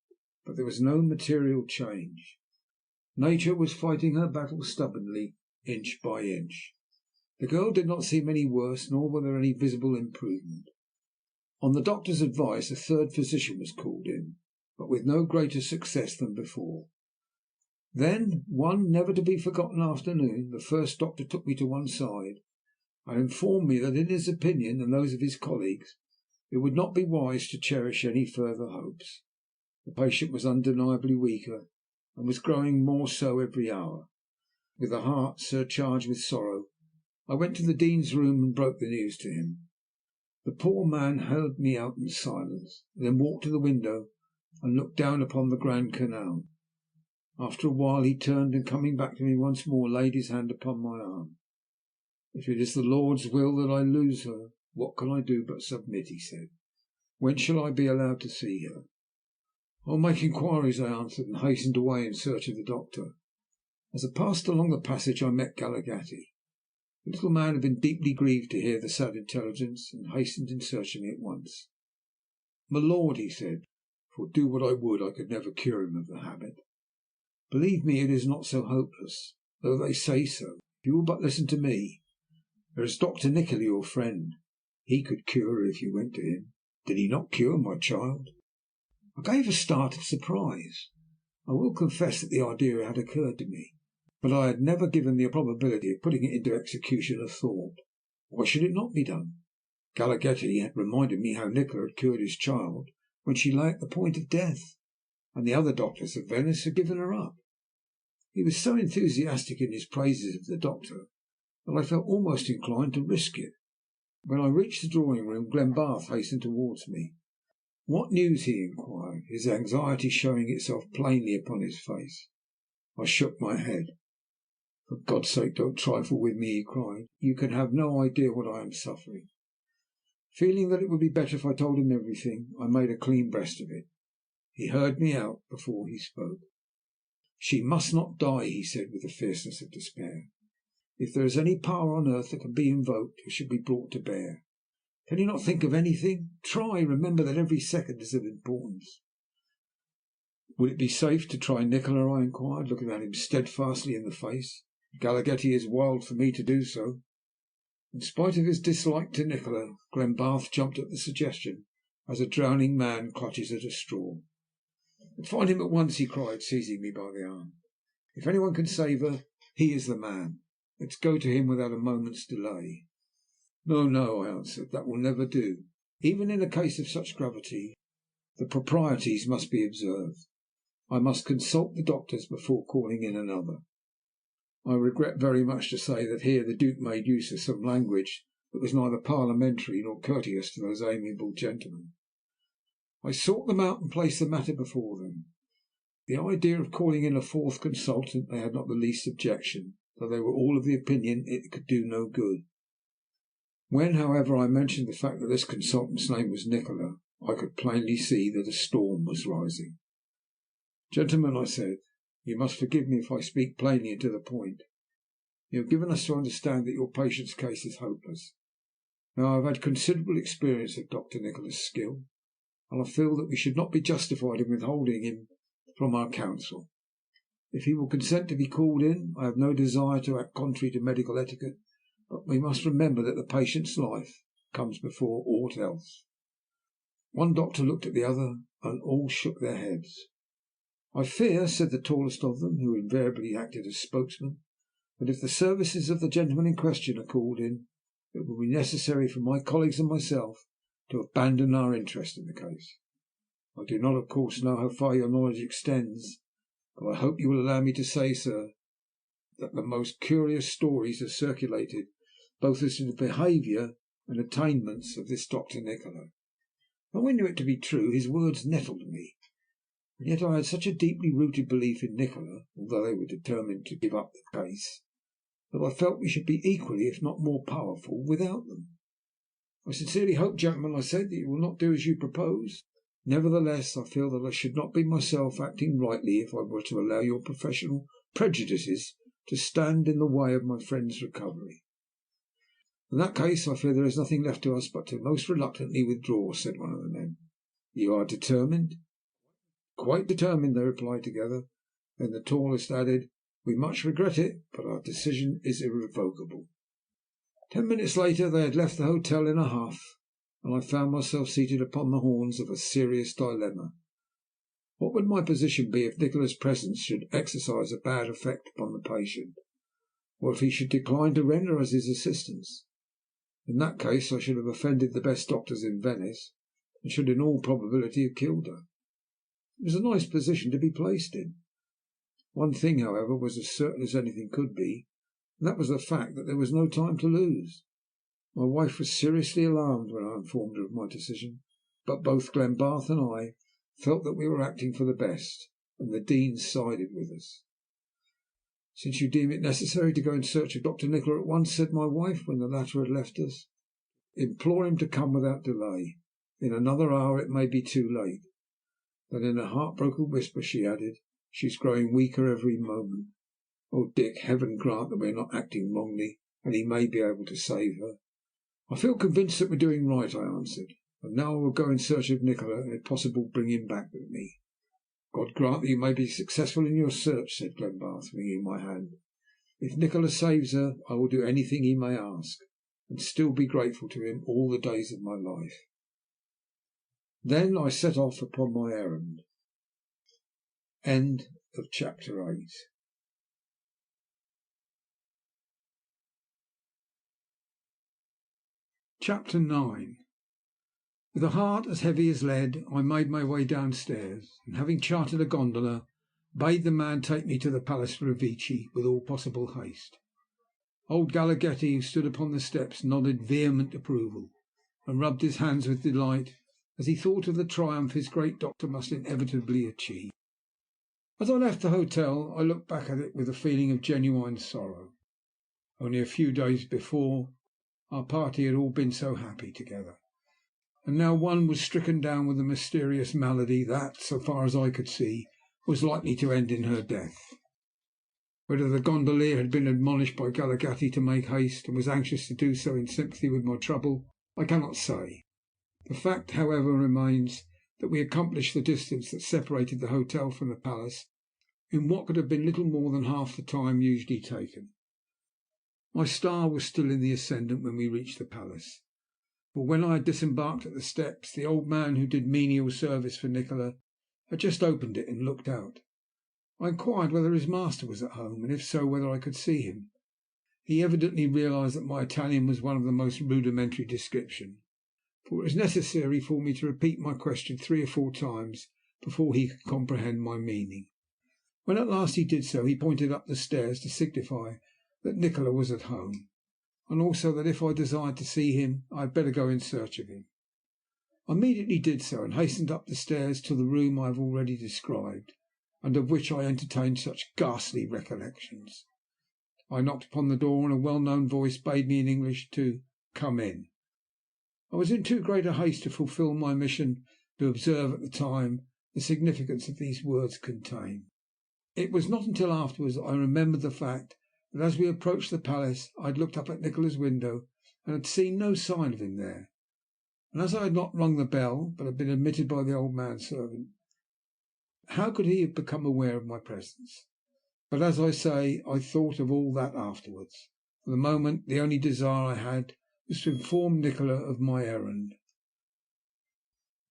but there was no material change. Nature was fighting her battle stubbornly, inch by inch. The girl did not seem any worse, nor were there any visible improvement. On the doctor's advice a third physician was called in, but with no greater success than before. Then, one never to be forgotten afternoon, the first doctor took me to one side and informed me that in his opinion and those of his colleagues it would not be wise to cherish any further hopes. The patient was undeniably weaker, and was growing more so every hour. With a heart surcharged with sorrow, I went to the Dean's room and broke the news to him. The poor man heard me out in silence, then walked to the window and looked down upon the Grand Canal. After a while he turned, and coming back to me once more, laid his hand upon my arm. "If it is the Lord's will that I lose her, what can I do but submit?" he said. "When shall I be allowed to see her?" "I'll make inquiries," I answered, and hastened away in search of the doctor. As I passed along the passage I met Galaghetti. The little man had been deeply grieved to hear the sad intelligence, and hastened in search of me at once. "My lord," he said, "for do what I would I could never cure him of the habit. Believe me, it is not so hopeless, though they say so. If you will but listen to me, there is Dr. Nikola, your friend. He could cure her if you went to him. Did he not cure my child?" I gave a start of surprise. I will confess that the idea had occurred to me, but I had never given the probability of putting it into execution a thought. Why should it not be done? Galaghetti had reminded me how Nikola had cured his child when she lay at the point of death, and the other doctors of Venice had given her up. He was so enthusiastic in his praises of the doctor that I felt almost inclined to risk it. When I reached the drawing room, Glenbarth hastened towards me. "What news?" he inquired, his anxiety showing itself plainly upon his face. I shook my head. "For God's sake, don't trifle with me," he cried. "You can have no idea what I am suffering." Feeling that it would be better if I told him everything, I made a clean breast of it. He heard me out before he spoke. "She must not die," he said with the fierceness of despair. "If there is any power on earth that can be invoked, it should be brought to bear. Can you not think of anything? Try. Remember that every second is of importance." "Would it be safe to try Nikola?" I inquired, looking at him steadfastly in the face. "Galaghetti is wild for me to do so." In spite of his dislike to Nikola, Glenbarth jumped at the suggestion as a drowning man clutches at a straw. "Find him at once," he cried, seizing me by the arm. "If any one can save her, he is the man. Let's go to him without a moment's delay." "No, no," I answered, "that will never do. Even in a case of such gravity, the proprieties must be observed. I must consult the doctors before calling in another." I regret very much to say that here the Duke made use of some language that was neither parliamentary nor courteous to those amiable gentlemen. I sought them out and placed the matter before them. The idea of calling in a fourth consultant they had not the least objection, though they were all of the opinion it could do no good. When, however, I mentioned the fact that this consultant's name was Nikola, I could plainly see that a storm was rising. "Gentlemen," I said, "you must forgive me if I speak plainly and to the point. You have given us to understand that your patient's case is hopeless. Now I have had considerable experience of Dr. Nikola's skill, and I feel that we should not be justified in withholding him from our counsel. If he will consent to be called in, I have no desire to act contrary to medical etiquette, but we must remember that the patient's life comes before aught else." One doctor looked at the other, and all shook their heads. "I fear," said the tallest of them, who invariably acted as spokesman, "that if the services of the gentleman in question are called in, it will be necessary for my colleagues and myself to abandon our interest in the case. I do not, of course, know how far your knowledge extends, but I hope you will allow me to say, sir, that the most curious stories are circulated both as to the behaviour and attainments of this Dr. Nikola. Though I knew it to be true, his words nettled me, and yet I had such a deeply rooted belief in Nikola, although they were determined to give up the case, that I felt we should be equally, if not more powerful, without them. "I sincerely hope, gentlemen," I said, "that you will not do as you propose. Nevertheless, I feel that I should not be myself acting rightly if I were to allow your professional prejudices to stand in the way of my friend's recovery. In that case, I fear there is nothing left to us but to most reluctantly withdraw, said one of the men. You are determined? Quite determined, they replied together. Then the tallest added, We much regret it, but our decision is irrevocable. 10 minutes later they had left the hotel in a huff, and I found myself seated upon the horns of a serious dilemma. What would my position be if Nikola's presence should exercise a bad effect upon the patient, or if he should decline to render us his assistance? In that case I should have offended the best doctors in Venice, and should in all probability have killed her. It was a nice position to be placed in. One thing, however, was as certain as anything could be, and that was the fact that there was no time to lose. My wife was seriously alarmed when I informed her of my decision, but both Glenbarth and I felt that we were acting for the best, and the Dean sided with us. Since you deem it necessary to go in search of Dr. Nikola at once, said my wife, when the latter had left us, implore him to come without delay. In another hour it may be too late. Then in a heartbroken whisper she added, She is growing weaker every moment. Oh, Dick, heaven grant that we are not acting wrongly, and he may be able to save her. I feel convinced that we are doing right, I answered. And now I will go in search of Nikola, and if possible bring him back with me. God grant that you may be successful in your search, said Glenbarth, wringing my hand. If Nikola saves her, I will do anything he may ask, and still be grateful to him all the days of my life. Then I set off upon my errand. End of chapter 8. Chapter 9. With a heart as heavy as lead, I made my way downstairs, and having chartered a gondola, bade the man take me to the Palace Revecce with all possible haste. Old Galaghetti, who stood upon the steps, nodded vehement approval, and rubbed his hands with delight as he thought of the triumph his great doctor must inevitably achieve. As I left the hotel, I looked back at it with a feeling of genuine sorrow. Only a few days before, our party had all been so happy together, and now one was stricken down with a mysterious malady that, so far as I could see, was likely to end in her death. Whether the gondolier had been admonished by Galaghetti to make haste, and was anxious to do so in sympathy with my trouble, I cannot say. The fact, however, remains that we accomplished the distance that separated the hotel from the palace in what could have been little more than half the time usually taken. My star was still in the ascendant when we reached the palace, for when I had disembarked at the steps, the old man who did menial service for Nikola had just opened it and looked out. I inquired whether his master was at home, and if so, whether I could see him. He evidently realized that my Italian was one of the most rudimentary description, for it was necessary for me to repeat my question 3 or 4 times before he could comprehend my meaning. When at last he did so, he pointed up the stairs to signify that Nikola was at home, and also that if I desired to see him I had better go in search of him. I immediately did so, and hastened up the stairs to the room I have already described, and of which I entertained such ghastly recollections. I knocked upon the door, and a well-known voice bade me in English to come in. I was in too great a haste to fulfil my mission to observe at the time the significance of these words contained. It was not until afterwards that I remembered the fact that as we approached the palace I had looked up at Nikola's window and had seen no sign of him there, and as I had not rung the bell but had been admitted by the old manservant, how could he have become aware of my presence? But, as I say, I thought of all that afterwards. For the moment the only desire I had was to inform Nikola of my errand.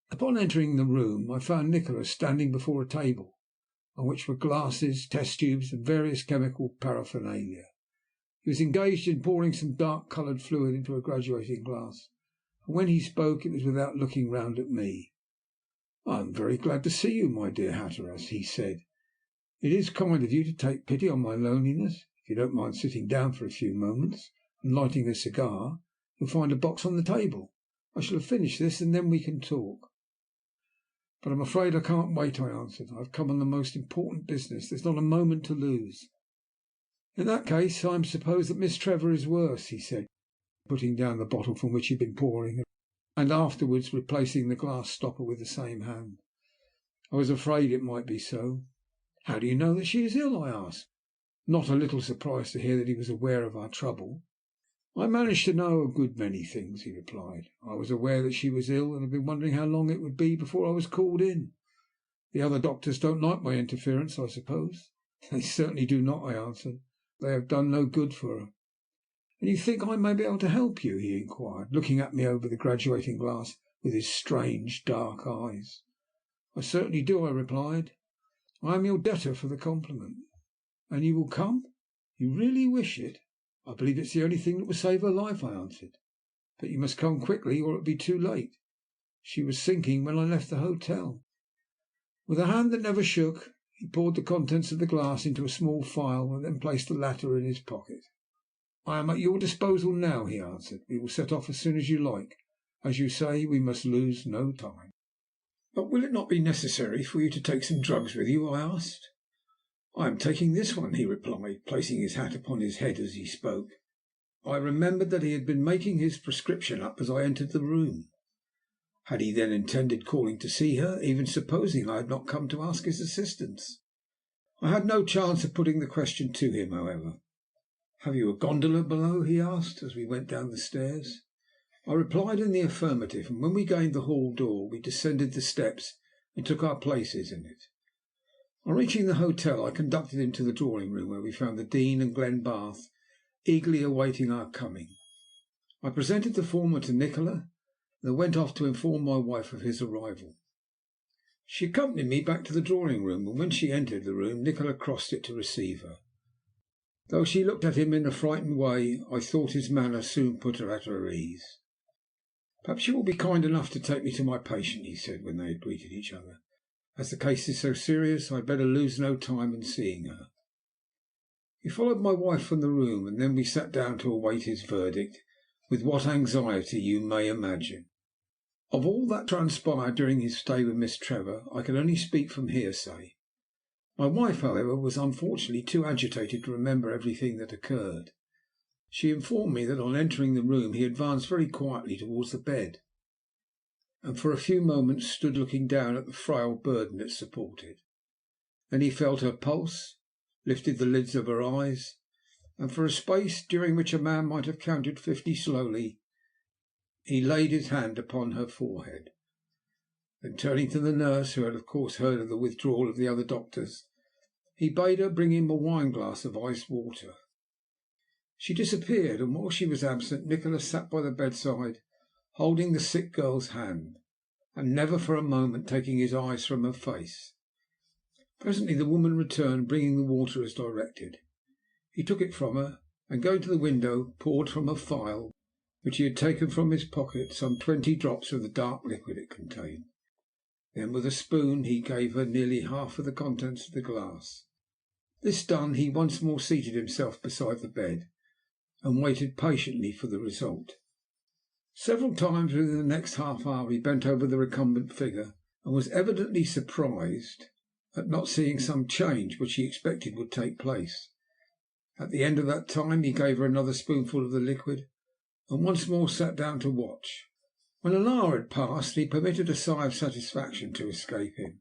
Upon entering the room I found Nikola standing before a table on which were glasses, test tubes, and various chemical paraphernalia. He was engaged in pouring some dark-coloured fluid into a graduating glass, and when he spoke it was without looking round at me. "I am very glad to see you, my dear Hatteras," he said. "It is kind of you to take pity on my loneliness. If you don't mind sitting down for a few moments and lighting a cigar, you'll find a box on the table. I shall have finished this, and then we can talk." "But I'm afraid I can't wait," I answered. "I've come on the most important business. There's not a moment to lose." "In that case I suppose that Miss Trevor is worse," he said, putting down the bottle from which he had been pouring, and afterwards replacing the glass stopper with the same hand. "I was afraid it might be so." "How do you know that she is ill?" I asked. not a little surprised to hear that he was aware of our trouble. "I managed to know a good many things," he replied. "I was aware that she was ill, and have been wondering how long it would be before I was called in. The other doctors don't like my interference, I suppose?" "They certainly do not," I answered. "They have done no good for her." "And you think I may be able to help you?" he inquired, looking at me over the graduating glass with his strange dark eyes. "I certainly do," I replied. "I am your debtor for the compliment." "And you will come? You really wish it?" "I believe it is the only thing that will save her life," I answered. "But you must come quickly, or it will be too late. She was sinking when I left the hotel." With a hand that never shook, he poured the contents of the glass into a small phial, and then placed the latter in his pocket. "I am at your disposal now," he answered. "We will set off as soon as you like. As you say, we must lose no time." "But will it not be necessary for you to take some drugs with you?" I asked. "I am taking this one," he replied, placing his hat upon his head as he spoke. I remembered that he had been making his prescription up as I entered the room. Had he then intended calling to see her, even supposing I had not come to ask his assistance? I had no chance of putting the question to him, however. "Have you a gondola below?" he asked, as we went down the stairs. I replied in the affirmative, and when we gained the hall door we descended the steps and took our places in it. On reaching the hotel I conducted him to the drawing room, where we found the Dean and Glenbarth eagerly awaiting our coming. I presented the former to Nikola, and then went off to inform my wife of his arrival. She accompanied me back to the drawing room, and when she entered the room Nikola crossed it to receive her. Though she looked at him in a frightened way, I thought his manner soon put her at her ease. "Perhaps you will be kind enough to take me to my patient," he said, when they had greeted each other. "As the case is so serious, I had better lose no time in seeing her." He followed my wife from the room, and then we sat down to await his verdict, with what anxiety you may imagine. Of all that transpired during his stay with Miss Trevor I can only speak from hearsay. My wife, however, was unfortunately too agitated to remember everything that occurred. She informed me that on entering the room he advanced very quietly towards the bed, and for a few moments stood looking down at the frail burden it supported. Then he felt her pulse, lifted the lids of her eyes, and for a space during which a man might have counted 50 slowly, he laid his hand upon her forehead. Then turning to the nurse, who had of course heard of the withdrawal of the other doctors, he bade her bring him a wineglass of iced water. She disappeared, and while she was absent Nikola sat by the bedside, holding the sick girl's hand, and never for a moment taking his eyes from her face. Presently the woman returned, bringing the water as directed. He took it from her, and going to the window, poured from a phial, which he had taken from his pocket, some 20 drops of the dark liquid it contained. Then with a spoon he gave her nearly half of the contents of the glass. This done, he once more seated himself beside the bed, and waited patiently for the result. Several times within the next half hour he bent over the recumbent figure, and was evidently surprised at not seeing some change which he expected would take place. At the end of that time he gave her another spoonful of the liquid, and once more sat down to watch. When an hour had passed he permitted a sigh of satisfaction to escape him.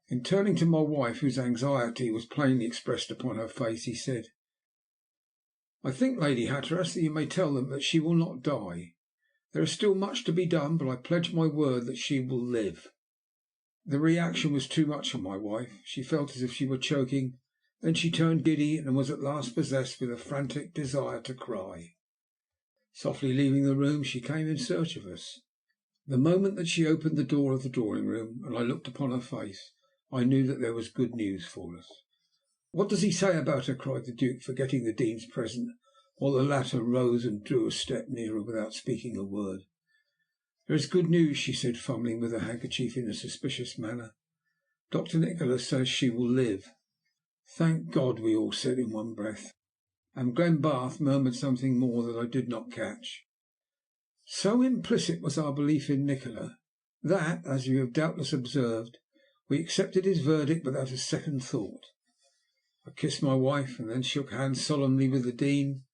Then turning to my wife, whose anxiety was plainly expressed upon her face, he said, "I think, Lady Hatteras, that you may tell them that she will not die. There is still much to be done, but I pledge my word that she will live." The reaction was too much for my wife. She felt as if she were choking. Then she turned giddy, and was at last possessed with a frantic desire to cry. Softly leaving the room, she came in search of us. The moment that she opened the door of the drawing room, and I looked upon her face, I knew that there was good news for us. "What does he say about her?" cried the Duke, forgetting the Dean's presence, while the latter rose and drew a step nearer without speaking a word. "There is good news," she said, fumbling with her handkerchief in a suspicious manner. "Dr. Nikola says she will live." "Thank God!" we all said in one breath, and Glenbarth murmured something more that I did not catch. So implicit was our belief in Nikola that, as you have doubtless observed, we accepted his verdict without a second thought. I kissed my wife, and then shook hands solemnly with the Dean.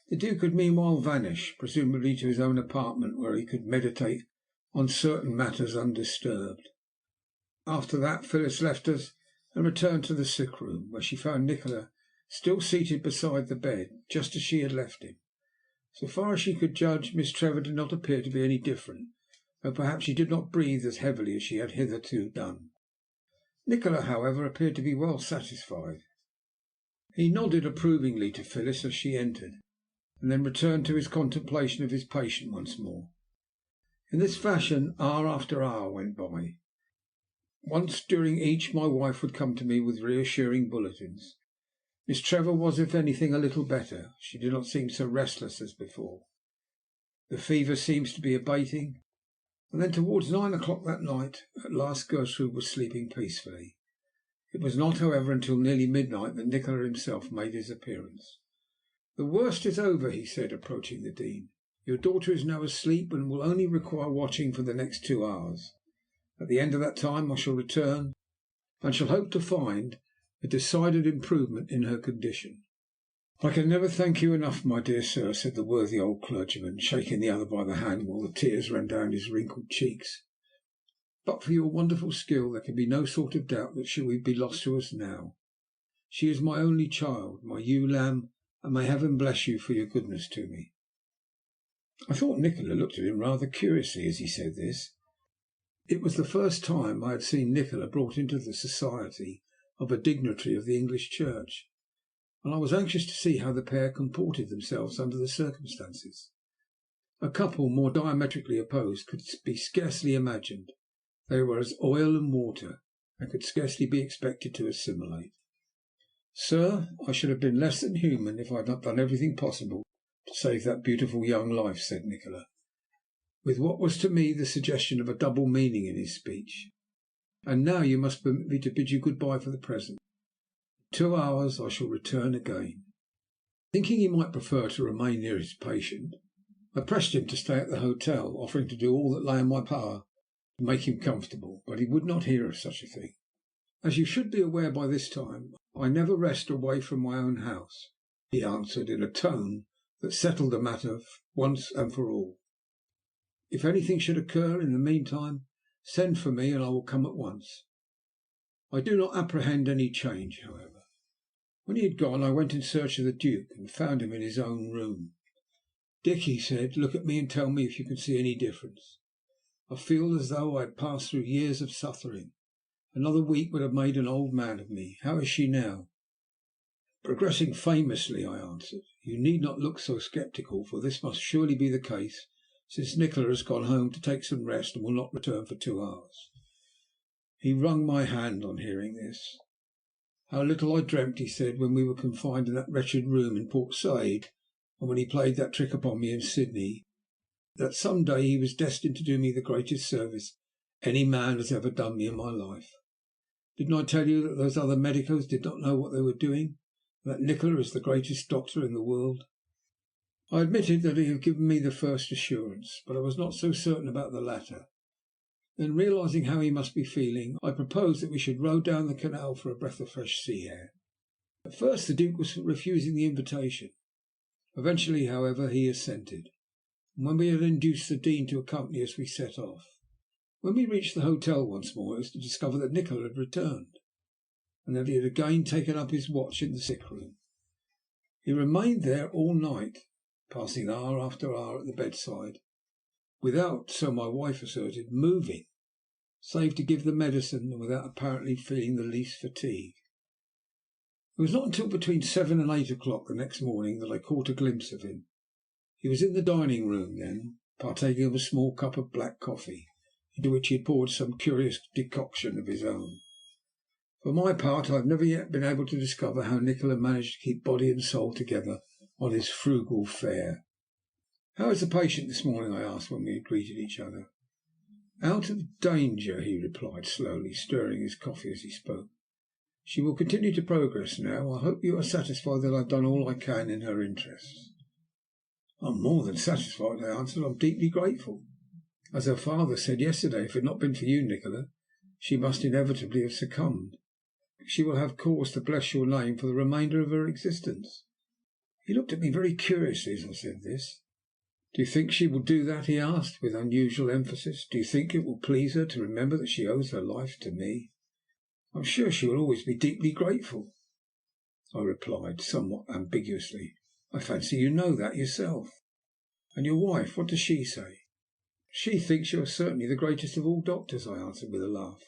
The Duke had meanwhile vanished, presumably to his own apartment, where he could meditate on certain matters undisturbed. After that Phyllis left us and returned to the sick room, where she found Nikola still seated beside the bed, just as she had left him. So far as she could judge, Miss Trevor did not appear to be any different, though perhaps she did not breathe as heavily as she had hitherto done. Nikola, however, appeared to be well satisfied. He nodded approvingly to Phyllis as she entered, and then returned to his contemplation of his patient once more. In this fashion hour after hour went by. Once during each my wife would come to me with reassuring bulletins. Miss Trevor was, if anything, a little better. She did not seem so restless as before. The fever seems to be abating. And then towards 9 o'clock that night, at last Gertrude was sleeping peacefully. It was not, however, until nearly midnight that Nikola himself made his appearance. "The worst is over," he said, approaching the Dean. "Your daughter is now asleep, and will only require watching for the next 2 hours. At the end of that time I shall return, and shall hope to find a decided improvement in her condition." "I can never thank you enough, my dear sir," said the worthy old clergyman, shaking the other by the hand while the tears ran down his wrinkled cheeks. "But for your wonderful skill there can be no sort of doubt that she will be lost to us now. She is my only child, my ewe lamb, and may Heaven bless you for your goodness to me." I thought Nikola looked at him rather curiously as he said this. It was the first time I had seen Nikola brought into the society of a dignitary of the English Church, and I was anxious to see how the pair comported themselves under the circumstances. A couple more diametrically opposed could be scarcely imagined. They were as oil and water, and could scarcely be expected to assimilate. "Sir, I should have been less than human if I had not done everything possible to save that beautiful young life," said Nikola, with what was to me the suggestion of a double meaning in his speech. "And now you must permit me to bid you good bye for the present. In 2 hours I shall return again." Thinking he might prefer to remain near his patient, I pressed him to stay at the hotel, offering to do all that lay in my power to make him comfortable, but he would not hear of such a thing. "As you should be aware by this time, I never rest away from my own house," he answered in a tone that settled the matter once and for all. "If anything should occur in the meantime, send for me and I will come at once. I do not apprehend any change, however." When he had gone I went in search of the Duke, and found him in his own room. "Dick," he said, "look at me and tell me if you can see any difference. I feel as though I had passed through years of suffering. Another week would have made an old man of me. How is she now?" "Progressing famously," I answered. "You need not look so sceptical, for this must surely be the case, since Nikola has gone home to take some rest and will not return for 2 hours." He wrung my hand on hearing this. "How little I dreamt," he said, "when we were confined in that wretched room in Port Said, and when he played that trick upon me in Sydney, that some day he was destined to do me the greatest service any man has ever done me in my life. Didn't I tell you that those other medicos did not know what they were doing, and that Nikola is the greatest doctor in the world?" I admitted that he had given me the first assurance, but I was not so certain about the latter. Then, realizing how he must be feeling, I proposed that we should row down the canal for a breath of fresh sea air. At first the Duke was refusing the invitation. Eventually, however, he assented, and when we had induced the Dean to accompany us, we set off. When we reached the hotel once more, it was to discover that Nikola had returned, and that he had again taken up his watch in the sick room. He remained there all night, passing hour after hour at the bedside, without, so my wife asserted, moving, save to give the medicine, and without apparently feeling the least fatigue. It was not until between 7 and 8 o'clock the next morning that I caught a glimpse of him. He was in the dining room then, partaking of a small cup of black coffee, into which he had poured some curious decoction of his own. For my part, I have never yet been able to discover how Nikola managed to keep body and soul together on his frugal fare. "How is the patient this morning?" I asked when we had greeted each other. "Out of danger," he replied slowly, stirring his coffee as he spoke. "She will continue to progress now. I hope you are satisfied that I have done all I can in her interests." "I'm more than satisfied," I answered. "I'm deeply grateful. As her father said yesterday, if it had not been for you, Nikola, she must inevitably have succumbed. She will have cause to bless your name for the remainder of her existence." He looked at me very curiously as I said this. "Do you think she will do that?" he asked, with unusual emphasis. "Do you think it will please her to remember that she owes her life to me?" "I'm sure she will always be deeply grateful." I replied, somewhat ambiguously. "I fancy you know that yourself." "And your wife, what does she say?" "She thinks you are certainly the greatest of all doctors," I answered with a laugh.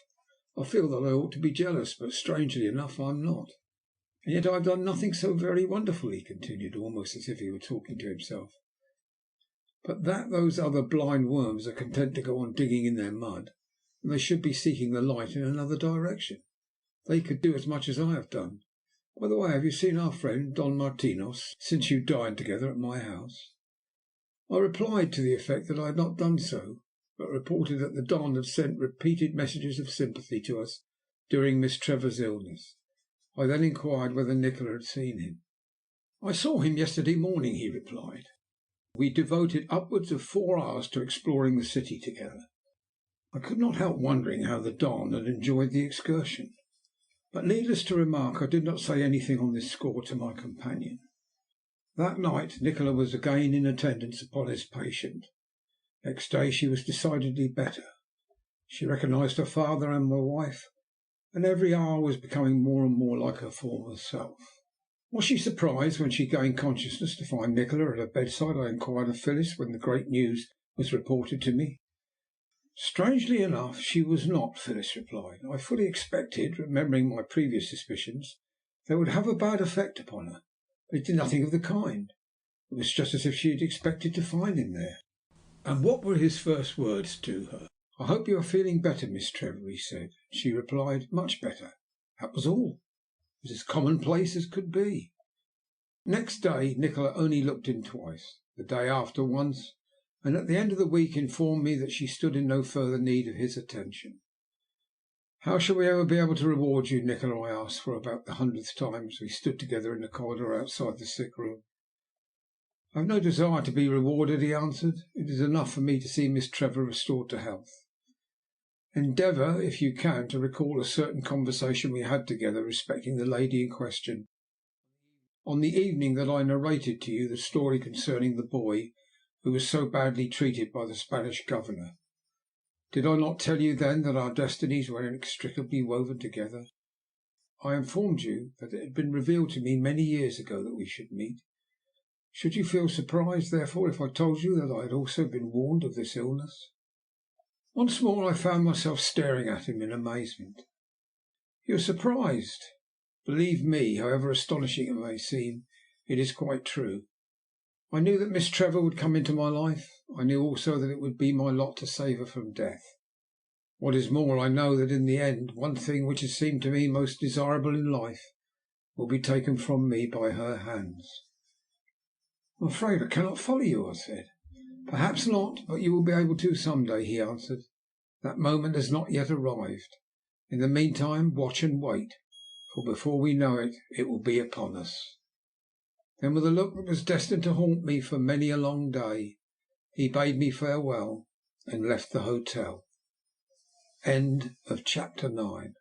"I feel that I ought to be jealous, but strangely enough I am not." "And yet I have done nothing so very wonderful," he continued, almost as if he were talking to himself, "but that those other blind worms are content to go on digging in their mud when they should be seeking the light in another direction. They could do as much as I have done. By the way, have you seen our friend Don Martinos since you dined together at my house?" I replied to the effect that I had not done so, but reported that the Don had sent repeated messages of sympathy to us during Miss Trevor's illness. I then inquired whether Nikola had seen him. "I saw him yesterday morning," he replied. "We devoted upwards of 4 hours to exploring the city together." I could not help wondering how the Don had enjoyed the excursion, but needless to remark I did not say anything on this score to my companion. That night Nikola was again in attendance upon his patient. Next day she was decidedly better. She recognized her father and my wife, and every hour was becoming more and more like her former self. Was she surprised when she gained consciousness to find Nikola at her bedside? I inquired of Phyllis when the great news was reported to me. "Strangely enough, she was not," Phyllis replied. "I fully expected, remembering my previous suspicions, they would have a bad effect upon her, but it did nothing of the kind. It was just as if she had expected to find him there." "And what were his first words to her?" "I hope you are feeling better, Miss Trevor," he said. She replied, "Much better." That was all. It was as commonplace as could be. Next day Nikola only looked in twice, the day after once, and at the end of the week informed me that she stood in no further need of his attention. "How shall we ever be able to reward you, Nikola?" I asked for about the 100th time as we stood together in the corridor outside the sick room. "I have no desire to be rewarded," he answered. "It is enough for me to see Miss Trevor restored to health. Endeavour, if you can, to recall a certain conversation we had together respecting the lady in question on the evening that I narrated to you the story concerning the boy who was so badly treated by the Spanish governor. Did I not tell you then that our destinies were inextricably woven together? I informed you that it had been revealed to me many years ago that we should meet. Should you feel surprised, therefore, if I told you that I had also been warned of this illness?" Once more I found myself staring at him in amazement. "You are surprised. Believe me, however astonishing it may seem, it is quite true. I knew that Miss Trevor would come into my life. I knew also that it would be my lot to save her from death. What is more, I know that in the end one thing which has seemed to me most desirable in life will be taken from me by her hands." "I am afraid I cannot follow you," I said. "Perhaps not, but you will be able to some day," he answered. "That moment has not yet arrived. In the meantime watch and wait, for before we know it, it will be upon us." Then, with a look that was destined to haunt me for many a long day, he bade me farewell and left the hotel. End of chapter 9.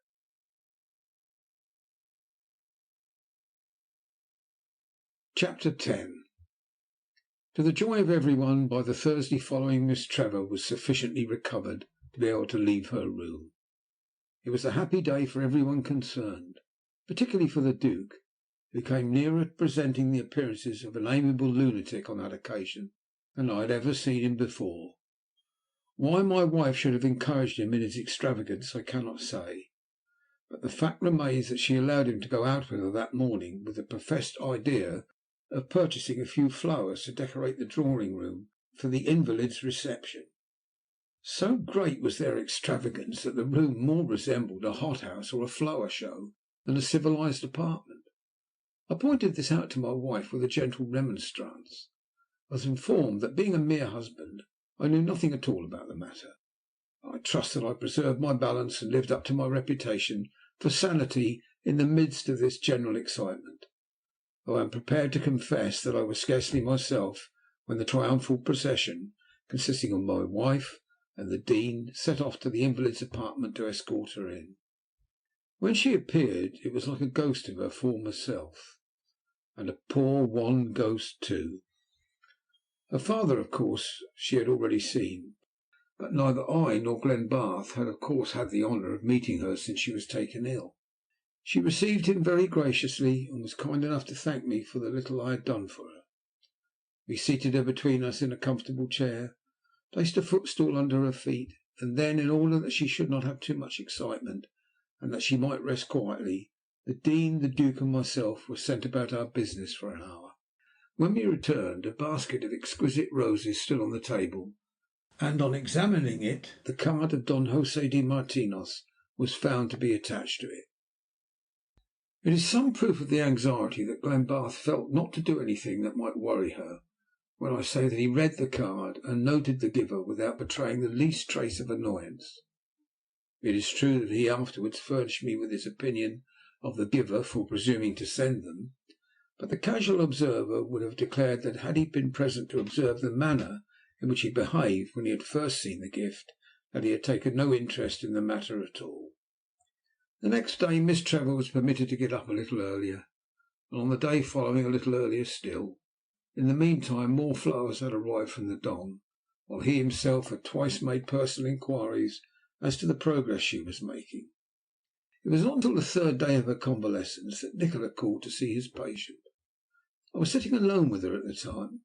Chapter 10. To the joy of every one, by the Thursday following Miss Trevor was sufficiently recovered to be able to leave her room. It was a happy day for every one concerned, particularly for the Duke, who came nearer presenting the appearances of an amiable lunatic on that occasion than I had ever seen him before. Why my wife should have encouraged him in his extravagance I cannot say, but the fact remains that she allowed him to go out with her that morning with the professed idea of purchasing a few flowers to decorate the drawing-room for the invalid's reception. So great was their extravagance that the room more resembled a hothouse or a flower show than a civilized apartment. I pointed this out to my wife with a gentle remonstrance. I was informed that, being a mere husband, I knew nothing at all about the matter. I trust that I preserved my balance and lived up to my reputation for sanity in the midst of this general excitement, though I am prepared to confess that I was scarcely myself when the triumphal procession, consisting of my wife and the Dean, set off to the invalid's apartment to escort her in. When she appeared it was like a ghost of her former self, and a poor wan ghost too. Her father, of course, she had already seen, but neither I nor Glenbarth had of course had the honour of meeting her since she was taken ill. She received him very graciously, and was kind enough to thank me for the little I had done for her. We seated her between us in a comfortable chair, placed a footstool under her feet, and then, in order that she should not have too much excitement, and that she might rest quietly, the Dean, the Duke, and myself were sent about our business for an hour. When we returned, a basket of exquisite roses stood on the table, and on examining it, the card of Don José de Martinos was found to be attached to it. It is some proof of the anxiety that Glenbarth felt not to do anything that might worry her, when I say that he read the card and noted the giver without betraying the least trace of annoyance. It is true that he afterwards furnished me with his opinion of the giver for presuming to send them, but the casual observer would have declared that had he been present to observe the manner in which he behaved when he had first seen the gift, that he had taken no interest in the matter at all. The next day Miss Trevor was permitted to get up a little earlier, and on the day following a little earlier still. In the meantime more flowers had arrived from the Don, while he himself had twice made personal inquiries as to the progress she was making. It was not until the third day of her convalescence that Nikola called to see his patient. I was sitting alone with her at the time,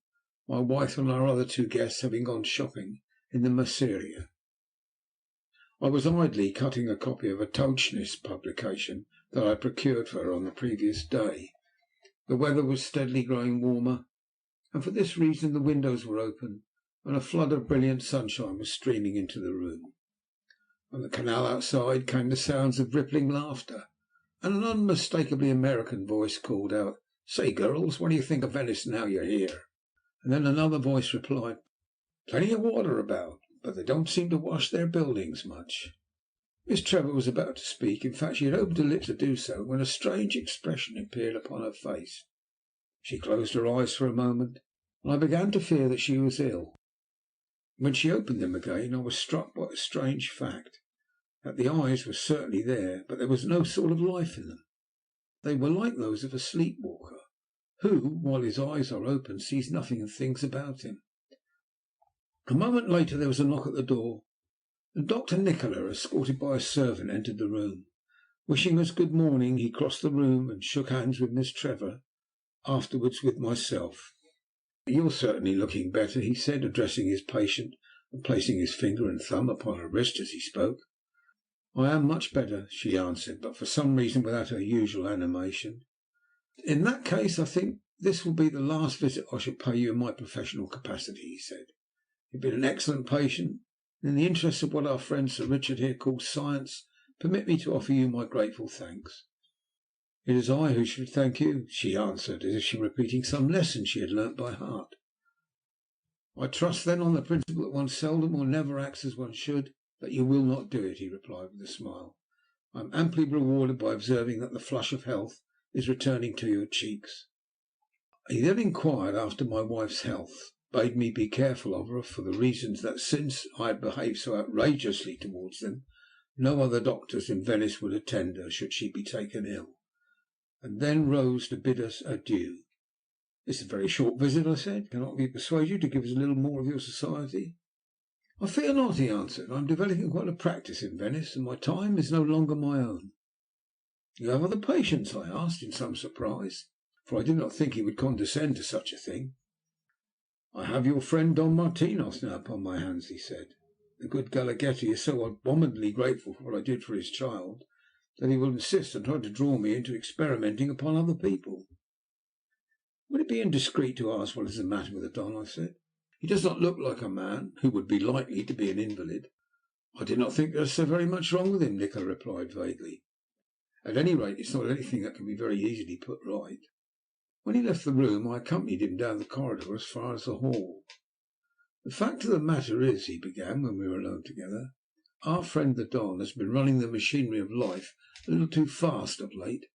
my wife and our other two guests having gone shopping in the Merceria. I was idly cutting a copy of a Tauchnitz publication that I had procured for her on the previous day. The weather was steadily growing warmer, and for this reason the windows were open, and a flood of brilliant sunshine was streaming into the room. From the canal outside came the sounds of rippling laughter, and an unmistakably American voice called out, "Say, girls, what do you think of Venice now you're here?" And then another voice replied, "Plenty of water about, but they don't seem to wash their buildings much." Miss Trevor was about to speak. In fact, she had opened her lips to do so, when a strange expression appeared upon her face. She closed her eyes for a moment, and I began to fear that she was ill. When she opened them again, I was struck by a strange fact, that the eyes were certainly there, but there was no sort of life in them. They were like those of a sleep walker, who, while his eyes are open, sees nothing and thinks about him. A moment later there was a knock at the door, and Dr. Nikola, escorted by a servant, entered the room. Wishing us good morning, he crossed the room and shook hands with Miss Trevor, afterwards with myself. "You're certainly looking better," he said, addressing his patient and placing his finger and thumb upon her wrist as he spoke. "I am much better," she answered, but for some reason without her usual animation. "In that case I think this will be the last visit I shall pay you in my professional capacity," he said. "You have been an excellent patient, and in the interests of what our friend Sir Richard here calls science, permit me to offer you my grateful thanks." "It is I who should thank you," she answered, as if she were repeating some lesson she had learnt by heart. "I trust, then, on the principle that one seldom or never acts as one should, that you will not do it," he replied with a smile. "I am amply rewarded by observing that the flush of health is returning to your cheeks." He then inquired after my wife's health, bade me be careful of her for the reason that since I had behaved so outrageously towards them, no other doctors in Venice would attend her should she be taken ill, and then rose to bid us adieu. "This is a very short visit," I said. "Cannot we persuade you to give us a little more of your society?" "I fear not," he answered. "I am developing quite a practice in Venice, and my time is no longer my own." "You have other patients?" I asked, in some surprise, for I did not think he would condescend to such a thing. "I have your friend Don Martinos now upon my hands," he said. "The good Galaghetti is so abominably grateful for what I did for his child, that he will insist on trying to draw me into experimenting upon other people." "Would it be indiscreet to ask what is the matter with the Don?" I said. "He does not look like a man who would be likely to be an invalid." "I did not think there was so very much wrong with him," Nikola replied vaguely. "At any rate, it is not anything that can be very easily put right." When he left the room I accompanied him down the corridor as far as the hall. "The fact of the matter is," he began, when we were alone together, "our friend the Don has been running the machinery of life a little too fast of late.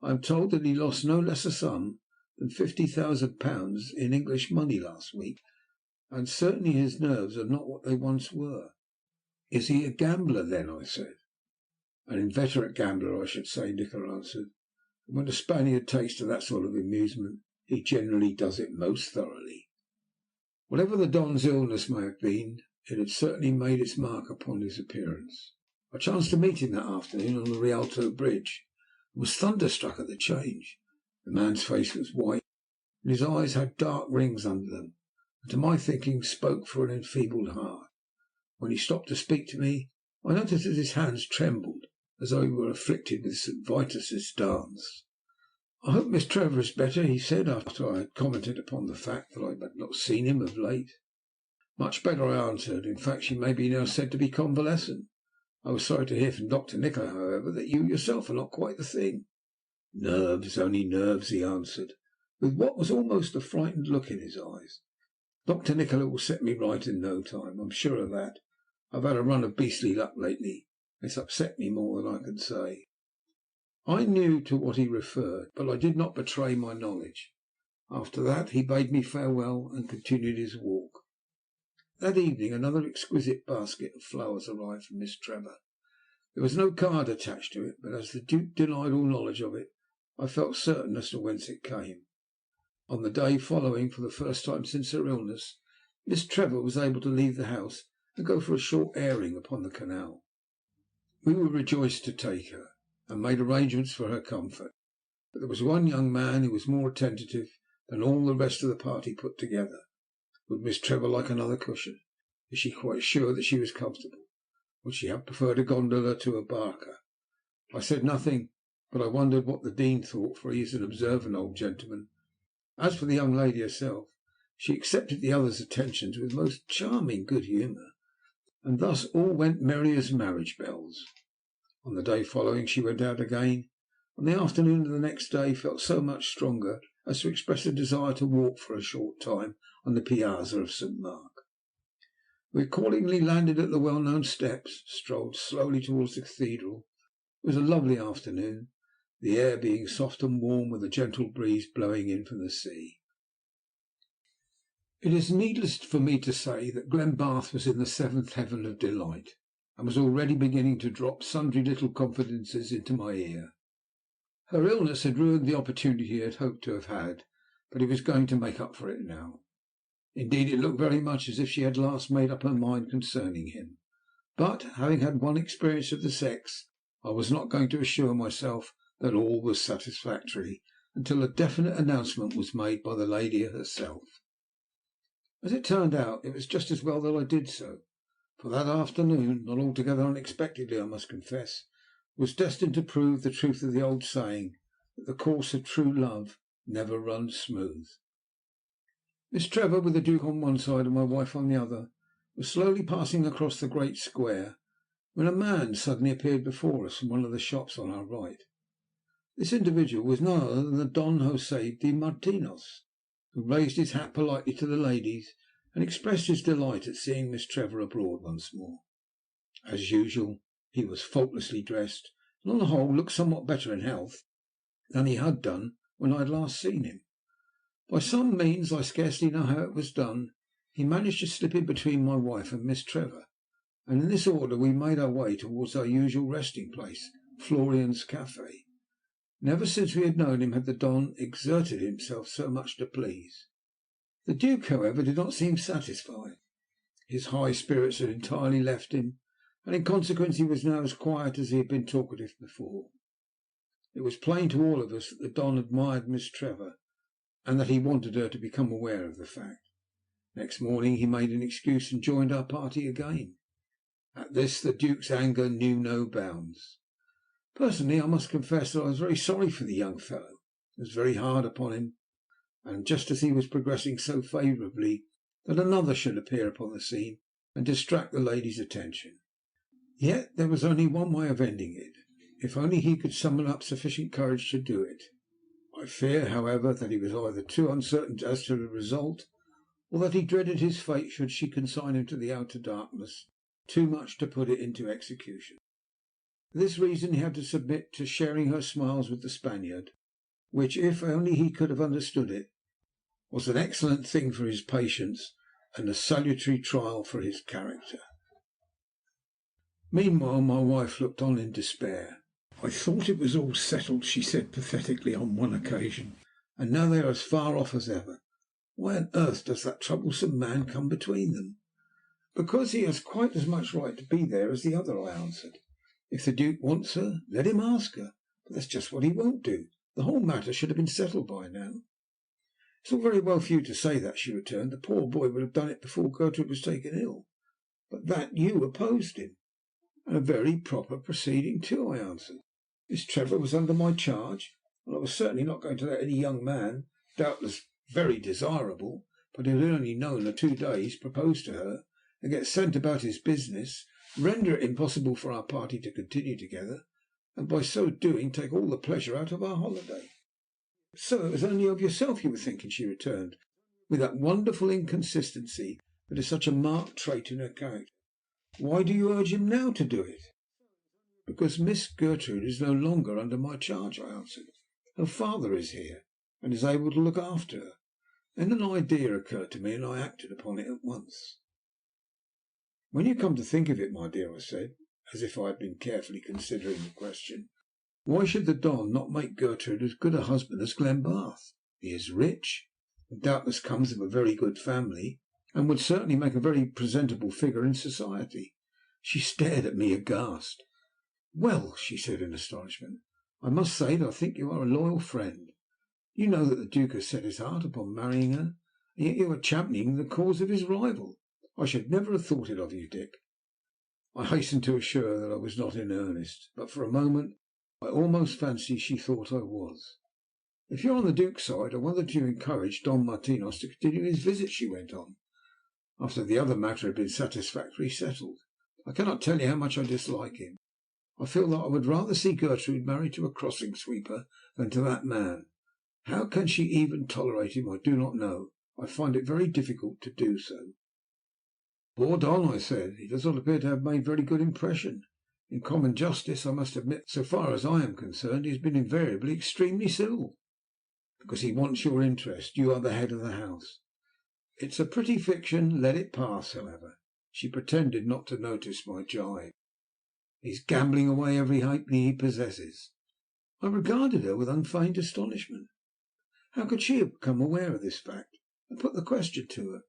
I am told that he lost no less a sum than £50,000 in English money last week, and certainly his nerves are not what they once were." "Is he a gambler, then?" I said. "An inveterate gambler, I should say," Nikola answered. "And when a Spaniard takes to that sort of amusement, he generally does it most thoroughly." Whatever the Don's illness may have been, it had certainly made its mark upon his appearance. I chanced to meet him that afternoon on the Rialto bridge, and was thunderstruck at the change. The man's face was white, and his eyes had dark rings under them, and to my thinking spoke for an enfeebled heart. When he stopped to speak to me, I noticed that his hands trembled as though he were afflicted with St. Vitus's dance. "I hope Miss Trevor is better," he said, after I had commented upon the fact that I had not seen him of late. "Much better," I answered. "In fact, she may be now said to be convalescent. I was sorry to hear from Dr. Nicola, however, that you yourself are not quite the thing." "Nerves, only nerves," he answered, with what was almost a frightened look in his eyes. "Dr. Nicola will set me right in no time, I'm sure of that. I've had a run of beastly luck lately. It's upset me more than I can say." I knew to what he referred, but I did not betray my knowledge. After that he bade me farewell and continued his walk. That evening another exquisite basket of flowers arrived from Miss Trevor. There was no card attached to it, but as the Duke denied all knowledge of it, I felt certain as to whence it came. On the day following, for the first time since her illness, Miss Trevor was able to leave the house and go for a short airing upon the canal. We were rejoiced to take her, and made arrangements for her comfort. But there was one young man who was more attentive than all the rest of the party put together. Would Miss Trevor like another cushion? Is she quite sure that she was comfortable? Would she have preferred a gondola to a barca? I said nothing, but I wondered what the Dean thought, for he is an observant old gentleman. As for the young lady herself, she accepted the others' attentions with most charming good humour, and thus all went merry as marriage bells. On the day following she went out again. On the afternoon of the next day felt so much stronger as to express a desire to walk for a short time on the piazza of St. Mark. We accordingly landed at the well-known steps, strolled slowly towards the cathedral. It was a lovely afternoon, the air being soft and warm, with a gentle breeze blowing in from the sea. It is needless for me to say that Glenbarth was in the seventh heaven of delight, and was already beginning to drop sundry little confidences into my ear. Her illness had ruined the opportunity he had hoped to have had, but he was going to make up for it now. Indeed, it looked very much as if she had last made up her mind concerning him. But, having had one experience of the sex, I was not going to assure myself that all was satisfactory until a definite announcement was made by the lady herself. As it turned out, it was just as well that I did so, for that afternoon, not altogether unexpectedly I must confess, was destined to prove the truth of the old saying that the course of true love never runs smooth. Miss Trevor, with the Duke on one side and my wife on the other, was slowly passing across the great square, when a man suddenly appeared before us from one of the shops on our right. This individual was none other than the Don José de Martinos, who raised his hat politely to the ladies and expressed his delight at seeing Miss Trevor abroad once more. As usual, he was faultlessly dressed, and on the whole looked somewhat better in health than he had done when I had last seen him. By some means, I scarcely know how it was done, he managed to slip in between my wife and Miss Trevor, and in this order we made our way towards our usual resting place, Florian's Café. Never since we had known him had the Don exerted himself so much to please. The Duke, however, did not seem satisfied. His high spirits had entirely left him, and in consequence he was now as quiet as he had been talkative before. It was plain to all of us that the Don admired Miss Trevor, and that he wanted her to become aware of the fact. Next morning he made an excuse and joined our party again. At this the Duke's anger knew no bounds. Personally, I must confess that I was very sorry for the young fellow. It was very hard upon him, and just as he was progressing so favourably, that another should appear upon the scene and distract the ladies' attention. Yet there was only one way of ending it, if only he could summon up sufficient courage to do it. I fear, however, that he was either too uncertain as to the result, or that he dreaded his fate should she consign him to the outer darkness too much to put it into execution. For this reason he had to submit to sharing her smiles with the Spaniard, which, if only he could have understood it, was an excellent thing for his patience and a salutary trial for his character. Meanwhile my wife looked on in despair. "I thought it was all settled," she said pathetically on one occasion, "and now they are as far off as ever. Why on earth does that troublesome man come between them?" "Because he has quite as much right to be there as the other," I answered. "If the Duke wants her, let him ask her, But that's just what he won't do. The whole matter should have been settled by now." "It's all very well for you to say that," she returned. "The poor boy would have done it before Gertrude was taken ill, but that you opposed him." "And a very proper proceeding too," I answered. "Miss Trevor was under my charge, and I was certainly not going to let any young man, doubtless very desirable, but who had only known her 2 days, propose to her, and get sent about his business, render it impossible for our party to continue together, and by so doing take all the pleasure out of our holiday." "So it was only of yourself you were thinking," she returned, with that wonderful inconsistency that is such a marked trait in her character. "Why do you urge him now to do it?" "Because Miss Gertrude is no longer under my charge," I answered. "Her father is here, and is able to look after her." Then an idea occurred to me, and I acted upon it at once. "When you come to think of it, my dear," I said, as if I had been carefully considering the question, "why should the Don not make Gertrude as good a husband as Glenbarth? He is rich, and doubtless comes of a very good family, and would certainly make a very presentable figure in society." She stared at me aghast. "Well," she said in astonishment, "I must say that I think you are a loyal friend. You know that the Duke has set his heart upon marrying her, and yet you are championing the cause of his rival. I should never have thought it of you, Dick." I hastened to assure her that I was not in earnest, but for a moment I almost fancied she thought I was. "If you are on the Duke's side, I wonder that you encouraged Don Martinos to continue his visit," she went on, "after the other matter had been satisfactorily settled. I cannot tell you how much I dislike him. I feel that I would rather see Gertrude married to a crossing sweeper than to that man. How can she even tolerate him I do not know. I find it very difficult to do so." "Poor Don," I said. "He does not appear to have made a very good impression. In common justice, I must admit, so far as I am concerned, he has been invariably extremely civil." "Because he wants your interest. You are the head of the house." "It's a pretty fiction. Let it pass, however." She pretended not to notice my jibe. "He's gambling away every halfpenny he possesses." I regarded her with unfeigned astonishment. How could she have become aware of this fact? I put the question to her.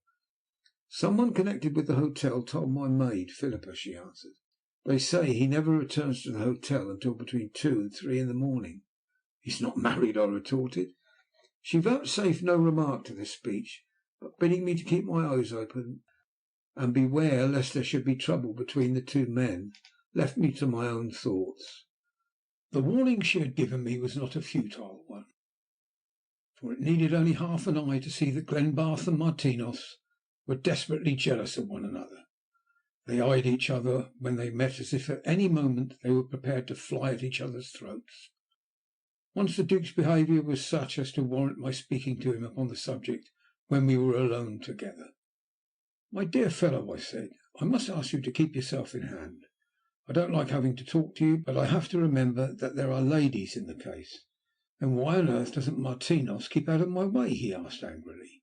"Some one connected with the hotel told my maid, Philippa," she answered. "They say he never returns to the hotel until between 2 and 3 in the morning." "He's not married," I retorted. She vouchsafed no remark to this speech, but bidding me to keep my eyes open and beware lest there should be trouble between the two men, left me to my own thoughts. The warning she had given me was not a futile one, for it needed only half an eye to see that Glenbarth and Martinos were desperately jealous of one another. They eyed each other when they met as if at any moment they were prepared to fly at each other's throats. Once the Duke's behaviour was such as to warrant my speaking to him upon the subject when we were alone together. "My dear fellow," I said, "I must ask you to keep yourself in hand. I don't like having to talk to you, but I have to remember that there are ladies in the case." "Then why on earth doesn't Martinos keep out of my way?" he asked angrily.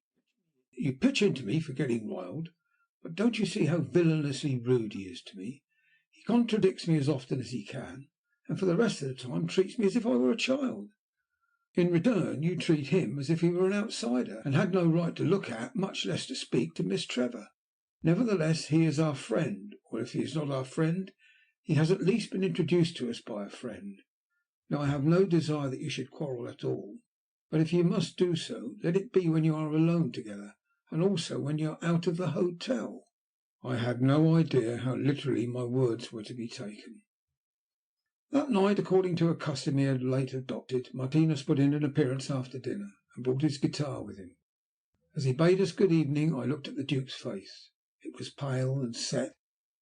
"You pitch into me for getting riled, but don't you see how villainously rude he is to me? He contradicts me as often as he can, and for the rest of the time treats me as if I were a child. In return you treat him as if he were an outsider, and had no right to look at, much less to speak to, Miss Trevor. Nevertheless, he is our friend, or if he is not our friend, he has at least been introduced to us by a friend. Now I have no desire that you should quarrel at all, but if you must do so, let it be when you are alone together, and also when you are out of the hotel." I had no idea how literally my words were to be taken. That night, according to a custom he had late adopted, Martinos put in an appearance after dinner, and brought his guitar with him. As he bade us good evening, I looked at the Duke's face. It was pale and set,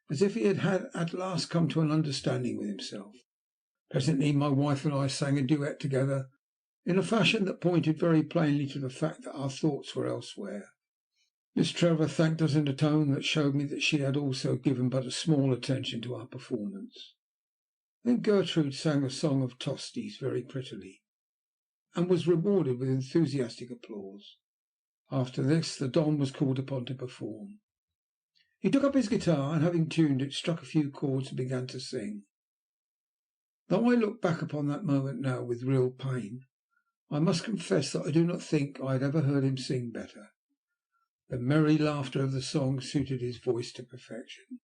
as if he had at last come to an understanding with himself. Presently my wife and I sang a duet together, in a fashion that pointed very plainly to the fact that our thoughts were elsewhere. Miss Trevor thanked us in a tone that showed me that she had also given but a small attention to our performance. Then Gertrude sang a song of Tosti's very prettily, and was rewarded with enthusiastic applause. After this the Don was called upon to perform. He took up his guitar, and having tuned it, struck a few chords and began to sing. Though I look back upon that moment now with real pain, I must confess that I do not think I had ever heard him sing better. The merry laughter of the song suited his voice to perfection.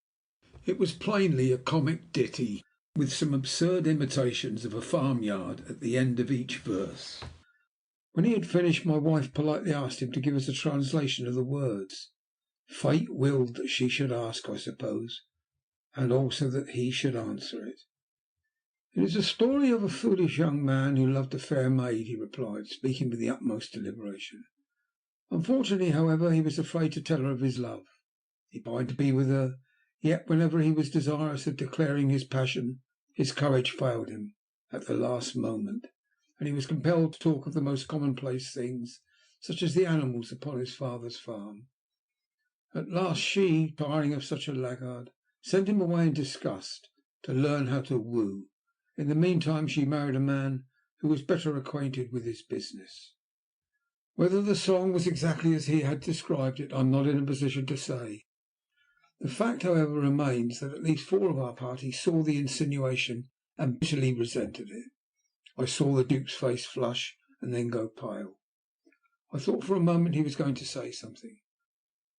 It was plainly a comic ditty, with some absurd imitations of a farmyard at the end of each verse. When he had finished, my wife politely asked him to give us a translation of the words. Fate willed that she should ask, I suppose, and also that he should answer it. It is a story of a foolish young man who loved a fair maid, he replied, speaking with the utmost deliberation. Unfortunately, however, he was afraid to tell her of his love. He pined to be with her, yet whenever he was desirous of declaring his passion, his courage failed him at the last moment, and he was compelled to talk of the most commonplace things, such as the animals upon his father's farm. At last she, tiring of such a laggard, sent him away in disgust to learn how to woo. In the meantime she married a man who was better acquainted with his business. Whether the song was exactly as he had described it, I am not in a position to say. The fact, however, remains that at least 4 of our party saw the insinuation and bitterly resented it. I saw the Duke's face flush and then go pale. I thought for a moment he was going to say something,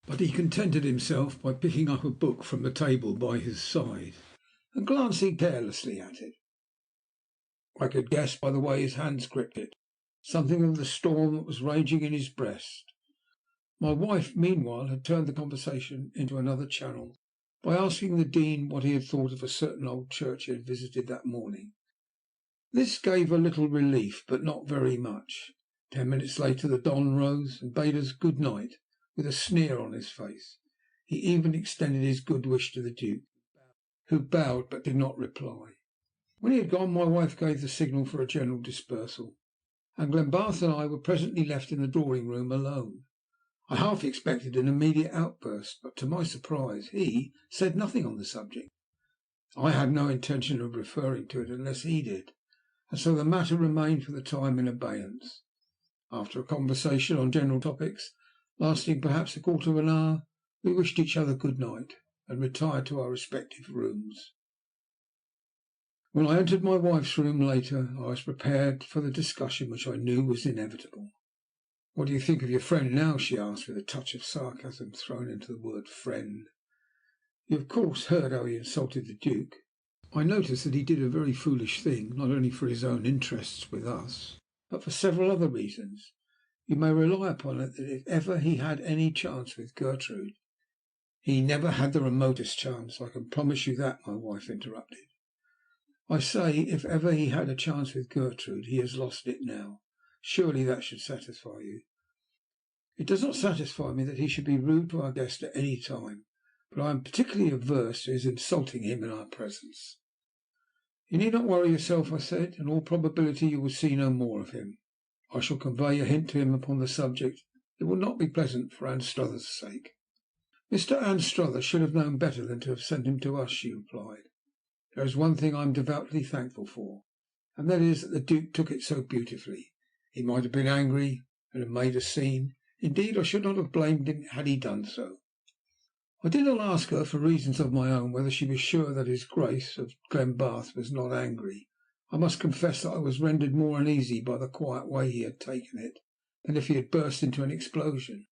but he contented himself by picking up a book from the table by his side and glancing carelessly at it. I could guess by the way his hands gripped it something of the storm that was raging in his breast. My wife, meanwhile, had turned the conversation into another channel by asking the Dean what he had thought of a certain old church he had visited that morning. This gave a little relief, but not very much. 10 minutes later the Don rose and bade us good night with a sneer on his face. He even extended his good wish to the Duke, who bowed but did not reply. When he had gone, my wife gave the signal for a general dispersal, and Glenbarth and I were presently left in the drawing-room alone. I half expected an immediate outburst, but to my surprise he said nothing on the subject. I had no intention of referring to it unless he did, and so the matter remained for the time in abeyance. After a conversation on general topics, lasting perhaps a quarter of an hour, we wished each other good night and retired to our respective rooms. When I entered my wife's room later, I was prepared for the discussion which I knew was inevitable. "What do you think of your friend now?" she asked, with a touch of sarcasm thrown into the word friend. "You of course heard how he insulted the Duke?" "I noticed that he did a very foolish thing, not only for his own interests with us, but for several other reasons. You may rely upon it that if ever he had any chance with Gertrude—" "He never had the remotest chance, I can promise you that," my wife interrupted. "I say, if ever he had a chance with Gertrude, he has lost it now. Surely that should satisfy you." "It does not satisfy me that he should be rude to our guest at any time, but I am particularly averse to his insulting him in our presence." "You need not worry yourself," I said. "In all probability you will see no more of him. I shall convey a hint to him upon the subject. It will not be pleasant for Anstruther's sake." "Mr. Anstruther should have known better than to have sent him to us," she replied. "There is one thing I am devoutly thankful for, and that is that the Duke took it so beautifully. He might have been angry and have made a scene. Indeed, I should not have blamed him had he done so." I did not ask her, for reasons of my own, whether she was sure that his Grace of Glenbarth was not angry. I must confess that I was rendered more uneasy by the quiet way he had taken it than if he had burst into an explosion.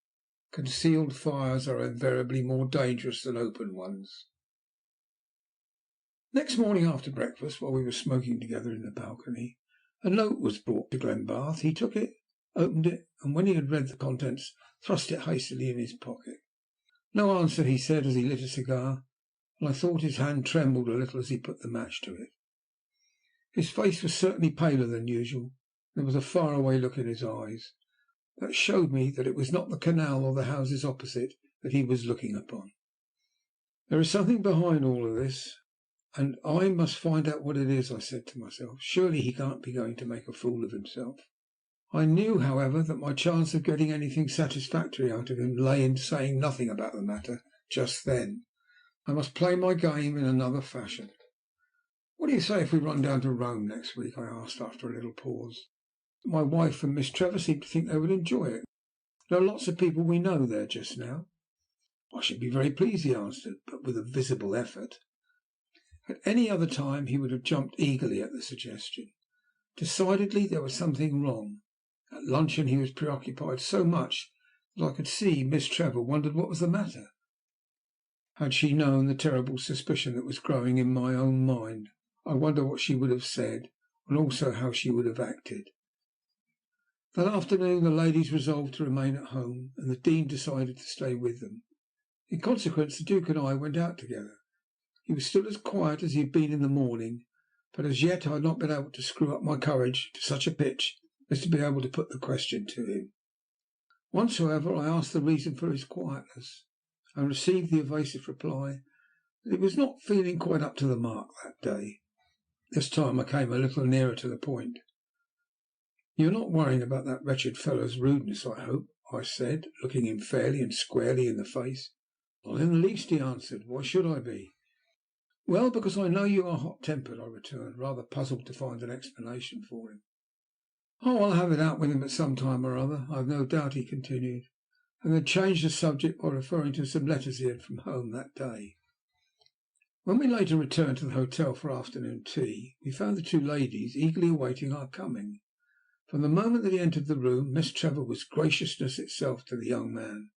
Concealed fires are invariably more dangerous than open ones. Next morning after breakfast, while we were smoking together in the balcony, a note was brought to Glenbarth. He took it, opened it, and when he had read the contents, thrust it hastily in his pocket. "No answer," he said, as he lit a cigar, and I thought his hand trembled a little as he put the match to it. His face was certainly paler than usual. There was a far-away look in his eyes that showed me that it was not the canal or the houses opposite that he was looking upon. "There is something behind all this, and I must find out what it is," I said to myself. "Surely he can't be going to make a fool of himself." I knew, however, that my chance of getting anything satisfactory out of him lay in saying nothing about the matter just then. I must play my game in another fashion. "What do you say if we run down to Rome next week?" I asked after a little pause. "My wife and Miss Trevor seem to think they would enjoy it. There are lots of people we know there just now." "I should be very pleased," he answered, but with a visible effort. At any other time he would have jumped eagerly at the suggestion. Decidedly there was something wrong. At luncheon he was preoccupied so much that I could see Miss Trevor wondered what was the matter. Had she known the terrible suspicion that was growing in my own mind, I wonder what she would have said, and also how she would have acted. That afternoon the ladies resolved to remain at home, and the Dean decided to stay with them. In consequence, the Duke and I went out together. He was still as quiet as he had been in the morning, but as yet I had not been able to screw up my courage to such a pitch as to be able to put the question to him. Once, however, I asked the reason for his quietness, and received the evasive reply that he was not feeling quite up to the mark that day. This time I came a little nearer to the point. "You are not worrying about that wretched fellow's rudeness, I hope?" I said, looking him fairly and squarely in the face. "Not in the least," he answered. "Why should I be?" "Well, because I know you are hot-tempered," I returned, rather puzzled to find an explanation for him. "Oh, I'll have it out with him at some time or other, I have no doubt," he continued, and then changed the subject by referring to some letters he had from home that day. When we later returned to the hotel for afternoon tea, we found the two ladies eagerly awaiting our coming. From the moment that he entered the room, Miss Trevor was graciousness itself to the young man.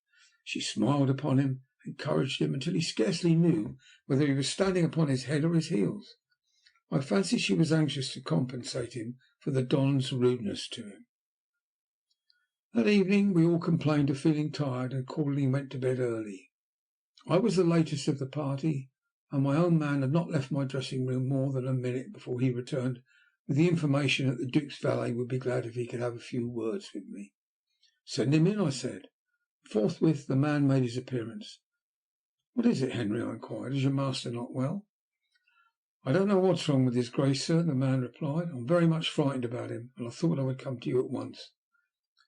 She smiled upon him, encouraged him, until he scarcely knew whether he was standing upon his head or his heels. I fancy she was anxious to compensate him for the Don's rudeness to him. That evening we all complained of feeling tired, and accordingly went to bed early. I was the latest of the party, and my own man had not left my dressing room more than a minute before he returned with the information that the Duke's valet would be glad if he could have a few words with me. "Send him in," I said. Forthwith the man made his appearance. "What is it, Henry?" I inquired. "Is your master not well?" "I don't know what's wrong with his Grace, sir," the man replied. "I'm very much frightened about him, and I thought I would come to you at once."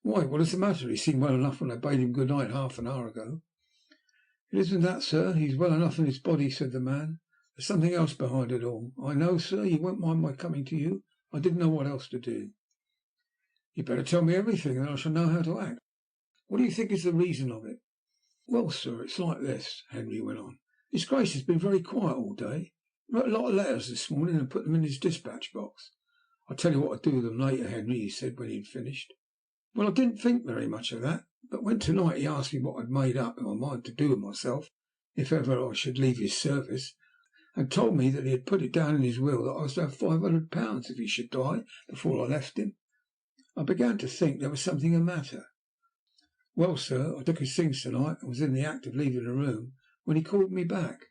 "Why, what is the matter? He seemed well enough when I bade him good night half an hour ago." "It isn't that, sir. He's well enough in his body," said the man. "There's something else behind it all. I know, sir, you won't mind my coming to you. I didn't know what else to do." "You'd better tell me everything, and then I shall know how to act. What do you think is the reason of it?" "Well, sir, it's like this," Henry went on. "His Grace has been very quiet all day. He wrote a lot of letters this morning and put them in his dispatch box. I'll tell you what I'll do with them later, Henry," he said when he had finished. Well, I didn't think very much of that, but when to night he asked me what I'd made up in my mind to do with myself if ever I should leave his service, and told me that he had put it down in his will that I was to have £500 if he should die before I left him, I began to think there was something the matter. Well, sir, I took his things to night and was in the act of leaving the room when he called me back.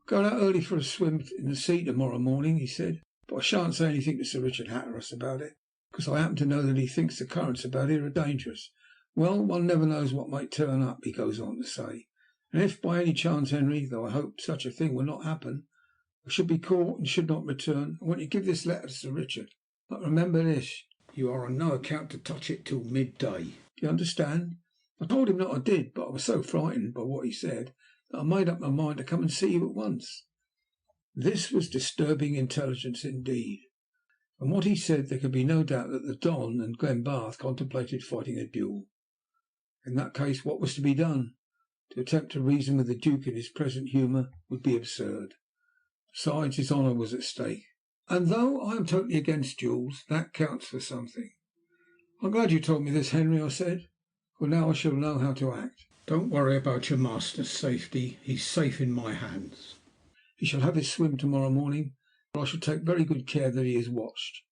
"Going out early for a swim in the sea to morrow morning," he said, "but I shan't say anything to Sir Richard Hatteras about it, because I happen to know that he thinks the currents about here are dangerous. Well, one never knows what might turn up," he goes on to say, "and if by any chance, Henry, though I hope such a thing will not happen, I should be caught and should not return, I want you to give this letter to Sir Richard. But remember this, you are on no account to touch it till midday. Do you understand?" I told him that I did, but I was so frightened by what he said that I made up my mind to come and see you at once. This was disturbing intelligence indeed. From what he said there could be no doubt that the Don and Glenbarth contemplated fighting a duel. In that case what was to be done? To attempt to reason with the Duke in his present humour would be absurd. Besides, his honour was at stake, and though I am totally against duels, that counts for something. "I'm glad you told me this, Henry," I said, "for now I shall know how to act. Don't worry about your master's safety. He's safe in my hands. He shall have his swim to morrow morning, but I shall take very good care that he is watched.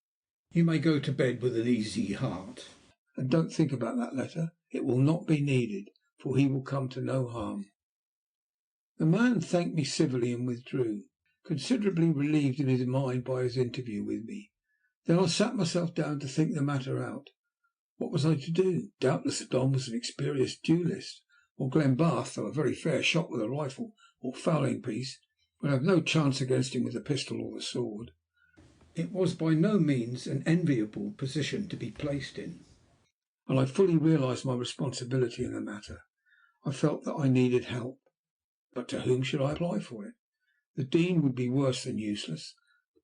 You may go to bed with an easy heart, and don't think about that letter. It will not be needed, for he will come to no harm." The man thanked me civilly and withdrew, considerably relieved in his mind by his interview with me. Then I sat myself down to think the matter out. What was I to do? Doubtless the Don was an experienced duellist, while Glenbarth, though a very fair shot with a rifle or fowling piece, would have no chance against him with the pistol or the sword. It was by no means an enviable position to be placed in, and I fully realized my responsibility in the matter. I felt that I needed help, but to whom should I apply for it? The Dean would be worse than useless,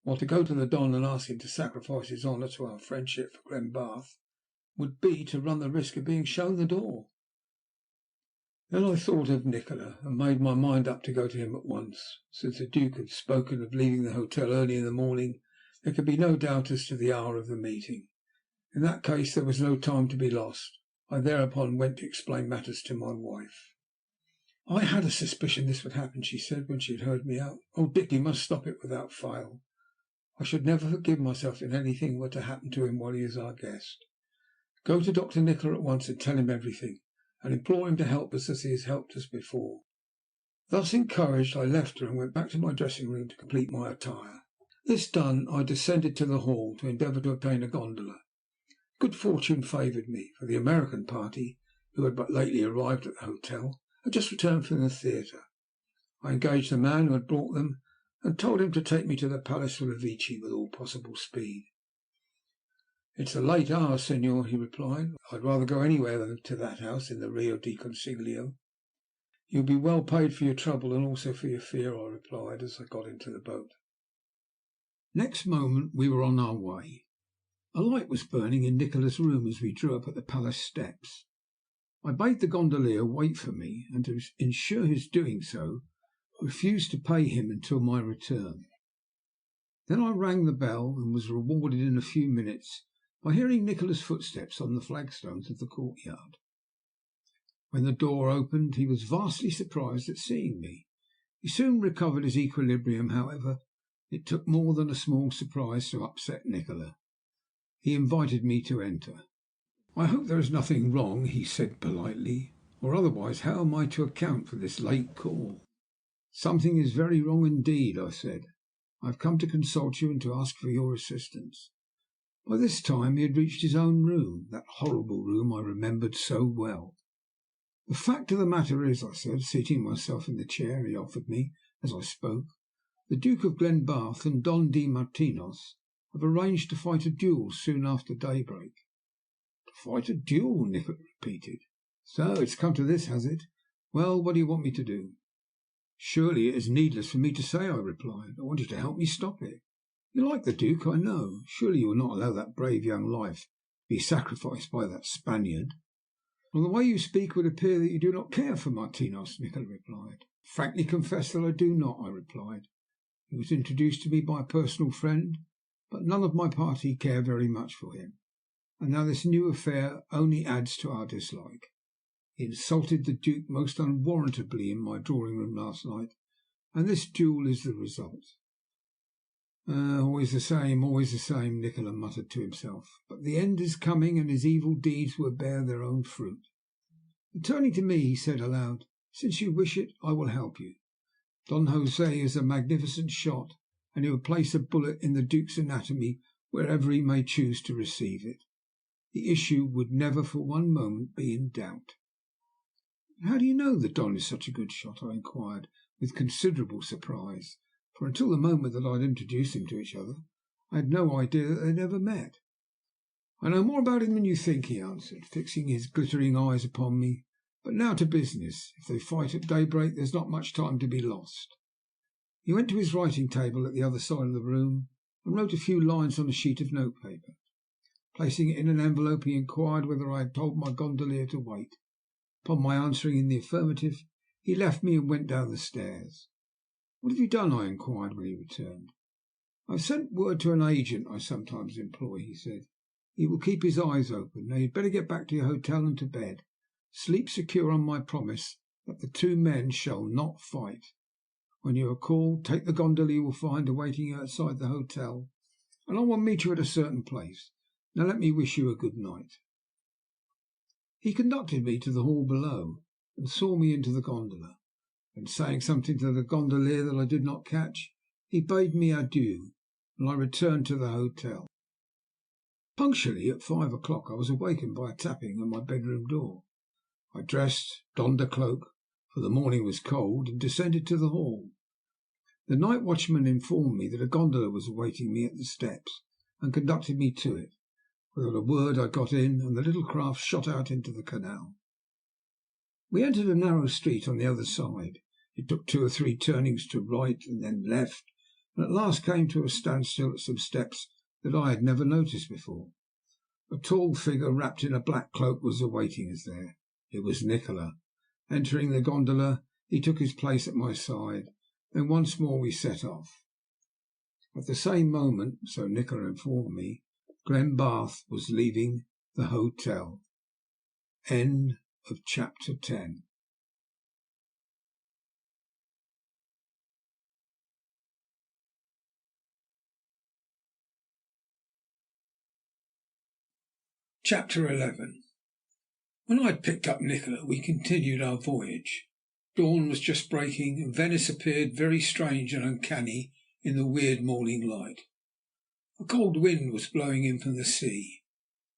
while to go to the Don and ask him to sacrifice his honour to our friendship for Glenbarth would be to run the risk of being shown the door. Then I thought of Nikola, and made my mind up to go to him at once. Since the Duke had spoken of leaving the hotel early in the morning, there could be no doubt as to the hour of the meeting. In that case there was no time to be lost. I thereupon went to explain matters to my wife. "I had a suspicion this would happen," she said, when she had heard me out. "Oh, Dick, you must stop it without fail. I should never forgive myself if anything were to happen to him while he is our guest. Go to Dr. Nikola at once and tell him everything, and implore him to help us as he has helped us before." Thus encouraged, I left her and went back to my dressing room to complete my attire. This done, I descended to the hall to endeavour to obtain a gondola. Good fortune favoured me, for the American party, who had but lately arrived at the hotel, had just returned from the theatre. I engaged the man who had brought them, and told him to take me to the Palace Revecce with all possible speed. "It's a late hour, Senor," he replied. "I'd rather go anywhere than to that house in the Rio de Consiglio." "You'll be well paid for your trouble and also for your fear," I replied, as I got into the boat. Next moment we were on our way. A light was burning in Nikola's room as we drew up at the palace steps. I bade the gondolier wait for me, and to ensure his doing so, refused to pay him until my return. Then I rang the bell, and was rewarded in a few minutes by hearing Nikola's footsteps on the flagstones of the courtyard. When the door opened, he was vastly surprised at seeing me. He soon recovered his equilibrium, however. It took more than a small surprise to upset Nikola. He invited me to enter. "I hope there is nothing wrong," he said politely, "or otherwise how am I to account for this late call?" "Something is very wrong indeed," I said. "I have come to consult you and to ask for your assistance." By this time he had reached his own room, that horrible room I remembered so well. "The fact of the matter is," I said, seating myself in the chair he offered me as I spoke, "the Duke of Glenbarth and Don de Martinos have arranged to fight a duel soon after daybreak." "To fight a duel?" Nikola repeated. "So it's come to this, has it? Well, what do you want me to do?" "Surely it is needless for me to say," I replied. "I want you to help me stop it. You like the Duke, I know. Surely you will not allow that brave young life to be sacrificed by that Spaniard?" "From the way you speak it would appear that you do not care for Martinos," Nikola replied. "Frankly confess that I do not," I replied. "He was introduced to me by a personal friend, but none of my party care very much for him. And now this new affair only adds to our dislike. He insulted the Duke most unwarrantably in my drawing room last night, and this duel is the result." Always the same," Nikola muttered to himself. "But the end is coming, and his evil deeds will bear their own fruit." And turning to me, he said aloud, "Since you wish it, I will help you. Don José is a magnificent shot, and he will place a bullet in the Duke's anatomy wherever he may choose to receive it. The issue would never for one moment be in doubt." "How do you know the Don is such a good shot?" I inquired, with considerable surprise, for until the moment that I had introduced him to each other I had no idea that they had ever met. "I know more about him than you think," he answered, fixing his glittering eyes upon me. "But now to business. If they fight at daybreak there is not much time to be lost." He went to his writing table at the other side of the room and wrote a few lines on a sheet of note paper. Placing it in an envelope, he inquired whether I had told my gondolier to wait. Upon my answering in the affirmative, he left me and went down the stairs. "What have you done?" I inquired when he returned. "I have sent word to an agent I sometimes employ," he said. "He will keep his eyes open. Now you had better get back to your hotel and to bed. Sleep secure on my promise that the two men shall not fight. When you are called, take the gondola you will find awaiting you outside the hotel, and I will meet you at a certain place. Now let me wish you a good night." He conducted me to the hall below, and saw me into the gondola. Then, saying something to the gondolier that I did not catch, he bade me adieu, and I returned to the hotel. Punctually at 5 o'clock I was awakened by a tapping on my bedroom door. I dressed, donned a cloak, for the morning was cold, and descended to the hall. The night watchman informed me that a gondola was awaiting me at the steps, and conducted me to it. Without a word I got in, and the little craft shot out into the canal. We entered a narrow street on the other side. It took 2 or 3 turnings to right and then left, and at last came to a standstill at some steps that I had never noticed before. A tall figure wrapped in a black cloak was awaiting us there. It was Nikola. Entering the gondola, he took his place at my side. Then once more we set off. At the same moment, so Nikola informed me, Glenbarth was leaving the hotel. End of chapter 10. Chapter 11. When I had picked up Nikola, we continued our voyage. Dawn was just breaking, and Venice appeared very strange and uncanny in the weird morning light. A cold wind was blowing in from the sea,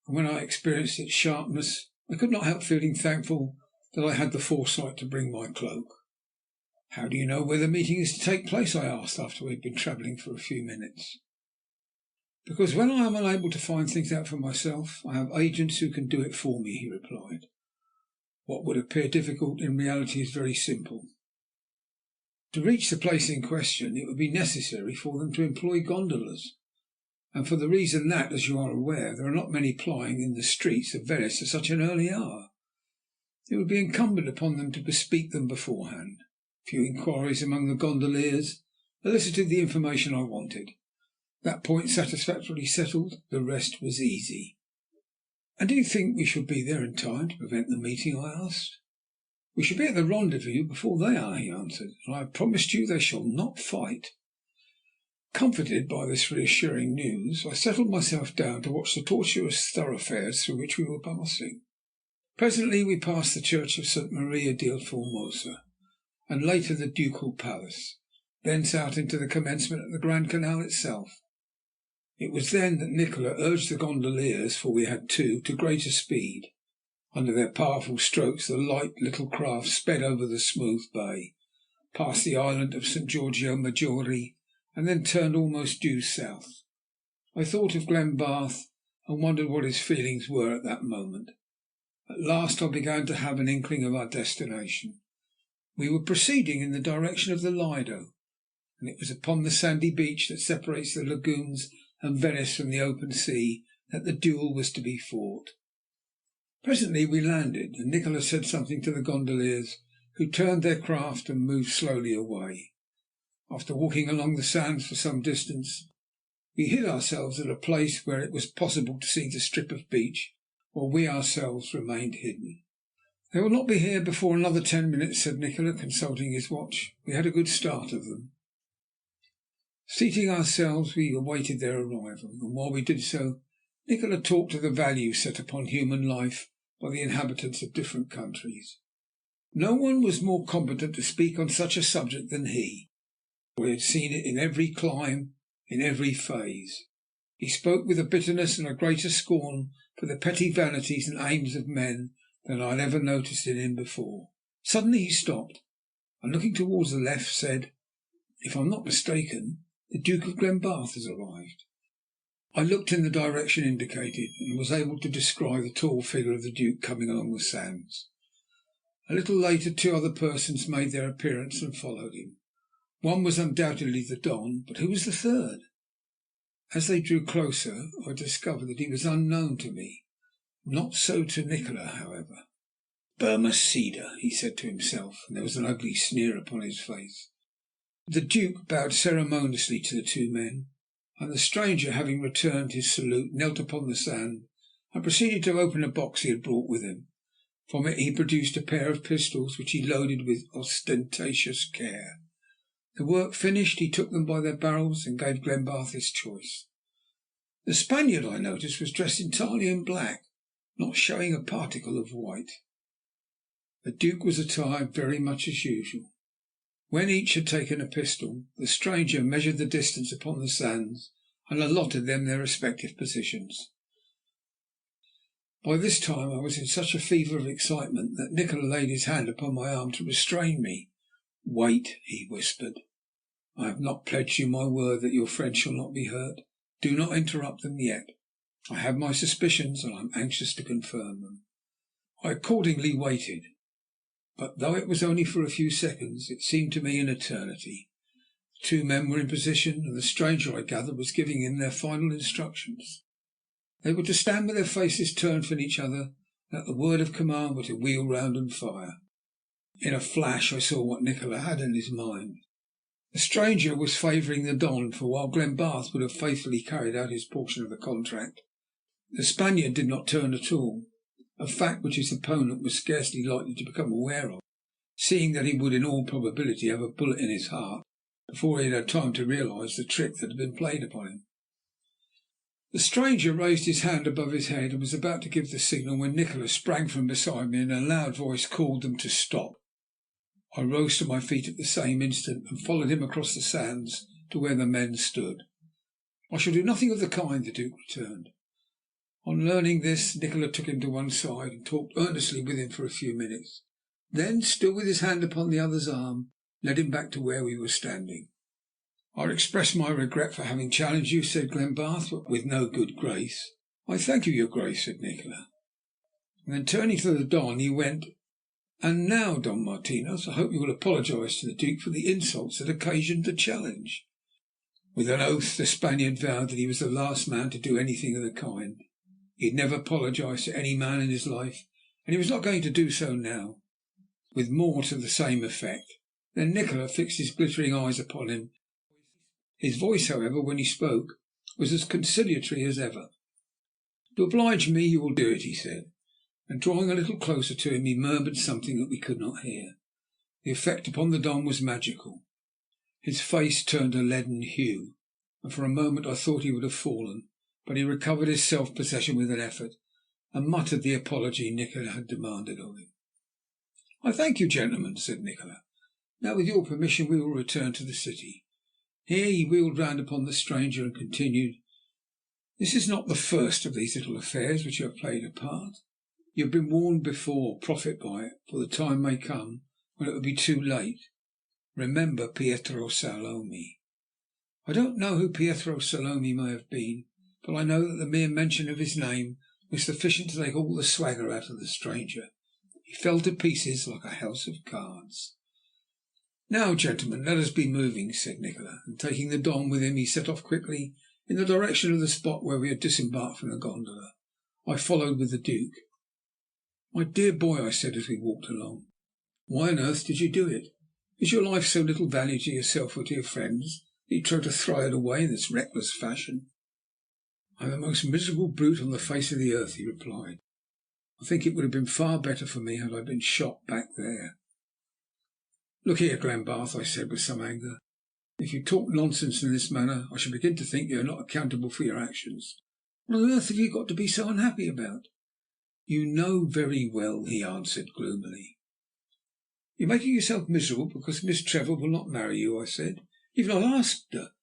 and when I experienced its sharpness, I could not help feeling thankful that I had the foresight to bring my cloak. "How do you know where the meeting is to take place?" I asked, after we had been travelling for a few minutes. "Because when I am unable to find things out for myself, I have agents who can do it for me," he replied. "What would appear difficult in reality is very simple. To reach the place in question it would be necessary for them to employ gondolas, and for the reason that, as you are aware, there are not many plying in the streets of Venice at such an early hour. It would be incumbent upon them to bespeak them beforehand. A few inquiries among the gondoliers elicited the information I wanted. That point satisfactorily settled, the rest was easy." "And do you think we shall be there in time to prevent the meeting?" I asked. "We shall be at the rendezvous before they are," he answered, "and I have promised you they shall not fight." Comforted by this reassuring news, I settled myself down to watch the tortuous thoroughfares through which we were passing. Presently we passed the church of St. Maria del Formosa, and later the ducal palace, thence out into the commencement of the Grand Canal itself. It was then that Nikola urged the gondoliers, for we had two, to greater speed. Under their powerful strokes the light little craft sped over the smooth bay, past the island of St. Giorgio Maggiore, and then turned almost due south. I thought of Glenbarth, and wondered what his feelings were at that moment. At last I began to have an inkling of our destination. We were proceeding in the direction of the Lido, and it was upon the sandy beach that separates the lagoons and Venice from the open sea that the duel was to be fought. Presently we landed, and Nikola said something to the gondoliers, who turned their craft and moved slowly away. After walking along the sands for some distance, we hid ourselves at a place where it was possible to see the strip of beach, while we ourselves remained hidden. "They will not be here before another 10 minutes," said Nikola, consulting his watch. "We had a good start of them." Seating ourselves, we awaited their arrival, and while we did so, Nikola talked of the value set upon human life by the inhabitants of different countries. No one was more competent to speak on such a subject than he. We had seen it in every clime, in every phase. He spoke with a bitterness and a greater scorn for the petty vanities and aims of men than I had ever noticed in him before. Suddenly he stopped, and looking towards the left, said, "If I am not mistaken, the Duke of Glenbarth has arrived." I looked in the direction indicated, and was able to descry the tall figure of the Duke coming along the sands. A little later 2 other persons made their appearance and followed him. One was undoubtedly the Don, but who was the third? As they drew closer I discovered that he was unknown to me. Not so to Nikola, however. "Burma cedar," he said to himself, and there was an ugly sneer upon his face. The Duke bowed ceremoniously to the 2 men, and the stranger, having returned his salute, knelt upon the sand and proceeded to open a box he had brought with him. From it he produced a pair of pistols, which he loaded with ostentatious care. The work finished, he took them by their barrels and gave Glenbarth his choice. The Spaniard, I noticed, was dressed entirely in black, not showing a particle of white. The Duke was attired very much as usual. When each had taken a pistol, the stranger measured the distance upon the sands and allotted them their respective positions. By this time I was in such a fever of excitement that Nikola laid his hand upon my arm to restrain me. "Wait," he whispered. "I have not pledged you my word that your friends shall not be hurt. Do not interrupt them yet. I have my suspicions, and I am anxious to confirm them." I accordingly waited, but though it was only for a few seconds, it seemed to me an eternity. The 2 men were in position, and the stranger, I gathered, was giving them their final instructions. They were to stand with their faces turned from each other, and at the word of command were to wheel round and fire. In a flash I saw what Nikola had in his mind. The stranger was favouring the Don, for while Glenbarth would have faithfully carried out his portion of the contract, the Spaniard did not turn at all, a fact which his opponent was scarcely likely to become aware of, seeing that he would in all probability have a bullet in his heart before he had had time to realize the trick that had been played upon him. The stranger raised his hand above his head and was about to give the signal when Nikola sprang from beside me and in a loud voice called them to stop. I rose to my feet at the same instant and followed him across the sands to where the men stood. "I shall do nothing of the kind," the Duke returned. On learning this, Nikola took him to one side and talked earnestly with him for a few minutes. Then, still with his hand upon the other's arm, led him back to where we were standing. "I express my regret for having challenged you," said Glenbarth, but with no good grace. "I thank you, your Grace," said Nikola. And then, turning to the Don, he went, "And now, Don Martinos, I hope you will apologise to the Duke for the insults that occasioned the challenge." With an oath the Spaniard vowed that he was the last man to do anything of the kind. He had never apologised to any man in his life, and he was not going to do so now, with more to the same effect. Then Nikola fixed his glittering eyes upon him. His voice, however, when he spoke, was as conciliatory as ever. "To oblige me, you will do it," he said, and drawing a little closer to him, he murmured something that we could not hear. The effect upon the Don was magical. His face turned a leaden hue, and for a moment I thought he would have fallen, but he recovered his self-possession with an effort, and muttered the apology Nikola had demanded of him. "I thank you, gentlemen," said Nikola. "Now, with your permission, we will return to the city." Here he wheeled round upon the stranger and continued, "This is not the first of these little affairs which you have played a part. You have been warned before. Profit by it, for the time may come when it will be too late. Remember Pietro Salome." I don't know who Pietro Salome may have been, but I know that the mere mention of his name was sufficient to take all the swagger out of the stranger. He fell to pieces like a house of cards. "Now, gentlemen, let us be moving," said Nikola, and taking the Don with him, he set off quickly in the direction of the spot where we had disembarked from the gondola. I followed with the Duke. "My dear boy," I said as we walked along, "why on earth did you do it? Is your life so little value to yourself or to your friends that you try to throw it away in this reckless fashion?" "I am the most miserable brute on the face of the earth," he replied. "I think it would have been far better for me had I been shot back there." "Look here, Glenbarth," I said with some anger, "if you talk nonsense in this manner I shall begin to think you are not accountable for your actions. What on earth have you got to be so unhappy about?" "You know very well," he answered gloomily. "You are making yourself miserable because Miss Trevor will not marry you," I said. "You have not asked her.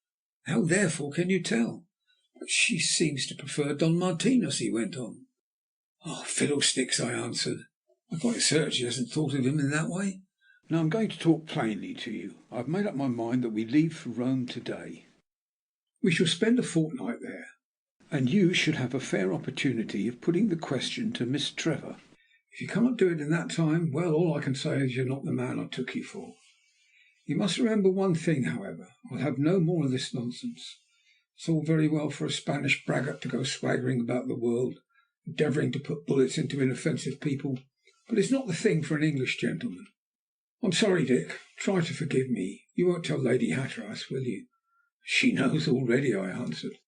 How, therefore, can you tell?" "But she seems to prefer Don Martinos," he went on. "Oh, fiddlesticks!" I answered. "I'm quite certain she hasn't thought of him in that way. Now, I'm going to talk plainly to you. I've made up my mind that we leave for Rome to day. We shall spend a fortnight there, and you should have a fair opportunity of putting the question to Miss Trevor. If you can't do it in that time, well, all I can say is you're not the man I took you for. You must remember one thing, however. I'll have no more of this nonsense. It's all very well for a Spanish braggart to go swaggering about the world, endeavouring to put bullets into inoffensive people, but it's not the thing for an English gentleman. I'm sorry, Dick. Try to forgive me. You won't tell Lady Hatteras, will you?" "She knows already," I answered.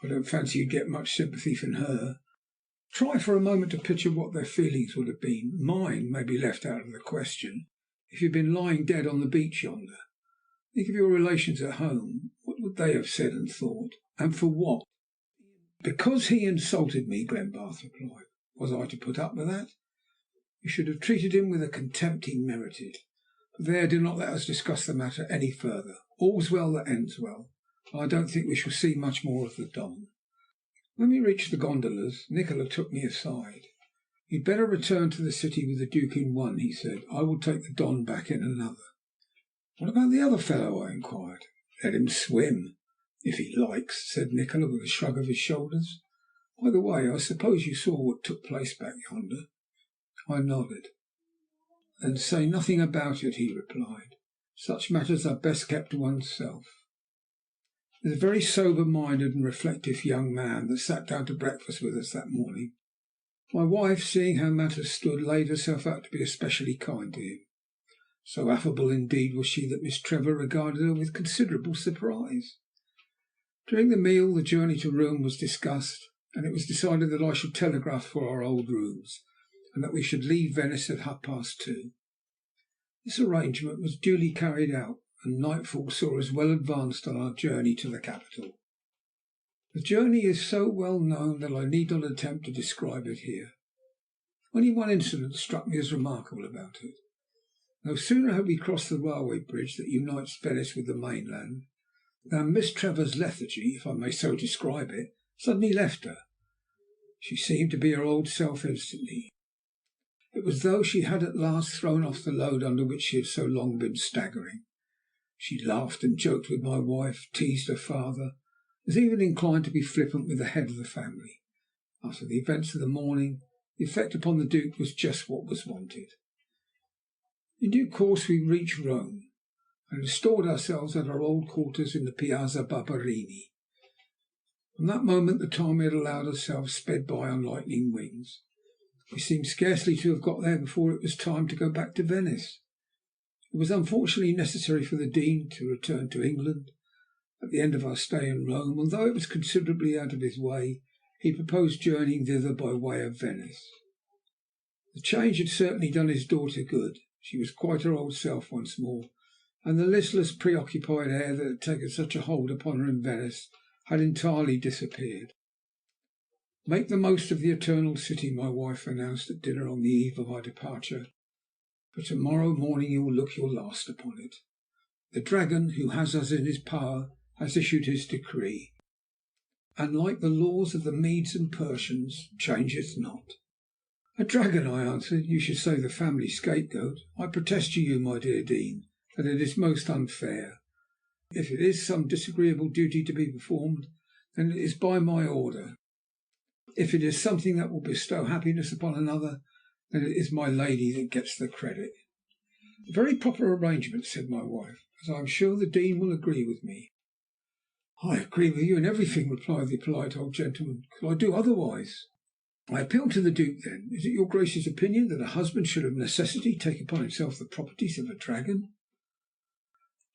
"I don't fancy you'd get much sympathy from her. Try for a moment to picture what their feelings would have been. Mine may be left out of the question. If you'd been lying dead on the beach yonder, think of your relations at home. What would they have said and thought? And for what?" "Because he insulted me," Glenbarth replied. "Was I to put up with that? You should have treated him with the contempt he merited. But there, do not let us discuss the matter any further. All's well that ends well, and I don't think we shall see much more of the Don." When we reached the gondolas, Nikola took me aside. "You'd better return to the city with the Duke in one," he said. "I will take the Don back in another." "What about the other fellow?" I inquired. "Let him swim, if he likes," said Nikola with a shrug of his shoulders. "By the way, I suppose you saw what took place back yonder?" I nodded. "Then say nothing about it," he replied. "Such matters are best kept to oneself." It was a very sober-minded and reflective young man that sat down to breakfast with us that morning. My wife, seeing how matters stood, laid herself out to be especially kind to him. So affable indeed was she that Miss Trevor regarded her with considerable surprise. During the meal the journey to Rome was discussed, and it was decided that I should telegraph for our old rooms, and that we should leave Venice at 2:30. This arrangement was duly carried out, and nightfall saw us well advanced on our journey to the capital. The journey is so well known that I need not attempt to describe it here. Only one incident struck me as remarkable about it. No sooner had we crossed the railway bridge that unites Venice with the mainland than Miss Trevor's lethargy, if I may so describe it, suddenly left her. She seemed to be her old self instantly. It was as though she had at last thrown off the load under which she had so long been staggering. She laughed and joked with my wife, teased her father, was even inclined to be flippant with the head of the family. After the events of the morning, the effect upon the Duke was just what was wanted. In due course we reached Rome, and installed ourselves at our old quarters in the Piazza Barberini. From that moment the time we had allowed ourselves sped by on lightning wings. We seemed scarcely to have got there before it was time to go back to Venice. It was unfortunately necessary for the Dean to return to England. At the end of our stay in Rome, although it was considerably out of his way, he proposed journeying thither by way of Venice. The change had certainly done his daughter good. She was quite her old self once more, and the listless, preoccupied air that had taken such a hold upon her in Venice had entirely disappeared. "Make the most of the Eternal City," my wife announced at dinner on the eve of our departure. "For to-morrow morning you will look your last upon it. The dragon, who has us in his power, has issued his decree, and, like the laws of the Medes and Persians, changeth not." "A dragon!" I answered. "You should say the family scapegoat. I protest to you, my dear Dean, that it is most unfair. If it is some disagreeable duty to be performed, then it is by my order. If it is something that will bestow happiness upon another, then it is my lady that gets the credit." "A very proper arrangement," said my wife, "as I am sure the Dean will agree with me." "I agree with you in everything," replied the polite old gentleman. "Could I do otherwise?" "I appeal to the Duke, then. Is it your Grace's opinion that a husband should of necessity take upon himself the properties of a dragon?"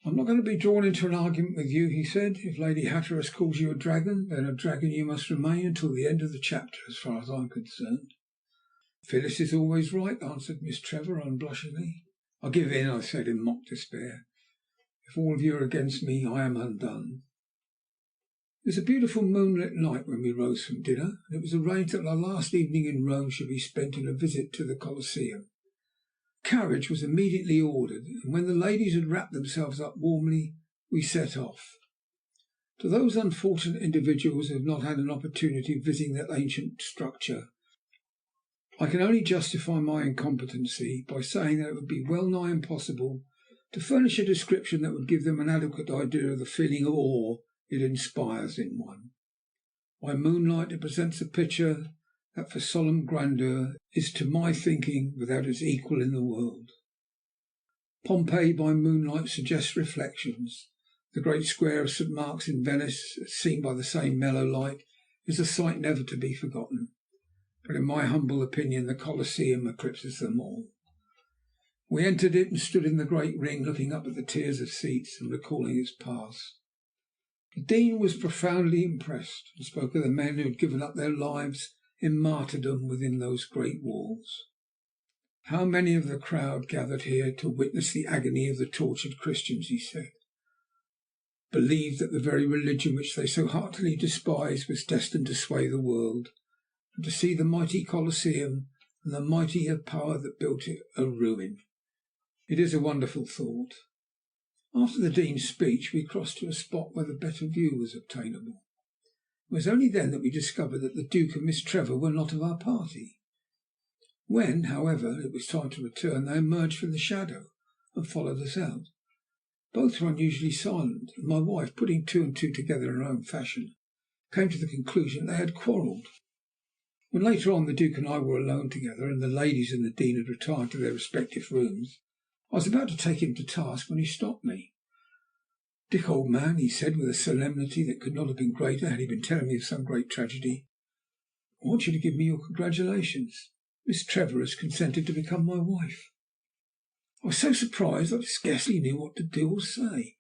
"I am not going to be drawn into an argument with you," he said. "If Lady Hatteras calls you a dragon, then a dragon you must remain until the end of the chapter, as far as I am concerned." "Phyllis is always right," answered Miss Trevor unblushingly. "I give in," I said in mock despair. "If all of you are against me, I am undone." It was a beautiful moonlit night when we rose from dinner, and it was arranged that our last evening in Rome should be spent in a visit to the Colosseum. A carriage was immediately ordered, and when the ladies had wrapped themselves up warmly, we set off. To those unfortunate individuals who have not had an opportunity of visiting that ancient structure, I can only justify my incompetency by saying that it would be well nigh impossible to furnish a description that would give them an adequate idea of the feeling of awe it inspires in one. By moonlight it presents a picture that for solemn grandeur is to my thinking without its equal in the world. Pompeii by moonlight suggests reflections. The great square of St. Mark's in Venice, seen by the same mellow light, is a sight never to be forgotten. But in my humble opinion the Colosseum eclipses them all. We entered it and stood in the great ring, looking up at the tiers of seats and recalling its past. The Dean was profoundly impressed, and spoke of the men who had given up their lives in martyrdom within those great walls. "How many of the crowd gathered here to witness the agony of the tortured Christians," he said, "believed that the very religion which they so heartily despised was destined to sway the world, and to see the mighty Colosseum and the mighty power that built it a ruin. It is a wonderful thought." After the Dean's speech we crossed to a spot where the better view was obtainable. It was only then that we discovered that the Duke and Miss Trevor were not of our party. When, however, it was time to return, they emerged from the shadow and followed us out. Both were unusually silent, and my wife, putting two and two together in her own fashion, came to the conclusion that they had quarrelled. When later on the Duke and I were alone together, and the ladies and the Dean had retired to their respective rooms, I was about to take him to task when he stopped me. "Dick, old man," he said, with a solemnity that could not have been greater had he been telling me of some great tragedy, "I want you to give me your congratulations. Miss Trevor has consented to become my wife." I was so surprised that I scarcely knew what to do or say.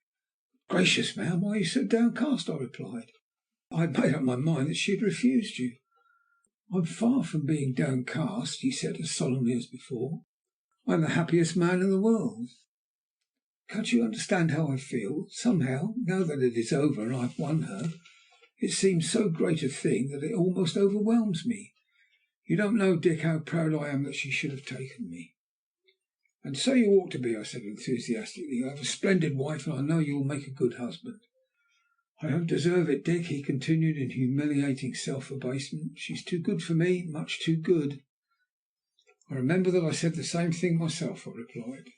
"Gracious, man, why are you so downcast?" I replied. "I had made up my mind that she had refused you." "I am far from being downcast," he said as solemnly as before. "I am the happiest man in the world. Can't you understand how I feel? Somehow, now that it is over and I have won her, It seems so great a thing that it almost overwhelms me. You don't know, Dick, how proud I am that she should have taken me." "And so you ought to be," I said enthusiastically. "You have a splendid wife, and I know you will make a good husband." "I don't deserve it, Dick," he continued in humiliating self-abasement. "She's too good for me, much too good." "I remember that I said the same thing myself," I replied.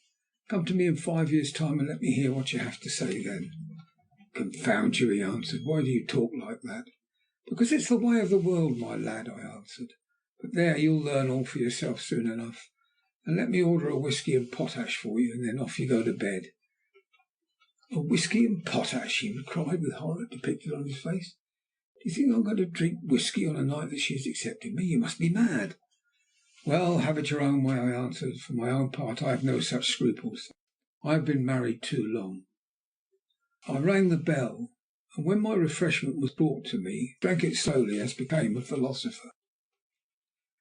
"Come to me in 5 years' time and let me hear what you have to say then." "Confound you," he answered. "Why do you talk like that?" "Because it's the way of the world, my lad," I answered. "But there, you'll learn all for yourself soon enough. And let me order a whisky and potash for you, and then off you go to bed." "A whisky and potash!" he cried with horror depicted on his face. "Do you think I'm going to drink whisky on a night that she has accepted me? You must be mad." "Well, have it your own way," I answered. "For my own part, I have no such scruples. I have been married too long." I rang the bell, and when my refreshment was brought to me, drank it slowly, as became a philosopher.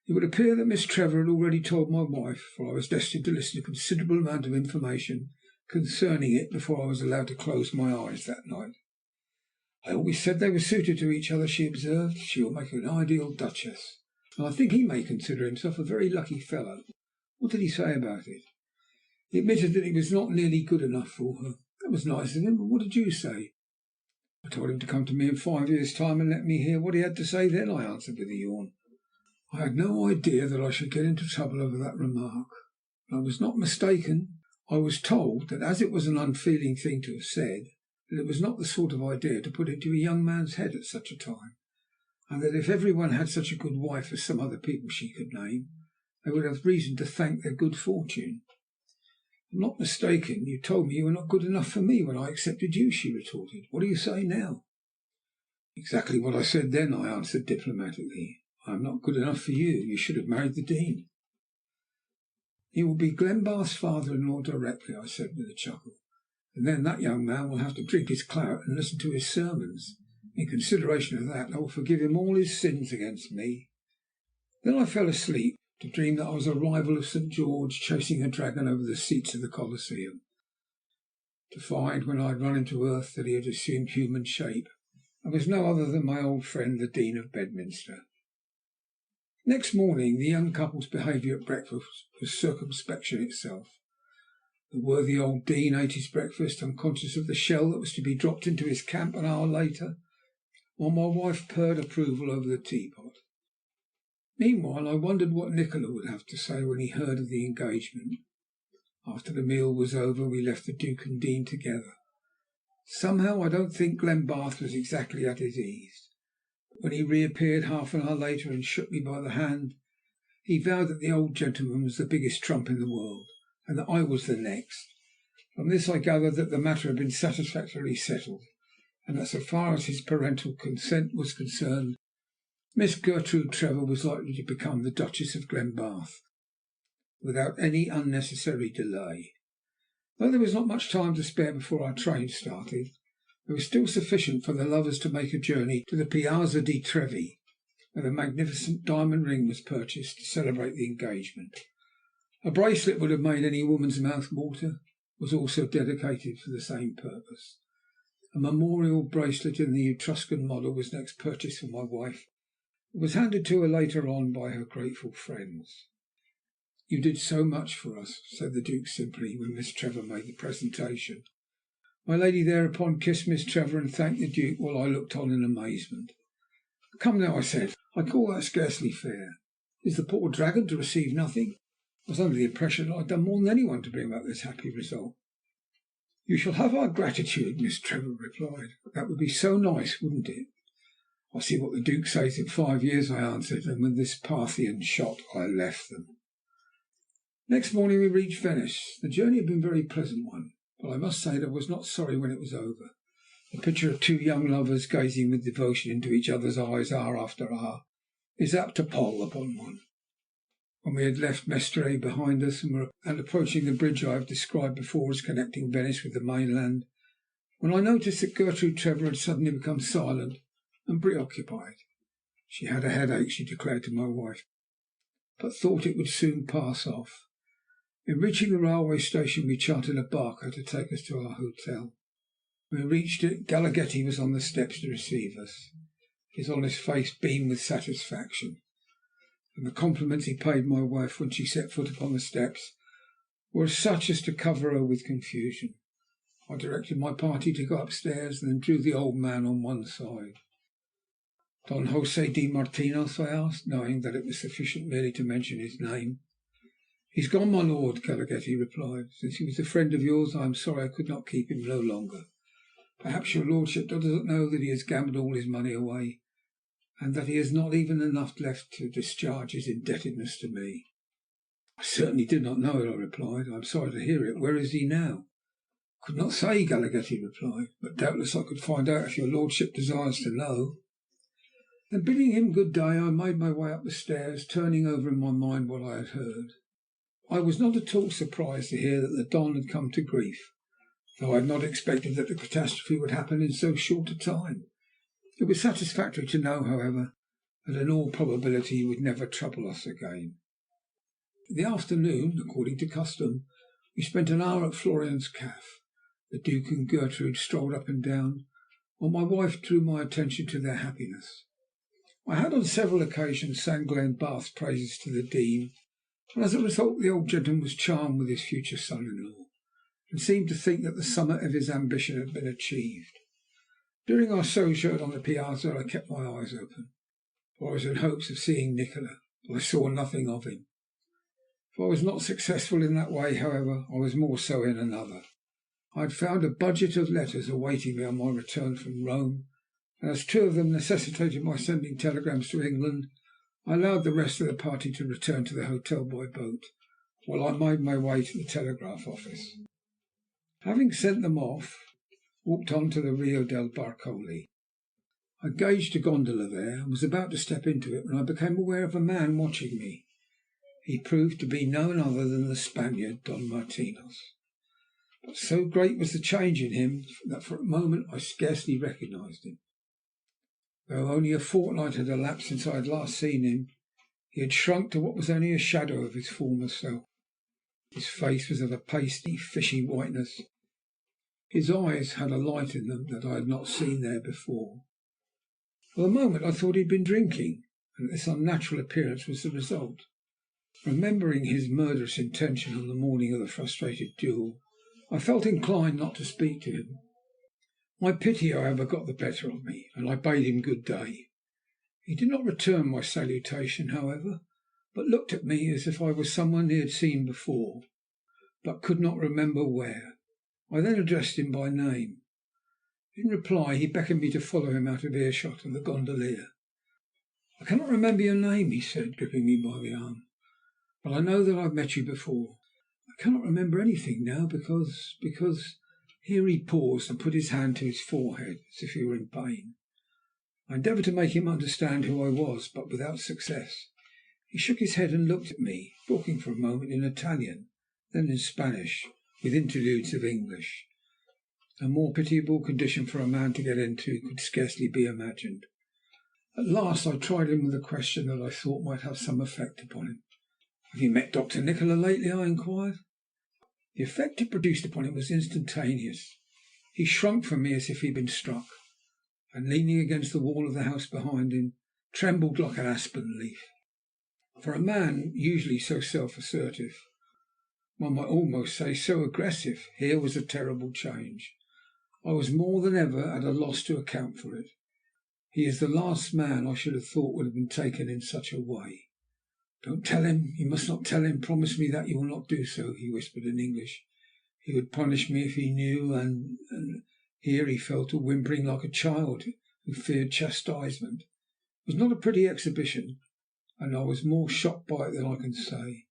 It would appear that Miss Trevor had already told my wife, for I was destined to listen to a considerable amount of information concerning it before I was allowed to close my eyes that night. "I always said they were suited to each other," she observed. "She will make an ideal duchess, and I think he may consider himself a very lucky fellow." "What did he say about it?" "He admitted that he was not nearly good enough for her." "That was nice of him. But what did you say?" "I told him to come to me in 5 years' time and let me hear what he had to say then," I answered with a yawn. I had no idea that I should get into trouble over that remark. I was not mistaken. I was told that as it was an unfeeling thing to have said, that it was not the sort of idea to put into a young man's head at such a time, and that if every one had such a good wife as some other people she could name, they would have reason to thank their good fortune. "I'm not mistaken. You told me you were not good enough for me when I accepted you," she retorted. "What do you say now?" "Exactly what I said then," I answered diplomatically. "I am not good enough for you. You should have married the Dean." "He will be Glenbarth's father-in-law directly," I said with a chuckle, "and then that young man will have to drink his claret and listen to his sermons. In consideration of that, I will forgive him all his sins against me." Then I fell asleep, to dream that I was a rival of St. George chasing a dragon over the seats of the Colosseum, to find, when I had run into earth, that he had assumed human shape, and was no other than my old friend the Dean of Bedminster. Next morning the young couple's behaviour at breakfast was circumspection itself. The worthy old Dean ate his breakfast, unconscious of the shell that was to be dropped into his camp an hour later, while my wife purred approval over the teapot. Meanwhile I wondered what Nikola would have to say when he heard of the engagement. After the meal was over we left the Duke and Dean together. Somehow I don't think Glenbarth was exactly at his ease. When he reappeared half an hour later and shook me by the hand, he vowed that the old gentleman was the biggest trump in the world, and that I was the next. From this I gathered that the matter had been satisfactorily settled, and that so far as his parental consent was concerned, Miss Gertrude Trevor was likely to become the Duchess of Glenbarth without any unnecessary delay. Though there was not much time to spare before our train started, there was still sufficient for the lovers to make a journey to the Piazza di Trevi, where the magnificent diamond ring was purchased to celebrate the engagement. A bracelet would have made any woman's mouth water was also dedicated for the same purpose. A memorial bracelet in the Etruscan model was next purchased for my wife. It was handed to her later on by her grateful friends. "You did so much for us," said the Duke simply, when Miss Trevor made the presentation. My lady thereupon kissed Miss Trevor and thanked the Duke, while I looked on in amazement. "Come now," I said, "I call that scarcely fair. Is the poor dragon to receive nothing? I was under the impression that I had done more than any one to bring about this happy result." "You shall have our gratitude," Miss Trevor replied. "That would be so nice, wouldn't it?" "I'll see what the Duke says in 5 years," I answered, and with this Parthian shot I left them. Next morning we reached Venice. The journey had been a very pleasant one, but I must say that I was not sorry when it was over. The picture of two young lovers gazing with devotion into each other's eyes hour after hour is apt to pall upon one. When we had left Mestre behind us and were approaching the bridge I have described before as connecting Venice with the mainland, when I noticed that Gertrude Trevor had suddenly become silent and preoccupied. She had a headache, she declared to my wife, but thought it would soon pass off. In reaching the railway station we chartered a barca to take us to our hotel. When we reached it, Galaghetti was on the steps to receive us. His honest face beamed with satisfaction, and the compliments he paid my wife when she set foot upon the steps were such as to cover her with confusion. I directed my party to go upstairs, and then drew the old man on one side. "Don José de Martinos?" I asked, knowing that it was sufficient merely to mention his name. "He is gone, my lord," Galaghetti replied. "Since he was a friend of yours, I am sorry I could not keep him no longer. Perhaps your lordship does not know that he has gambled all his money away, and that he has not even enough left to discharge his indebtedness to me." "I certainly did not know it," I replied. "I am sorry to hear it. Where is he now?" "I could not say," Galaghetti replied, "but doubtless I could find out if your lordship desires to know." Then, bidding him good day, I made my way up the stairs, turning over in my mind what I had heard. I was not at all surprised to hear that the Don had come to grief, though I had not expected that the catastrophe would happen in so short a time. It was satisfactory to know, however, that in all probability he would never trouble us again. In the afternoon, according to custom, we spent an hour at Florian's cafe. The Duke and Gertrude strolled up and down, while my wife drew my attention to their happiness. I had on several occasions sang Glen Bath's praises to the Dean, and as a result the old gentleman was charmed with his future son-in-law, and seemed to think that the summit of his ambition had been achieved. During our sojourn on the piazza I kept my eyes open, for I was in hopes of seeing Nikola, but I saw nothing of him. If I was not successful in that way, however, I was more so in another. I had found a budget of letters awaiting me on my return from Rome, and as two of them necessitated my sending telegrams to England, I allowed the rest of the party to return to the hotel by boat, while I made my way to the telegraph office. Having sent them off, walked on to the Rio del Barcoli. I gauged a gondola there, and was about to step into it when I became aware of a man watching me. He proved to be none other than the Spaniard, Don Martinos. But so great was the change in him that for a moment I scarcely recognized him. Though only a fortnight had elapsed since I had last seen him, he had shrunk to what was only a shadow of his former self. His face was of a pasty, fishy whiteness. His eyes had a light in them that I had not seen there before. For the moment I thought he had been drinking, and that this unnatural appearance was the result. Remembering his murderous intention on the morning of the frustrated duel, I felt inclined not to speak to him. My pity, however, got the better of me, and I bade him good day. He did not return my salutation, however, but looked at me as if I was someone he had seen before, but could not remember where. I then addressed him by name. In reply he beckoned me to follow him out of earshot of the gondolier. "I cannot remember your name," he said, gripping me by the arm, "but I know that I have met you before. I cannot remember anything now because Here he paused and put his hand to his forehead as if he were in pain. I endeavoured to make him understand who I was, but without success. He shook his head and looked at me, talking for a moment in Italian, then in Spanish, with interludes of English. A more pitiable condition for a man to get into could scarcely be imagined. At last I tried him with a question that I thought might have some effect upon him. "Have you met Dr. Nikola lately?" I inquired. The effect it produced upon him was instantaneous. He shrunk from me as if he had been struck, and, leaning against the wall of the house behind him, trembled like an aspen leaf. For a man usually so self-assertive, one might almost say so aggressive, here was a terrible change. I was more than ever at a loss to account for it. He is the last man I should have thought would have been taken in such a way. "Don't tell him. You must not tell him. Promise me that you will not do so," he whispered in English. "He would punish me if he knew, and here he fell to whimpering like a child who feared chastisement. It was not a pretty exhibition, and I was more shocked by it than I can say.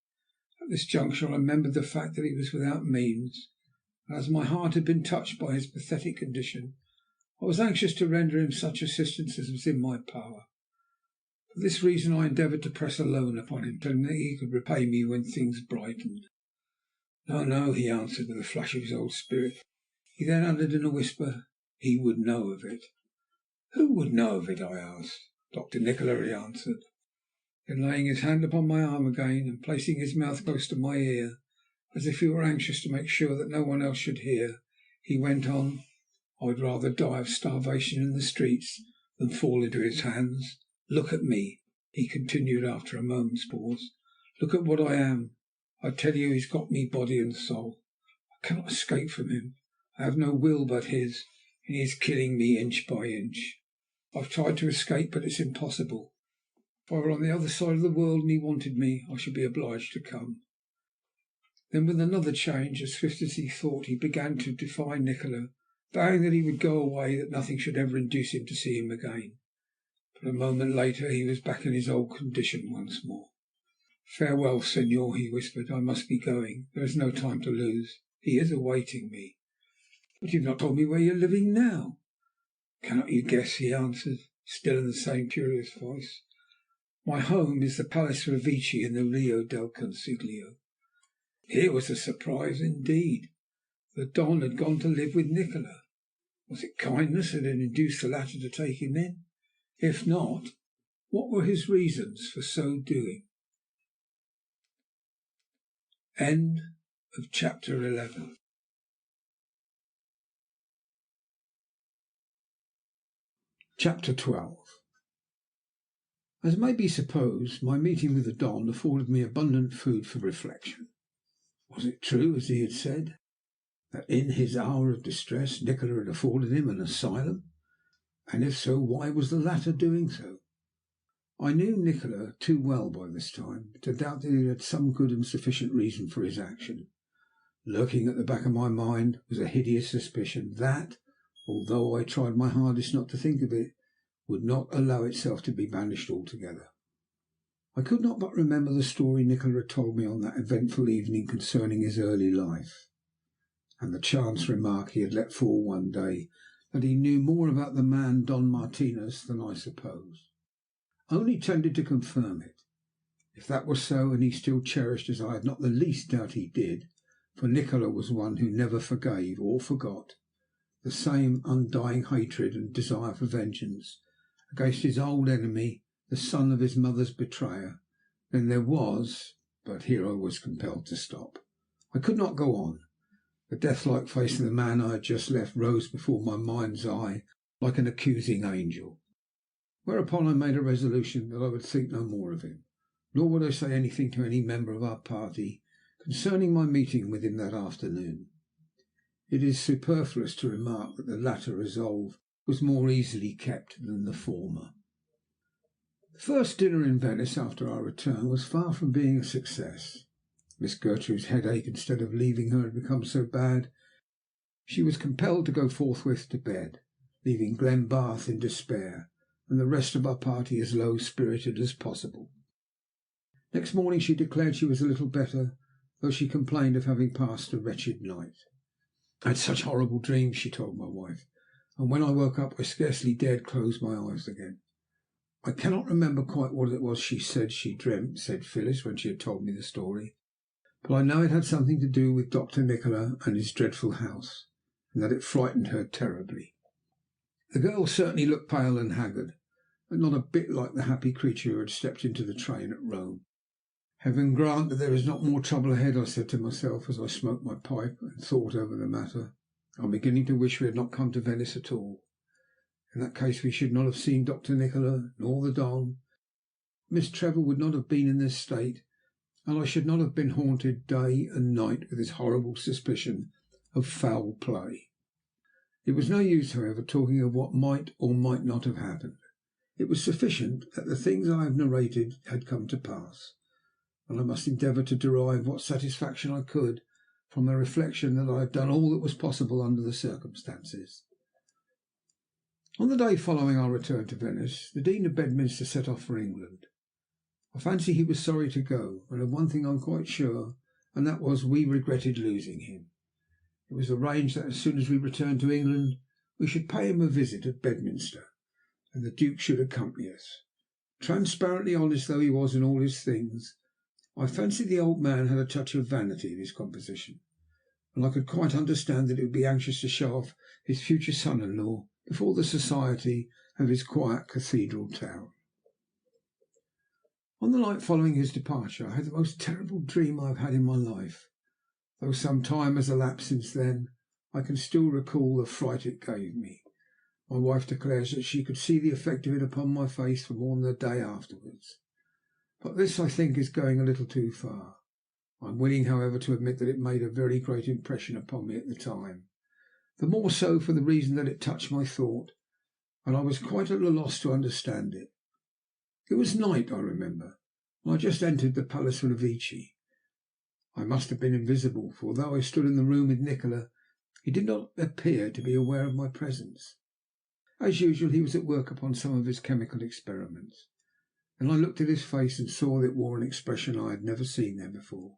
At this juncture I remembered the fact that he was without means, and as my heart had been touched by his pathetic condition, I was anxious to render him such assistance as was in my power. For this reason I endeavoured to press a loan upon him, telling him that he could repay me when things brightened. "No, no," he answered, with a flash of his old spirit. He then added in a whisper, "He would know of it." "Who would know of it?" I asked. "Dr. Nikola," he answered. Then, laying his hand upon my arm again, and placing his mouth close to my ear, as if he were anxious to make sure that no one else should hear, he went on, "I would rather die of starvation in the streets than fall into his hands. "Look at me," he continued after a moment's pause. "Look at what I am. I tell you he's got me body and soul. I cannot escape from him. I have no will but his, and he is killing me inch by inch. I've tried to escape, but it's impossible. If I were on the other side of the world and he wanted me, I should be obliged to come." Then, with another change, as swift as he thought, he began to defy Nikola, vowing that he would go away, that nothing should ever induce him to see him again. But a moment later he was back in his old condition once more. "Farewell, Senor," he whispered. "I must be going. There is no time to lose. He is awaiting me." "But you have not told me where you are living now." "Cannot you guess?" he answered, still in the same curious voice. "My home is the Palace Revecce in the Rio del Consiglio." Here was a surprise indeed. The Don had gone to live with Nikola. Was it kindness that had induced the latter to take him in? If not, what were his reasons for so doing? End of chapter 11. Chapter 12. As may be supposed, my meeting with the Don afforded me abundant food for reflection. Was it true, as he had said, that in his hour of distress Nikola had afforded him an asylum? And if so, why was the latter doing so? I knew Nikola too well by this time to doubt that he had some good and sufficient reason for his action. Lurking at the back of my mind was a hideous suspicion that, although I tried my hardest not to think of it, would not allow itself to be banished altogether. I could not but remember the story Nikola had told me on that eventful evening concerning his early life, and the chance remark he had let fall one day that he knew more about the man Don Martinez than I supposed, only tended to confirm it. If that were so, and he still cherished, as I had not the least doubt he did, for Nikola was one who never forgave or forgot, the same undying hatred and desire for vengeance against his old enemy, the son of his mother's betrayer, then there was... But here I was compelled to stop. I could not go on. The death-like face of the man I had just left rose before my mind's eye like an accusing angel. Whereupon I made a resolution that I would think no more of him, nor would I say anything to any member of our party concerning my meeting with him that afternoon. It is superfluous to remark that the latter resolve was more easily kept than the former. The first dinner in Venice after our return was far from being a success. Miss Gertrude's headache, instead of leaving her, had become so bad she was compelled to go forthwith to bed, leaving Glenbarth in despair, and the rest of our party as low-spirited as possible. Next morning she declared she was a little better, though she complained of having passed a wretched night. "I had such horrible dreams," she told my wife, "and when I woke up I scarcely dared close my eyes again." "I cannot remember quite what it was she said she dreamt," said Phyllis, when she had told me the story, "but I know it had something to do with Dr. Nikola and his dreadful house, and that it frightened her terribly." The girl certainly looked pale and haggard, and not a bit like the happy creature who had stepped into the train at Rome. "Heaven grant that there is not more trouble ahead," I said to myself as I smoked my pipe and thought over the matter. "I'm beginning to wish we had not come to Venice at all. In that case we should not have seen Dr. Nikola nor the Don. Miss Trevor would not have been in this state, and I should not have been haunted day and night with this horrible suspicion of foul play." It was no use, however, talking of what might or might not have happened. It was sufficient that the things I have narrated had come to pass, and I must endeavour to derive what satisfaction I could from the reflection that I had done all that was possible under the circumstances. On the day following our return to Venice, the Dean of Bedminster set off for England. I fancy he was sorry to go, and of one thing I am quite sure, and that was we regretted losing him. It was arranged that as soon as we returned to England we should pay him a visit at Bedminster, and the Duke should accompany us. Transparently honest though he was in all his things, I fancy the old man had a touch of vanity in his composition, and I could quite understand that he would be anxious to show off his future son-in-law before the society of his quiet cathedral town. On the night following his departure I had the most terrible dream I have had in my life. Though some time has elapsed since then, I can still recall the fright it gave me. My wife declares that she could see the effect of it upon my face for more than a day afterwards. But this, I think, is going a little too far. I am willing, however, to admit that it made a very great impression upon me at the time, the more so for the reason that it touched my thought, and I was quite at a loss to understand it. It was night, I remember, and I just entered the Palace Revecce. I must have been invisible, for although I stood in the room with Nikola, he did not appear to be aware of my presence. As usual, he was at work upon some of his chemical experiments, and I looked at his face and saw that it wore an expression I had never seen there before.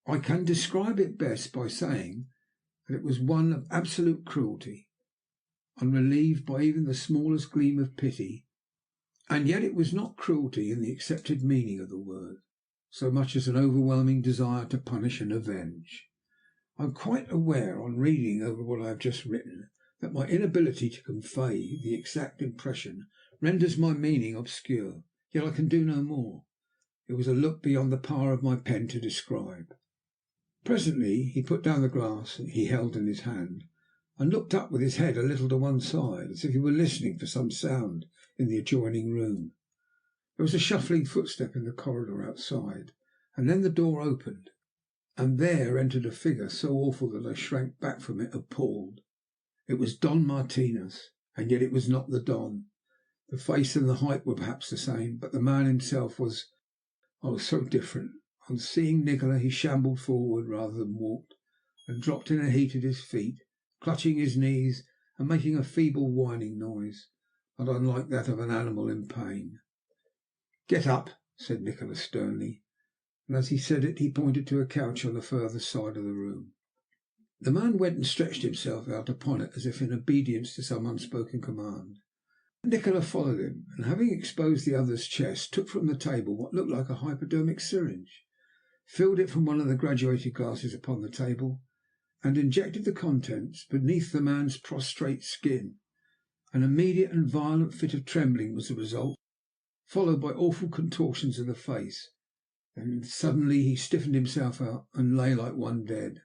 I can describe it best by saying that it was one of absolute cruelty, unrelieved by even the smallest gleam of pity, and yet it was not cruelty in the accepted meaning of the word, so much as an overwhelming desire to punish and avenge. I am quite aware, on reading over what I have just written, that my inability to convey the exact impression renders my meaning obscure, yet I can do no more. It was a look beyond the power of my pen to describe. Presently he put down the glass he held in his hand, and looked up with his head a little to one side, as if he were listening for some sound in the adjoining room. There was a shuffling footstep in the corridor outside, and then the door opened, and there entered a figure so awful that I shrank back from it appalled. It was Don Martinez, and yet it was not the Don. The face and the height were perhaps the same, but the man himself was, oh, so different. On seeing Nikola he shambled forward rather than walked, and dropped in a heap at his feet, clutching his knees and making a feeble whining noise, not unlike that of an animal in pain. "Get up," said Nikola sternly, and as he said it he pointed to a couch on the further side of the room. The man went and stretched himself out upon it as if in obedience to some unspoken command. Nikola followed him, and having exposed the other's chest, took from the table what looked like a hypodermic syringe, filled it from one of the graduated glasses upon the table, and injected the contents beneath the man's prostrate skin. An immediate and violent fit of trembling was the result, followed by awful contortions of the face. Then suddenly he stiffened himself out and lay like one dead.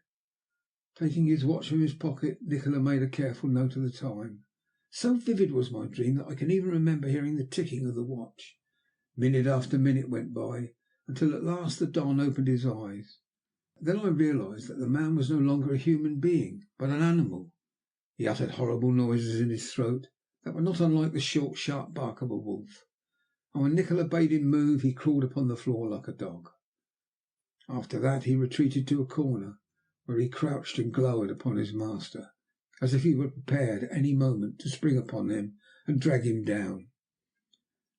Taking his watch from his pocket, Nikola made a careful note of the time. So vivid was my dream that I can even remember hearing the ticking of the watch. Minute after minute went by, until at last the Don opened his eyes. Then I realized that the man was no longer a human being, but an animal. He uttered horrible noises in his throat that were not unlike the short, sharp bark of a wolf, and when Nikola bade him move, he crawled upon the floor like a dog. After that he retreated to a corner, where he crouched and glowered upon his master, as if he were prepared at any moment to spring upon him and drag him down.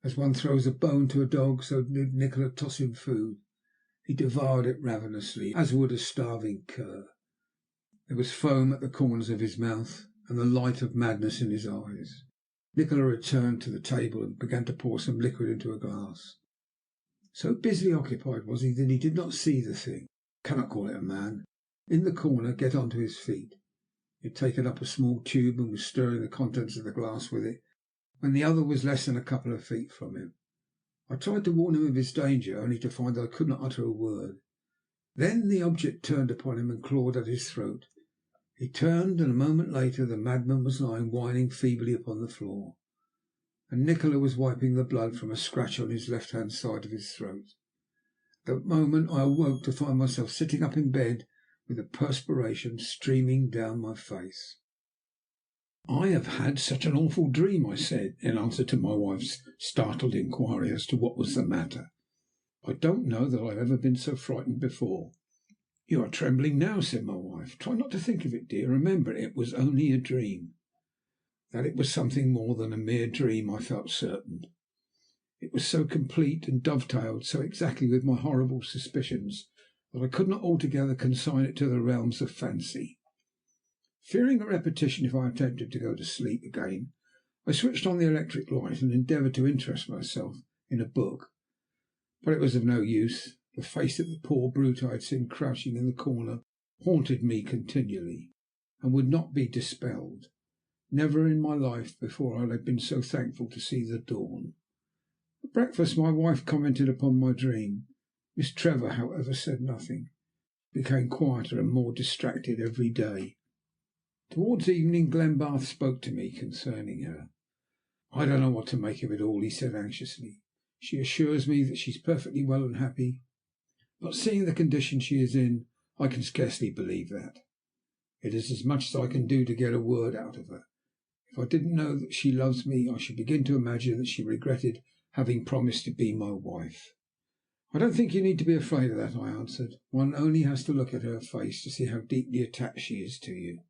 As one throws a bone to a dog, so did Nikola toss him food. He devoured it ravenously, as would a starving cur. There was foam at the corners of his mouth, and the light of madness in his eyes. Nikola returned to the table and began to pour some liquid into a glass. So busily occupied was he that he did not see the thing, I cannot call it a man, in the corner get on to his feet. He had taken up a small tube and was stirring the contents of the glass with it, when the other was less than a couple of feet from him. I tried to warn him of his danger, only to find that I could not utter a word. Then the object turned upon him and clawed at his throat. He turned, and a moment later the madman was lying whining feebly upon the floor, and Nikola was wiping the blood from a scratch on his left-hand side of his throat. At that moment I awoke to find myself sitting up in bed with the perspiration streaming down my face. "I have had such an awful dream," I said, in answer to my wife's startled inquiry as to what was the matter. "I don't know that I have ever been so frightened before." "You are trembling now," said my wife. "Try not to think of it, dear. Remember, it was only a dream." That it was something more than a mere dream I felt certain. It was so complete and dovetailed so exactly with my horrible suspicions that I could not altogether consign it to the realms of fancy. Fearing a repetition if I attempted to go to sleep again, I switched on the electric light and endeavoured to interest myself in a book. But it was of no use. The face of the poor brute I had seen crouching in the corner haunted me continually, and would not be dispelled. Never in my life before had I been so thankful to see the dawn. At breakfast my wife commented upon my dream. Miss Trevor, however, said nothing. She became quieter and more distracted every day. Towards evening Glenbarth spoke to me concerning her. "I don't know what to make of it all," he said anxiously. "She assures me that she is perfectly well and happy, but seeing the condition she is in, I can scarcely believe that. It is as much as I can do to get a word out of her. If I didn't know that she loves me, I should begin to imagine that she regretted having promised to be my wife." "I don't think you need to be afraid of that," I answered. "One only has to look at her face to see how deeply attached she is to you.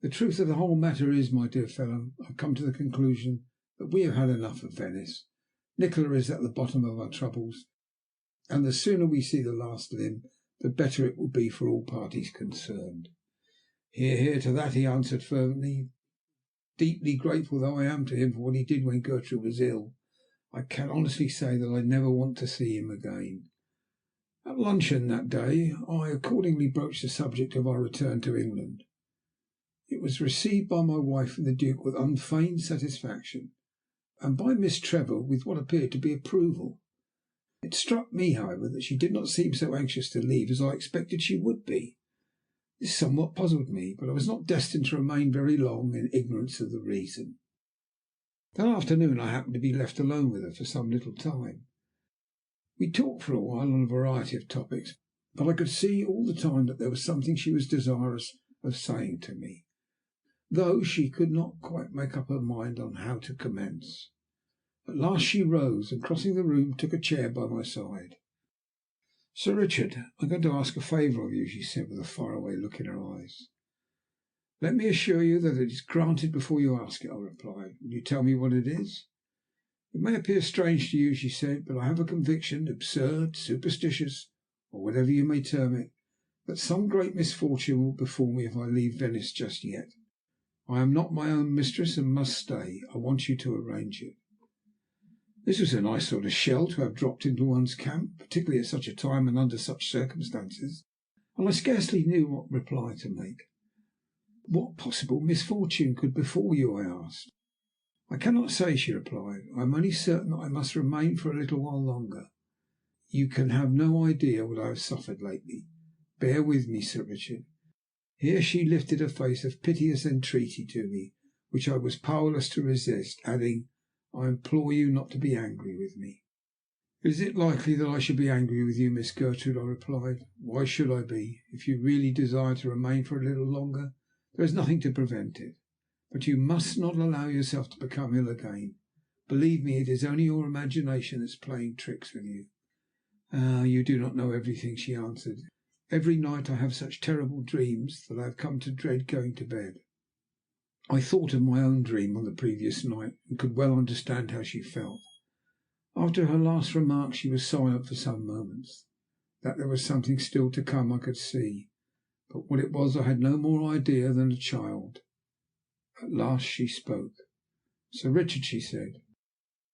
The truth of the whole matter is, my dear fellow, I come to the conclusion that we have had enough of Venice. Nikola is at the bottom of our troubles, and the sooner we see the last of him, the better it will be for all parties concerned." "Hear, hear to that," he answered fervently. "Deeply grateful though I am to him for what he did when Gertrude was ill, I can honestly say that I never want to see him again." At luncheon that day I accordingly broached the subject of our return to England. It was received by my wife and the Duke with unfeigned satisfaction, and by Miss Trevor with what appeared to be approval. It struck me, however, that she did not seem so anxious to leave as I expected she would be. This somewhat puzzled me, but I was not destined to remain very long in ignorance of the reason. That afternoon I happened to be left alone with her for some little time. We talked for a while on a variety of topics, but I could see all the time that there was something she was desirous of saying to me, though she could not quite make up her mind on how to commence. At last she rose, and crossing the room took a chair by my side. "Sir Richard, I am going to ask a favour of you," she said, with a faraway look in her eyes. "Let me assure you that it is granted before you ask it," I replied. "Will you tell me what it is?" "It may appear strange to you," she said, "but I have a conviction, absurd, superstitious, or whatever you may term it, that some great misfortune will befall me if I leave Venice just yet. I am not my own mistress, and must stay. I want you to arrange it." This was a nice sort of shell to have dropped into one's camp, particularly at such a time and under such circumstances, and I scarcely knew what reply to make. "What possible misfortune could befall you?" I asked. "I cannot say," she replied. "I am only certain that I must remain for a little while longer. You can have no idea what I have suffered lately. Bear with me, Sir Richard." Here she lifted a face of piteous entreaty to me, which I was powerless to resist, adding, "I implore you not to be angry with me." "Is it likely that I should be angry with you, Miss Gertrude?" I replied. "Why should I be? If you really desire to remain for a little longer, there is nothing to prevent it. But you must not allow yourself to become ill again. Believe me, it is only your imagination that is playing tricks with you." "Ah, you do not know everything," she answered. "Every night I have such terrible dreams that I have come to dread going to bed." I thought of my own dream on the previous night, and could well understand how she felt. After her last remark she was silent for some moments. That there was something still to come I could see, but what it was I had no more idea than a child. At last she spoke. "Sir Richard," she said,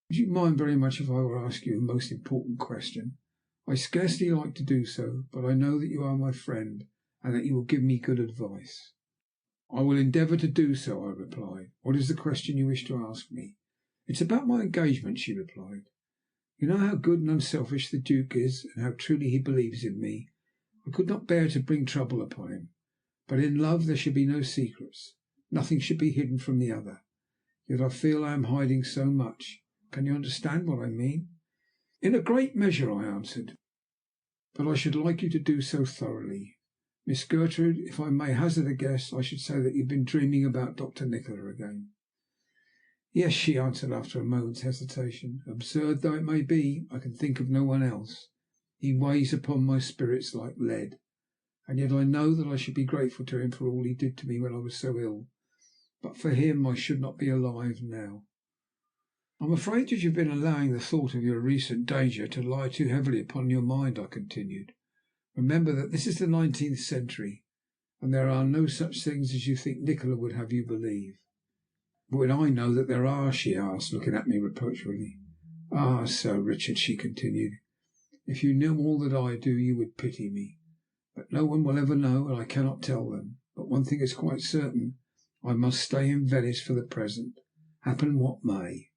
"would you mind very much if I were to ask you a most important question? I scarcely like to do so, but I know that you are my friend, and that you will give me good advice." "I will endeavour to do so," I replied. "What is the question you wish to ask me?" "It is about my engagement," she replied. "You know how good and unselfish the Duke is, and how truly he believes in me. I could not bear to bring trouble upon him, but in love there should be no secrets. Nothing should be hidden from the other. Yet I feel I am hiding so much. Can you understand what I mean?" "In a great measure," I answered, "but I should like you to do so thoroughly. Miss Gertrude, if I may hazard a guess, I should say that you have been dreaming about Dr. Nikola again." "Yes," she answered after a moment's hesitation. "Absurd though it may be, I can think of no one else. He weighs upon my spirits like lead, and yet I know that I should be grateful to him for all he did to me when I was so ill. But for him I should not be alive now." "I am afraid that you have been allowing the thought of your recent danger to lie too heavily upon your mind," I continued. "Remember that this is the 19th century, and there are no such things as you think Nikola would have you believe." "Would I know that there are?" she asked, looking at me reproachfully. "Ah, Sir Richard," she continued, "if you knew all that I do, you would pity me. But no one will ever know, and I cannot tell them. But one thing is quite certain. I must stay in Venice for the present, happen what may.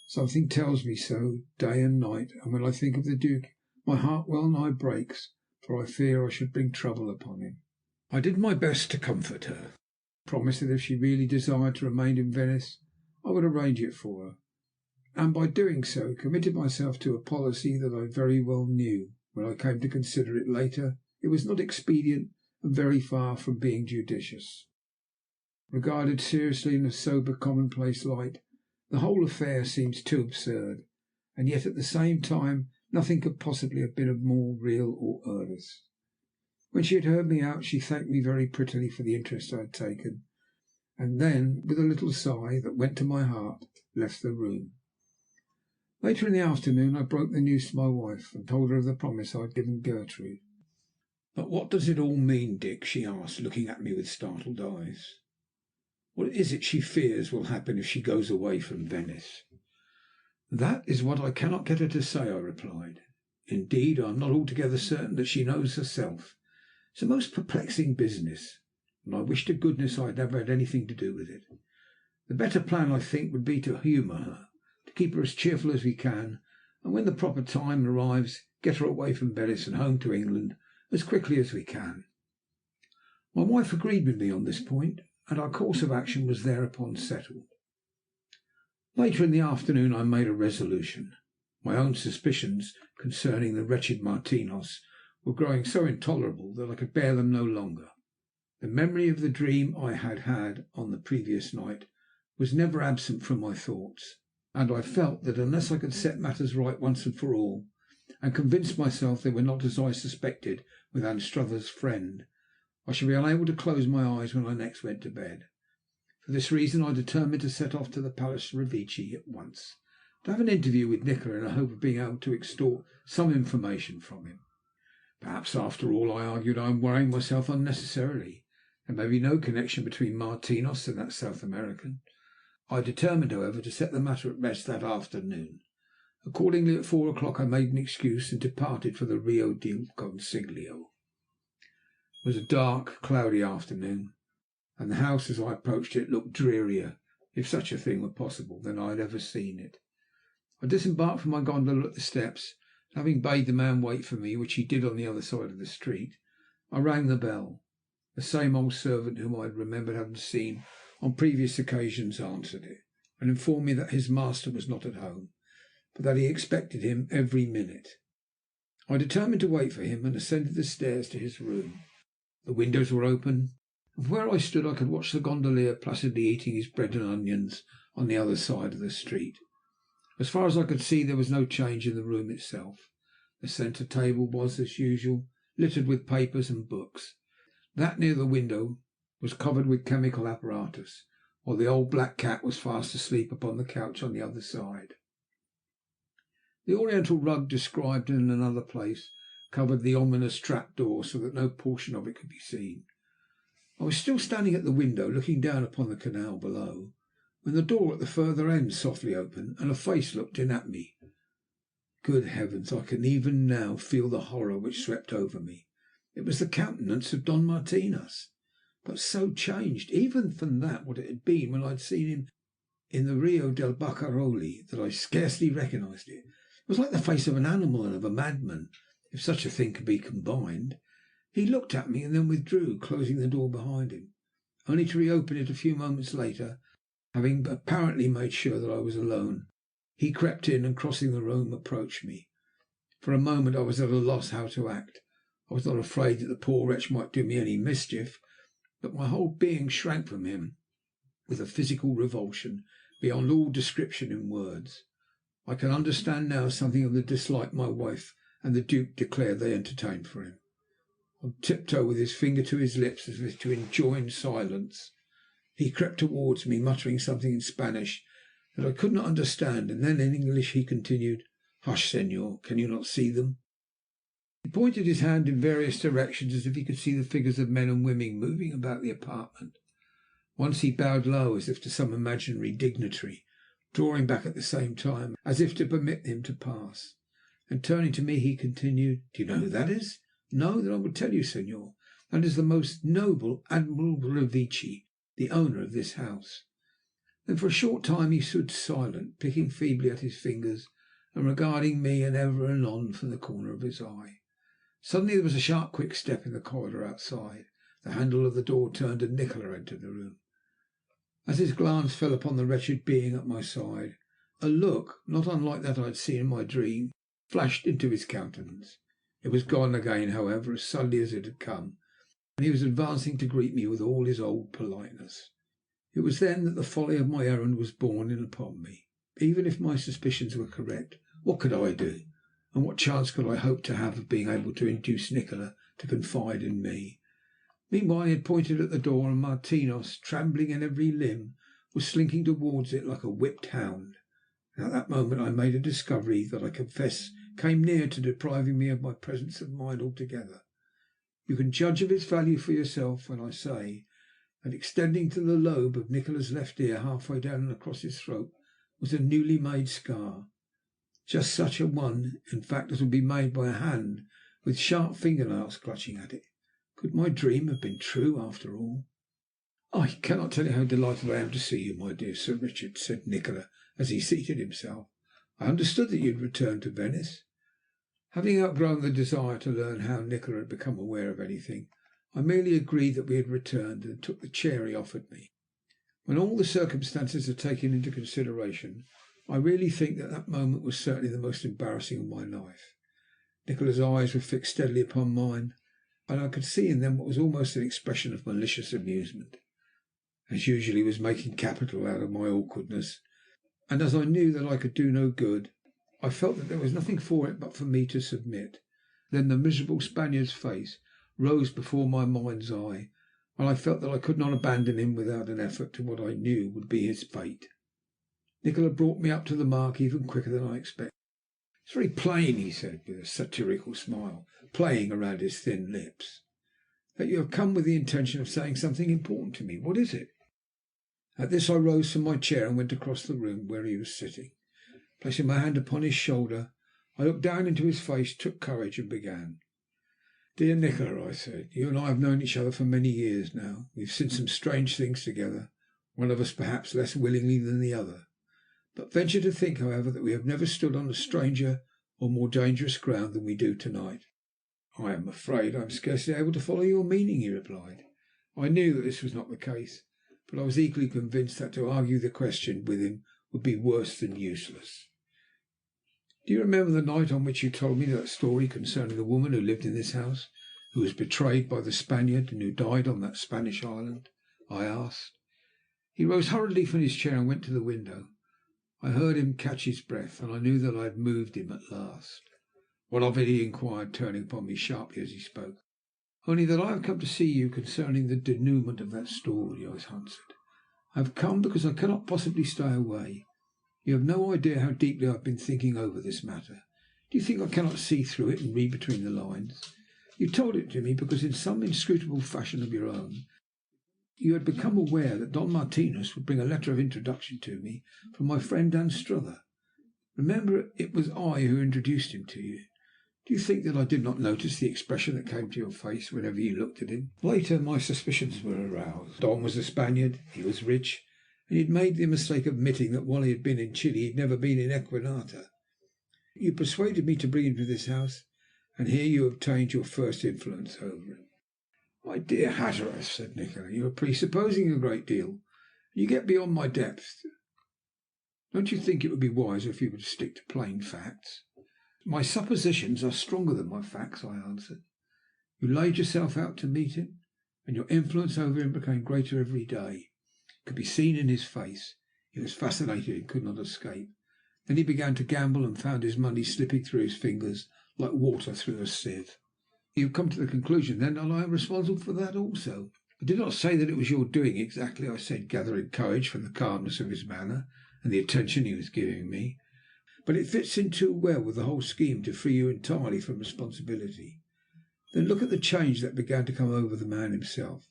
Something tells me so day and night, and when I think of the Duke my heart well nigh breaks, for I fear I should bring trouble upon him." I did my best to comfort her. promised that if she really desired to remain in Venice, I would arrange it for her, and by doing so committed myself to a policy that I very well knew, when I came to consider it later, it was not expedient and very far from being judicious. Regarded seriously in a sober, commonplace light, the whole affair seems too absurd, and yet at the same time nothing could possibly have been of more real or earnest. When she had heard me out, she thanked me very prettily for the interest I had taken, and then, with a little sigh that went to my heart, left the room. Later in the afternoon I broke the news to my wife, and told her of the promise I had given Gertrude. "But what does it all mean, Dick?" she asked, looking at me with startled eyes. "What is it she fears will happen if she goes away from Venice?" "That is what I cannot get her to say," I replied. "Indeed, I am not altogether certain that she knows herself. It's a most perplexing business, and I wish to goodness I had never had anything to do with it. The better plan, I think, would be to humour her, to keep her as cheerful as we can, and when the proper time arrives get her away from Venice and home to England as quickly as we can." My wife agreed with me on this point, and our course of action was thereupon settled. Later in the afternoon I made a resolution. My own suspicions concerning the wretched Martinos were growing so intolerable that I could bear them no longer. The memory of the dream I had had on the previous night was never absent from my thoughts, and I felt that unless I could set matters right once and for all, and convince myself they were not as I suspected with Anstruther's friend, I should be unable to close my eyes when I next went to bed. For this reason I determined to set off to the Palace Revecce at once, to have an interview with Nikola in the hope of being able to extort some information from him. Perhaps, after all, I argued, I am worrying myself unnecessarily. There may be no connection between Martinos and that South American. I determined, however, to set the matter at rest that afternoon. Accordingly, at 4 o'clock I made an excuse and departed for the Rio del Consiglio. It was a dark, cloudy afternoon, and the house, as I approached it, looked drearier, if such a thing were possible, than I had ever seen it. I disembarked from my gondola at the steps. Having bade the man wait for me, which he did on the other side of the street, I rang the bell. The same old servant whom I had remembered having seen on previous occasions answered it, and informed me that his master was not at home, but that he expected him every minute. I determined to wait for him, and ascended the stairs to his room. The windows were open, and from where I stood I could watch the gondolier placidly eating his bread and onions on the other side of the street. As far as I could see, there was no change in the room itself. The centre table was, as usual, littered with papers and books. That near the window was covered with chemical apparatus, while the old black cat was fast asleep upon the couch on the other side. The oriental rug described in another place covered the ominous trap door, so that no portion of it could be seen. I was still standing at the window, looking down upon the canal below, when the door at the further end softly opened, and a face looked in at me. Good heavens, I can even now feel the horror which swept over me. It was the countenance of Don Martinos, but so changed even from that what it had been when I had seen him in the Rio del Barcaroli that I scarcely recognised it. It was like the face of an animal and of a madman, if such a thing could be combined. He looked at me and then withdrew, closing the door behind him, only to reopen it a few moments later. Having apparently made sure that I was alone, he crept in and, crossing the room, approached me. For a moment I was at a loss how to act. I was not afraid that the poor wretch might do me any mischief, but my whole being shrank from him with a physical revulsion beyond all description in words. I can understand now something of the dislike my wife and the Duke declared they entertained for him. On tiptoe, with his finger to his lips as if to enjoin silence, he crept towards me, muttering something in Spanish that I could not understand, and then in English he continued, "Hush, Senor, can you not see them?" He pointed his hand in various directions as if he could see the figures of men and women moving about the apartment. Once he bowed low as if to some imaginary dignitary, drawing back at the same time as if to permit him to pass. And turning to me he continued, "Do you know who that is? No? Then I will tell you, Senor. That is the most noble Admiral Revecce, the owner of this house." Then for a short time he stood silent, picking feebly at his fingers and regarding me and ever and anon from the corner of his eye. Suddenly there was a sharp, quick step in the corridor outside, The handle of the door turned and Nikola entered the room. As his glance fell upon the wretched being at my side, a look, not unlike that I had seen in my dream, flashed into his countenance. It was gone again, however, as suddenly as it had come, and he was advancing to greet me with all his old politeness. It was then that the folly of my errand was borne in upon me. Even if my suspicions were correct, what could I do, and what chance could I hope to have of being able to induce Nikola to confide in me? Meanwhile he had pointed at the door, and Martinos, trembling in every limb, was slinking towards it like a whipped hound. And at that moment I made a discovery that I confess came near to depriving me of my presence of mind altogether. You can judge of its value for yourself when I say that extending to the lobe of Nikola's left ear, halfway down and across his throat, was a newly made scar. Just such a one, in fact, as would be made by a hand with sharp fingernails clutching at it. Could my dream have been true after all? "I cannot tell you how delighted I am to see you, my dear Sir Richard," said Nikola as he seated himself. "I understood that you had returned to Venice." Having outgrown the desire to learn how Nikola had become aware of anything, I merely agreed that we had returned, and took the chair he offered me. When all the circumstances are taken into consideration, I really think that that moment was certainly the most embarrassing of my life. Nikola's eyes were fixed steadily upon mine, and I could see in them what was almost an expression of malicious amusement. As usual, he was making capital out of my awkwardness, and as I knew that I could do no good, I felt that there was nothing for it but for me to submit. Then the miserable Spaniard's face rose before my mind's eye, and I felt that I could not abandon him without an effort to what I knew would be his fate. Nikola brought me up to the mark even quicker than I expected. "It's very plain," he said, with a satirical smile playing around his thin lips, "that you have come with the intention of saying something important to me. What is it?" At this I rose from my chair and went across the room where he was sitting. Placing my hand upon his shoulder, I looked down into his face, took courage, and began. "Dear Nikola," I said, "you and I have known each other for many years now. We have seen some strange things together, one of us perhaps less willingly than the other. But venture to think, however, that we have never stood on a stranger or more dangerous ground than we do to-night." "I am afraid I am scarcely able to follow your meaning," he replied. I knew that this was not the case, but I was equally convinced that to argue the question with him would be worse than useless. "Do you remember the night on which you told me that story concerning the woman who lived in this house, who was betrayed by the Spaniard, and who died on that Spanish island?" I asked. He rose hurriedly from his chair and went to the window. I heard him catch his breath, and I knew that I had moved him at last. "What of it?" he inquired, turning upon me sharply as he spoke. "Only that I have come to see you concerning the denouement of that story," I answered. "I have come because I cannot possibly stay away. You have no idea how deeply I have been thinking over this matter. Do you think I cannot see through it and read between the lines? You told it to me because, in some inscrutable fashion of your own, you had become aware that Don Martinos would bring a letter of introduction to me from my friend Anstruther. Remember, it was I who introduced him to you. Do you think that I did not notice the expression that came to your face whenever you looked at him? Later my suspicions were aroused. Don was a Spaniard, he was rich, and he had made the mistake of admitting that while he had been in Chile he had never been in Equinata. You persuaded me to bring him to this house, and here you obtained your first influence over him." "My dear Hatteras," said Nikola, "you are presupposing a great deal. You get beyond my depth. Don't you think it would be wiser if you were to stick to plain facts?" "My suppositions are stronger than my facts," I answered. "You laid yourself out to meet him, and your influence over him became greater every day. It could be seen in his face. He was fascinated and could not escape. Then he began to gamble, and found his money slipping through his fingers like water through a sieve." "You have come to the conclusion, then, that I am responsible for that also?" "I did not say that it was your doing exactly," I said, gathering courage from the calmness of his manner and the attention he was giving me. "But it fits in too well with the whole scheme to free you entirely from responsibility. Then look at the change that began to come over the man himself.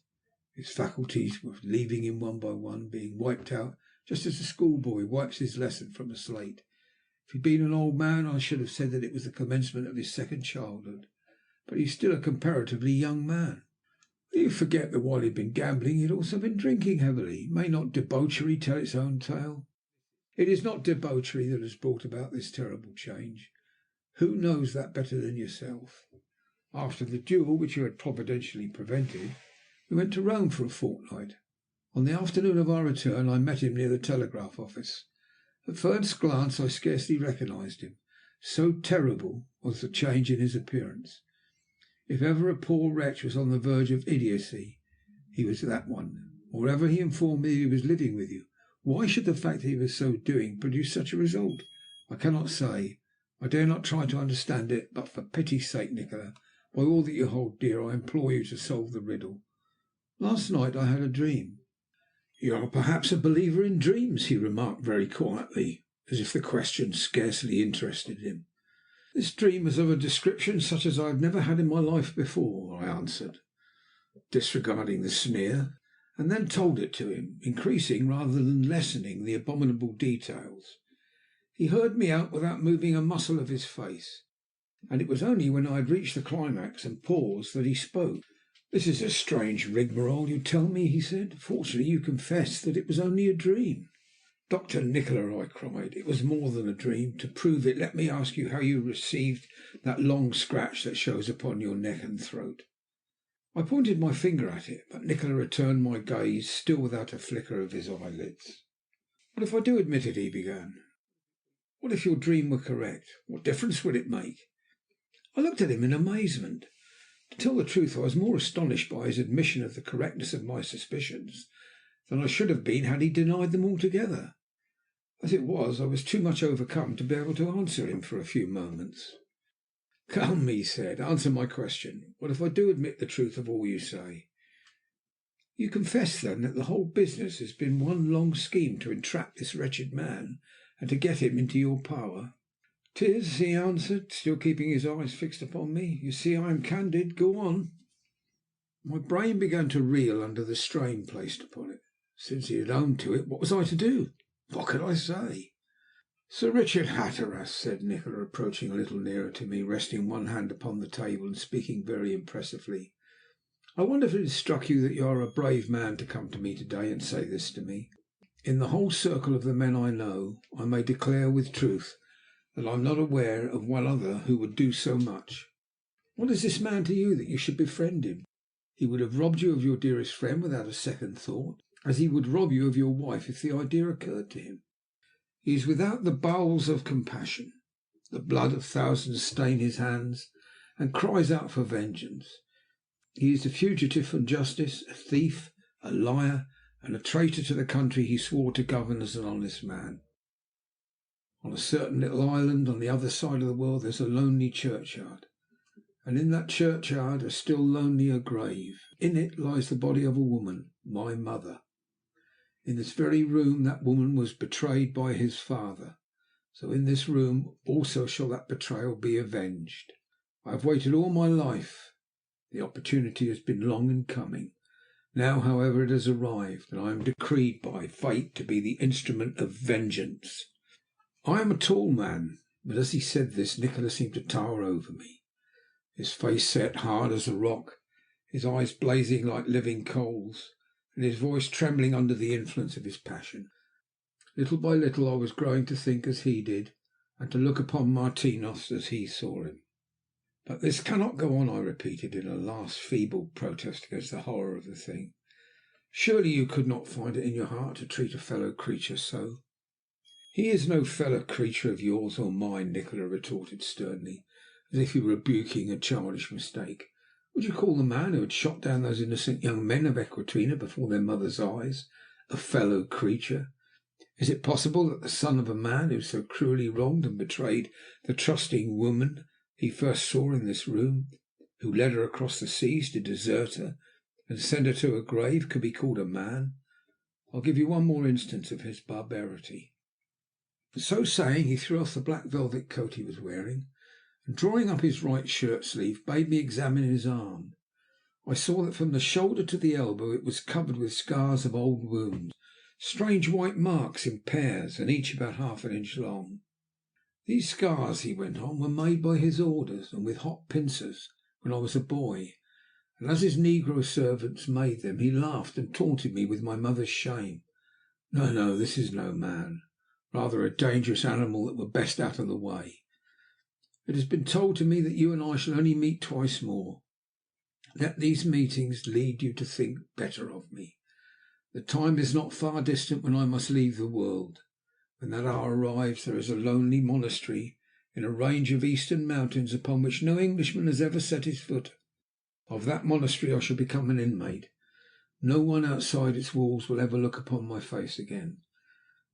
His faculties were leaving him one by one, being wiped out just as a schoolboy wipes his lesson from a slate. If he had been an old man I should have said that it was the commencement of his second childhood, but he is still a comparatively young man. You forget that while he had been gambling he had also been drinking heavily. May not debauchery tell its own tale? It is not debauchery that has brought about this terrible change. Who knows that better than yourself? After the duel, which you had providentially prevented, We went to Rome for a fortnight. On the afternoon of our return I met him near the telegraph office. At first glance I scarcely recognized him, so terrible was the change in his appearance. If ever a poor wretch was on the verge of idiocy, he was that one. Moreover, he informed me he was living with you. Why should the fact that he was so doing produce such a result? I cannot say. I dare not try to understand it, but for pity's sake, Nikola, by all that you hold dear, I implore you to solve the riddle. Last night I had a dream. You are perhaps a believer in dreams, he remarked very quietly, as if the question scarcely interested him. This dream was of a description such as I have never had in my life before, I answered, disregarding the sneer, and then told it to him, increasing rather than lessening the abominable details. He heard me out without moving a muscle of his face, and it was only when I had reached the climax and paused that he spoke. "This is a strange rigmarole you tell me," he said. "Fortunately you confess that it was only a dream." "Dr. Nikola," I cried, "it was more than a dream. To prove it, let me ask you how you received that long scratch that shows upon your neck and throat." I pointed my finger at it, but Nikola returned my gaze, still without a flicker of his eyelids. "What if I do admit it?" he began. "What if your dream were correct? What difference would it make?" I looked at him in amazement. To tell the truth, I was more astonished by his admission of the correctness of my suspicions than I should have been had he denied them altogether. As it was, I was too much overcome to be able to answer him for a few moments. "Come," he said, "answer my question. What if I do admit the truth of all you say?" "You confess, then, that the whole business has been one long scheme to entrap this wretched man and to get him into your power?" "'Tis," he answered, still keeping his eyes fixed upon me. "You see I am candid. Go on." My brain began to reel under the strain placed upon it. Since he had owned to it, what was I to do? What could I say? "Sir Richard Hatteras," said Nikola, approaching a little nearer to me, resting one hand upon the table and speaking very impressively, "I wonder if it has struck you that you are a brave man to come to me to-day and say this to me. In the whole circle of the men I know, I may declare with truth that I am not aware of one other who would do so much. What is this man to you that you should befriend him? He would have robbed you of your dearest friend without a second thought, as he would rob you of your wife if the idea occurred to him. He is without the bowels of compassion. The blood of thousands stain his hands, and cries out for vengeance. He is a fugitive from justice, a thief, a liar, and a traitor to the country he swore to govern as an honest man. On a certain little island on the other side of the world there is a lonely churchyard, and in that churchyard a still lonelier grave. In it lies the body of a woman, my mother. In this very room that woman was betrayed by his father. So in this room also shall that betrayal be avenged. I have waited all my life. The opportunity has been long in coming. Now, however, it has arrived, and I am decreed by fate to be the instrument of vengeance." I am a tall man, but as he said this Nikola seemed to tower over me, his face set hard as a rock, his eyes blazing like living coals, and his voice trembling under the influence of his passion. Little by little I was growing to think as he did, and to look upon Martinos as he saw him. "But this cannot go on," I repeated, in a last feeble protest against the horror of the thing. "Surely you could not find it in your heart to treat a fellow creature so?" "He is no fellow creature of yours or mine," Nikola retorted sternly, as if he were rebuking a childish mistake. "Would you call the man who had shot down those innocent young men of Equinata before their mother's eyes a fellow creature? Is it possible that the son of a man who so cruelly wronged and betrayed the trusting woman he first saw in this room, who led her across the seas to desert her and send her to her grave, could be called a man? I'll give you one more instance of his barbarity." So saying, he threw off the black velvet coat he was wearing, and drawing up his right shirt sleeve, bade me examine his arm. I saw that from the shoulder to the elbow it was covered with scars of old wounds, strange white marks in pairs, and each about half an inch long. "These scars," he went on, "were made by his orders, and with hot pincers, when I was a boy, and as his negro servants made them, he laughed and taunted me with my mother's shame. No, no, this is no man, rather a dangerous animal that were best out of the way. It has been told to me that you and I shall only meet twice more, Let these meetings lead you to think better of me. The time is not far distant when I must leave the world. When that hour arrives, there is a lonely monastery in a range of eastern mountains upon which no Englishman has ever set his foot. Of that monastery I shall become an inmate. No one outside its walls will ever look upon my face again.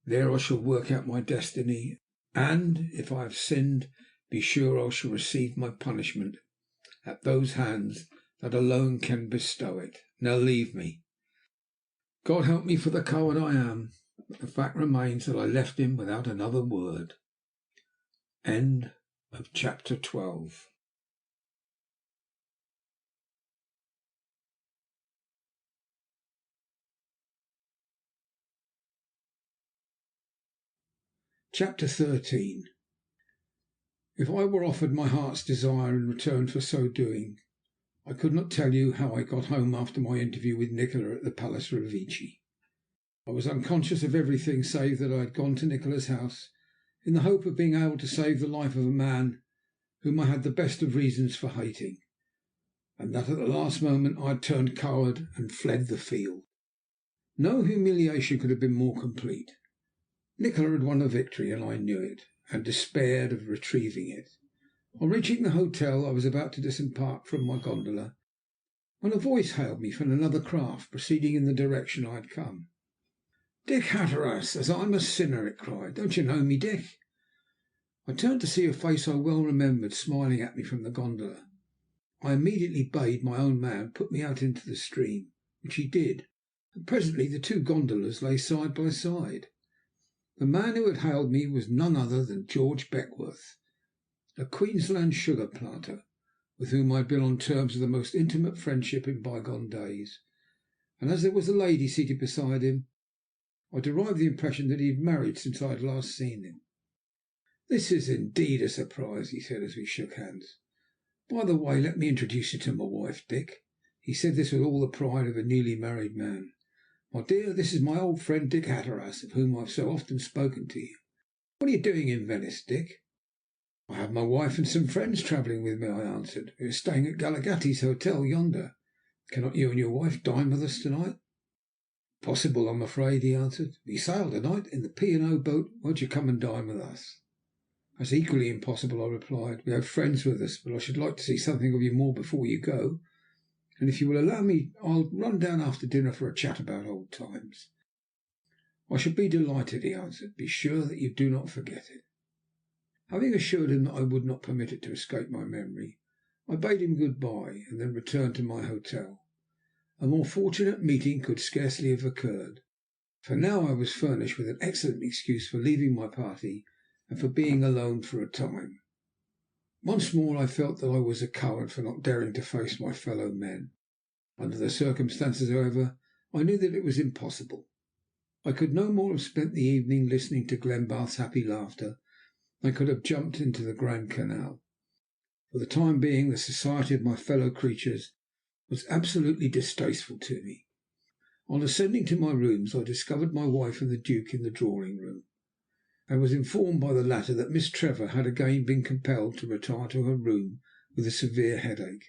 There I shall work out my destiny, and, if I have sinned, be sure I shall receive my punishment at those hands that alone can bestow it. Now leave me. God help me for the coward I am. But the fact remains that I left him without another word. End of chapter 12. Chapter 13. If I were offered my heart's desire in return for so doing, I could not tell you how I got home after my interview with Nikola at the Palace Revecce. I was unconscious of everything save that I had gone to Nikola's house in the hope of being able to save the life of a man whom I had the best of reasons for hating, and that at the last moment I had turned coward and fled the field. No humiliation could have been more complete. Nikola had won a victory, and I knew it, and despaired of retrieving it. On reaching the hotel, I was about to disembark from my gondola when a voice hailed me from another craft proceeding in the direction I had come. "Dick Hatteras, as I'm a sinner!" it cried. "Don't you know me, Dick?" I turned to see a face I well remembered smiling at me from the gondola. I immediately bade my own man put me out into the stream, which he did, and presently the two gondolas lay side by side. The man who had hailed me was none other than George Beckworth, a Queensland sugar planter, with whom I had been on terms of the most intimate friendship in bygone days, and as there was a lady seated beside him, I derived the impression that he had married since I had last seen him. "This is indeed a surprise," he said as we shook hands. "By the way, let me introduce you to my wife, Dick." He said this with all the pride of a newly married man. "My dear, this is my old friend Dick Hatteras, of whom I have so often spoken to you. What are you doing in Venice, Dick?" "I have my wife and some friends travelling with me," I answered. "We are staying at Galaghetti's hotel yonder. Cannot you and your wife dine with us tonight?" "Possible, I'm afraid," he answered. "We sail tonight in the P&O boat. Won't you come and dine with us?" "That's equally impossible," I replied. "We have friends with us, but I should like to see something of you more before you go, and if you will allow me I'll run down after dinner for a chat about old times." "I shall be delighted," he answered. "Be sure that you do not forget it." Having assured him that I would not permit it to escape my memory, I bade him good bye, and then returned to my hotel. A more fortunate meeting could scarcely have occurred, for now I was furnished with an excellent excuse for leaving my party and for being alone for a time. Once more I felt that I was a coward for not daring to face my fellow men. Under the circumstances, however, I knew that it was impossible. I could no more have spent the evening listening to Glenbarth's happy laughter than I could have jumped into the Grand Canal. For the time being the society of my fellow creatures was absolutely distasteful to me. On ascending to my rooms I discovered my wife and the Duke in the drawing room, and was informed by the latter that Miss Trevor had again been compelled to retire to her room with a severe headache.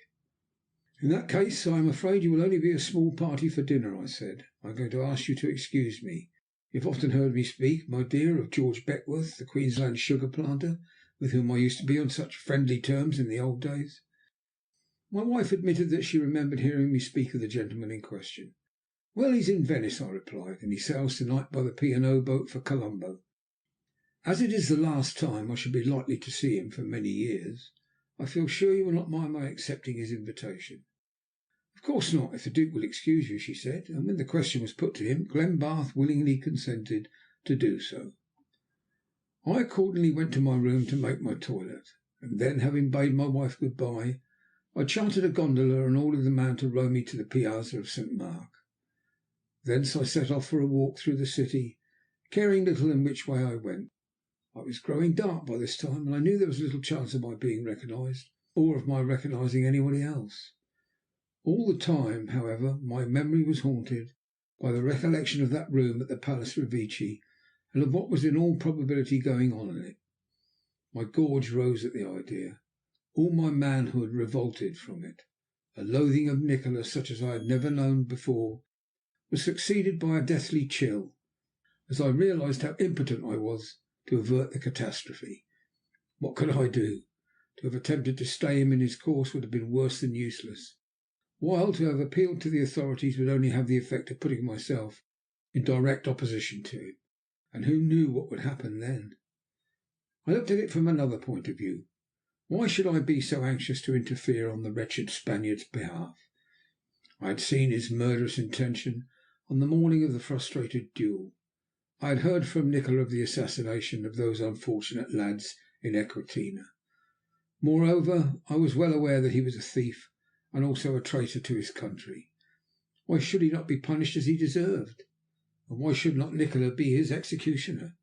"In that case I am afraid you will only be a small party for dinner," I said. "I am going to ask you to excuse me. You have often heard me speak, my dear, of George Beckworth, the Queensland sugar planter, with whom I used to be on such friendly terms in the old days." My wife admitted that she remembered hearing me speak of the gentleman in question. "Well, he's in Venice," I replied, "and he sails to-night by the P&O boat for Colombo. As it is the last time I shall be likely to see him for many years, I feel sure you will not mind my accepting his invitation." "Of course not, if the Duke will excuse you," she said, and when the question was put to him, Glenbarth willingly consented to do so. I accordingly went to my room to make my toilet, and then, having bade my wife good bye, I chartered a gondola and ordered the man to row me to the Piazza of St. Mark. Thence I set off for a walk through the city, caring little in which way I went. It was growing dark by this time, and I knew there was little chance of my being recognized, or of my recognizing anybody else. All the time, however, my memory was haunted by the recollection of that room at the Palace Revecce, and of what was in all probability going on in it. My gorge rose at the idea. All my manhood revolted from it. A loathing of Nikola, such as I had never known before, was succeeded by a deathly chill, as I realized how impotent I was to avert the catastrophe. What could I do? To have attempted to stay him in his course would have been worse than useless, while to have appealed to the authorities would only have the effect of putting myself in direct opposition to him, and who knew what would happen then? I looked at it from another point of view. Why should I be so anxious to interfere on the wretched Spaniard's behalf? I had seen his murderous intention on the morning of the frustrated duel. I had heard from Nikola of the assassination of those unfortunate lads in Equinata. Moreover, I was well aware that he was a thief and also a traitor to his country. Why should he not be punished as he deserved? And why should not Nikola be his executioner?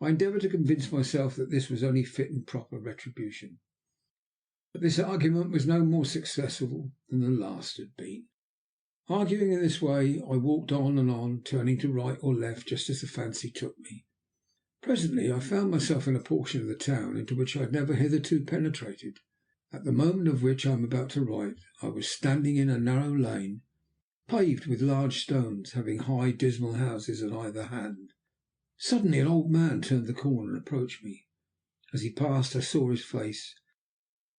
I endeavoured to convince myself that this was only fit and proper retribution. But this argument was no more successful than the last had been. Arguing in this way, I walked on, turning to right or left just as the fancy took me. Presently I found myself in a portion of the town into which I had never hitherto penetrated. At the moment of which I am about to write, I was standing in a narrow lane, paved with large stones, having high dismal houses on either hand. Suddenly an old man turned the corner and approached me. As he passed I saw his face,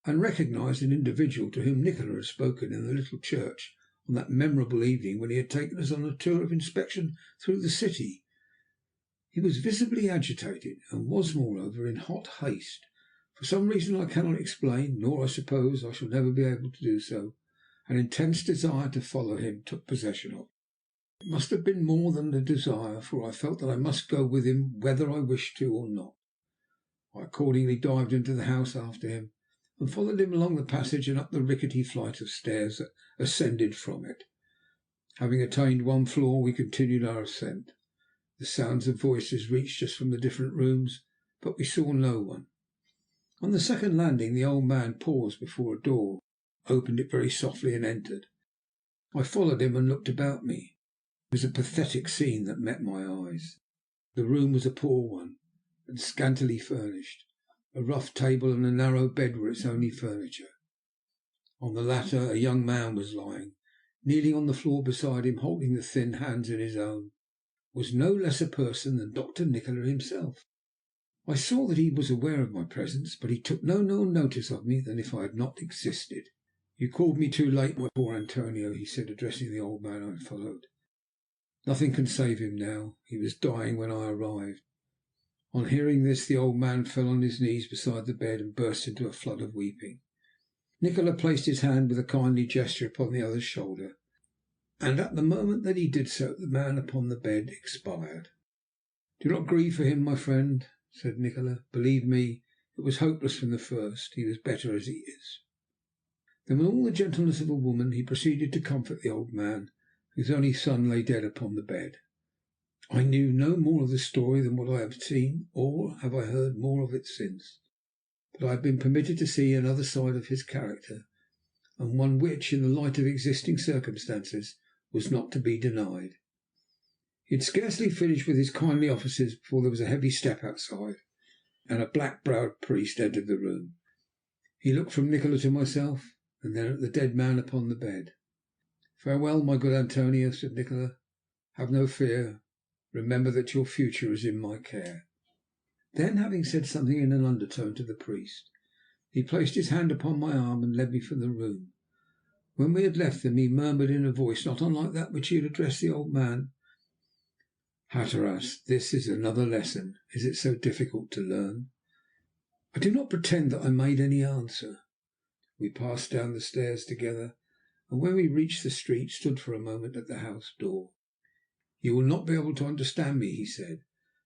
and recognized an individual to whom Nikola had spoken in the little church on that memorable evening when he had taken us on a tour of inspection through the city. He was visibly agitated, and was, moreover, in hot haste. For some reason I cannot explain, nor, I suppose, I shall never be able to do so, an intense desire to follow him took possession of me. It must have been more than a desire, for I felt that I must go with him whether I wished to or not. I accordingly dived into the house after him, and followed him along the passage and up the rickety flight of stairs that ascended from it. Having attained one floor, we continued our ascent. The sounds of voices reached us from the different rooms, but we saw no one. On the second landing the old man paused before a door, opened it very softly, and entered. I followed him and looked about me. It was a pathetic scene that met my eyes. The room was a poor one, and scantily furnished. A rough table and a narrow bed were its only furniture. On the latter a young man was lying. Kneeling on the floor beside him, holding the thin hands in his own, was no less a person than Dr. Nikola himself. I saw that he was aware of my presence, but he took no more notice of me than if I had not existed. "You called me too late, my poor Antonio," he said, addressing the old man I followed. "Nothing can save him now. He was dying when I arrived." On hearing this the old man fell on his knees beside the bed and burst into a flood of weeping. Nikola placed his hand with a kindly gesture upon the other's shoulder, and at the moment that he did so the man upon the bed expired. "Do not grieve for him, my friend," said Nikola. "Believe me, it was hopeless from the first. He was better as he is." Then, with all the gentleness of a woman, he proceeded to comfort the old man, whose only son lay dead upon the bed. I knew no more of the story than what I have seen, or have I heard more of it since. But I have been permitted to see another side of his character, and one which, in the light of existing circumstances, was not to be denied. He had scarcely finished with his kindly offices before there was a heavy step outside, and a black-browed priest entered the room. He looked from Nikola to myself, and then at the dead man upon the bed. "Farewell, my good Antonio," said Nikola. "Have no fear. Remember that your future is in my care." Then, having said something in an undertone to the priest, he placed his hand upon my arm and led me from the room. When we had left them, he murmured in a voice not unlike that which he had addressed the old man, "Hatteras, this is another lesson. Is it so difficult to learn?" I do not pretend that I made any answer. We passed down the stairs together, and when we reached the street, stood for a moment at the house door. "You will not be able to understand me," he said.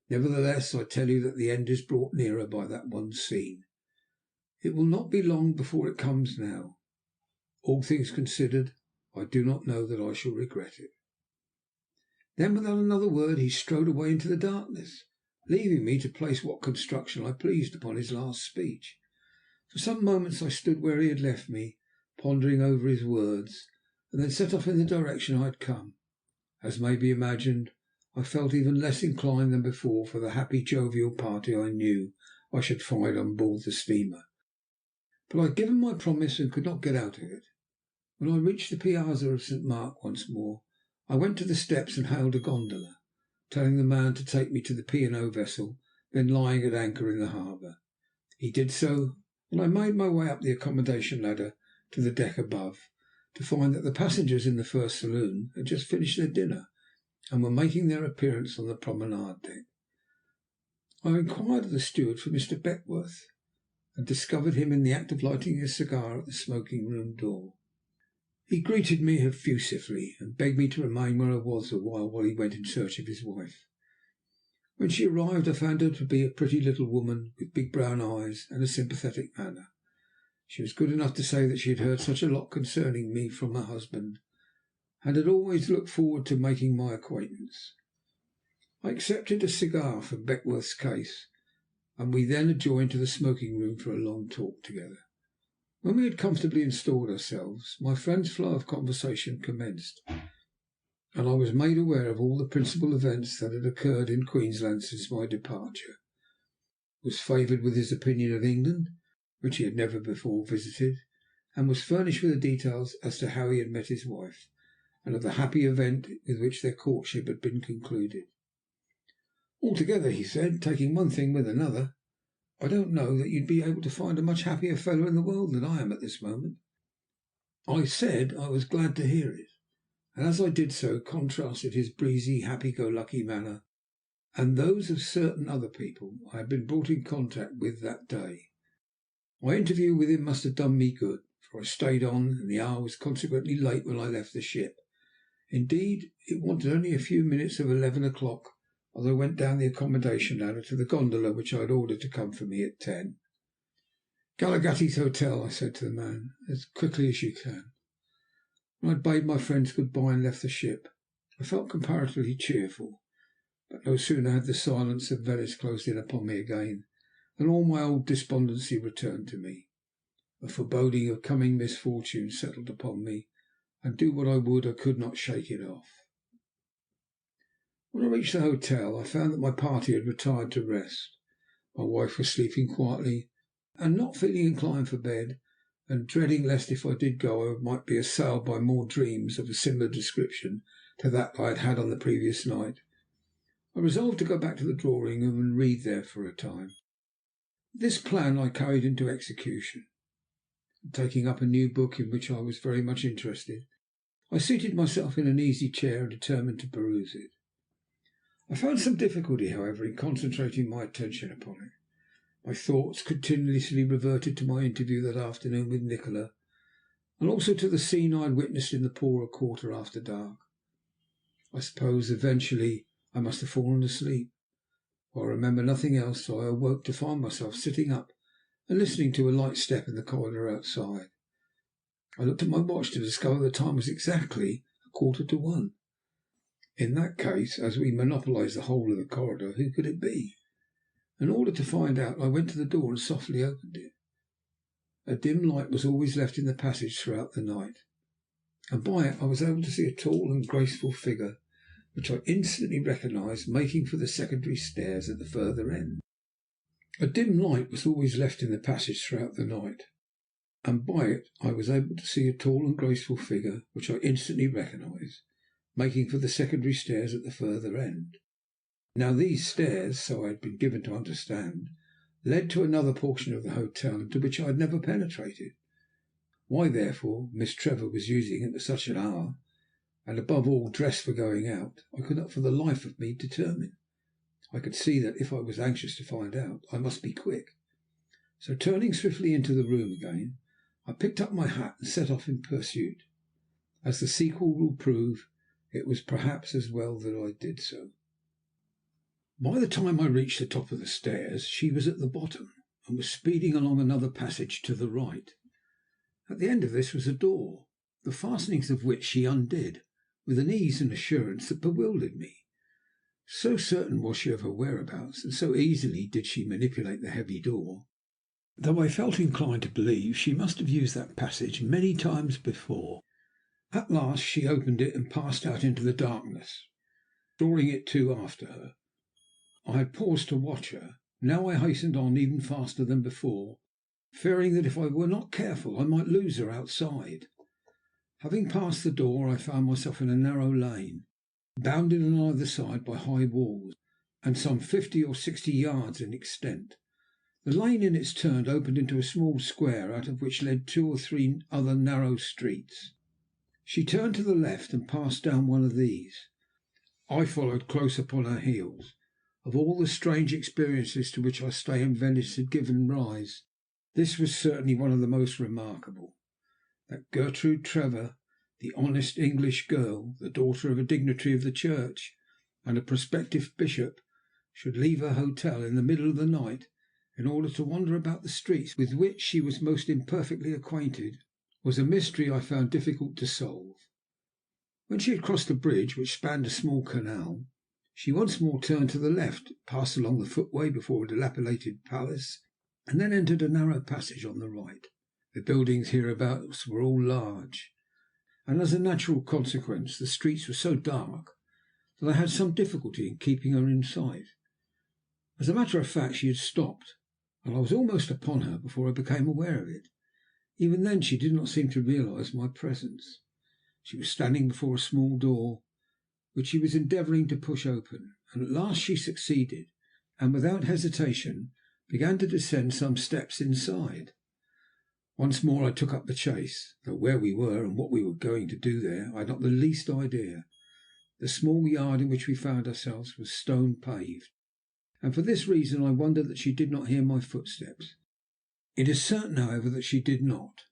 "Nevertheless, I tell you that the end is brought nearer by that one scene. It will not be long before it comes now. All things considered, I do not know that I shall regret it." Then, without another word, he strode away into the darkness, leaving me to place what construction I pleased upon his last speech. For some moments I stood where he had left me, pondering over his words, and then set off in the direction I had come. As may be imagined, I felt even less inclined than before for the happy, jovial party I knew I should find on board the steamer. But I had given my promise and could not get out of it. When I reached the piazza of St. Mark once more, I went to the steps and hailed a gondola, telling the man to take me to the P&O vessel then lying at anchor in the harbour. He did so, and I made my way up the accommodation ladder to the deck above, to find that the passengers in the first saloon had just finished their dinner and were making their appearance on the promenade deck. I inquired of the steward for Mr. Beckworth, and discovered him in the act of lighting a cigar at the smoking room door. He greeted me effusively, and begged me to remain where I was a while he went in search of his wife. When she arrived, I found her to be a pretty little woman with big brown eyes and a sympathetic manner. She was good enough to say that she had heard such a lot concerning me from her husband, and had always looked forward to making my acquaintance. I accepted a cigar from Beckworth's case, and we then adjourned to the smoking room for a long talk together. When we had comfortably installed ourselves, my friend's flow of conversation commenced, and I was made aware of all the principal events that had occurred in Queensland since my departure. Was favoured with his opinion of England, which he had never before visited, and was furnished with the details as to how he had met his wife, and of the happy event with which their courtship had been concluded. "Altogether," he said, taking one thing with another, "I don't know that you'd be able to find a much happier fellow in the world than I am at this moment." I said I was glad to hear it, and as I did so contrasted his breezy, happy-go-lucky manner and those of certain other people I had been brought in contact with that day. My interview with him must have done me good, for I stayed on, and the hour was consequently late when I left the ship. Indeed, it wanted only a few minutes of 11 o'clock as I went down the accommodation ladder to the gondola which I had ordered to come for me at 10. "Galaghetti's Hotel," I said to the man, "as quickly as you can." When I had bade my friends good bye and left the ship, I felt comparatively cheerful, but no sooner had the silence of Venice closed in upon me again than all my old despondency returned to me. A foreboding of coming misfortune settled upon me, and do what I would I could not shake it off. When I reached the hotel, I found that my party had retired to rest. My wife was sleeping quietly, and not feeling inclined for bed, and dreading lest if I did go I might be assailed by more dreams of a similar description to that I had had on the previous night, I resolved to go back to the drawing room and read there for a time. This plan I carried into execution, and taking up a new book in which I was very much interested, I seated myself in an easy chair and determined to peruse it. I found some difficulty, however, in concentrating my attention upon it. My thoughts continuously reverted to my interview that afternoon with Nikola, and also to the scene I had witnessed in the poorer quarter after dark. I suppose eventually I must have fallen asleep, for I remember nothing else, so I awoke to find myself sitting up and listening to a light step in the corridor outside. I looked at my watch to discover the time was exactly 1:15. In that case, as we monopolized the whole of the corridor, who could it be? In order to find out, I went to the door and softly opened it. A dim light was always left in the passage throughout the night, and by it I was able to see a tall and graceful figure, which I instantly recognized, making for the secondary stairs at the further end. A dim light was always left in the passage throughout the night, and by it I was able to see a tall and graceful figure, which I instantly recognized, making for the secondary stairs at the further end. Now these stairs, so I had been given to understand, led to another portion of the hotel into which I had never penetrated. Why, therefore, Miss Trevor was using it at such an hour, and above all dressed for going out, I could not for the life of me determine. I could see that if I was anxious to find out, I must be quick. So turning swiftly into the room again, I picked up my hat and set off in pursuit. As the sequel will prove, it was perhaps as well that I did so. By the time I reached the top of the stairs, she was at the bottom, and was speeding along another passage to the right. At the end of this was a door, the fastenings of which she undid with an ease and assurance that bewildered me. So certain was she of her whereabouts, and so easily did she manipulate the heavy door, though I felt inclined to believe she must have used that passage many times before. At last she opened it and passed out into the darkness, drawing it to after her. I had paused to watch her. Now I hastened on even faster than before, fearing that if I were not careful I might lose her outside. Having passed the door, I found myself in a narrow lane, bounded on either side by high walls, and some 50 or 60 yards in extent. The lane in its turn opened into a small square, out of which led 2 or 3 other narrow streets. She turned to the left and passed down one of these. I followed close upon her heels. Of all the strange experiences to which our stay in Venice had given rise, this was certainly one of the most remarkable. That Gertrude Trevor, the honest English girl, the daughter of a dignitary of the Church and a prospective bishop, should leave her hotel in the middle of the night in order to wander about the streets with which she was most imperfectly acquainted, was a mystery I found difficult to solve. When she had crossed a bridge which spanned a small canal, she once more turned to the left, passed along the footway before a dilapidated palace, and then entered a narrow passage on the right. The buildings hereabouts were all large, and as a natural consequence the streets were so dark that I had some difficulty in keeping her in sight. As a matter of fact, she had stopped, and I was almost upon her before I became aware of it. Even then she did not seem to realize my presence. She was standing before a small door, which she was endeavouring to push open, and at last she succeeded, and without hesitation began to descend some steps inside. Once more I took up the chase, though where we were and what we were going to do there I had not the least idea. The small yard in which we found ourselves was stone paved, and for this reason I wondered that she did not hear my footsteps. It is certain, however, that she did not,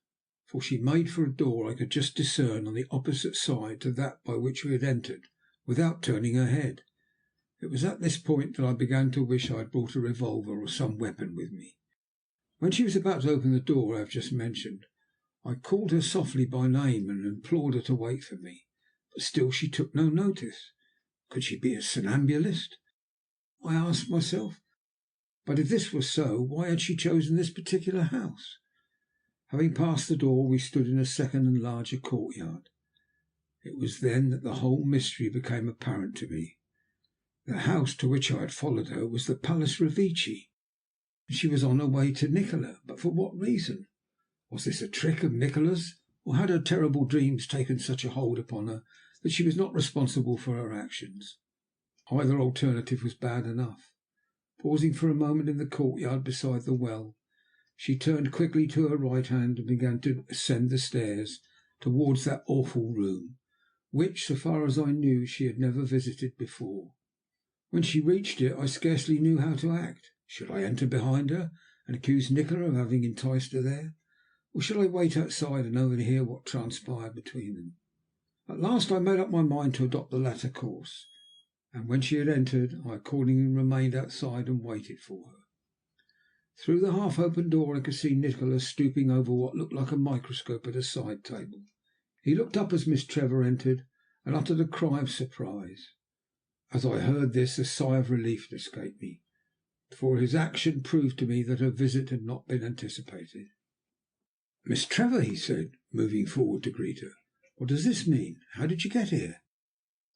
for she made for a door I could just discern on the opposite side to that by which we had entered, without turning her head. It was at this point that I began to wish I had brought a revolver or some weapon with me. When she was about to open the door I have just mentioned, I called her softly by name and implored her to wait for me, but still she took no notice. Could she be a somnambulist? I asked myself. But if this was so, why had she chosen this particular house? Having passed the door, we stood in a second and larger courtyard. It was then that the whole mystery became apparent to me. The house to which I had followed her was the Palace Revecce, and she was on her way to Nikola. But for what reason? Was this a trick of Nikola's, or had her terrible dreams taken such a hold upon her that she was not responsible for her actions? Either alternative was bad enough. Pausing for a moment in the courtyard beside the well, she turned quickly to her right hand and began to ascend the stairs towards that awful room, which, so far as I knew, she had never visited before. When she reached it I scarcely knew how to act. Should I enter behind her and accuse Nikola of having enticed her there, or should I wait outside and overhear what transpired between them? At last I made up my mind to adopt the latter course, and when she had entered I accordingly remained outside and waited for her. Through the half-open door I could see Nikola stooping over what looked like a microscope at a side table. He looked up as Miss Trevor entered and uttered a cry of surprise. As I heard this a sigh of relief escaped me, for his action proved to me that her visit had not been anticipated. "Miss Trevor," he said, moving forward to greet her, "what does this mean? How did you get here?"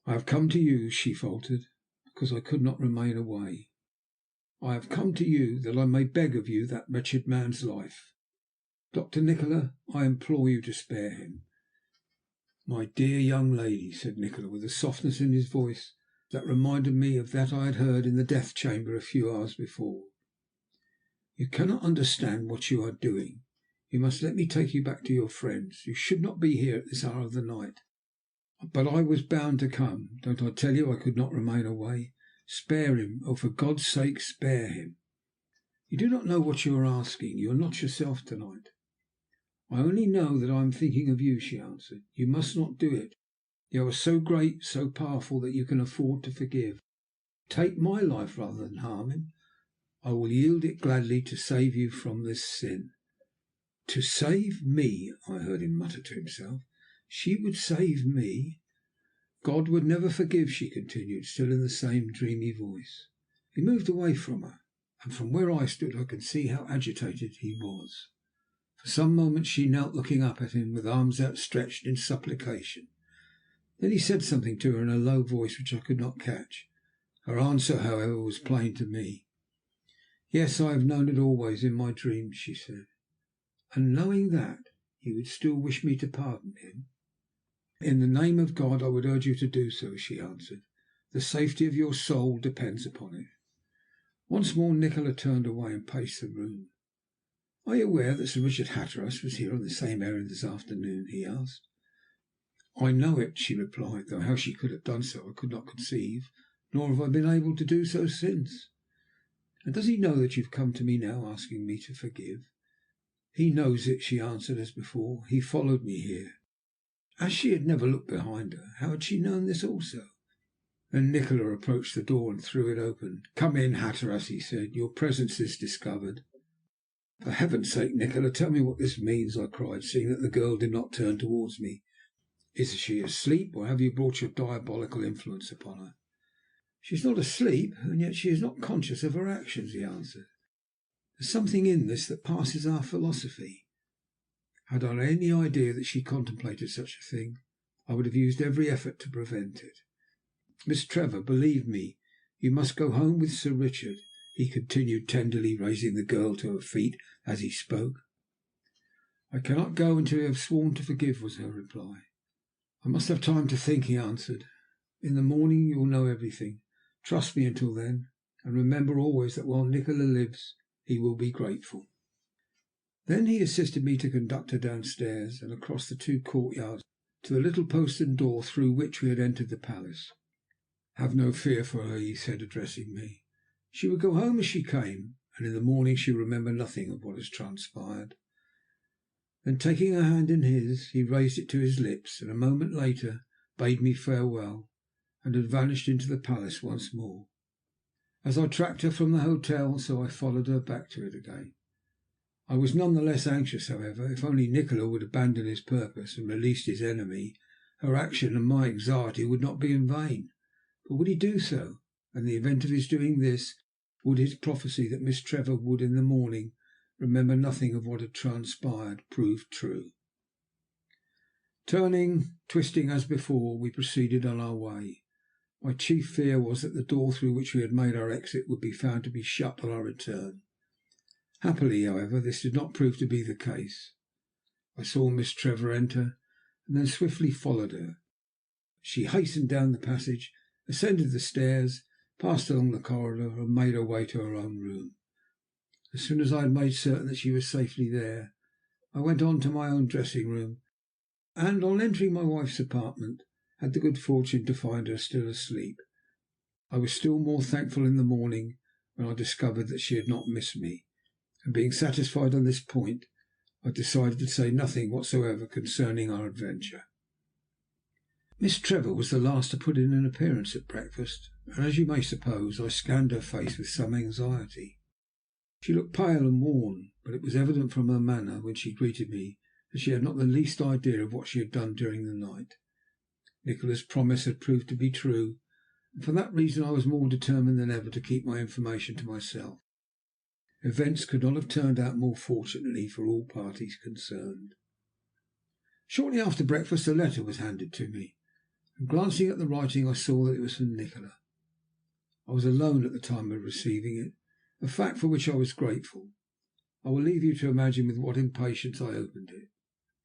"I have come to you," she faltered, "because I could not remain away. I have come to you that I may beg of you that wretched man's life. Dr. Nikola, I implore you to spare him." "My dear young lady," said Nikola, with a softness in his voice that reminded me of that I had heard in the death chamber a few hours before, "you cannot understand what you are doing. You must let me take you back to your friends. You should not be here at this hour of the night. But I was bound to come. Don't I tell you I could not remain away? Spare him. Oh, for God's sake, spare him." "You do not know what you are asking. You are not yourself to-night." "I only know that I am thinking of you," she answered. "You must not do it. You are so great, so powerful, that you can afford to forgive. Take my life rather than harm him. I will yield it gladly to save you from this sin." To save me, I heard him mutter to himself. She would save me. "God would never forgive," she continued, still in the same dreamy voice. He moved away from her, and from where I stood I could see how agitated he was. For some moments she knelt looking up at him with arms outstretched in supplication. Then he said something to her in a low voice which I could not catch. Her answer, however, was plain to me. "Yes, I have known it always in my dreams," she said. "And knowing that, you would still wish me to pardon him?" "In the name of God I would urge you to do so," she answered. "The safety of your soul depends upon it." Once more Nikola turned away and paced the room. "Are you aware that Sir Richard Hatteras was here on the same errand this afternoon?" he asked. "I know it," she replied, though how she could have done so I could not conceive, nor have I been able to do so since. "And does he know that you have come to me now asking me to forgive?" "He knows it," she answered as before. "He followed me here." As she had never looked behind her, how had she known this also? Then Nikola approached the door and threw it open. "Come in, Hatteras," he said. "Your presence is discovered." "For heaven's sake, Nikola, tell me what this means," I cried, seeing that the girl did not turn towards me. "Is she asleep, or have you brought your diabolical influence upon her?" "She is not asleep, and yet she is not conscious of her actions," he answered. "There is something in this that passes our philosophy. Had I any idea that she contemplated such a thing, I would have used every effort to prevent it. Miss Trevor, believe me, you must go home with Sir Richard," he continued tenderly, raising the girl to her feet as he spoke. "I cannot go until you have sworn to forgive," was her reply. "I must have time to think," he answered. "In the morning you will know everything. Trust me until then, and remember always that while Nikola lives he will be grateful." Then he assisted me to conduct her downstairs and across the 2 courtyards to the little postern door through which we had entered the palace. "Have no fear for her," he said, addressing me. "She will go home as she came, and in the morning she will remember nothing of what has transpired." Then taking her hand in his, he raised it to his lips, and a moment later bade me farewell, and had vanished into the palace once more. As I tracked her from the hotel, so I followed her back to it again. I was none the less anxious, however. If only Nikola would abandon his purpose and release his enemy, her action and my anxiety would not be in vain. But would he do so? And in the event of his doing this, would his prophecy that Miss Trevor would in the morning remember nothing of what had transpired prove true? Turning, twisting as before, we proceeded on our way. My chief fear was that the door through which we had made our exit would be found to be shut on our return. Happily, however, this did not prove to be the case. I saw Miss Trevor enter, and then swiftly followed her. She hastened down the passage, ascended the stairs, passed along the corridor, and made her way to her own room. As soon as I had made certain that she was safely there, I went on to my own dressing room, and on entering my wife's apartment, had the good fortune to find her still asleep. I was still more thankful in the morning when I discovered that she had not missed me, and being satisfied on this point, I decided to say nothing whatsoever concerning our adventure. Miss Trevor was the last to put in an appearance at breakfast, and, as you may suppose, I scanned her face with some anxiety. She looked pale and worn, but it was evident from her manner when she greeted me that she had not the least idea of what she had done during the night. Nikola's promise had proved to be true, and for that reason I was more determined than ever to keep my information to myself. Events could not have turned out more fortunately for all parties concerned. Shortly after breakfast a letter was handed to me, and glancing at the writing I saw that it was from Nikola. I was alone at the time of receiving it, a fact for which I was grateful. I will leave you to imagine with what impatience I opened it.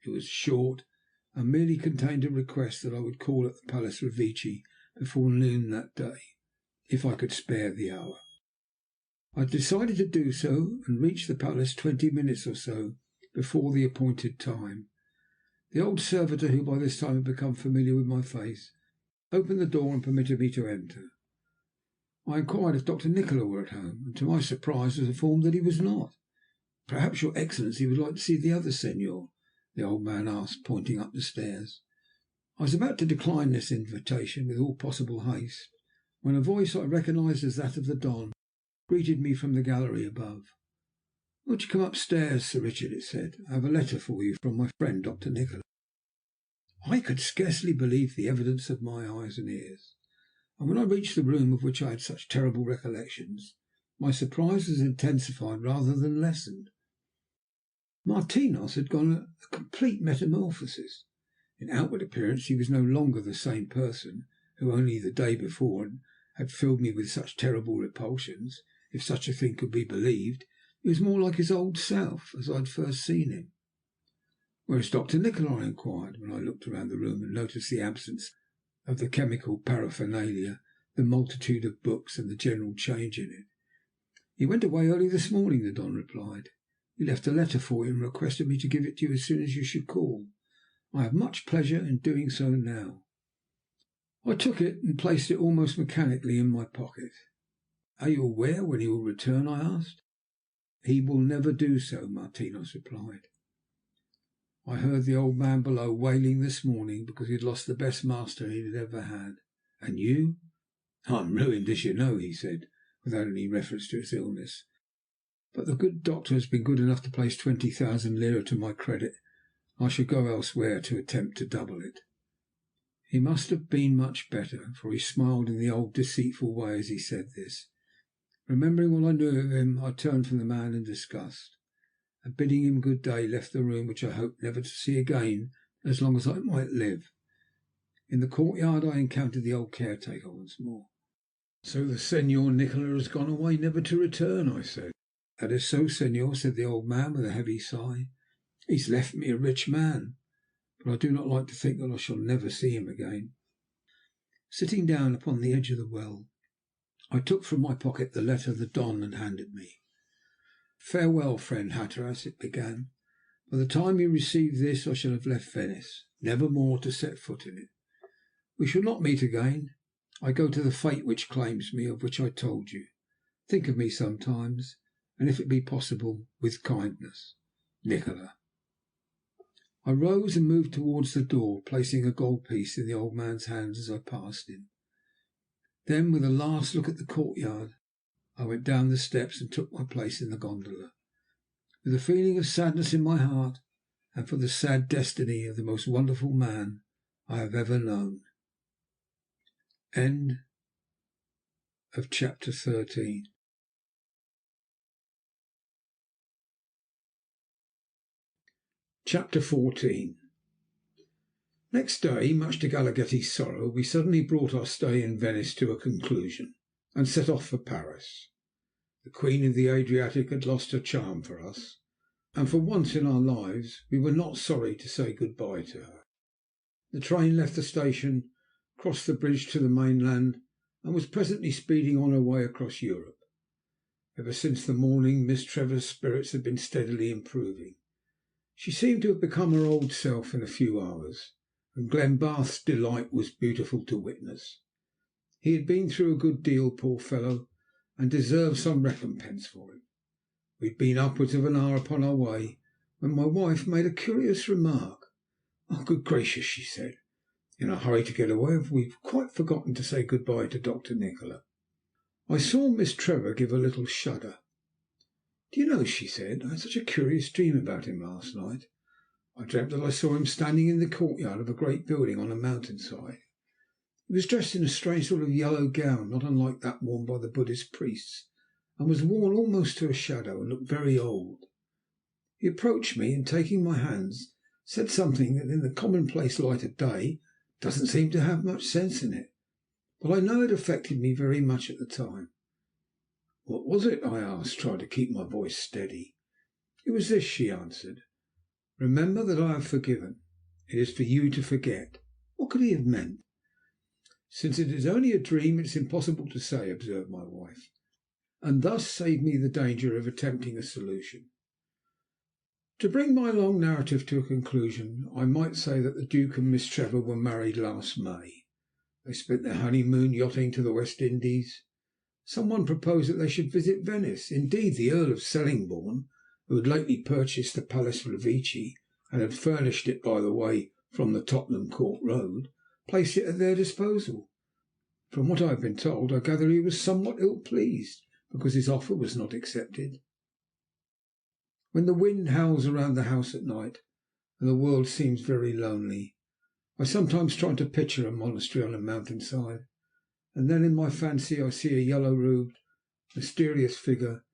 It was short, and merely contained a request that I would call at the Palace Revecce before noon that day, if I could spare the hour. I decided to do so, and reached the palace 20 minutes or so before the appointed time. The old servitor, who by this time had become familiar with my face, opened the door and permitted me to enter. I inquired if Dr. Nikola were at home, and to my surprise was informed that he was not. "Perhaps your Excellency would like to see the other Senor?" the old man asked, pointing up the stairs. I was about to decline this invitation with all possible haste, when a voice I recognized as that of the Don greeted me from the gallery above. "Won't you come upstairs, Sir Richard?" it said. "I have a letter for you from my friend Dr. Nikola." I could scarcely believe the evidence of my eyes and ears, and when I reached the room of which I had such terrible recollections, my surprise was intensified rather than lessened. Martinos had gone a complete metamorphosis. In outward appearance he was no longer the same person who only the day before had filled me with such terrible repulsions. If such a thing could be believed, he was more like his old self as I had first seen him. "Where is Dr. Nikola?" I inquired, when I looked around the room and noticed the absence of the chemical paraphernalia, the multitude of books, and the general change in it. "He went away early this morning," the Don replied. "He left a letter for you and requested me to give it to you as soon as you should call. I have much pleasure in doing so now." I took it and placed it almost mechanically in my pocket. "Are you aware when he will return?" I asked. "He will never do so," Martinos replied. "I heard the old man below wailing this morning because he had lost the best master he had ever had. And you?" "I am ruined, as you know," he said, without any reference to his illness. "But the good doctor has been good enough to place 20,000 lira to my credit. I shall go elsewhere to attempt to double it." He must have been much better, for he smiled in the old deceitful way as he said this. Remembering what I knew of him, I turned from the man in disgust, and bidding him good day, left the room which I hoped never to see again as long as I might live. In the courtyard I encountered the old caretaker once more. "So the Senor Nikola has gone away, never to return?" I said. "That is so, Senor," said the old man with a heavy sigh. "He has left me a rich man, but I do not like to think that I shall never see him again." Sitting down upon the edge of the well, I took from my pocket the letter the Don had handed me. "Farewell, friend Hatteras," it began. "By the time you receive this I shall have left Venice, never more to set foot in it. We shall not meet again. I go to the fate which claims me, of which I told you. Think of me sometimes, and if it be possible, with kindness. Nikola." I rose and moved towards the door, placing a gold piece in the old man's hands as I passed him. Then, with a last look at the courtyard, I went down the steps and took my place in the gondola, with a feeling of sadness in my heart, and for the sad destiny of the most wonderful man I have ever known. End of chapter 13. Chapter 14. Next day, much to Galaghetti's sorrow, we suddenly brought our stay in Venice to a conclusion, and set off for Paris. The Queen of the Adriatic had lost her charm for us, and for once in our lives we were not sorry to say good-bye to her. The train left the station, crossed the bridge to the mainland, and was presently speeding on her way across Europe. Ever since the morning Miss Trevor's spirits had been steadily improving. She seemed to have become her old self in a few hours, and Glenbarth's delight was beautiful to witness. He had been through a good deal, poor fellow, and deserved some recompense for it. We had been upwards of an hour upon our way when my wife made a curious remark. "Oh, good gracious," she said, "in our hurry to get away we've quite forgotten to say good-bye to Dr. Nikola." I saw Miss Trevor give a little shudder. "Do you know," she said, "I had such a curious dream about him last night. I dreamt that I saw him standing in the courtyard of a great building on a mountain side. He was dressed in a strange sort of yellow gown, not unlike that worn by the Buddhist priests, and was worn almost to a shadow, and looked very old. He approached me, and taking my hands, said something that in the commonplace light of day doesn't seem to have much sense in it, but I know it affected me very much at the time." "What was it?" I asked, trying to keep my voice steady. "It was this," she answered. "Remember that I have forgiven. It is for you to forget." What could he have meant? "Since it is only a dream, it is impossible to say," observed my wife, and thus saved me the danger of attempting a solution. To bring my long narrative to a conclusion, I might say that the Duke and Miss Trevor were married last May. They spent their honeymoon yachting to the West Indies. Some one proposed that they should visit Venice. Indeed, the Earl of Sellingbourne, who had lately purchased the Palace Revecce, and had furnished it by the way from the Tottenham Court Road, placed it at their disposal. From what I have been told, I gather he was somewhat ill pleased because his offer was not accepted. When the wind howls around the house at night, and the world seems very lonely, I sometimes try to picture a monastery on a mountain side, and then in my fancy I see a yellow-robed, mysterious figure,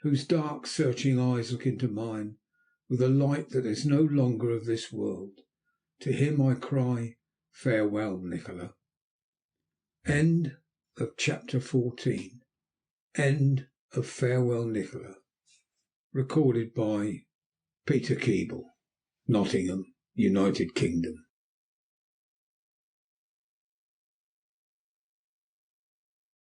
whose dark, searching eyes look into mine with a light that is no longer of this world. To him I cry, "Farewell, Nikola." End of chapter 14. End of Farewell, Nikola. Recorded by Peter Keeble. Nottingham, United Kingdom.